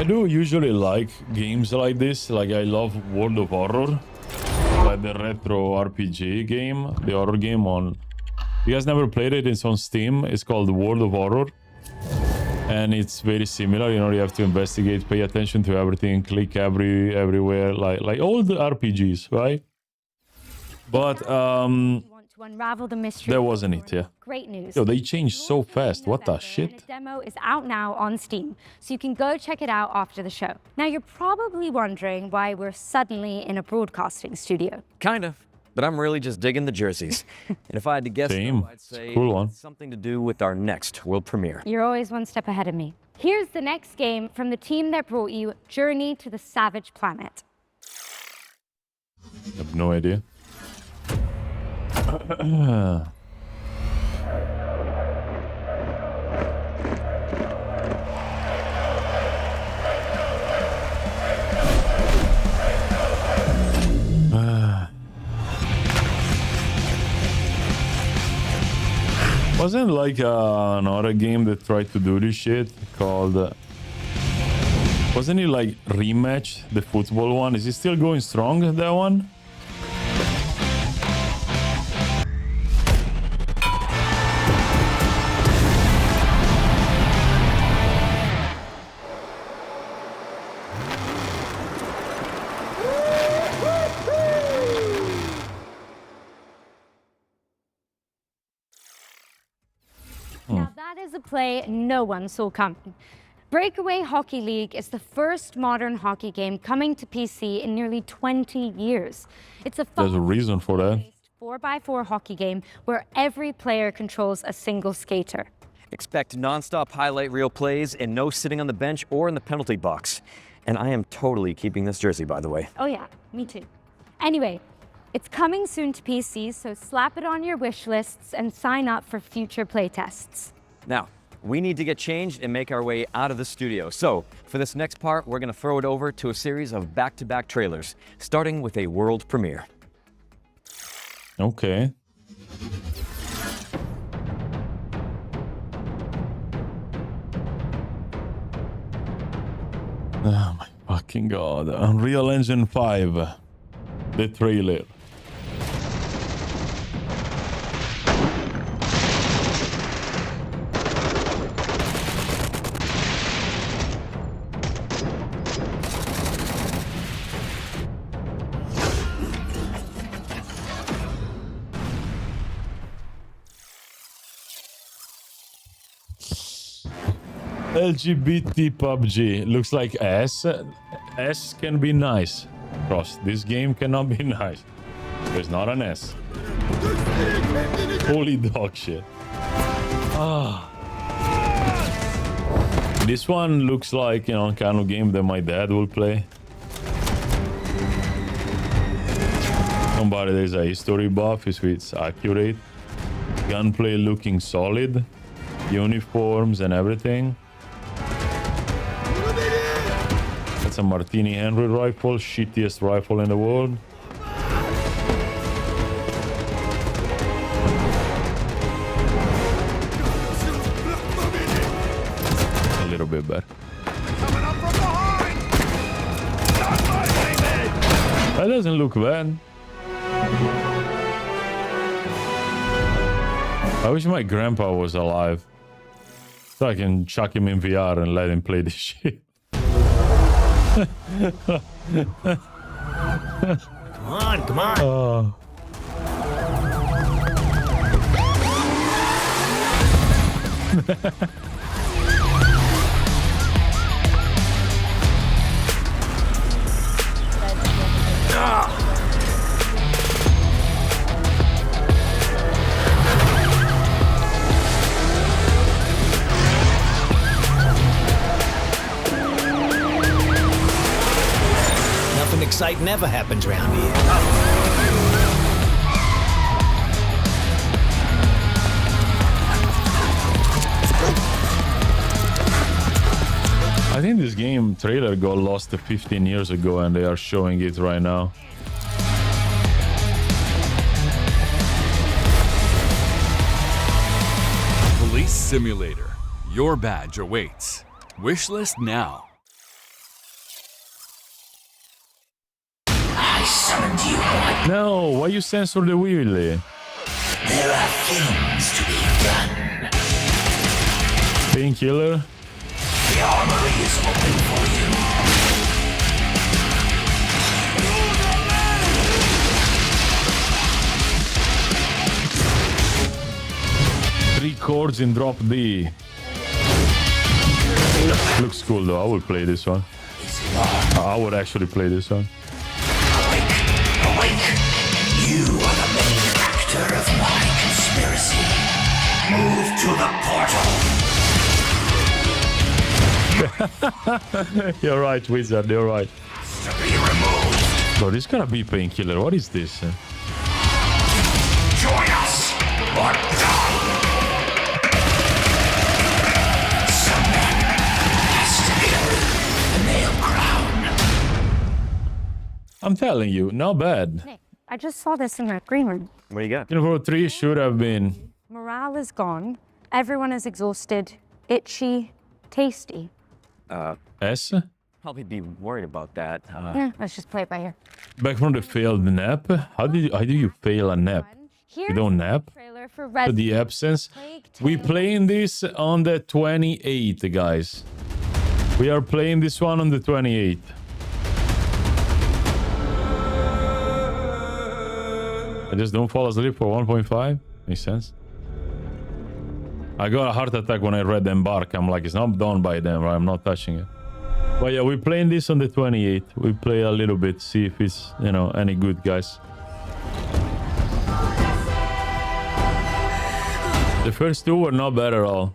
do usually like games like this. Like I love World of Horror, like the retro RPG game, the horror game on. You guys never played it? It's on Steam. It's called World of Horror, and it's very similar. You know, you have to investigate, pay attention to everything, click everywhere, like all the RPGs, right? But To unravel the mystery. that wasn't it, yeah. Great news. Yo, they changed so fast. What the shit? The demo is out now on Steam, so you can go check it out after the show. Now, you're probably wondering why we're suddenly in a broadcasting studio. Kind of. But I'm really just digging the jerseys. And if I had to guess, Same. though, I'd say Cool one. it's something to do with our next world premiere. You're always one step ahead of me. Here's the next game from the team that brought you Journey to the Savage Planet. I have no idea. Wasn't like another game that tried to do this shit called... wasn't it like Rematch, the football one? Is it still going strong, that one? Now, that is a play no one saw coming. Breakaway Hockey League is the first modern hockey game coming to PC in nearly 20 years. It's a There's a reason for that. 4x4 hockey game where every player controls a single skater. Expect non-stop highlight reel plays and no sitting on the bench or in the penalty box. And I am totally keeping this jersey, by the way. Oh yeah, me too. Anyway, it's coming soon to PC, so slap it on your wish lists and sign up for future playtests. Now, we need to get changed and make our way out of the studio. So, for this next part, we're going to throw it over to a series of back-to-back trailers, starting with a world premiere. Okay. Oh my fucking god. Unreal Engine 5. The trailer. LGBT PUBG looks like S. S can be nice. Cross. This game cannot be nice. There's not an S. Holy dog shit. Ah. This one looks like, you know, kind of game that my dad will play. Somebody there's a history buff, if it's accurate. Gunplay looking solid. Uniforms and everything. That's a Martini Henry rifle, shittiest rifle in the world. A little bit better. That doesn't look bad. I wish my grandpa was alive, so I can chuck him in VR and let him play this shit. Come on, come on. Oh. Nothing exciting ever happens around here. I think this game trailer got lost 15 years ago and they are showing it right now. Police Simulator. Your badge awaits. Wishlist now. No, why you censor the wheel? There are films to be done. Painkiller. The armory is open for you. 3 chords in drop D. Looks cool though. I would play this one. I would actually play this one. Awake! You are the main actor of my conspiracy. Move to the portal. You're right, Wizard. You're right. To be removed. Bro, this gotta be Painkiller. What is this? Join us or die. Someone has to build the nail crown. I'm telling you, not bad. Nick, I just saw this in that green room. What do you got? Universe 3 should have been. Morale is gone. Everyone is exhausted, itchy, tasty. S? Probably be worried about that. Yeah, let's just play it by ear. Back from the failed nap? How do you fail a nap? You don't nap? For The absence. We playing this on the 28th, guys. We are playing this one on the 28th. I just don't fall asleep for 1.5. Makes sense. I got a heart attack when I read Embark. I'm like, it's not done by them, right? I'm not touching it. But yeah, we're playing this on the 28th. We play a little bit, see if it's, you know, any good, guys. The first 2 were not bad at all.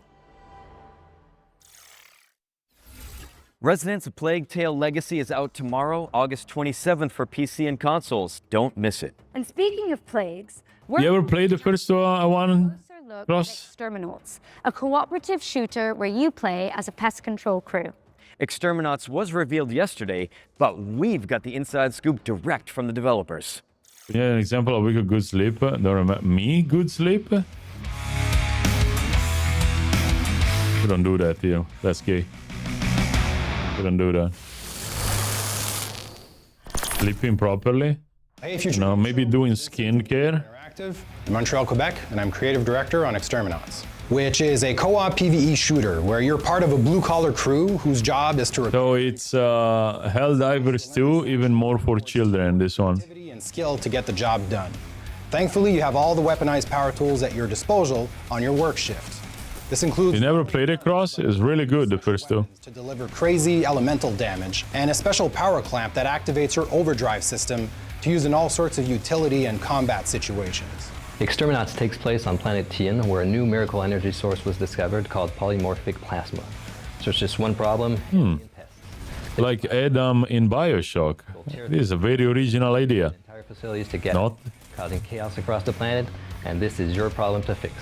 Residents of Plague Tale Legacy is out tomorrow, August 27th for PC and consoles. Don't miss it. And speaking of plagues, You ever played the first one? Cross? Exterminauts, a cooperative shooter where you play as a pest control crew. Exterminauts was revealed yesterday, but we've got the inside scoop direct from the developers. Yeah, an example of a good sleep. Don't remember me, good sleep. We don't do that here. That's gay. We don't do that. Sleeping properly. Hey, Future No, maybe doing skincare. in Montreal, Quebec, and I'm creative director on Exterminauts, which is a co-op PvE shooter where you're part of a blue-collar crew whose job is to So it's Helldivers 2, even more for children, this one. and skill to get the job done. Thankfully, you have all the weaponized power tools at your disposal on your work shift. This includes You never played it, Cross? It's really good, the first 2. to deliver crazy elemental damage and a special power clamp that activates your overdrive system to use in all sorts of utility and combat situations. Exterminauts takes place on planet Tien, where a new miracle energy source was discovered called polymorphic plasma. So it's just one problem. Like Adam in Bioshock. This is a very original idea. Entire facilities to get Not. causing chaos across the planet, and this is your problem to fix.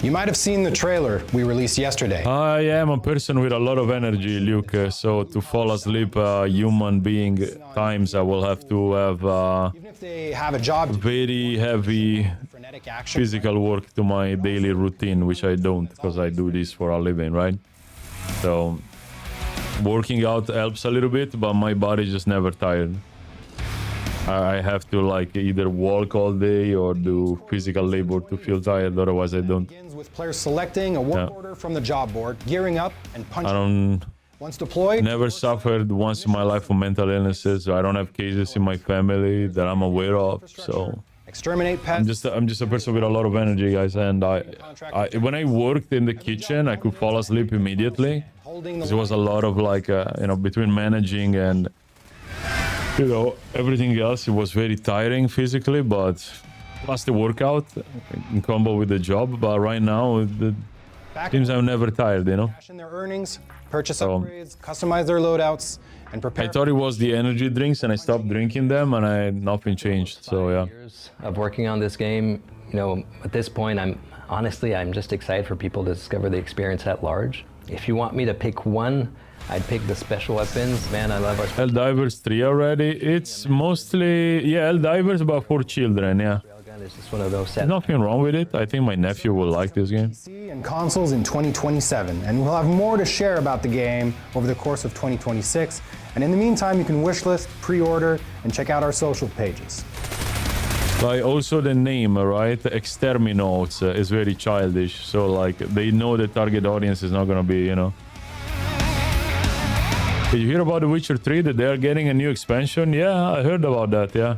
You might have seen the trailer we released yesterday. I am a person with a lot of energy, Luke. So to fall asleep, human being times, I will have to have If they have a job very heavy physical work to my daily routine, which I don't because I do this for a living, right? So working out helps a little bit, but my body just never tired. I have to like either walk all day or do physical labor to feel tired, otherwise I don't. begins with players selecting a work order from the job board, gearing up, and punching. I don't. Once deployed, Never suffered once in my life from mental illnesses. I don't have cases in my family that I'm aware of. So exterminate pests. I'm just a person with a lot of energy, guys. And I when I worked in the kitchen, I could fall asleep immediately. There was a lot of like you know, between managing and you know everything else, it was very tiring physically, but plus the workout in combo with the job. But right now, the seems I'm never tired, you know. Cash in their earnings, purchase upgrades, customize their loadouts, and prepare. I thought it was the energy drinks, and I stopped drinking them, and nothing changed. So yeah. Of working on this game, you know, at this point, I'm just excited for people to discover the experience at large. If you want me to pick one, I'd pick the special weapons. Man, I love our Helldivers 3 already. It's mostly, yeah, Helldivers, but for children, yeah. It's just one of those There's nothing wrong with it. I think my nephew will like this game. and consoles in 2027, and we'll have more to share about the game over the course of 2026. And in the meantime, you can wishlist, pre-order, and check out our social pages. Like, also the name, right? Exterminauts is very childish. So, like, they know the target audience is not gonna be, you know. Did you hear about The Witcher 3? That they're getting a new expansion? Yeah, I heard about that, yeah.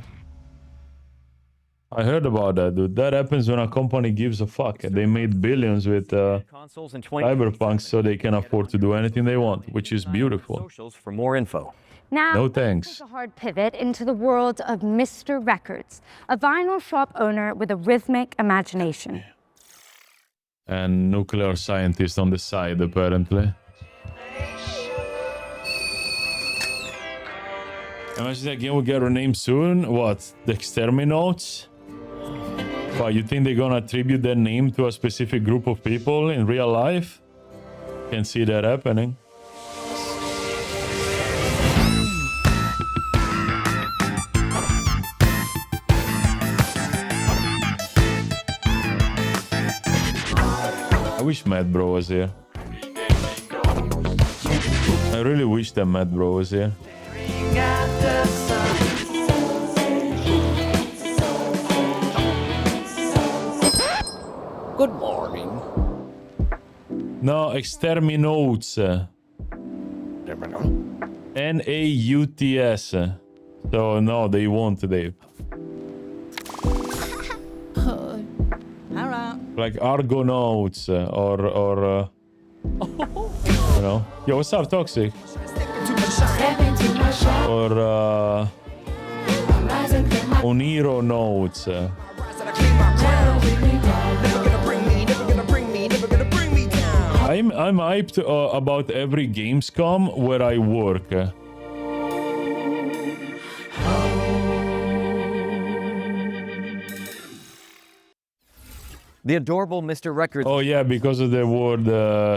I heard about that, dude. That happens when a company gives a fuck. They made billions with Cyberpunk, so they can afford to do anything they want, which is beautiful. For more info. Now, no thanks. a hard pivot into the world of Mr. Records, a vinyl shop owner with a rhythmic imagination. And nuclear scientist on the side, apparently. Imagine that game will get renamed soon. What? The Exterminauts? Wow, you think they're gonna attribute their name to a specific group of people in real life? Can see that happening. I wish Mad Bro was here. I really wish that Mad Bro was here. Good morning. No, Exterminauts. N-A-U-T-S. So no, they won't, Dave. Like Argonauts or you know. Yo, what's up, Toxic? Or Onironauts. I'm hyped about every Gamescom where I work. The adorable Mr. Records. Oh yeah, because of the word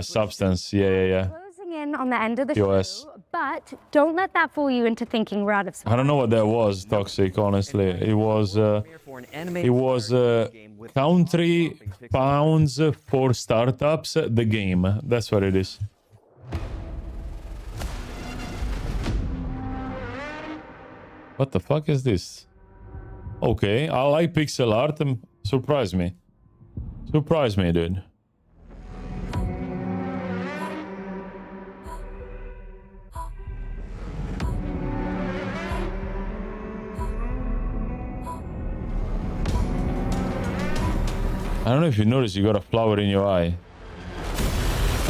substance. Yeah. Closing in on the end of the POS. show, but don't let that fool you into thinking we're out of supply. I don't know what that was, Toxic, honestly. It was country pounds for startups, the game. That's what it is. What the fuck is this? Okay, I like pixel art. Surprise me. Surprise me, dude. I don't know if you noticed you got a flower in your eye.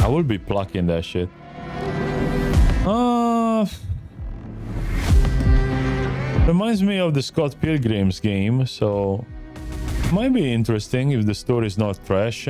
I will be plucking that shit. Reminds me of the Scott Pilgrim's game, so might be interesting if the story is not trash.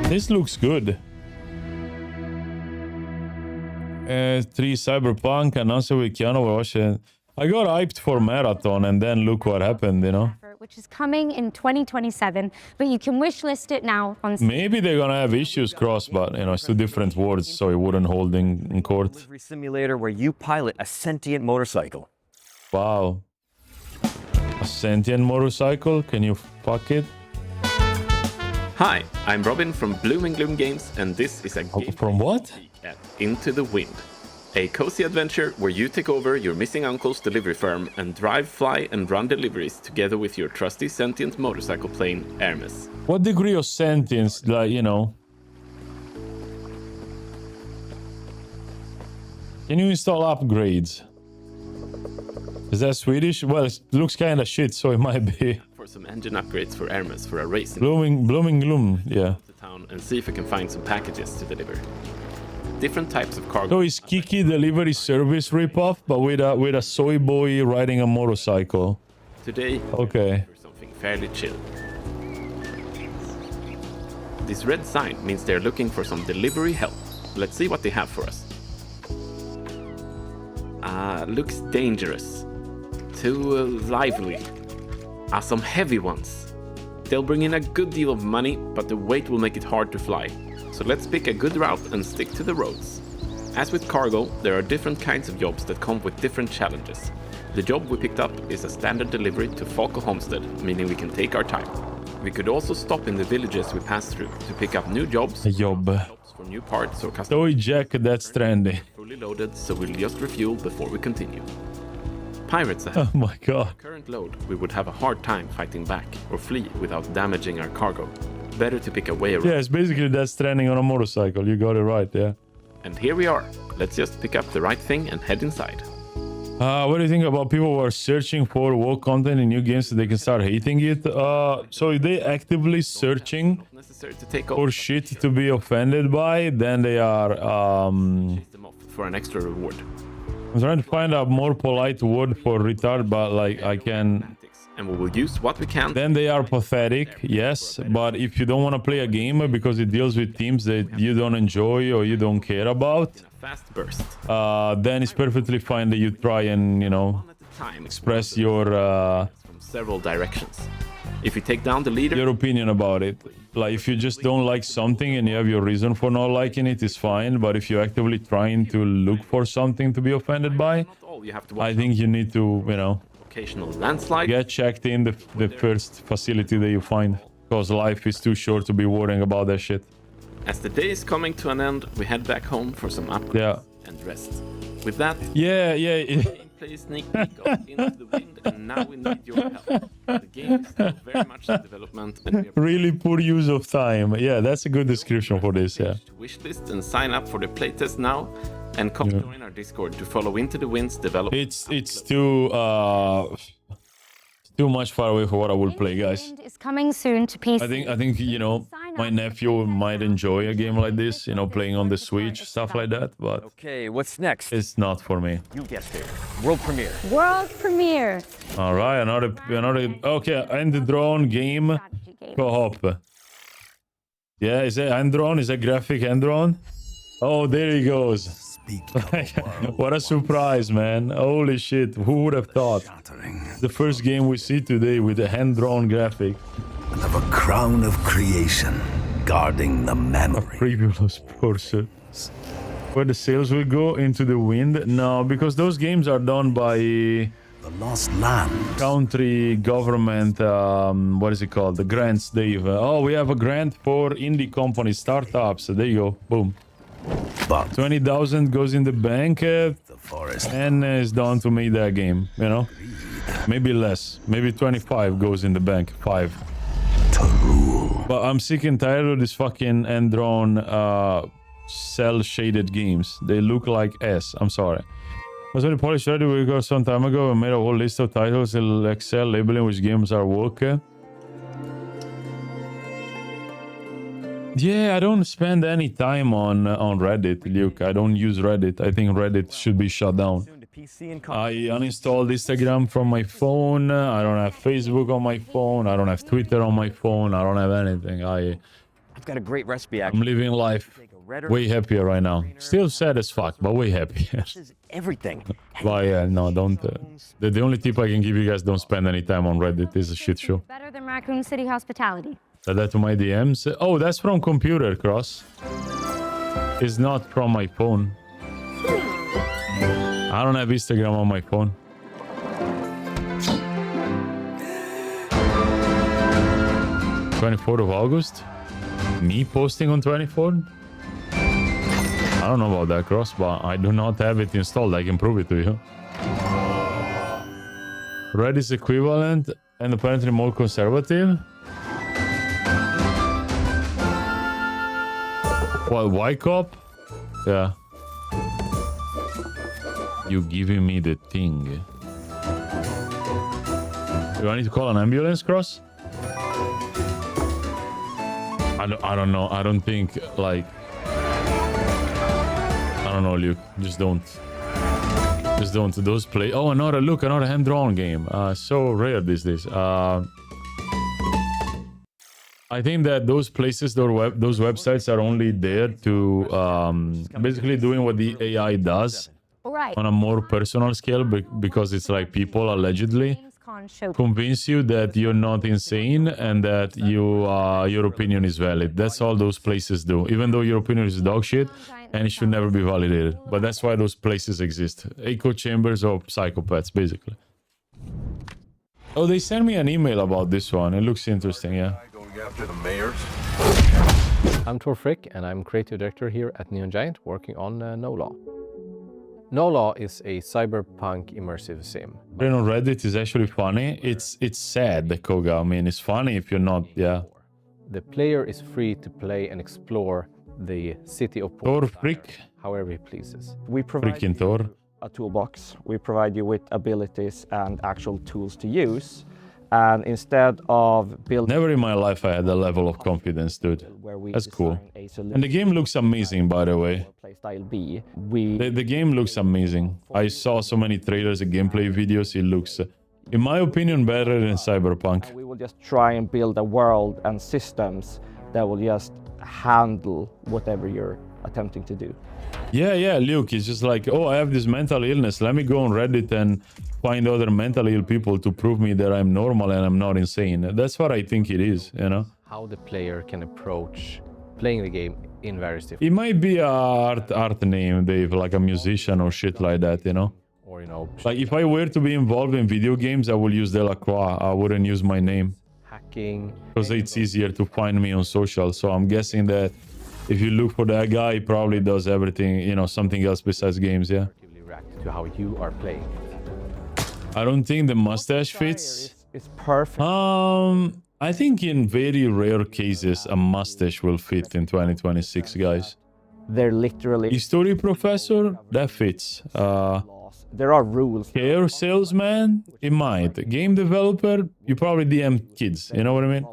This looks good. 3 Cyberpunk announced with Keanu Reeves. I got hyped for Marathon and then look what happened, you know. Which is coming in 2027, but you can wishlist it now on Steam. Maybe they're gonna have issues cross, but you know, it's 2 different words, so it wouldn't hold in court. Delivery simulator where you pilot a sentient motorcycle. Wow. A sentient motorcycle? Can you fuck it? Hi, I'm Robin from Bloom and Gloom Games, and this is a game from what? At Into the Wind, a cozy adventure where you take over your missing uncle's delivery firm and drive, fly, and run deliveries together with your trusty sentient motorcycle plane, Hermes. What degree of sentience, like, you know? Can you install upgrades? Is that Swedish? Well, it looks kind of shit, so it might be. For some engine upgrades for Hermes for a race. Blooming Gloom, yeah. To town and see if I can find some packages to deliver. Different types of cargo. So it's Kiki delivery service ripoff, but with a soy boy riding a motorcycle. Today, okay. For something fairly chill. This red sign means they're looking for some delivery help. Let's see what they have for us. Looks dangerous. Too lively. Some heavy ones. They'll bring in a good deal of money, but the weight will make it hard to fly. So let's pick a good route and stick to the roads. As with cargo, there are different kinds of jobs that come with different challenges. The job we picked up is a standard delivery to Falco Homestead, meaning we can take our time. We could also stop in the villages we pass through to pick up new jobs, for new parts or custom. So Jack, that's trendy. Fully loaded, so we'll just refuel before we continue. Pirates ahead. Oh my god. With our current load, we would have a hard time fighting back or flee without damaging our cargo. Better to pick a way around. Yeah, it's basically Death Stranding on a motorcycle. You got it right, yeah. And here we are. Let's just pick up the right thing and head inside. What do you think about people who are searching for woke content in new games so they can start hating it? So if they actively searching for shit to be offended by, then they are for an extra reward. I'm trying to find a more polite word for retard, but like I can. And we will use what we can. Then they are pathetic, yes. But if you don't want to play a game because it deals with themes that you don't enjoy or you don't care about, fast burst. Then it's perfectly fine that you try and, you know, express your from several directions. If you take down the leader, your opinion about it. Like if you just don't like something and you have your reason for not liking it, is fine. But if you're actively trying to look for something to be offended by, I think you need to, you know, occasional landslide. Get checked in the first facility that you find, because life is too short to be worrying about that shit. As the day is coming to an end, we head back home for some upgrades and rest. With that, gameplay sneak peek of Into the Wind, and now we need your help. The game is still very much in development, and we have really poor use of time. Yeah, that's a good description for this. Yeah. Wishlist and sign up for the playtest now, and come join our Discord to follow Into the Wind's development. It's too much far away for what I will play, guys. Is coming soon to PC. I think you know, my nephew might enjoy a game like this, you know, playing on the Switch, stuff like that. But okay, what's next? It's not for me. You guessed it. World premiere. World premiere. All right, another. Okay, end drone game co-op. Yeah, is it end drone? Is it graphic end drone? Oh, there he goes. What a surprise, man. Holy shit, who would have thought? The first game we see today with a hand-drawn graphic. And of a crown of creation guarding the memory. A previous person. Where the sales will go? Into the Wind? No, because those games are done by the Lost Land. Country government, what is it called? The grants, Dave. Oh, we have a grant for indie companies, startups. There you go, boom. But 20,000 goes in the bank, the forest and it's done to make that game, you know? Maybe less. Maybe 25 goes in the bank. 5. To rule. But I'm sick and tired of this fucking end-drawn cell-shaded games. They look like S. I'm sorry. I was only polished ready we got some time ago and made a whole list of titles in Excel labeling which games are woke. Yeah, I don't spend any time on Reddit, Luke. I don't use Reddit. I think Reddit should be shut down. I uninstalled Instagram from my phone. I don't have Facebook on my phone. I don't have Twitter on my phone. I don't have anything. I've got a great recipe. I'm living life way happier right now. Still sad as fuck, but way happier. Everything. But yeah, no, don't. The only tip I can give you guys: don't spend any time on Reddit. It's a shit show. Better than Raccoon City Hospitality. Add that to my DMs. Oh, that's from computer, Cross. It's not from my phone. I don't have Instagram on my phone. August 24th? Me posting on 24th? I don't know about that, Cross, but I do not have it installed. I can prove it to you. Red is equivalent and apparently more conservative. What, white cop? Yeah. You giving me the thing. Do I need to call an ambulance, Cross? I don't know. I don't think, like... I don't know, Luke. Just don't. Just don't. Those play... Oh, another hand-drawn game. So rare these days. I think that those places, those websites are only there to basically doing what the AI does on a more personal scale, because it's like people allegedly convince you that you're not insane and that your opinion is valid. That's all those places do, even though your opinion is dog shit and it should never be validated. But that's why those places exist. Echo chambers of psychopaths, basically. Oh, they sent me an email about this one. It looks interesting, yeah. Going after the mayors. I'm Tor Frick, and I'm creative director here at Neon Giant, working on No Law. No Law is a cyberpunk immersive sim. Then on Reddit is actually funny. It's sad, Koga. I mean, it's funny if you're not, yeah. The player is free to play and explore the city of Tor Frick, however he pleases. We provide freaking Thor. A toolbox. We provide you with abilities and actual tools to use. And instead of building... Never in my life I had a level of confidence, dude. That's cool. And the game looks amazing, by the way. The game looks amazing. I saw so many trailers and gameplay videos. It looks, in my opinion, better than Cyberpunk. We will just try and build a world and systems that will just handle whatever you're attempting to do. Yeah, Luke, it's just like, oh, I have this mental illness. Let me go on Reddit and find other mentally ill people to prove me that I'm normal and I'm not insane. That's what I think it is, you know? How the player can approach playing the game in various different... It might be a art name, Dave, like a musician or shit like that, you know? Or, you know... Like, if I were to be involved in video games, I will use Delacroix. I wouldn't use my name. Hacking... Because it's easier to find me on social, so I'm guessing that if you look for that guy, he probably does everything, you know, something else besides games, yeah? To how you are playing. I don't think the mustache fits. It's perfect. I think in very rare cases, a mustache will fit in 2026, guys. They're literally... History professor? That fits. There are rules. Hair salesman? It might. Game developer? You probably DM kids, you know what I mean?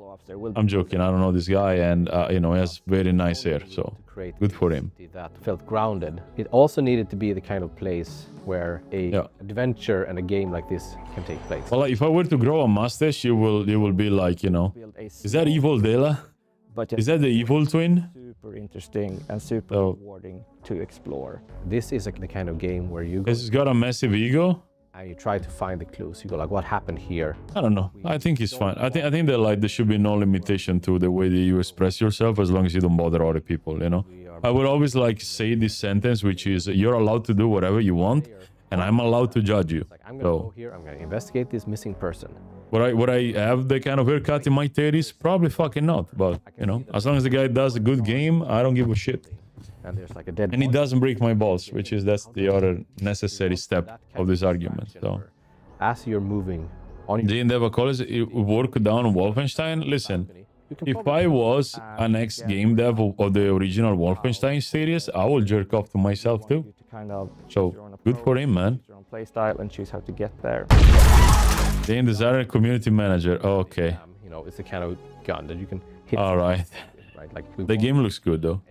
I'm joking, I don't know this guy, and you know, he has very nice hair, so good for him. That felt grounded. It also needed to be the kind of place where a adventure and a game like this can take place. Well, if I were to grow a mustache, you will be like, you know, is that evil Dela? Is that the evil twin? Super interesting and super rewarding to explore. This is the kind of game where you go... It's got a massive ego. And you try to find the clues. You go like, what happened here? I don't know. I think it's fine. I think that like there should be no limitation to the way that you express yourself as long as you don't bother other people, you know? I would always like say this sentence, which is you're allowed to do whatever you want and I'm allowed to judge you. I'm gonna go here, I'm gonna investigate this missing person. Would I have the kind of haircut in my 30s? Probably fucking not. But, you know, as long as the guy does a good game, I don't give a shit. And there's like a dead and he doesn't break my balls, which is that's the other necessary step of this argument. So as you're moving on, the Endeavor College work down Wolfenstein. Listen, if I was an ex-game dev of the original Wolfenstein series, I will jerk off to myself too. So good for him, man. Your own play style and choose how to get there. Game designer, community manager. Okay. You know, it's the kind of gun that you can hit. All right. Like the game looks good though.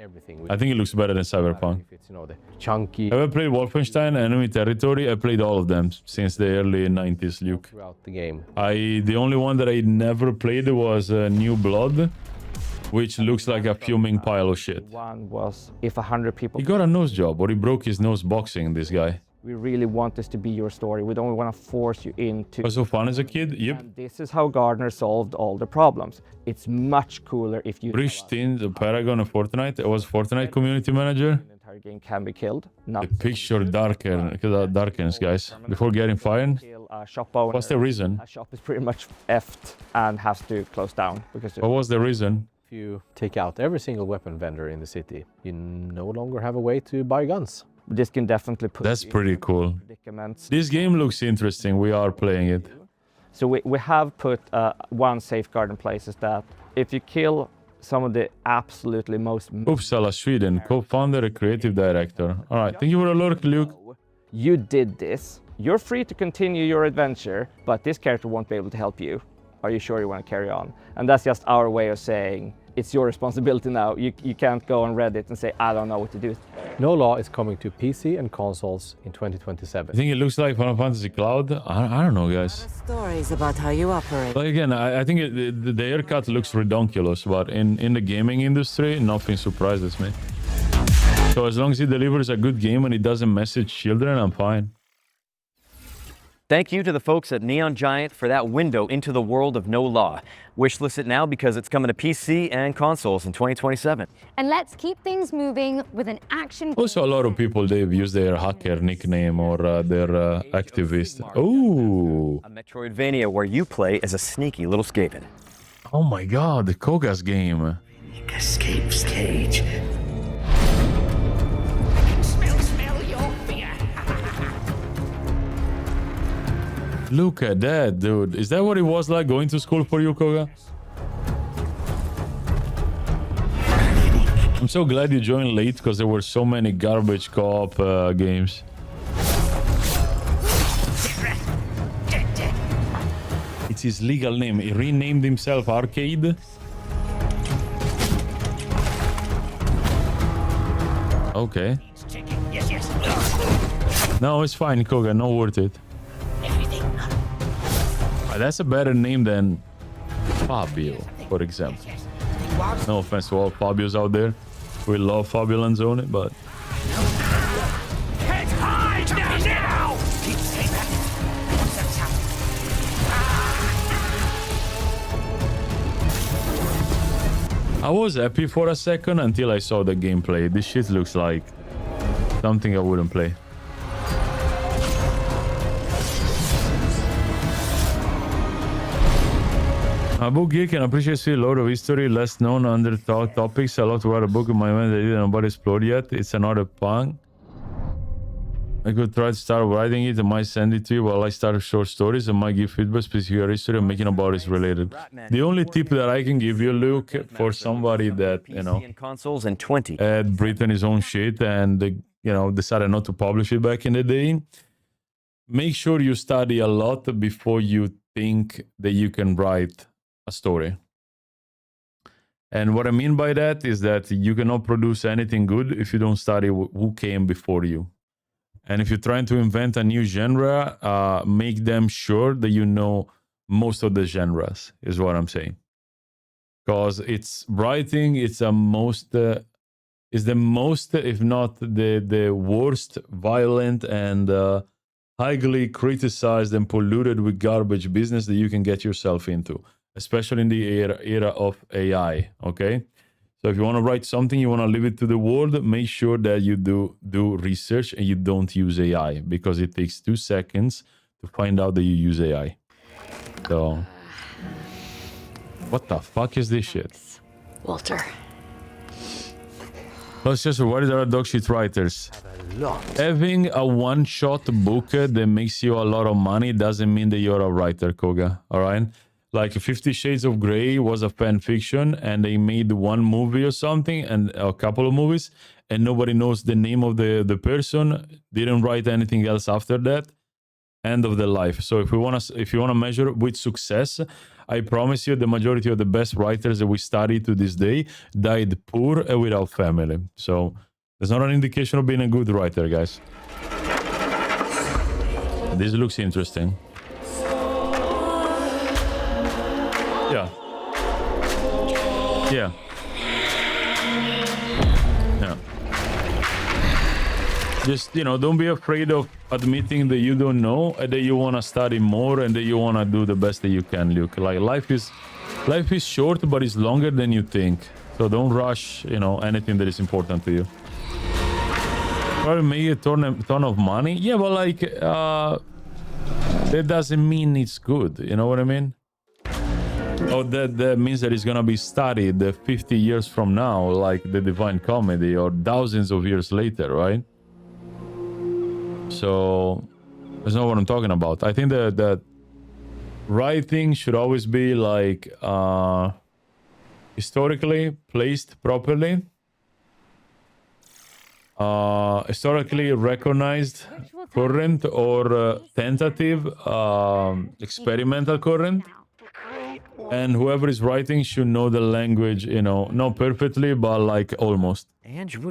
I think it looks better than Cyberpunk. It's, you know, the chunky. Have I played Wolfenstein, Enemy Territory? I played all of them since the early 90s, Luke. Throughout the game. The only one that I never played was New Blood, which looks like a fuming pile of shit. One was if 100 people... He got a nose job, or he broke his nose boxing, this guy. We really want this to be your story. We don't want to force you into... Was so fun as a kid? Yep. And this is how Gardner solved all the problems. It's much cooler if you... Pristin, the Paragon of Fortnite. I was Fortnite community manager. The entire game can be killed. The picture darkens, guys. Before getting fired. What's the reason? A shop is pretty much effed and has to close down. Because what was the reason? If you take out every single weapon vendor in the city, you no longer have a way to buy guns. This can definitely put... That's pretty cool. This game looks interesting. We are playing it. So we have put one safeguard in place, is that if you kill some of the absolutely most... Uppsala, Sweden, co-founder and creative director. All right, thank you for the alert, Luke. You did this. You're free to continue your adventure, but this character won't be able to help you. Are you sure you want to carry on? And that's just our way of saying, it's your responsibility now. You can't go on Reddit and say, I don't know what to do. No Law is coming to PC and consoles in 2027. I think it looks like Final Fantasy Cloud. I don't know, guys. Stories about how you operate. But again, I think the haircut looks redonkulous, but in the gaming industry, nothing surprises me. So as long as it delivers a good game and it doesn't message children, I'm fine. Thank you to the folks at Neon Giant for that window into the world of No Law. Wishlist it now because it's coming to PC and consoles in 2027. And let's keep things moving with an action. Also, a lot of people, they've used their hacker nickname or their activist. Oh, A Metroidvania where you play as a sneaky little Skaven. Oh my god, the Koga's game. Escape's cage. Smell your fear. Look at that, dude. Is that what it was like going to school for you, Koga? I'm so glad you joined late because there were so many garbage co-op games. It's his legal name. He renamed himself Arcade. Okay. No, it's fine, Koga. Not worth it. That's a better name than Fabio, for example. No offense to all Fabios out there. We love Fabio Lanzone, but... Head high now! I was happy for a second until I saw the gameplay. This shit looks like something I wouldn't play. A book geek can appreciate a lot of history, less known, underthought topics. I love to write a book in my mind that nobody explored yet. It's another punk. I could try to start writing it. I might send it to you while I start short stories. I might give feedback specific history I'm making about is related. The only tip that I can give you, Luke, for somebody that, you know, consoles in 20 had written his own shit and, you know, decided not to publish it back in the day, make sure you study a lot before you think that you can write a story. And what I mean by that is that you cannot produce anything good if you don't study who came before you. And if you're trying to invent a new genre, make them sure that you know most of the genres, is what I'm saying. Because it's writing, it's the most, if not the worst, violent and highly criticized and polluted with garbage business that you can get yourself into, especially in the era of AI, okay? So if you want to write something, you want to leave it to the world, make sure that you do research and you don't use AI, because it takes 2 seconds to find out that you use AI. So, what the fuck is this shit? Walter. Let's just, what are dog shit writers? Having a one-shot book that makes you a lot of money doesn't mean that you're a writer, Koga, all right? Like 50 Shades of Grey was a fan fiction and they made one movie or something and a couple of movies and nobody knows the name of the person, didn't write anything else after that, end of the life. So if you want to measure with success, I promise you the majority of the best writers that we study to this day died poor and without family. So that's not an indication of being a good writer, guys. This looks interesting. Yeah. Yeah. Yeah. Just, you know, don't be afraid of admitting that you don't know and that you want to study more and that you want to do the best that you can, Luke. Like, life is short, but it's longer than you think. So don't rush, you know, anything that is important to you. Probably make a ton of money. Yeah, but like, that doesn't mean it's good. You know what I mean? Oh, that means that it's gonna be studied 50 years from now, like the Divine Comedy, or thousands of years later, right? So that's not what I'm talking about. I think that writing should always be like historically placed properly, historically recognized current or tentative experimental current. And whoever is writing should know the language, you know, not perfectly, but like almost.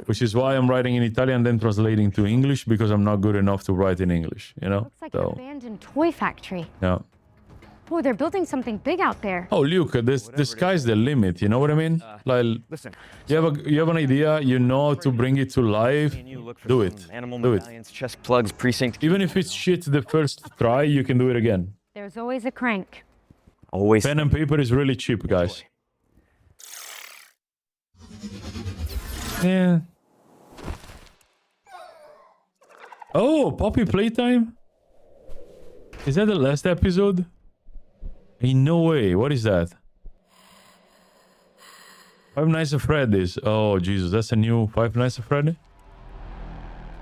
Which is why I'm writing in Italian and then translating to English, because I'm not good enough to write in English, you know? Looks like an abandoned toy factory. Yeah. Oh, they're building something big out there. Oh, Luke, the sky's the limit. You know what I mean? Like, Listen, you have an idea. You know how to bring it to life. Do it. Animal Do it. medallions, chest plugs, precinct. Even if it's shit the first try, you can do it again. There's always a crank. Always. Pen and paper is really cheap, guys. Yeah. Oh, Poppy Playtime? Is that the last episode? In no way. What is that? Five Nights at Freddy's. Oh, Jesus. That's a new Five Nights at Freddy's?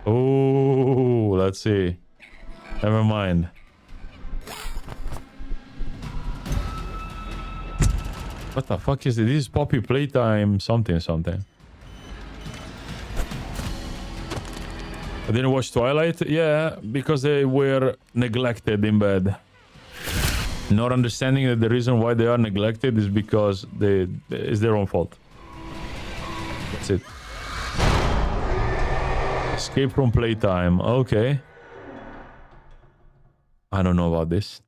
Oh, let's see. Never mind. What the fuck is it? This is Poppy Playtime something. I didn't watch Twilight. Yeah, because they were neglected in bed. Not understanding that the reason why they are neglected is because it's their own fault. That's it. Escape from Playtime. Okay. I don't know about this.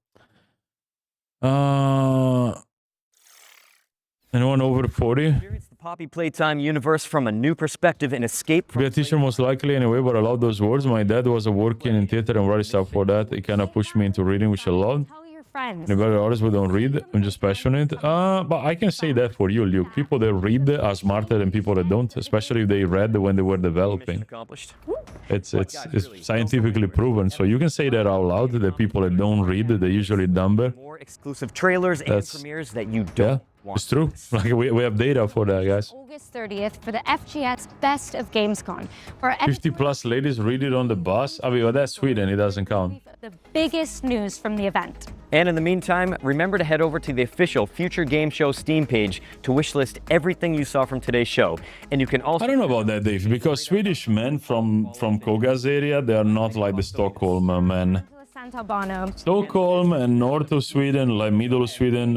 Anyone over 40? Experience the Poppy Playtime universe from a new perspective and escape from... Be a teacher most likely anyway, but I love those words. My dad was working in theater and writing stuff for that. It kind of pushed me into reading, which I loved. Anybody artists who don't read, I'm just passionate. But I can say that for you, Luke. People that read are smarter than people that don't, especially if they read when they were developing. It's scientifically proven, so you can say that out loud. The people that don't read, they usually dumber. More exclusive trailers and premieres that you don't want. It's true. Like we have data for that, guys. August 30th for the FGS Best of Gamescom, where 50 plus ladies read it on the bus. I mean, well, that's Sweden. It doesn't count. The biggest news from the event. And in the meantime, remember to head over to the official Future Game Show Steam page to wishlist everything you saw from today's show. And you can also... I don't know about that, Dave, because Swedish men from Koga's area, they are not like the Stockholm men. Stockholm and north of Sweden, like middle of Sweden,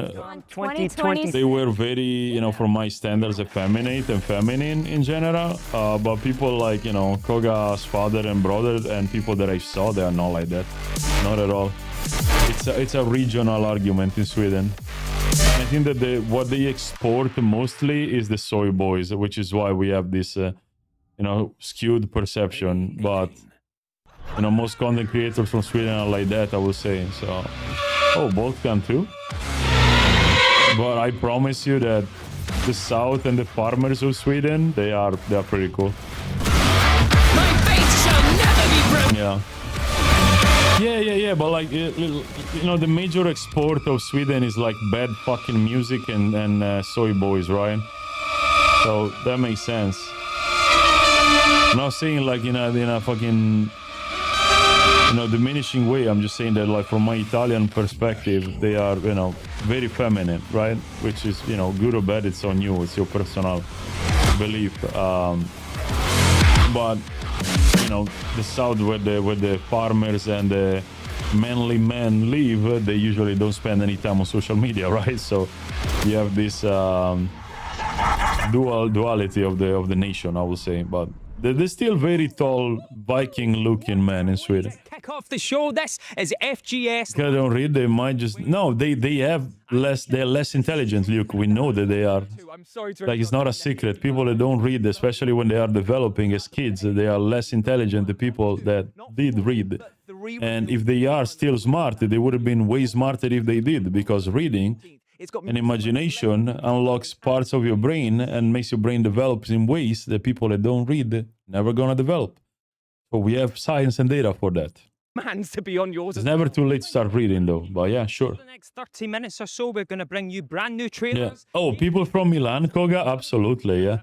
2020. they were very, you know, from my standards, effeminate and feminine in general. But people like, you know, Koga's father and brother and people that I saw, they are not like that. Not at all. It's a regional argument in Sweden. I think that what they export mostly is the soy boys, which is why we have this, you know, skewed perception. But you know, most content creators from Sweden are like that, I would say. So, oh, both can too. But I promise you that the south and the farmers of Sweden, they are pretty cool. My faith shall never be broken. Yeah. But like, you know, the major export of Sweden is like bad fucking music and soy boys, right? So that makes sense. I'm not saying like in a fucking, you know, diminishing way. I'm just saying that like from my Italian perspective, they are, you know, very feminine, right? Which is, you know, good or bad, it's on you. It's your personal belief. But you know, the south where the farmers and the manly men live, they usually don't spend any time on social media, right? So you have this duality of the nation, I would say. But they're still very tall Viking-looking men in Sweden. Kick off the show. This is FGS. They don't read. They might just they have less. They're less intelligent, Luke. We know that they are. Like it's not a secret. People that don't read, especially when they are developing as kids, they are less intelligent than people that did read. And if they are still smart, they would have been way smarter if they did, because reading and imagination unlocks parts of your brain and makes your brain develop in ways that people that don't read never gonna develop. So we have science and data for that. Man's to be on yours. It's never too late to start reading though, but yeah, sure. For the next 30 minutes or so, we're going to bring you brand new Yeah. trailers. Oh, people from Milan, Koga? Absolutely, yeah.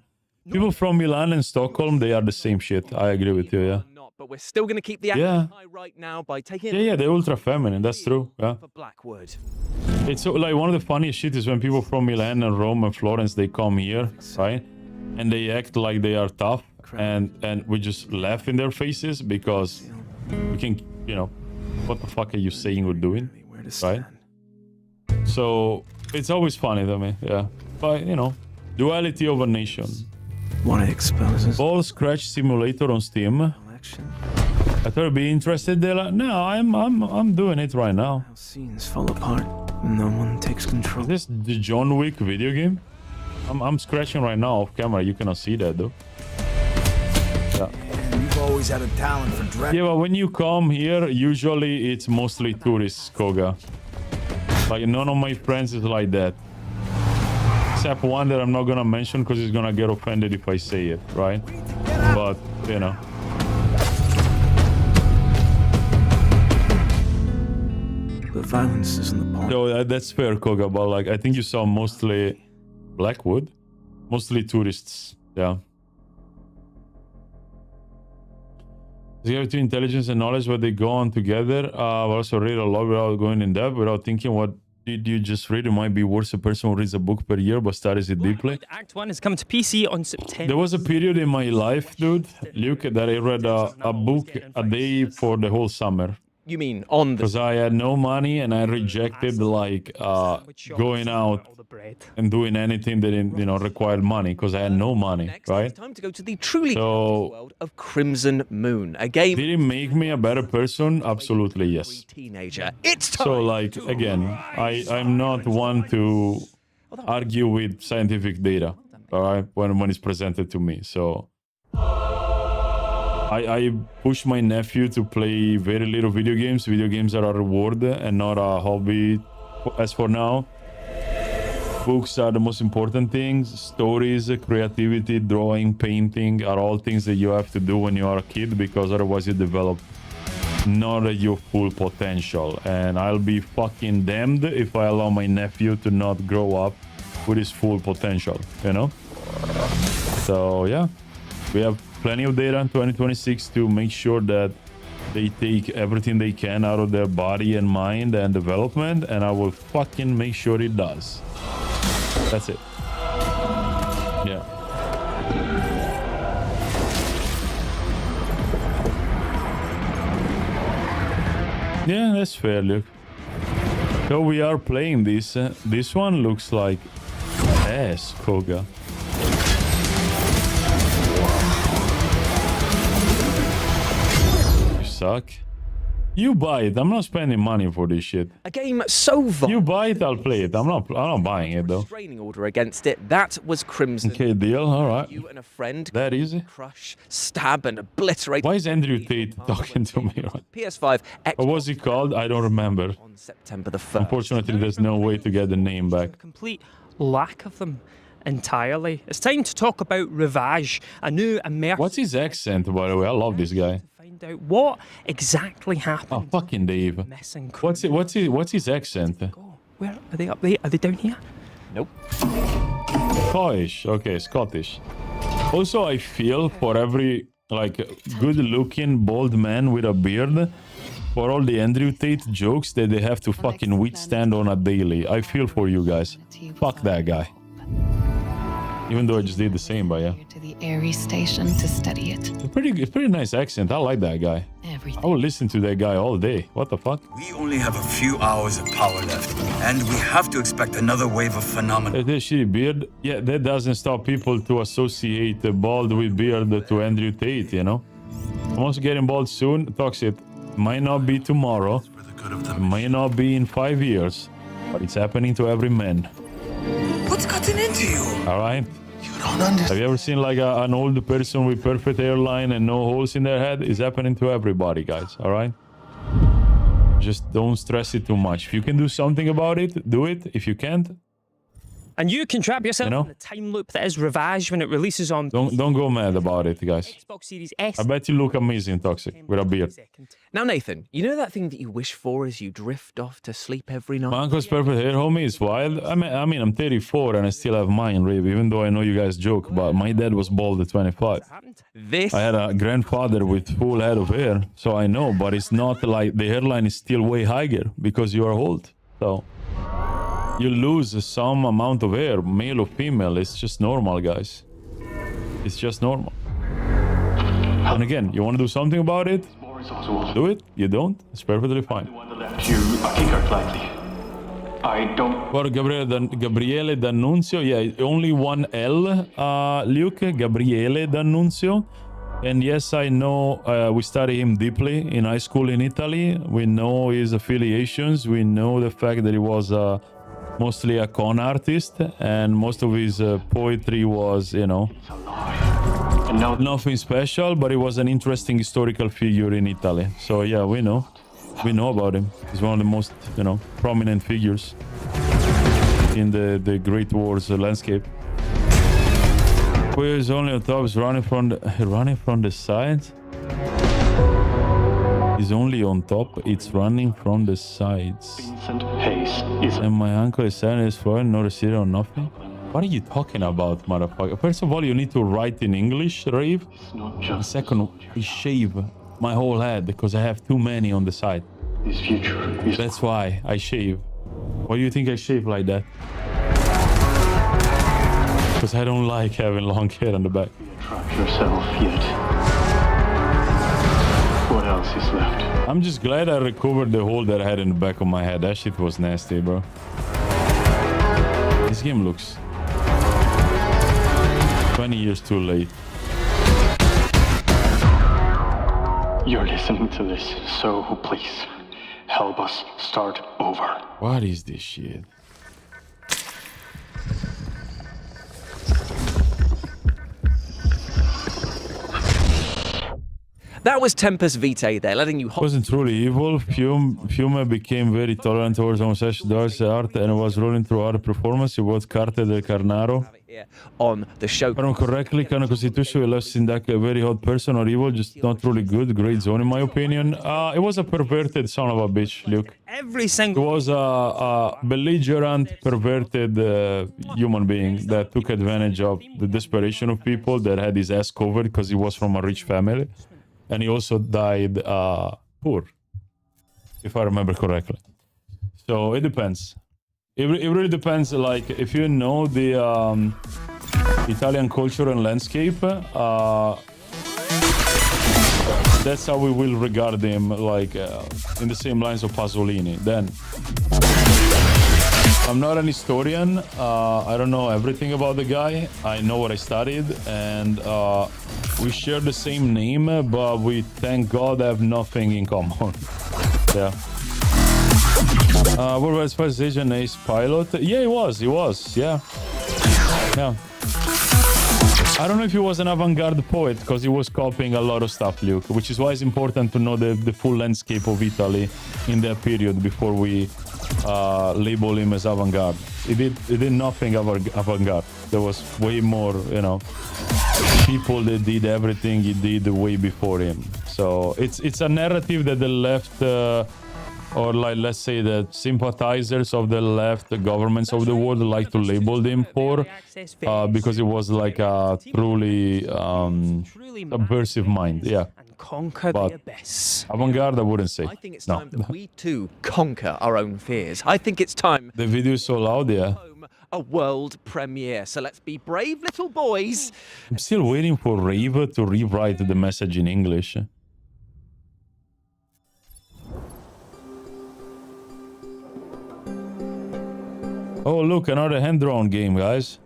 People from Milan and Stockholm, they are the same shit. I agree with you, yeah. But we're still going to keep the action high right now by taking... Yeah, they're ultra feminine, that's true, yeah. Blackwood. It's so, like one of the funniest shit is when people from Milan and Rome and Florence, they come here, right? And they act like they are tough, and we just laugh in their faces because we can, you know, what the fuck are you saying or doing, right? So it's always funny to me, yeah. But you know, duality of a nation. Want to expose us? Ball Scratch Simulator on Steam. I thought you'd be interested, Dela. No, I'm doing it right now. Scenes fall apart. No one takes control. Is this the John Wick video game? I'm scratching right now off camera. You cannot see that though. Yeah. You've always had a talent for dread. Yeah, but when you come here, usually it's mostly tourists, Koga. Like, none of my friends is like that. Except one that I'm not gonna mention because he's gonna get offended if I say it, right? But, you know. But violence isn't the point. So that's fair, Koga, but like, I think you saw mostly Blackwood. Mostly tourists, yeah. You have to intelligence and knowledge, but they go on together. But also read a lot without going in depth, without thinking what did you just read. It might be worse a person who reads a book per year but studies it deeply. Act 1 is coming to PC on September. There was a period in my life, dude, Luke, that I read a book a day for the whole summer. You mean on the... Because I had no money and I rejected like going out and doing anything that required money because I had no money, right? It's time to go to the truly So, world of Crimson Moon, a game... Did it make me a better person? Absolutely, yes. Teenager. It's time. So, like, again, I'm not one to argue with scientific data, all right, when it's presented to me. So, I push my nephew to play very little video games. Video games are a reward and not a hobby as for now. Books are the most important things. Stories, creativity, drawing, painting are all things that you have to do when you are a kid because otherwise you develop not at your full potential. And I'll be fucking damned if I allow my nephew to not grow up with his full potential, you know? So, yeah. We have plenty of data in 2026 to make sure that they take everything they can out of their body and mind and development, and I will fucking make sure it does. That's it. Yeah. Yeah, that's fair, Luke. So we are playing this. This one looks like ass, Koga. Suck. You buy it. I'm not spending money for this shit. A game so violent. You buy it, I'll play it. I'm not buying it though. Restraining order against it. That was Crimson. Okay, deal. All right. You and a friend. That easy. Crush, stab, and obliterate. Why is Andrew Tate talking to me? Right? PS5. What was he called? I don't remember. On September the 1st. Unfortunately, there's no way to get the name back. Complete lack of them entirely. It's time to talk about Rivage, a new immersive. What's his accent, by the way? I love this guy. Find out what exactly happened. Oh, fucking Dave. What's his accent? Where are they? Up there? Are they down here? Nope. Scottish. Okay, Scottish. Also, I feel for every like good-looking bald man with a beard, for all the Andrew Tate jokes that they have to fucking withstand on a daily. I feel for you guys. Fuck that guy. Even though I just did the same, but yeah. To the Aerie station to study it. It's a pretty nice accent. I like that guy. I will listen to that guy all day. What the fuck? We only have a few hours of power left, and we have to expect another wave of phenomena. That shitty beard, yeah, that doesn't stop people to associate bald with beard to Andrew Tate, you know? I'm also getting bald soon. Toxic. Might not be tomorrow. It might not be in 5 years, but it's happening to every man. What's gotten into you? All right. You don't understand. Have you ever seen like an old person with perfect hairline and no holes in their head? It's happening to everybody, guys. All right. Just don't stress it too much. If you can do something about it, do it. If you can't, and you can trap yourself in the time loop that is Rivage when it releases on. Don't go mad about it, guys. Xbox Series S. I bet you look amazing, Toxic, with a beard. Now, Nathan, you know that thing that you wish for as you drift off to sleep every night? My uncle's perfect hair, homie, is wild. I mean, I'm 34 and I still have mine, Rave, even though I know you guys joke, but my dad was bald at 25. I had a grandfather with full head of hair, so I know, but it's not like the hairline is still way higher because you are old. So you lose some amount of hair, male or female. It's just normal, guys. It's just normal. And again, you want to do something about it? Do it. You don't? It's perfectly fine. I don't. For Gabriele D'Annunzio, yeah, only one L, Luke. Gabriele D'Annunzio. And yes, I know we study him deeply in high school in Italy. We know his affiliations. We know the fact that he was mostly a con artist, and most of his poetry was, you know, nothing special, but he was an interesting historical figure in Italy. So yeah, we know about him. He's one of the most, you know, prominent figures in the Great Wars landscape. Where is only on top, is running from the sides. Is only on top, it's running from the sides. And my uncle is saying it's foreign, not a city or nothing. What are you talking about, motherfucker? First of all, you need to write in English, Rave. And second, I shave my whole head because I have too many on the side. That's why I shave. Why do you think I shave like that? Because I don't like having long hair on the back. Trap yourself yet. What else is left? I'm just glad I recovered the hole that I had in the back of my head. That shit was nasty, bro. This game looks 20 years too late. You're listening to this, so please help us start over. What is this shit? That was Tempest Vitae there, letting you... Wasn't truly evil. Fiume became very tolerant towards homosexual art and was rolling through art performance. It was Carte del Carnaro. On the show. If I remember correctly, Canon Constitution will have Sindak a very hot person or evil, just not truly good. Great zone, in my opinion. It was a perverted son of a bitch, Luke. Every single... It was a belligerent, perverted human being that took advantage of the desperation of people that had his ass covered because he was from a rich family. And he also died poor, if I remember correctly. So it depends. It really depends. Like, if you know the Italian culture and landscape, that's how we will regard him, like in the same lines of Pasolini. Then, I'm not an historian. I don't know everything about the guy. I know what I studied, and we share the same name, but we, thank God, have nothing in common. Yeah. What was first Asian ace pilot? Yeah, he was, yeah. Yeah. I don't know if he was an avant-garde poet, because he was copying a lot of stuff, Luke, which is why it's important to know the full landscape of Italy in that period before we label him as avant-garde. He did nothing avant-garde. There was way more, you know, people that did everything he did way before him. So it's a narrative that the left, or like, let's say that sympathizers of the left, the governments of the world, like to label him for, because it was like a truly subversive mind. Yeah. Conquer the abyss. Avant-garde, I wouldn't say. I think it's time that we too conquer our own fears. I think it's time. The video is so loud, yeah. A world premiere. So let's be brave little boys. I'm still waiting for Rave to rewrite the message in English. Oh, look, another hand-drawn game, guys.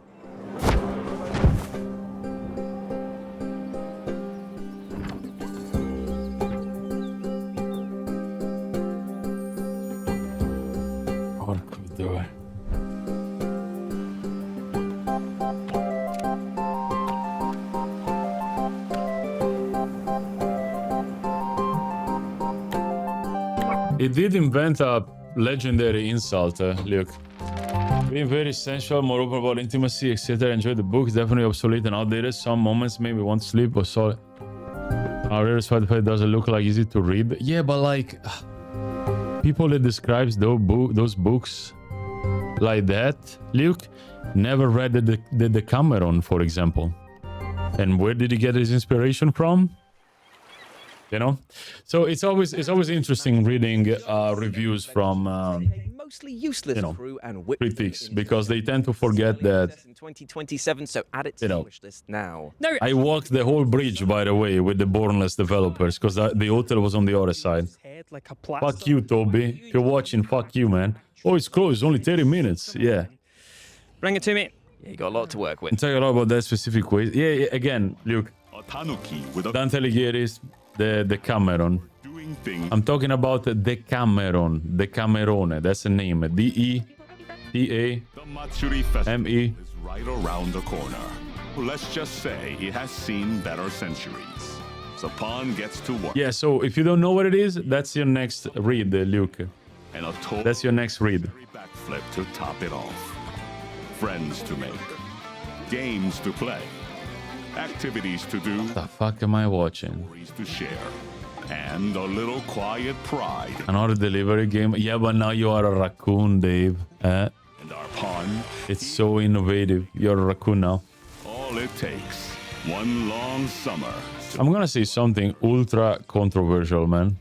He did invent a legendary insult, Luke. Being very essential, more open about intimacy, etc. Enjoy the books, definitely obsolete and outdated. Some moments maybe want to sleep or so. Our Spotify doesn't look like easy to read. Yeah, but like people that describes those books like that, Luke, never read the Decameron, for example. And where did he get his inspiration from? You know, so it's always interesting reading reviews from mostly useless, you know, crew and critics, because they tend to forget that in 2027. So add it to the wish list now. No, I walked the whole bridge, by the way, with the Bornless developers, because the hotel was on the other side. Like fuck you, Toby. If you're watching, fuck you, man. Oh, it's closed. Only 30 minutes. Yeah. Bring it to me. Yeah, you got a lot to work with. I'm talking a lot about that specific way. Yeah, again, Luke. A tanuki with a Dante Alighieri's the Cameron. doing things. I'm talking about the Cameron, the Camerone. That's the name. D-E-T-A-M-E. The Matsuri Festival is right around the corner. Let's just say it has seen better centuries. So Pawn gets to work. Yeah, so if you don't know what it is, that's your next read, Luke. And a total That's your next read. backflip to top it off. Friends to make. Games to play. Activities to do. What the fuck am I watching? Stories to share. And a little quiet pride. Another delivery game. Yeah, but now you are a raccoon, Dave. And our Pawn. It's so innovative. You're a raccoon now. All it takes. One long summer. I'm gonna say something ultra controversial, man.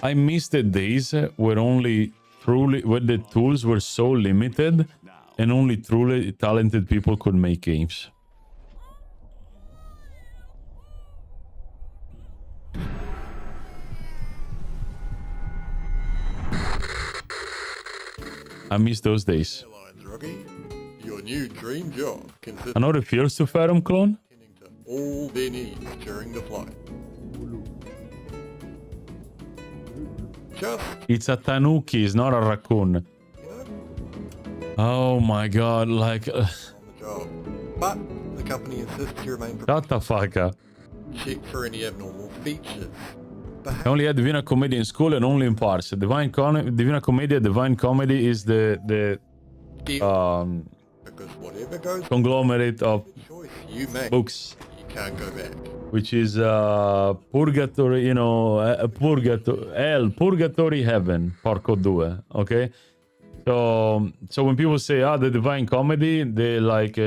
I miss the days where where the tools were so limited and only truly talented people could make games. I miss those days. Your new dream job consists Another Fears to Fathom clone? of all their needs during the flight. Just It's a tanuki, it's not a raccoon. Oh my god, like... on the job. But the company insists you remain shut the fuck up. check for any abnormal features. I only had Divina Commedia in school and only in parts. Divina Commedia, Divine Comedy is the Because whatever goes conglomerate of choice you make, books, you can't go back. which is Purgatory, you know, Purgatory Heaven, Porco Due, okay? So when people say, the Divine Comedy, they like,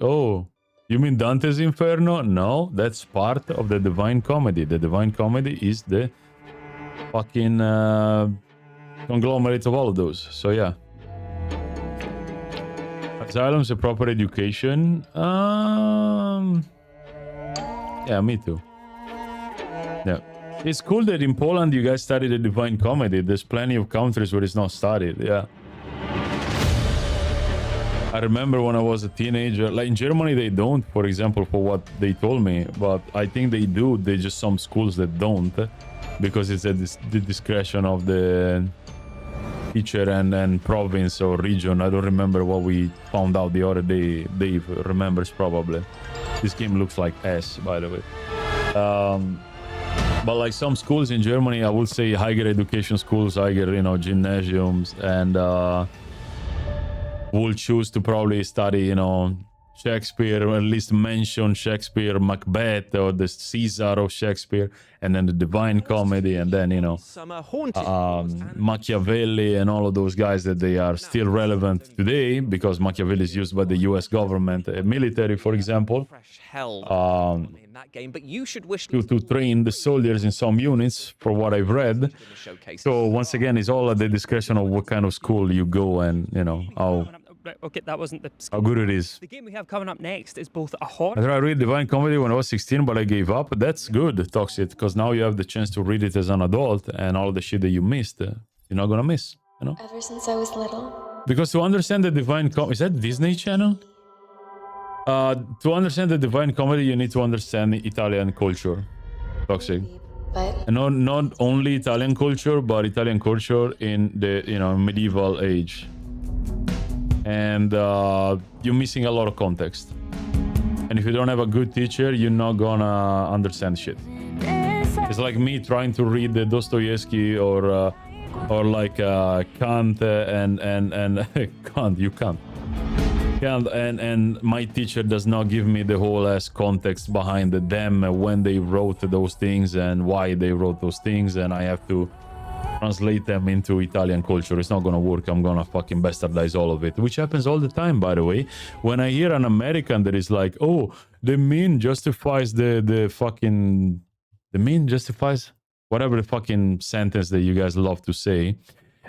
oh, you mean Dante's Inferno? No, that's part of the Divine Comedy. The Divine Comedy is the fucking conglomerate of all of those. So yeah. Asylum's a proper education. Yeah, me too. Yeah. It's cool that in Poland you guys study the Divine Comedy. There's plenty of countries where it's not studied. Yeah. I remember when I was a teenager, like in Germany they don't, for example, for what they told me, but I think they do. There's just some schools that don't, because it's at the discretion of the teacher and province or region. I don't remember what we found out the other day. Dave remembers probably. This game looks like S, by the way. But like some schools in Germany, I would say higher education schools, higher, gymnasiums, and will choose to probably study, Shakespeare, or at least mention Shakespeare, Macbeth, or the Caesar of Shakespeare, and then the Divine Comedy, and then, Machiavelli and all of those guys that they are still relevant today, because Machiavelli is used by the US government, military, for example, to train the soldiers in some units, for what I've read. So once again, it's all at the discretion of what kind of school you go and, Okay, that wasn't the how good it is. The game we have coming up next is both a horror. I tried to read Divine Comedy when I was 16, but I gave up. That's good, Toxic, because now you have the chance to read it as an adult, and all the shit that you missed, you're not gonna miss, Ever since I was little. Because to understand the Divine Comedy, is that Disney Channel? To understand the Divine Comedy, you need to understand Italian culture, Toxic. And not only Italian culture, but Italian culture in the medieval age. And you're missing a lot of context. And if you don't have a good teacher, you're not gonna understand shit. It's like me trying to read the Dostoevsky or like Kant and Kant. You can't. And my teacher does not give me the whole ass context behind them when they wrote those things and why they wrote those things, and I have to translate them into Italian culture. It's not gonna work. I'm gonna fucking bastardize all of it, which happens all the time, by the way. When I hear an American that is like, oh, the mean justifies the mean justifies whatever the fucking sentence that you guys love to say,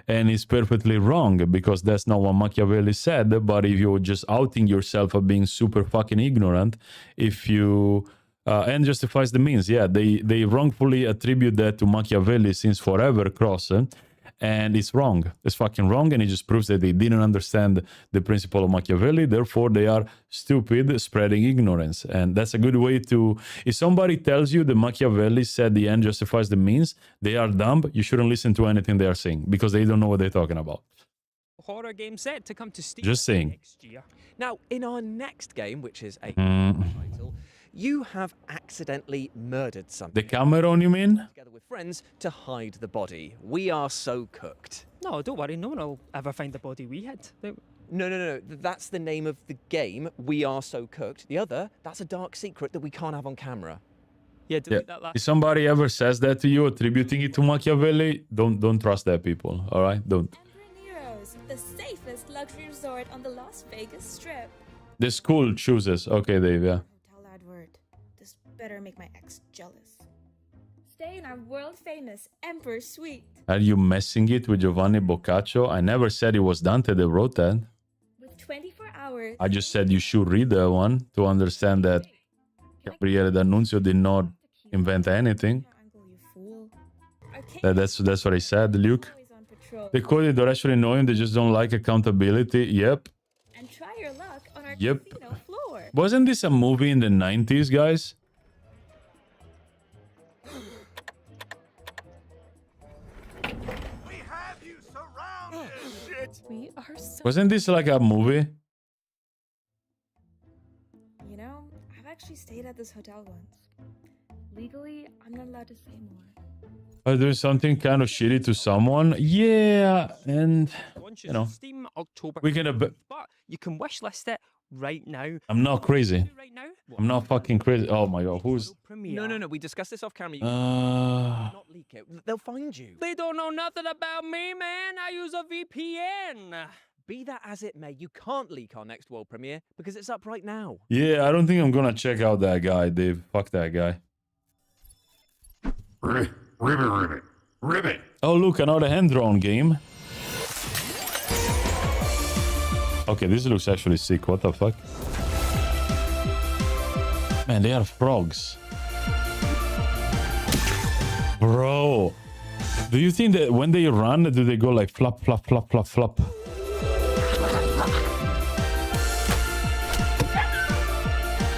and it's perfectly wrong, because that's not what Machiavelli said. But if you're just outing yourself of being super fucking ignorant, if you and justifies the means, yeah, they wrongfully attribute that to Machiavelli since forever, Cross, and it's wrong. It's fucking wrong, and it just proves that they didn't understand the principle of Machiavelli. Therefore, they are stupid, spreading ignorance. And that's a good way to... If somebody tells you that Machiavelli said the end justifies the means, they are dumb. You shouldn't listen to anything they are saying because they don't know what they're talking about. Horror game set to come to Steam Just saying. next year. Now, in our next game, which is a title, you have accidentally murdered something. The Cameron, you mean? Together with friends to hide the body. We are so cooked. No, don't worry. No one will ever find the body we hid. No. That's the name of the game. We are so cooked. The other, that's a dark secret that we can't have on camera. Yeah, delete that last. If somebody ever says that to you, attributing it to Machiavelli, don't trust that people. All right, don't. The safest luxury resort on the Las Vegas Strip. The school chooses. Okay, Dave. Yeah. Hotel Edward. This better make my ex jealous. Stay in our world-famous Emperor Suite. Are you messing it with Giovanni Boccaccio? I never said it was Dante that wrote that. With 24 hours. I just said you should read that one to understand that Gabriele D'Annunzio did not invent anything. That's what I said, Luke. The coded actually know him, they just don't like accountability. Yep. And try your luck on our Yep. casino floor. Wasn't this a movie in the 90s, guys? We are so... Wasn't this like a movie? You know, I've actually stayed at this hotel once. Legally, I'm not allowed to say more. Or do something kind of shitty to someone? Yeah, and you know, Steam October. we can. But you can wishlist it right now. I'm not crazy. I'm not fucking crazy. Oh my god, who's? No. We discussed this off camera. You not leak it. They'll find you. They don't know nothing about me, man. I use a VPN. Be that as it may, you can't leak our next world premiere because it's up right now. Yeah, I don't think I'm gonna check out that guy, Dave. Fuck that guy. Ribbit. Oh, look, another hand-drawn game. Okay, this looks actually sick. What the fuck? Man, they are frogs. Bro. Do you think that when they run, do they go like flop, flop, flop, flop, flop?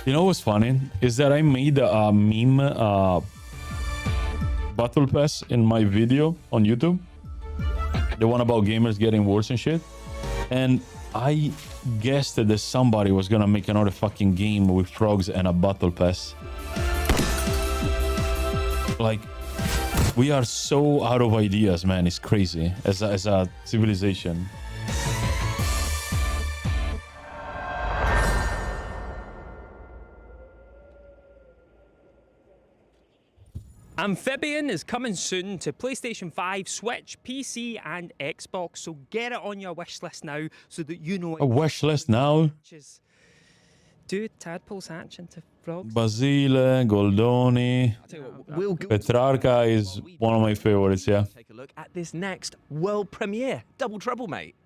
You know what's funny? Is that I made a meme battle pass in my video on YouTube, the one about gamers getting worse and shit, and I guessed that somebody was gonna make another fucking game with frogs and a battle pass. Like, we are so out of ideas, man. It's crazy as a civilization. Amphibian is coming soon to PlayStation 5, Switch, PC, and Xbox. So get it on your wish list now so that you know. A wish list now. Do tadpoles hatch into frogs? Basile, Goldoni, Petrarca is one of my favorites. Yeah. Take a look at this next world premiere. Double trouble, mate.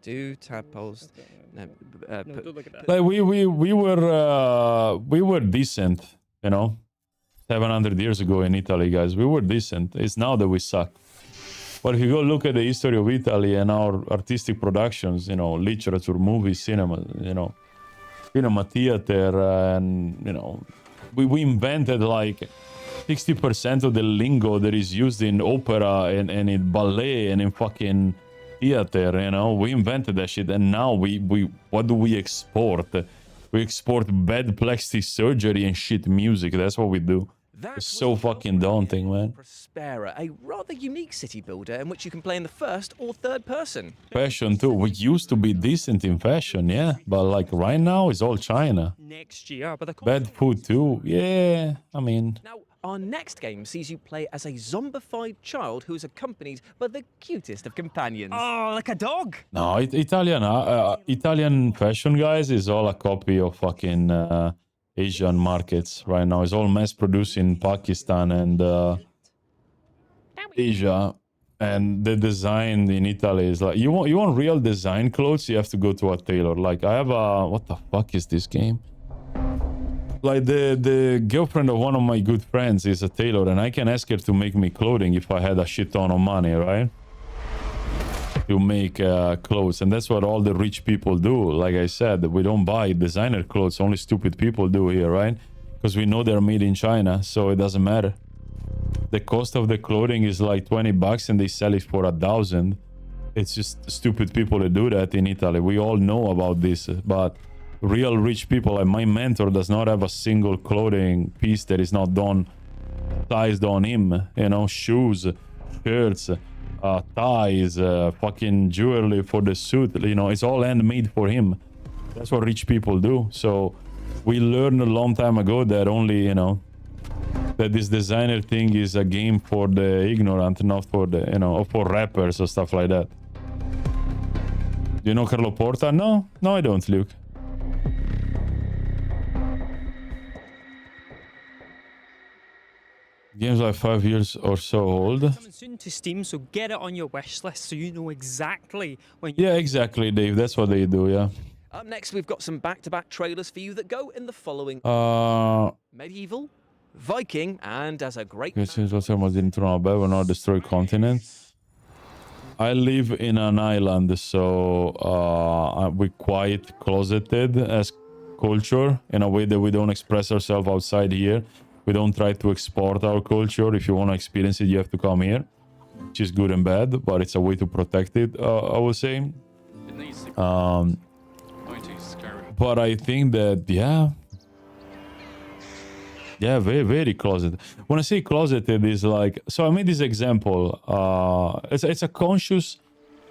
Do tadpoles? No, don't look at that. Like we were decent, you know. 700 years ago in Italy, guys, we were decent. It's now that we suck. But if you go look at the history of Italy and our artistic productions, you know, literature, movies, cinema, you know, theater, and, you know, we invented like 60% of the lingo that is used in opera and in ballet and in fucking theater, you know. We invented that shit, and now we what do we export? We export bad plastic surgery and shit music. That's what we do. It's so fucking daunting, man. Prospera, a rather unique city builder in which you can play in the first or third person. Fashion too. We used to be decent in fashion, yeah. But like right now, it's all China. Next year, but the bad food too. Yeah, I mean. Now, our next game sees you play as a zombified child who is accompanied by the cutest of companions. Oh, like a dog? No, Italian fashion, guys, is all a copy of fucking Asian markets right now. It's all mass produced in Pakistan and Asia. And the design in Italy is like, you want real design clothes, you have to go to a tailor. Like, I have a, what the fuck is this game? Like, the girlfriend of one of my good friends is a tailor, and I can ask her to make me clothing if I had a shit ton of money, right? to make clothes, and that's what all the rich people do. Like I said, we don't buy designer clothes, only stupid people do here, right? Because we know they're made in China, so it doesn't matter. The cost of the clothing is like 20 bucks and they sell it for 1,000. It's just stupid people that do that in Italy. We all know about this, but real rich people, like my mentor, does not have a single clothing piece that is not done, sized on him. You know, shoes, shirts, ties, fucking jewelry for the suit. You know, it's all handmade for him. That's what rich people do. So we learned a long time ago that only, you know, that this designer thing is a game for the ignorant, not for the, you know, for rappers or stuff like that. Do you know Carlo Porta? No, I don't, Luke. Game's like 5 years or so old. Coming soon to Steam, so get it on your wish list so you know exactly when. Yeah, exactly, Dave. That's what they do. Yeah. Up next, we've got some back-to-back trailers for you that go in the following: Medieval, Viking, and as a great. Not destroy continent. I live in an island, so we're quite closeted as culture in a way that we don't express ourselves outside here. We don't try to export our culture. If you want to experience it, you have to come here, which is good and bad, but it's a way to protect it, I would say. But I think that, yeah, very, very closeted. When I say closeted, is like, so I made this example. It's a conscious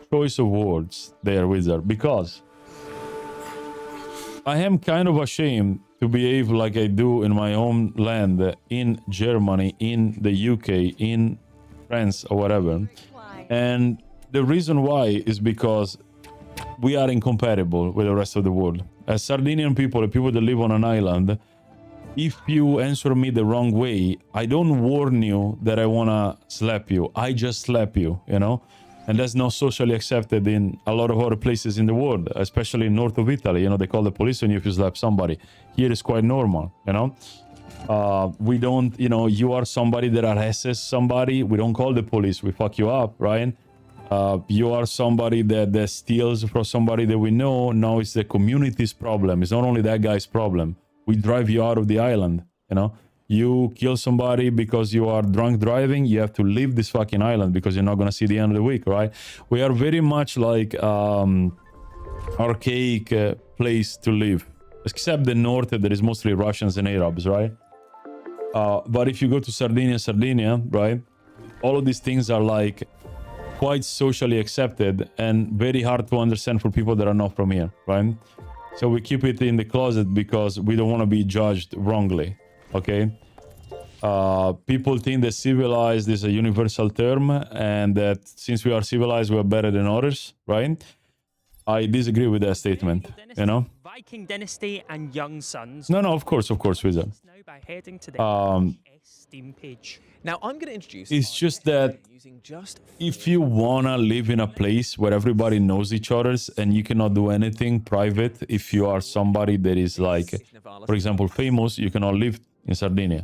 choice of words there, Wizard, because I am kind of ashamed to behave like I do in my own land, in Germany, in the UK, in France, or whatever. And the reason why is because we are incompatible with the rest of the world. As Sardinian people, the people that live on an island, if you answer me the wrong way, I don't warn you that I want to slap you. I just slap you, you know? And that's not socially accepted in a lot of other places in the world, especially north of Italy. You know, they call the police on you if you slap somebody. Here is quite normal, you know? We don't, you know, you are somebody that harasses somebody. We don't call the police. We fuck you up, right? You are somebody that steals from somebody that we know. Now it's the community's problem. It's not only that guy's problem. We drive you out of the island, you know? You kill somebody because you are drunk driving, you have to leave this fucking island because you're not going to see the end of the week, right? We are very much like archaic place to live, except the north that is mostly Russians and Arabs, right? But if you go to Sardinia, right? All of these things are like quite socially accepted and very hard to understand for people that are not from here, right? So we keep it in the closet because we don't want to be judged wrongly, okay? People think that civilized is a universal term and that since we are civilized, we're better than others, right? I disagree with that statement, you know? Viking Dynasty and Young Sons. No, of course, Wizard. Now by heading to the Steam page. Now I'm going to introduce. It's just that if you wanna live in a place where everybody knows each other and you cannot do anything private, if you are somebody that is like, for example, famous, you cannot live in Sardinia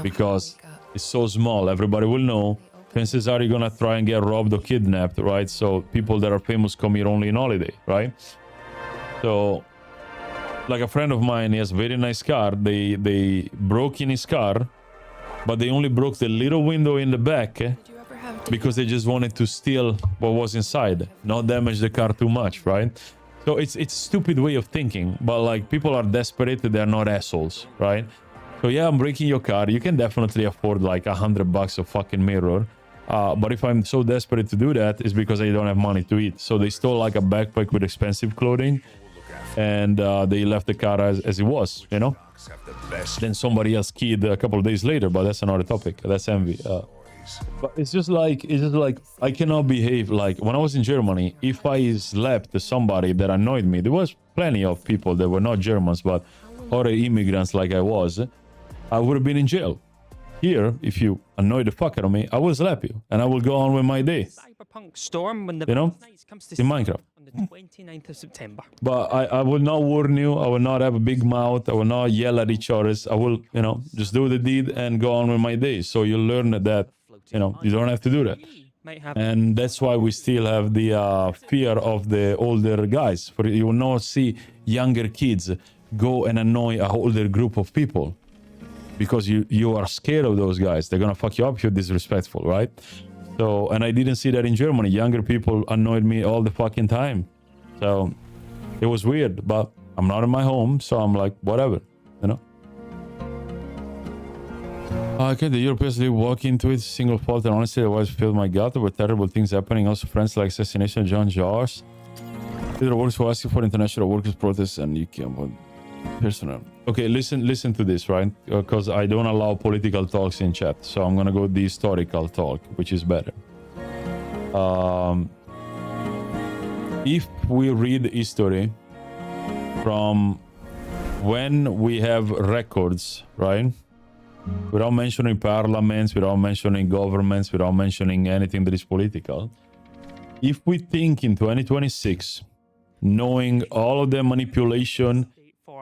because it's so small. Everybody will know. Chances are you're gonna try and get robbed or kidnapped, right? So people that are famous come here only on holiday, right? So, like a friend of mine, he has a very nice car. They broke in his car, but they only broke the little window in the back because they just wanted to steal what was inside, not damage the car too much, right? So it's a stupid way of thinking, but like people are desperate, they're not assholes, right? So yeah, I'm breaking your car. You can definitely afford like $100 of fucking mirror. But if I'm so desperate to do that, it's because I don't have money to eat. So they stole like a backpack with expensive clothing and they left the car as it was, you know? Then somebody else keyed a couple of days later, but that's another topic. That's envy. But it's just like I cannot behave like when I was in Germany. If I slapped somebody that annoyed me, there was plenty of people that were not Germans but other immigrants like I was, I would have been in jail. Here, if you annoy the fuck out of me, I will slap you and I will go on with my day. Cyberpunk Storm when the you know, comes to in Minecraft. On the 29th of September. But I will not warn you. I will not have a big mouth. I will not yell at each other. I will, you know, just do the deed and go on with my day. So you learn that, you know, you don't have to do that. Might happen. And that's why we still have the fear of the older guys. For you will not see younger kids go and annoy a older group of people because you are scared of those guys. They're gonna fuck you up if you're disrespectful, right? So, and I didn't see that in Germany. Younger people annoyed me all the fucking time. So it was weird, but I'm not in my home, so I'm like, whatever, you know? Okay, the Europeans did walk into it, single fault, and honestly, I was filled my gut. There were terrible things happening. Also, friends like assassination of John Josh. Peter works for asking for international workers' protests, and you can personal. Okay, listen to this, right? Because I don't allow political talks in chat, so I'm gonna go the historical talk, which is better. If we read history from when we have records, right? Without mentioning parliaments, without mentioning governments, without mentioning anything that is political. If we think in 2026, knowing all of the manipulation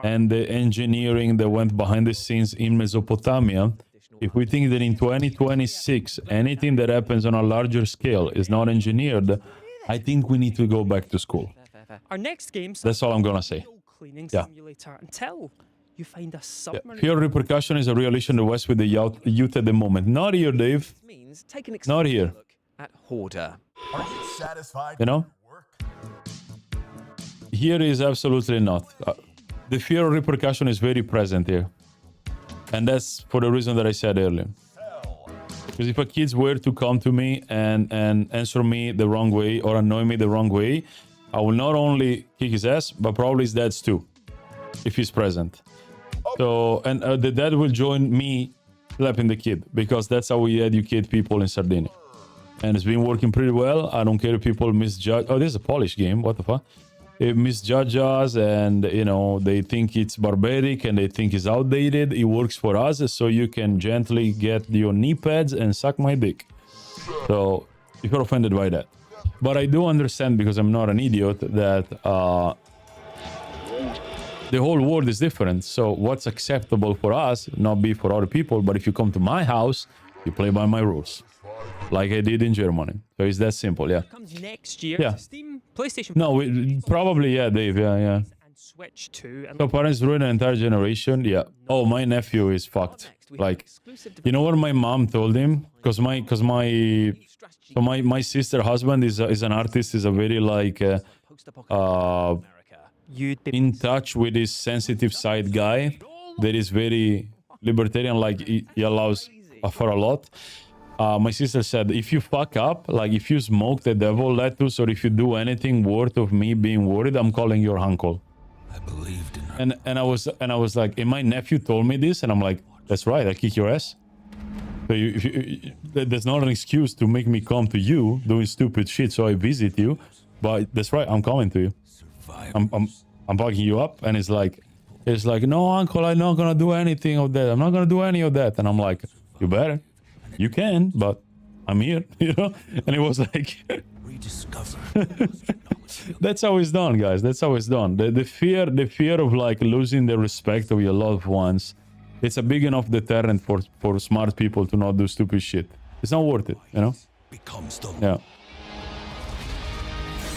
and the engineering that went behind the scenes in Mesopotamia, if we think that in 2026, anything that happens on a larger scale is not engineered, I think we need to go back to school. Our next game. That's all I'm gonna say. Cleaning Yeah. simulator until you find a submarine. Fear repercussion is a real issue in the West with the youth at the moment. Not here, Dave. Take an Not here. look at Hoarder. Are you satisfied? You know? Here is absolutely not. The fear of repercussion is very present here. And that's for the reason that I said earlier. Because if a kid were to come to me and answer me the wrong way or annoy me the wrong way, I will not only kick his ass, but probably his dad's too, if he's present. So, and the dad will join me slapping the kid, because that's how we educate people in Sardinia. And it's been working pretty well. I don't care if people misjudge. Oh, this is a Polish game. What the fuck? They misjudge us, and you know, they think it's barbaric and they think it's outdated. It works for us, so you can gently get your knee pads and suck my dick. So if you're offended by that. But I do understand, because I'm not an idiot, that the whole world is different. So what's acceptable for us not be for other people. But if you come to my house, you play by my rules, like I did in Germany. So it's that simple. Yeah. Comes next year. Yeah. To Steam, PlayStation. No, probably, yeah, Dave. Yeah. And Switch 2. And So parents ruin an entire generation. Yeah. Oh, my nephew is fucked. Like, you know what my mom told him? Because my sister husband is an artist. Is a very like in touch with his sensitive side guy. That is very libertarian. Like he allows for a lot. My sister said, if you fuck up, like if you smoke the devil lettuce, or if you do anything worth of me being worried, I'm calling your uncle. I believed in her. And I was like, and my nephew told me this, and I'm like, that's right, I kick your ass. So there's not an excuse to make me come to you doing stupid shit, so I visit you. But that's right, I'm coming to you. I'm bugging you up, and it's like, no, uncle, I'm not gonna do anything of that. I'm not gonna do any of that. And I'm like, you better. You can, but I'm here, you know? And it was like... That's how it's done, guys. That's how it's done. The fear of like losing the respect of your loved ones, it's a big enough deterrent for smart people to not do stupid shit. It's not worth it, you know? Yeah.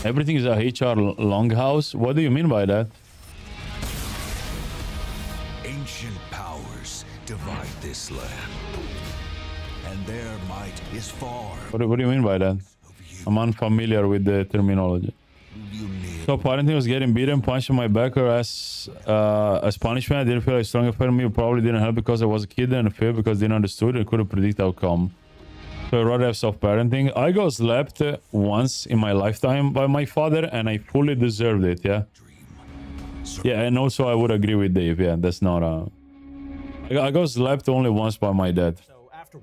Everything is a HR longhouse. What do you mean by that? Ancient powers divide this land, and their might is far. What do you mean by that? I'm unfamiliar with the terminology. So parenting was getting beaten, punched in my back, or as punishment. I didn't feel like strong for me. Probably didn't help because I was a kid, and fear because I didn't understood and couldn't predict outcome. So I'd rather have soft parenting. I got slapped once in my lifetime by my father, and I fully deserved it. Yeah. Yeah, and also I would agree with Dave. Yeah, that's not I got slapped only once by my dad,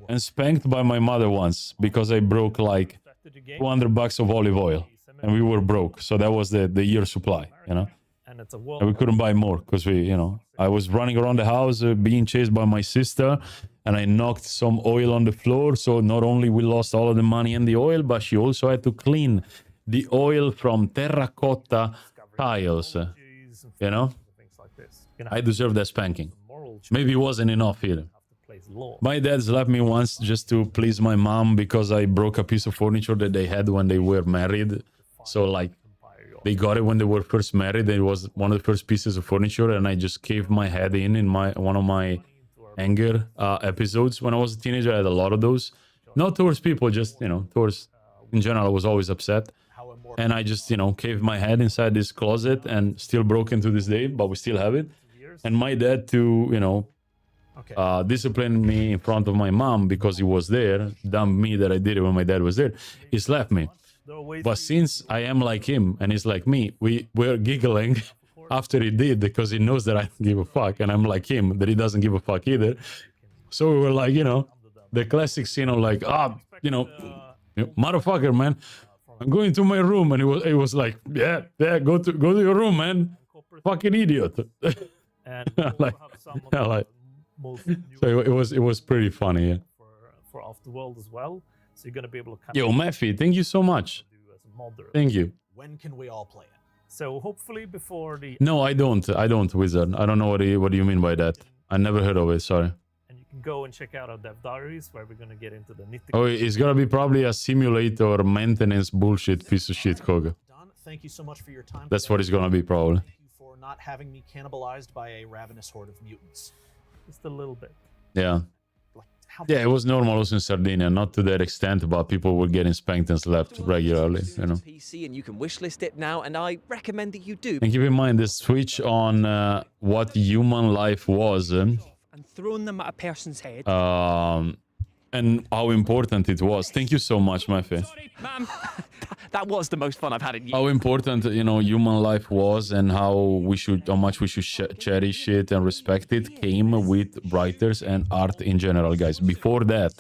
and spanked by my mother once because I broke like $200 of olive oil, and we were broke. So that was the year supply, you know. And we couldn't buy more because I was running around the house being chased by my sister, and I knocked some oil on the floor. So not only we lost all of the money and the oil, but she also had to clean the oil from terracotta tiles, you know. I deserve that spanking. Maybe it wasn't enough either. My dad slapped me once just to please my mom because I broke a piece of furniture that they had when they were married. So like they got it when they were first married. It was one of the first pieces of furniture, and I just caved my head in one of my anger episodes when I was a teenager. I had a lot of those, not towards people, just towards in general. I was always upset, and I just caved my head inside this closet, and still broken to this day, but we still have it. And my dad to discipline me in front of my mom because he was there, dumb me that I did it when my dad was there, he slapped me. But since I am like him and he's like me, we're giggling after he did, because he knows that I don't give a fuck, and I'm like him, that he doesn't give a fuck either. So we were like, the classic scene of like, motherfucker, man, I'm going to my room, and it was like, yeah, go to your room, man, fucking idiot. So it was pretty funny, yeah. For Off the World as well, so you're gonna be able to. Yo, Mephi, thank you so much. Thank you. When can we all play it? So hopefully before the. No, I don't, Wizard. I don't know what do you mean by that. I never heard of it. Sorry. And you can go and check out our dev diaries where we're gonna get into the nitty. Oh, it's gonna be probably a simulator maintenance bullshit piece of shit, Koga. Thank you so much for your time. That's what it's gonna be, probably. Thank you for not having me cannibalized by a ravenous horde of mutants. Just a little bit. Yeah. Yeah, it was normal also in Sardinia, not to that extent, but people were getting spanked and slapped regularly, PC, and you can wishlist it now, and I recommend that you do. And keep in mind the switch on what human life was. And throwing them at a person's head. And how important it was. Thank you so much, Mephi. Ma'am, that was the most fun I've had in years. How important, human life was, and how much we should cherish it and respect it, came with writers and art in general, guys. Before that,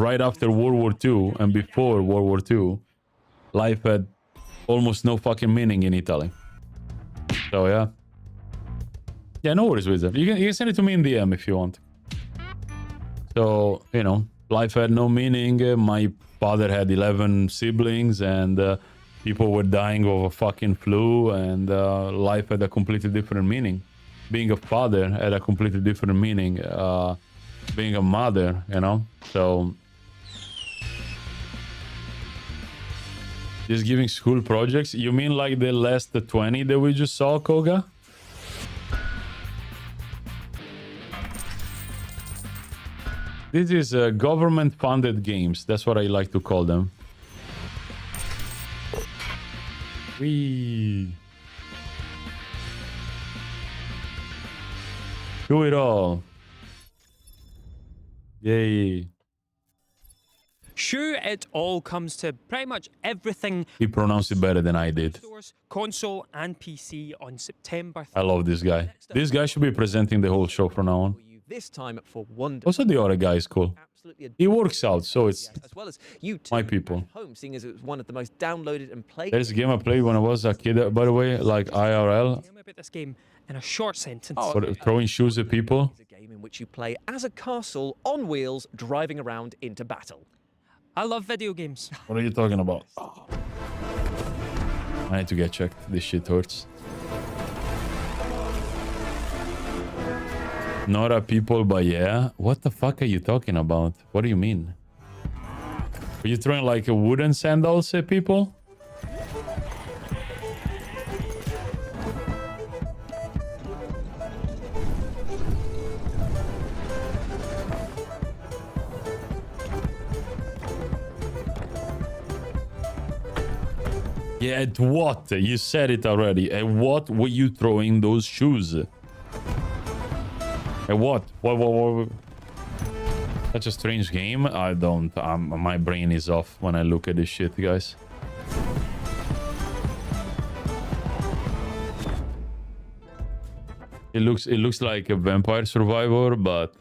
right after World War II and before World War II, life had almost no fucking meaning in Italy. So yeah. Yeah, no worries, Wizard. You can send it to me in DM if you want. So, life had no meaning. My father had 11 siblings, and people were dying of a fucking flu, and life had a completely different meaning. Being a father had a completely different meaning. Being a mother, So, just giving school projects? You mean like the last 20 that we just saw, Koga? This is government-funded games. That's what I like to call them. Wee. Do it all. Yay. Sure, it all comes to pretty much everything. He pronounced it better than I did. Console and PC on September 3rd. I love this guy. This guy should be presenting the whole show from now on. This time for Wonder. Also, the other guy is cool. He works out, so it's as well as you my people. Home, seeing as it was one of the most downloaded and played. There's a game I played when I was a kid, by the way, like IRL. Tell me about this game in a short sentence. For throwing shoes at people. It's a game in which you play as a castle on wheels, driving around into battle. I love video games. What are you talking about? Oh. I need to get checked. This shit hurts. Not a people, but yeah. What the fuck are you talking about? What do you mean? Are you throwing like a wooden sandals at people? Yeah, at what? You said it already. At what were you throwing those shoes? At what? What? Such a strange game. I don't... my brain is off when I look at this shit, guys. It looks like a Vampire Survivor, but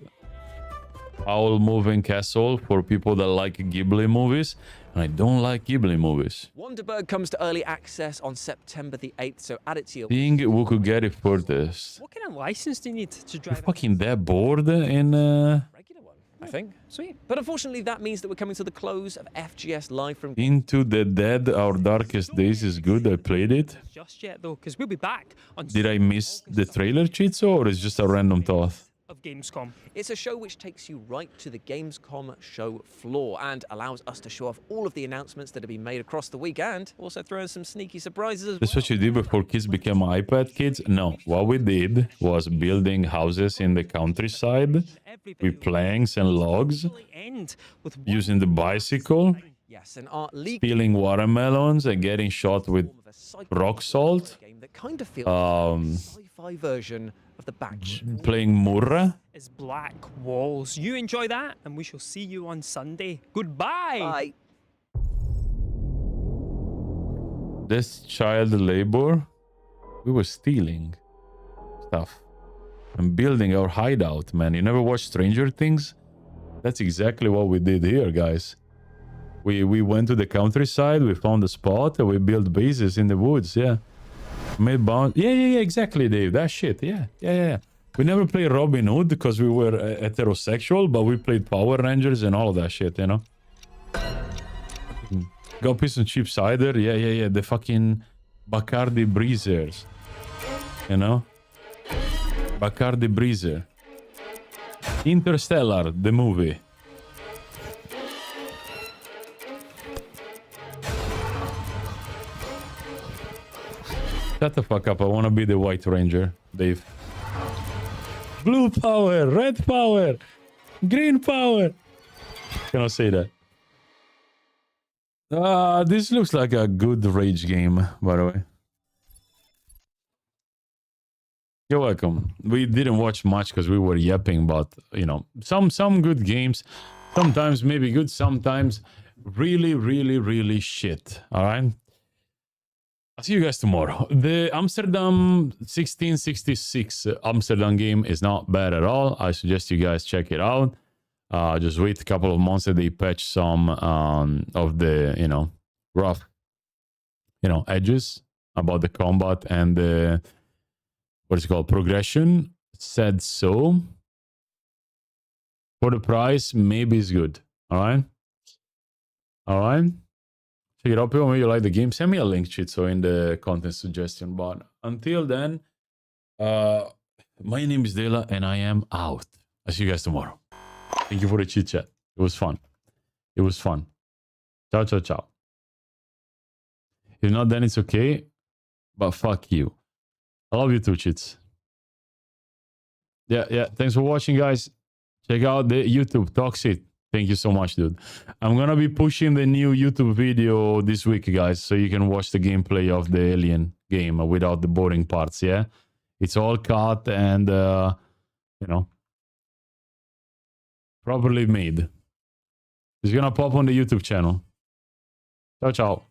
owl moving castle for people that like Ghibli movies. And I don't like Ghibli movies. Wonderberg comes to early access on September the 8th, so add it to your... Think we could get it for this. What kind of license do you need to drive? You're fucking that bored in... Regular one, I think. Sweet. But unfortunately, that means that we're coming to the close of FGS Live from... Into the Dead, Our Darkest Days is good. I played it. Just yet, though, because we'll be back on... Did I miss the trailer, Chizo, or is just a random thought? of Gamescom. It's a show which takes you right to the Gamescom show floor and allows us to show off all of the announcements that have been made across the week and also throw in some sneaky surprises as well. That's what you did before kids became iPad kids? No, what we did was building houses in the countryside with planks and logs, using the bicycle, yes, an art league peeling watermelons and getting shot with rock salt, game that kind of feels like a sci-fi version of the batch. playing Murra. Is Black Walls. You enjoy that, and we shall see you on Sunday. Goodbye. Bye. This child labor, we were stealing stuff and building our hideout, man. You never watched Stranger Things? That's exactly what we did here, guys. We went to the countryside, we found a spot, and we built bases in the woods, yeah. Made bound. Yeah, exactly, Dave. That shit, yeah. We never played Robin Hood because we were heterosexual, but we played Power Rangers and all of that shit, you know? Got piece of cheap cider, yeah. The fucking Bacardi Breezers, you know? Bacardi Breezer. Interstellar, the movie. Shut the fuck up, I want to be the White Ranger, Dave. Blue power, red power, green power. Cannot say that. This looks like a good rage game, by the way. You're welcome. We didn't watch much because we were yapping, but, you know, some good games. Sometimes maybe good, sometimes really shit, all right? I'll see you guys tomorrow. The Amsterdam 1666 Amsterdam game is not bad at all. I suggest you guys check it out. Just wait a couple of months that they patch some of the, you know, rough, you know, edges about the combat and the, what is it called, progression. Said so. For the price, maybe it's good. All right? All right? Check it out, people. Maybe you like the game. Send me a link, Chitso, in the content suggestion bar. Until then, my name is Dela, and I am out. I'll see you guys tomorrow. Thank you for the chit chat. It was fun. It was fun. Ciao, ciao, ciao. If not, then it's okay. But fuck you. I love you too, chits. Yeah. Thanks for watching, guys. Check out the YouTube. Toxic. Thank you so much, dude. I'm going to be pushing the new YouTube video this week, guys, so you can watch the gameplay of the Alien game without the boring parts, yeah? It's all cut and, you know, properly made. It's going to pop on the YouTube channel. Ciao, ciao.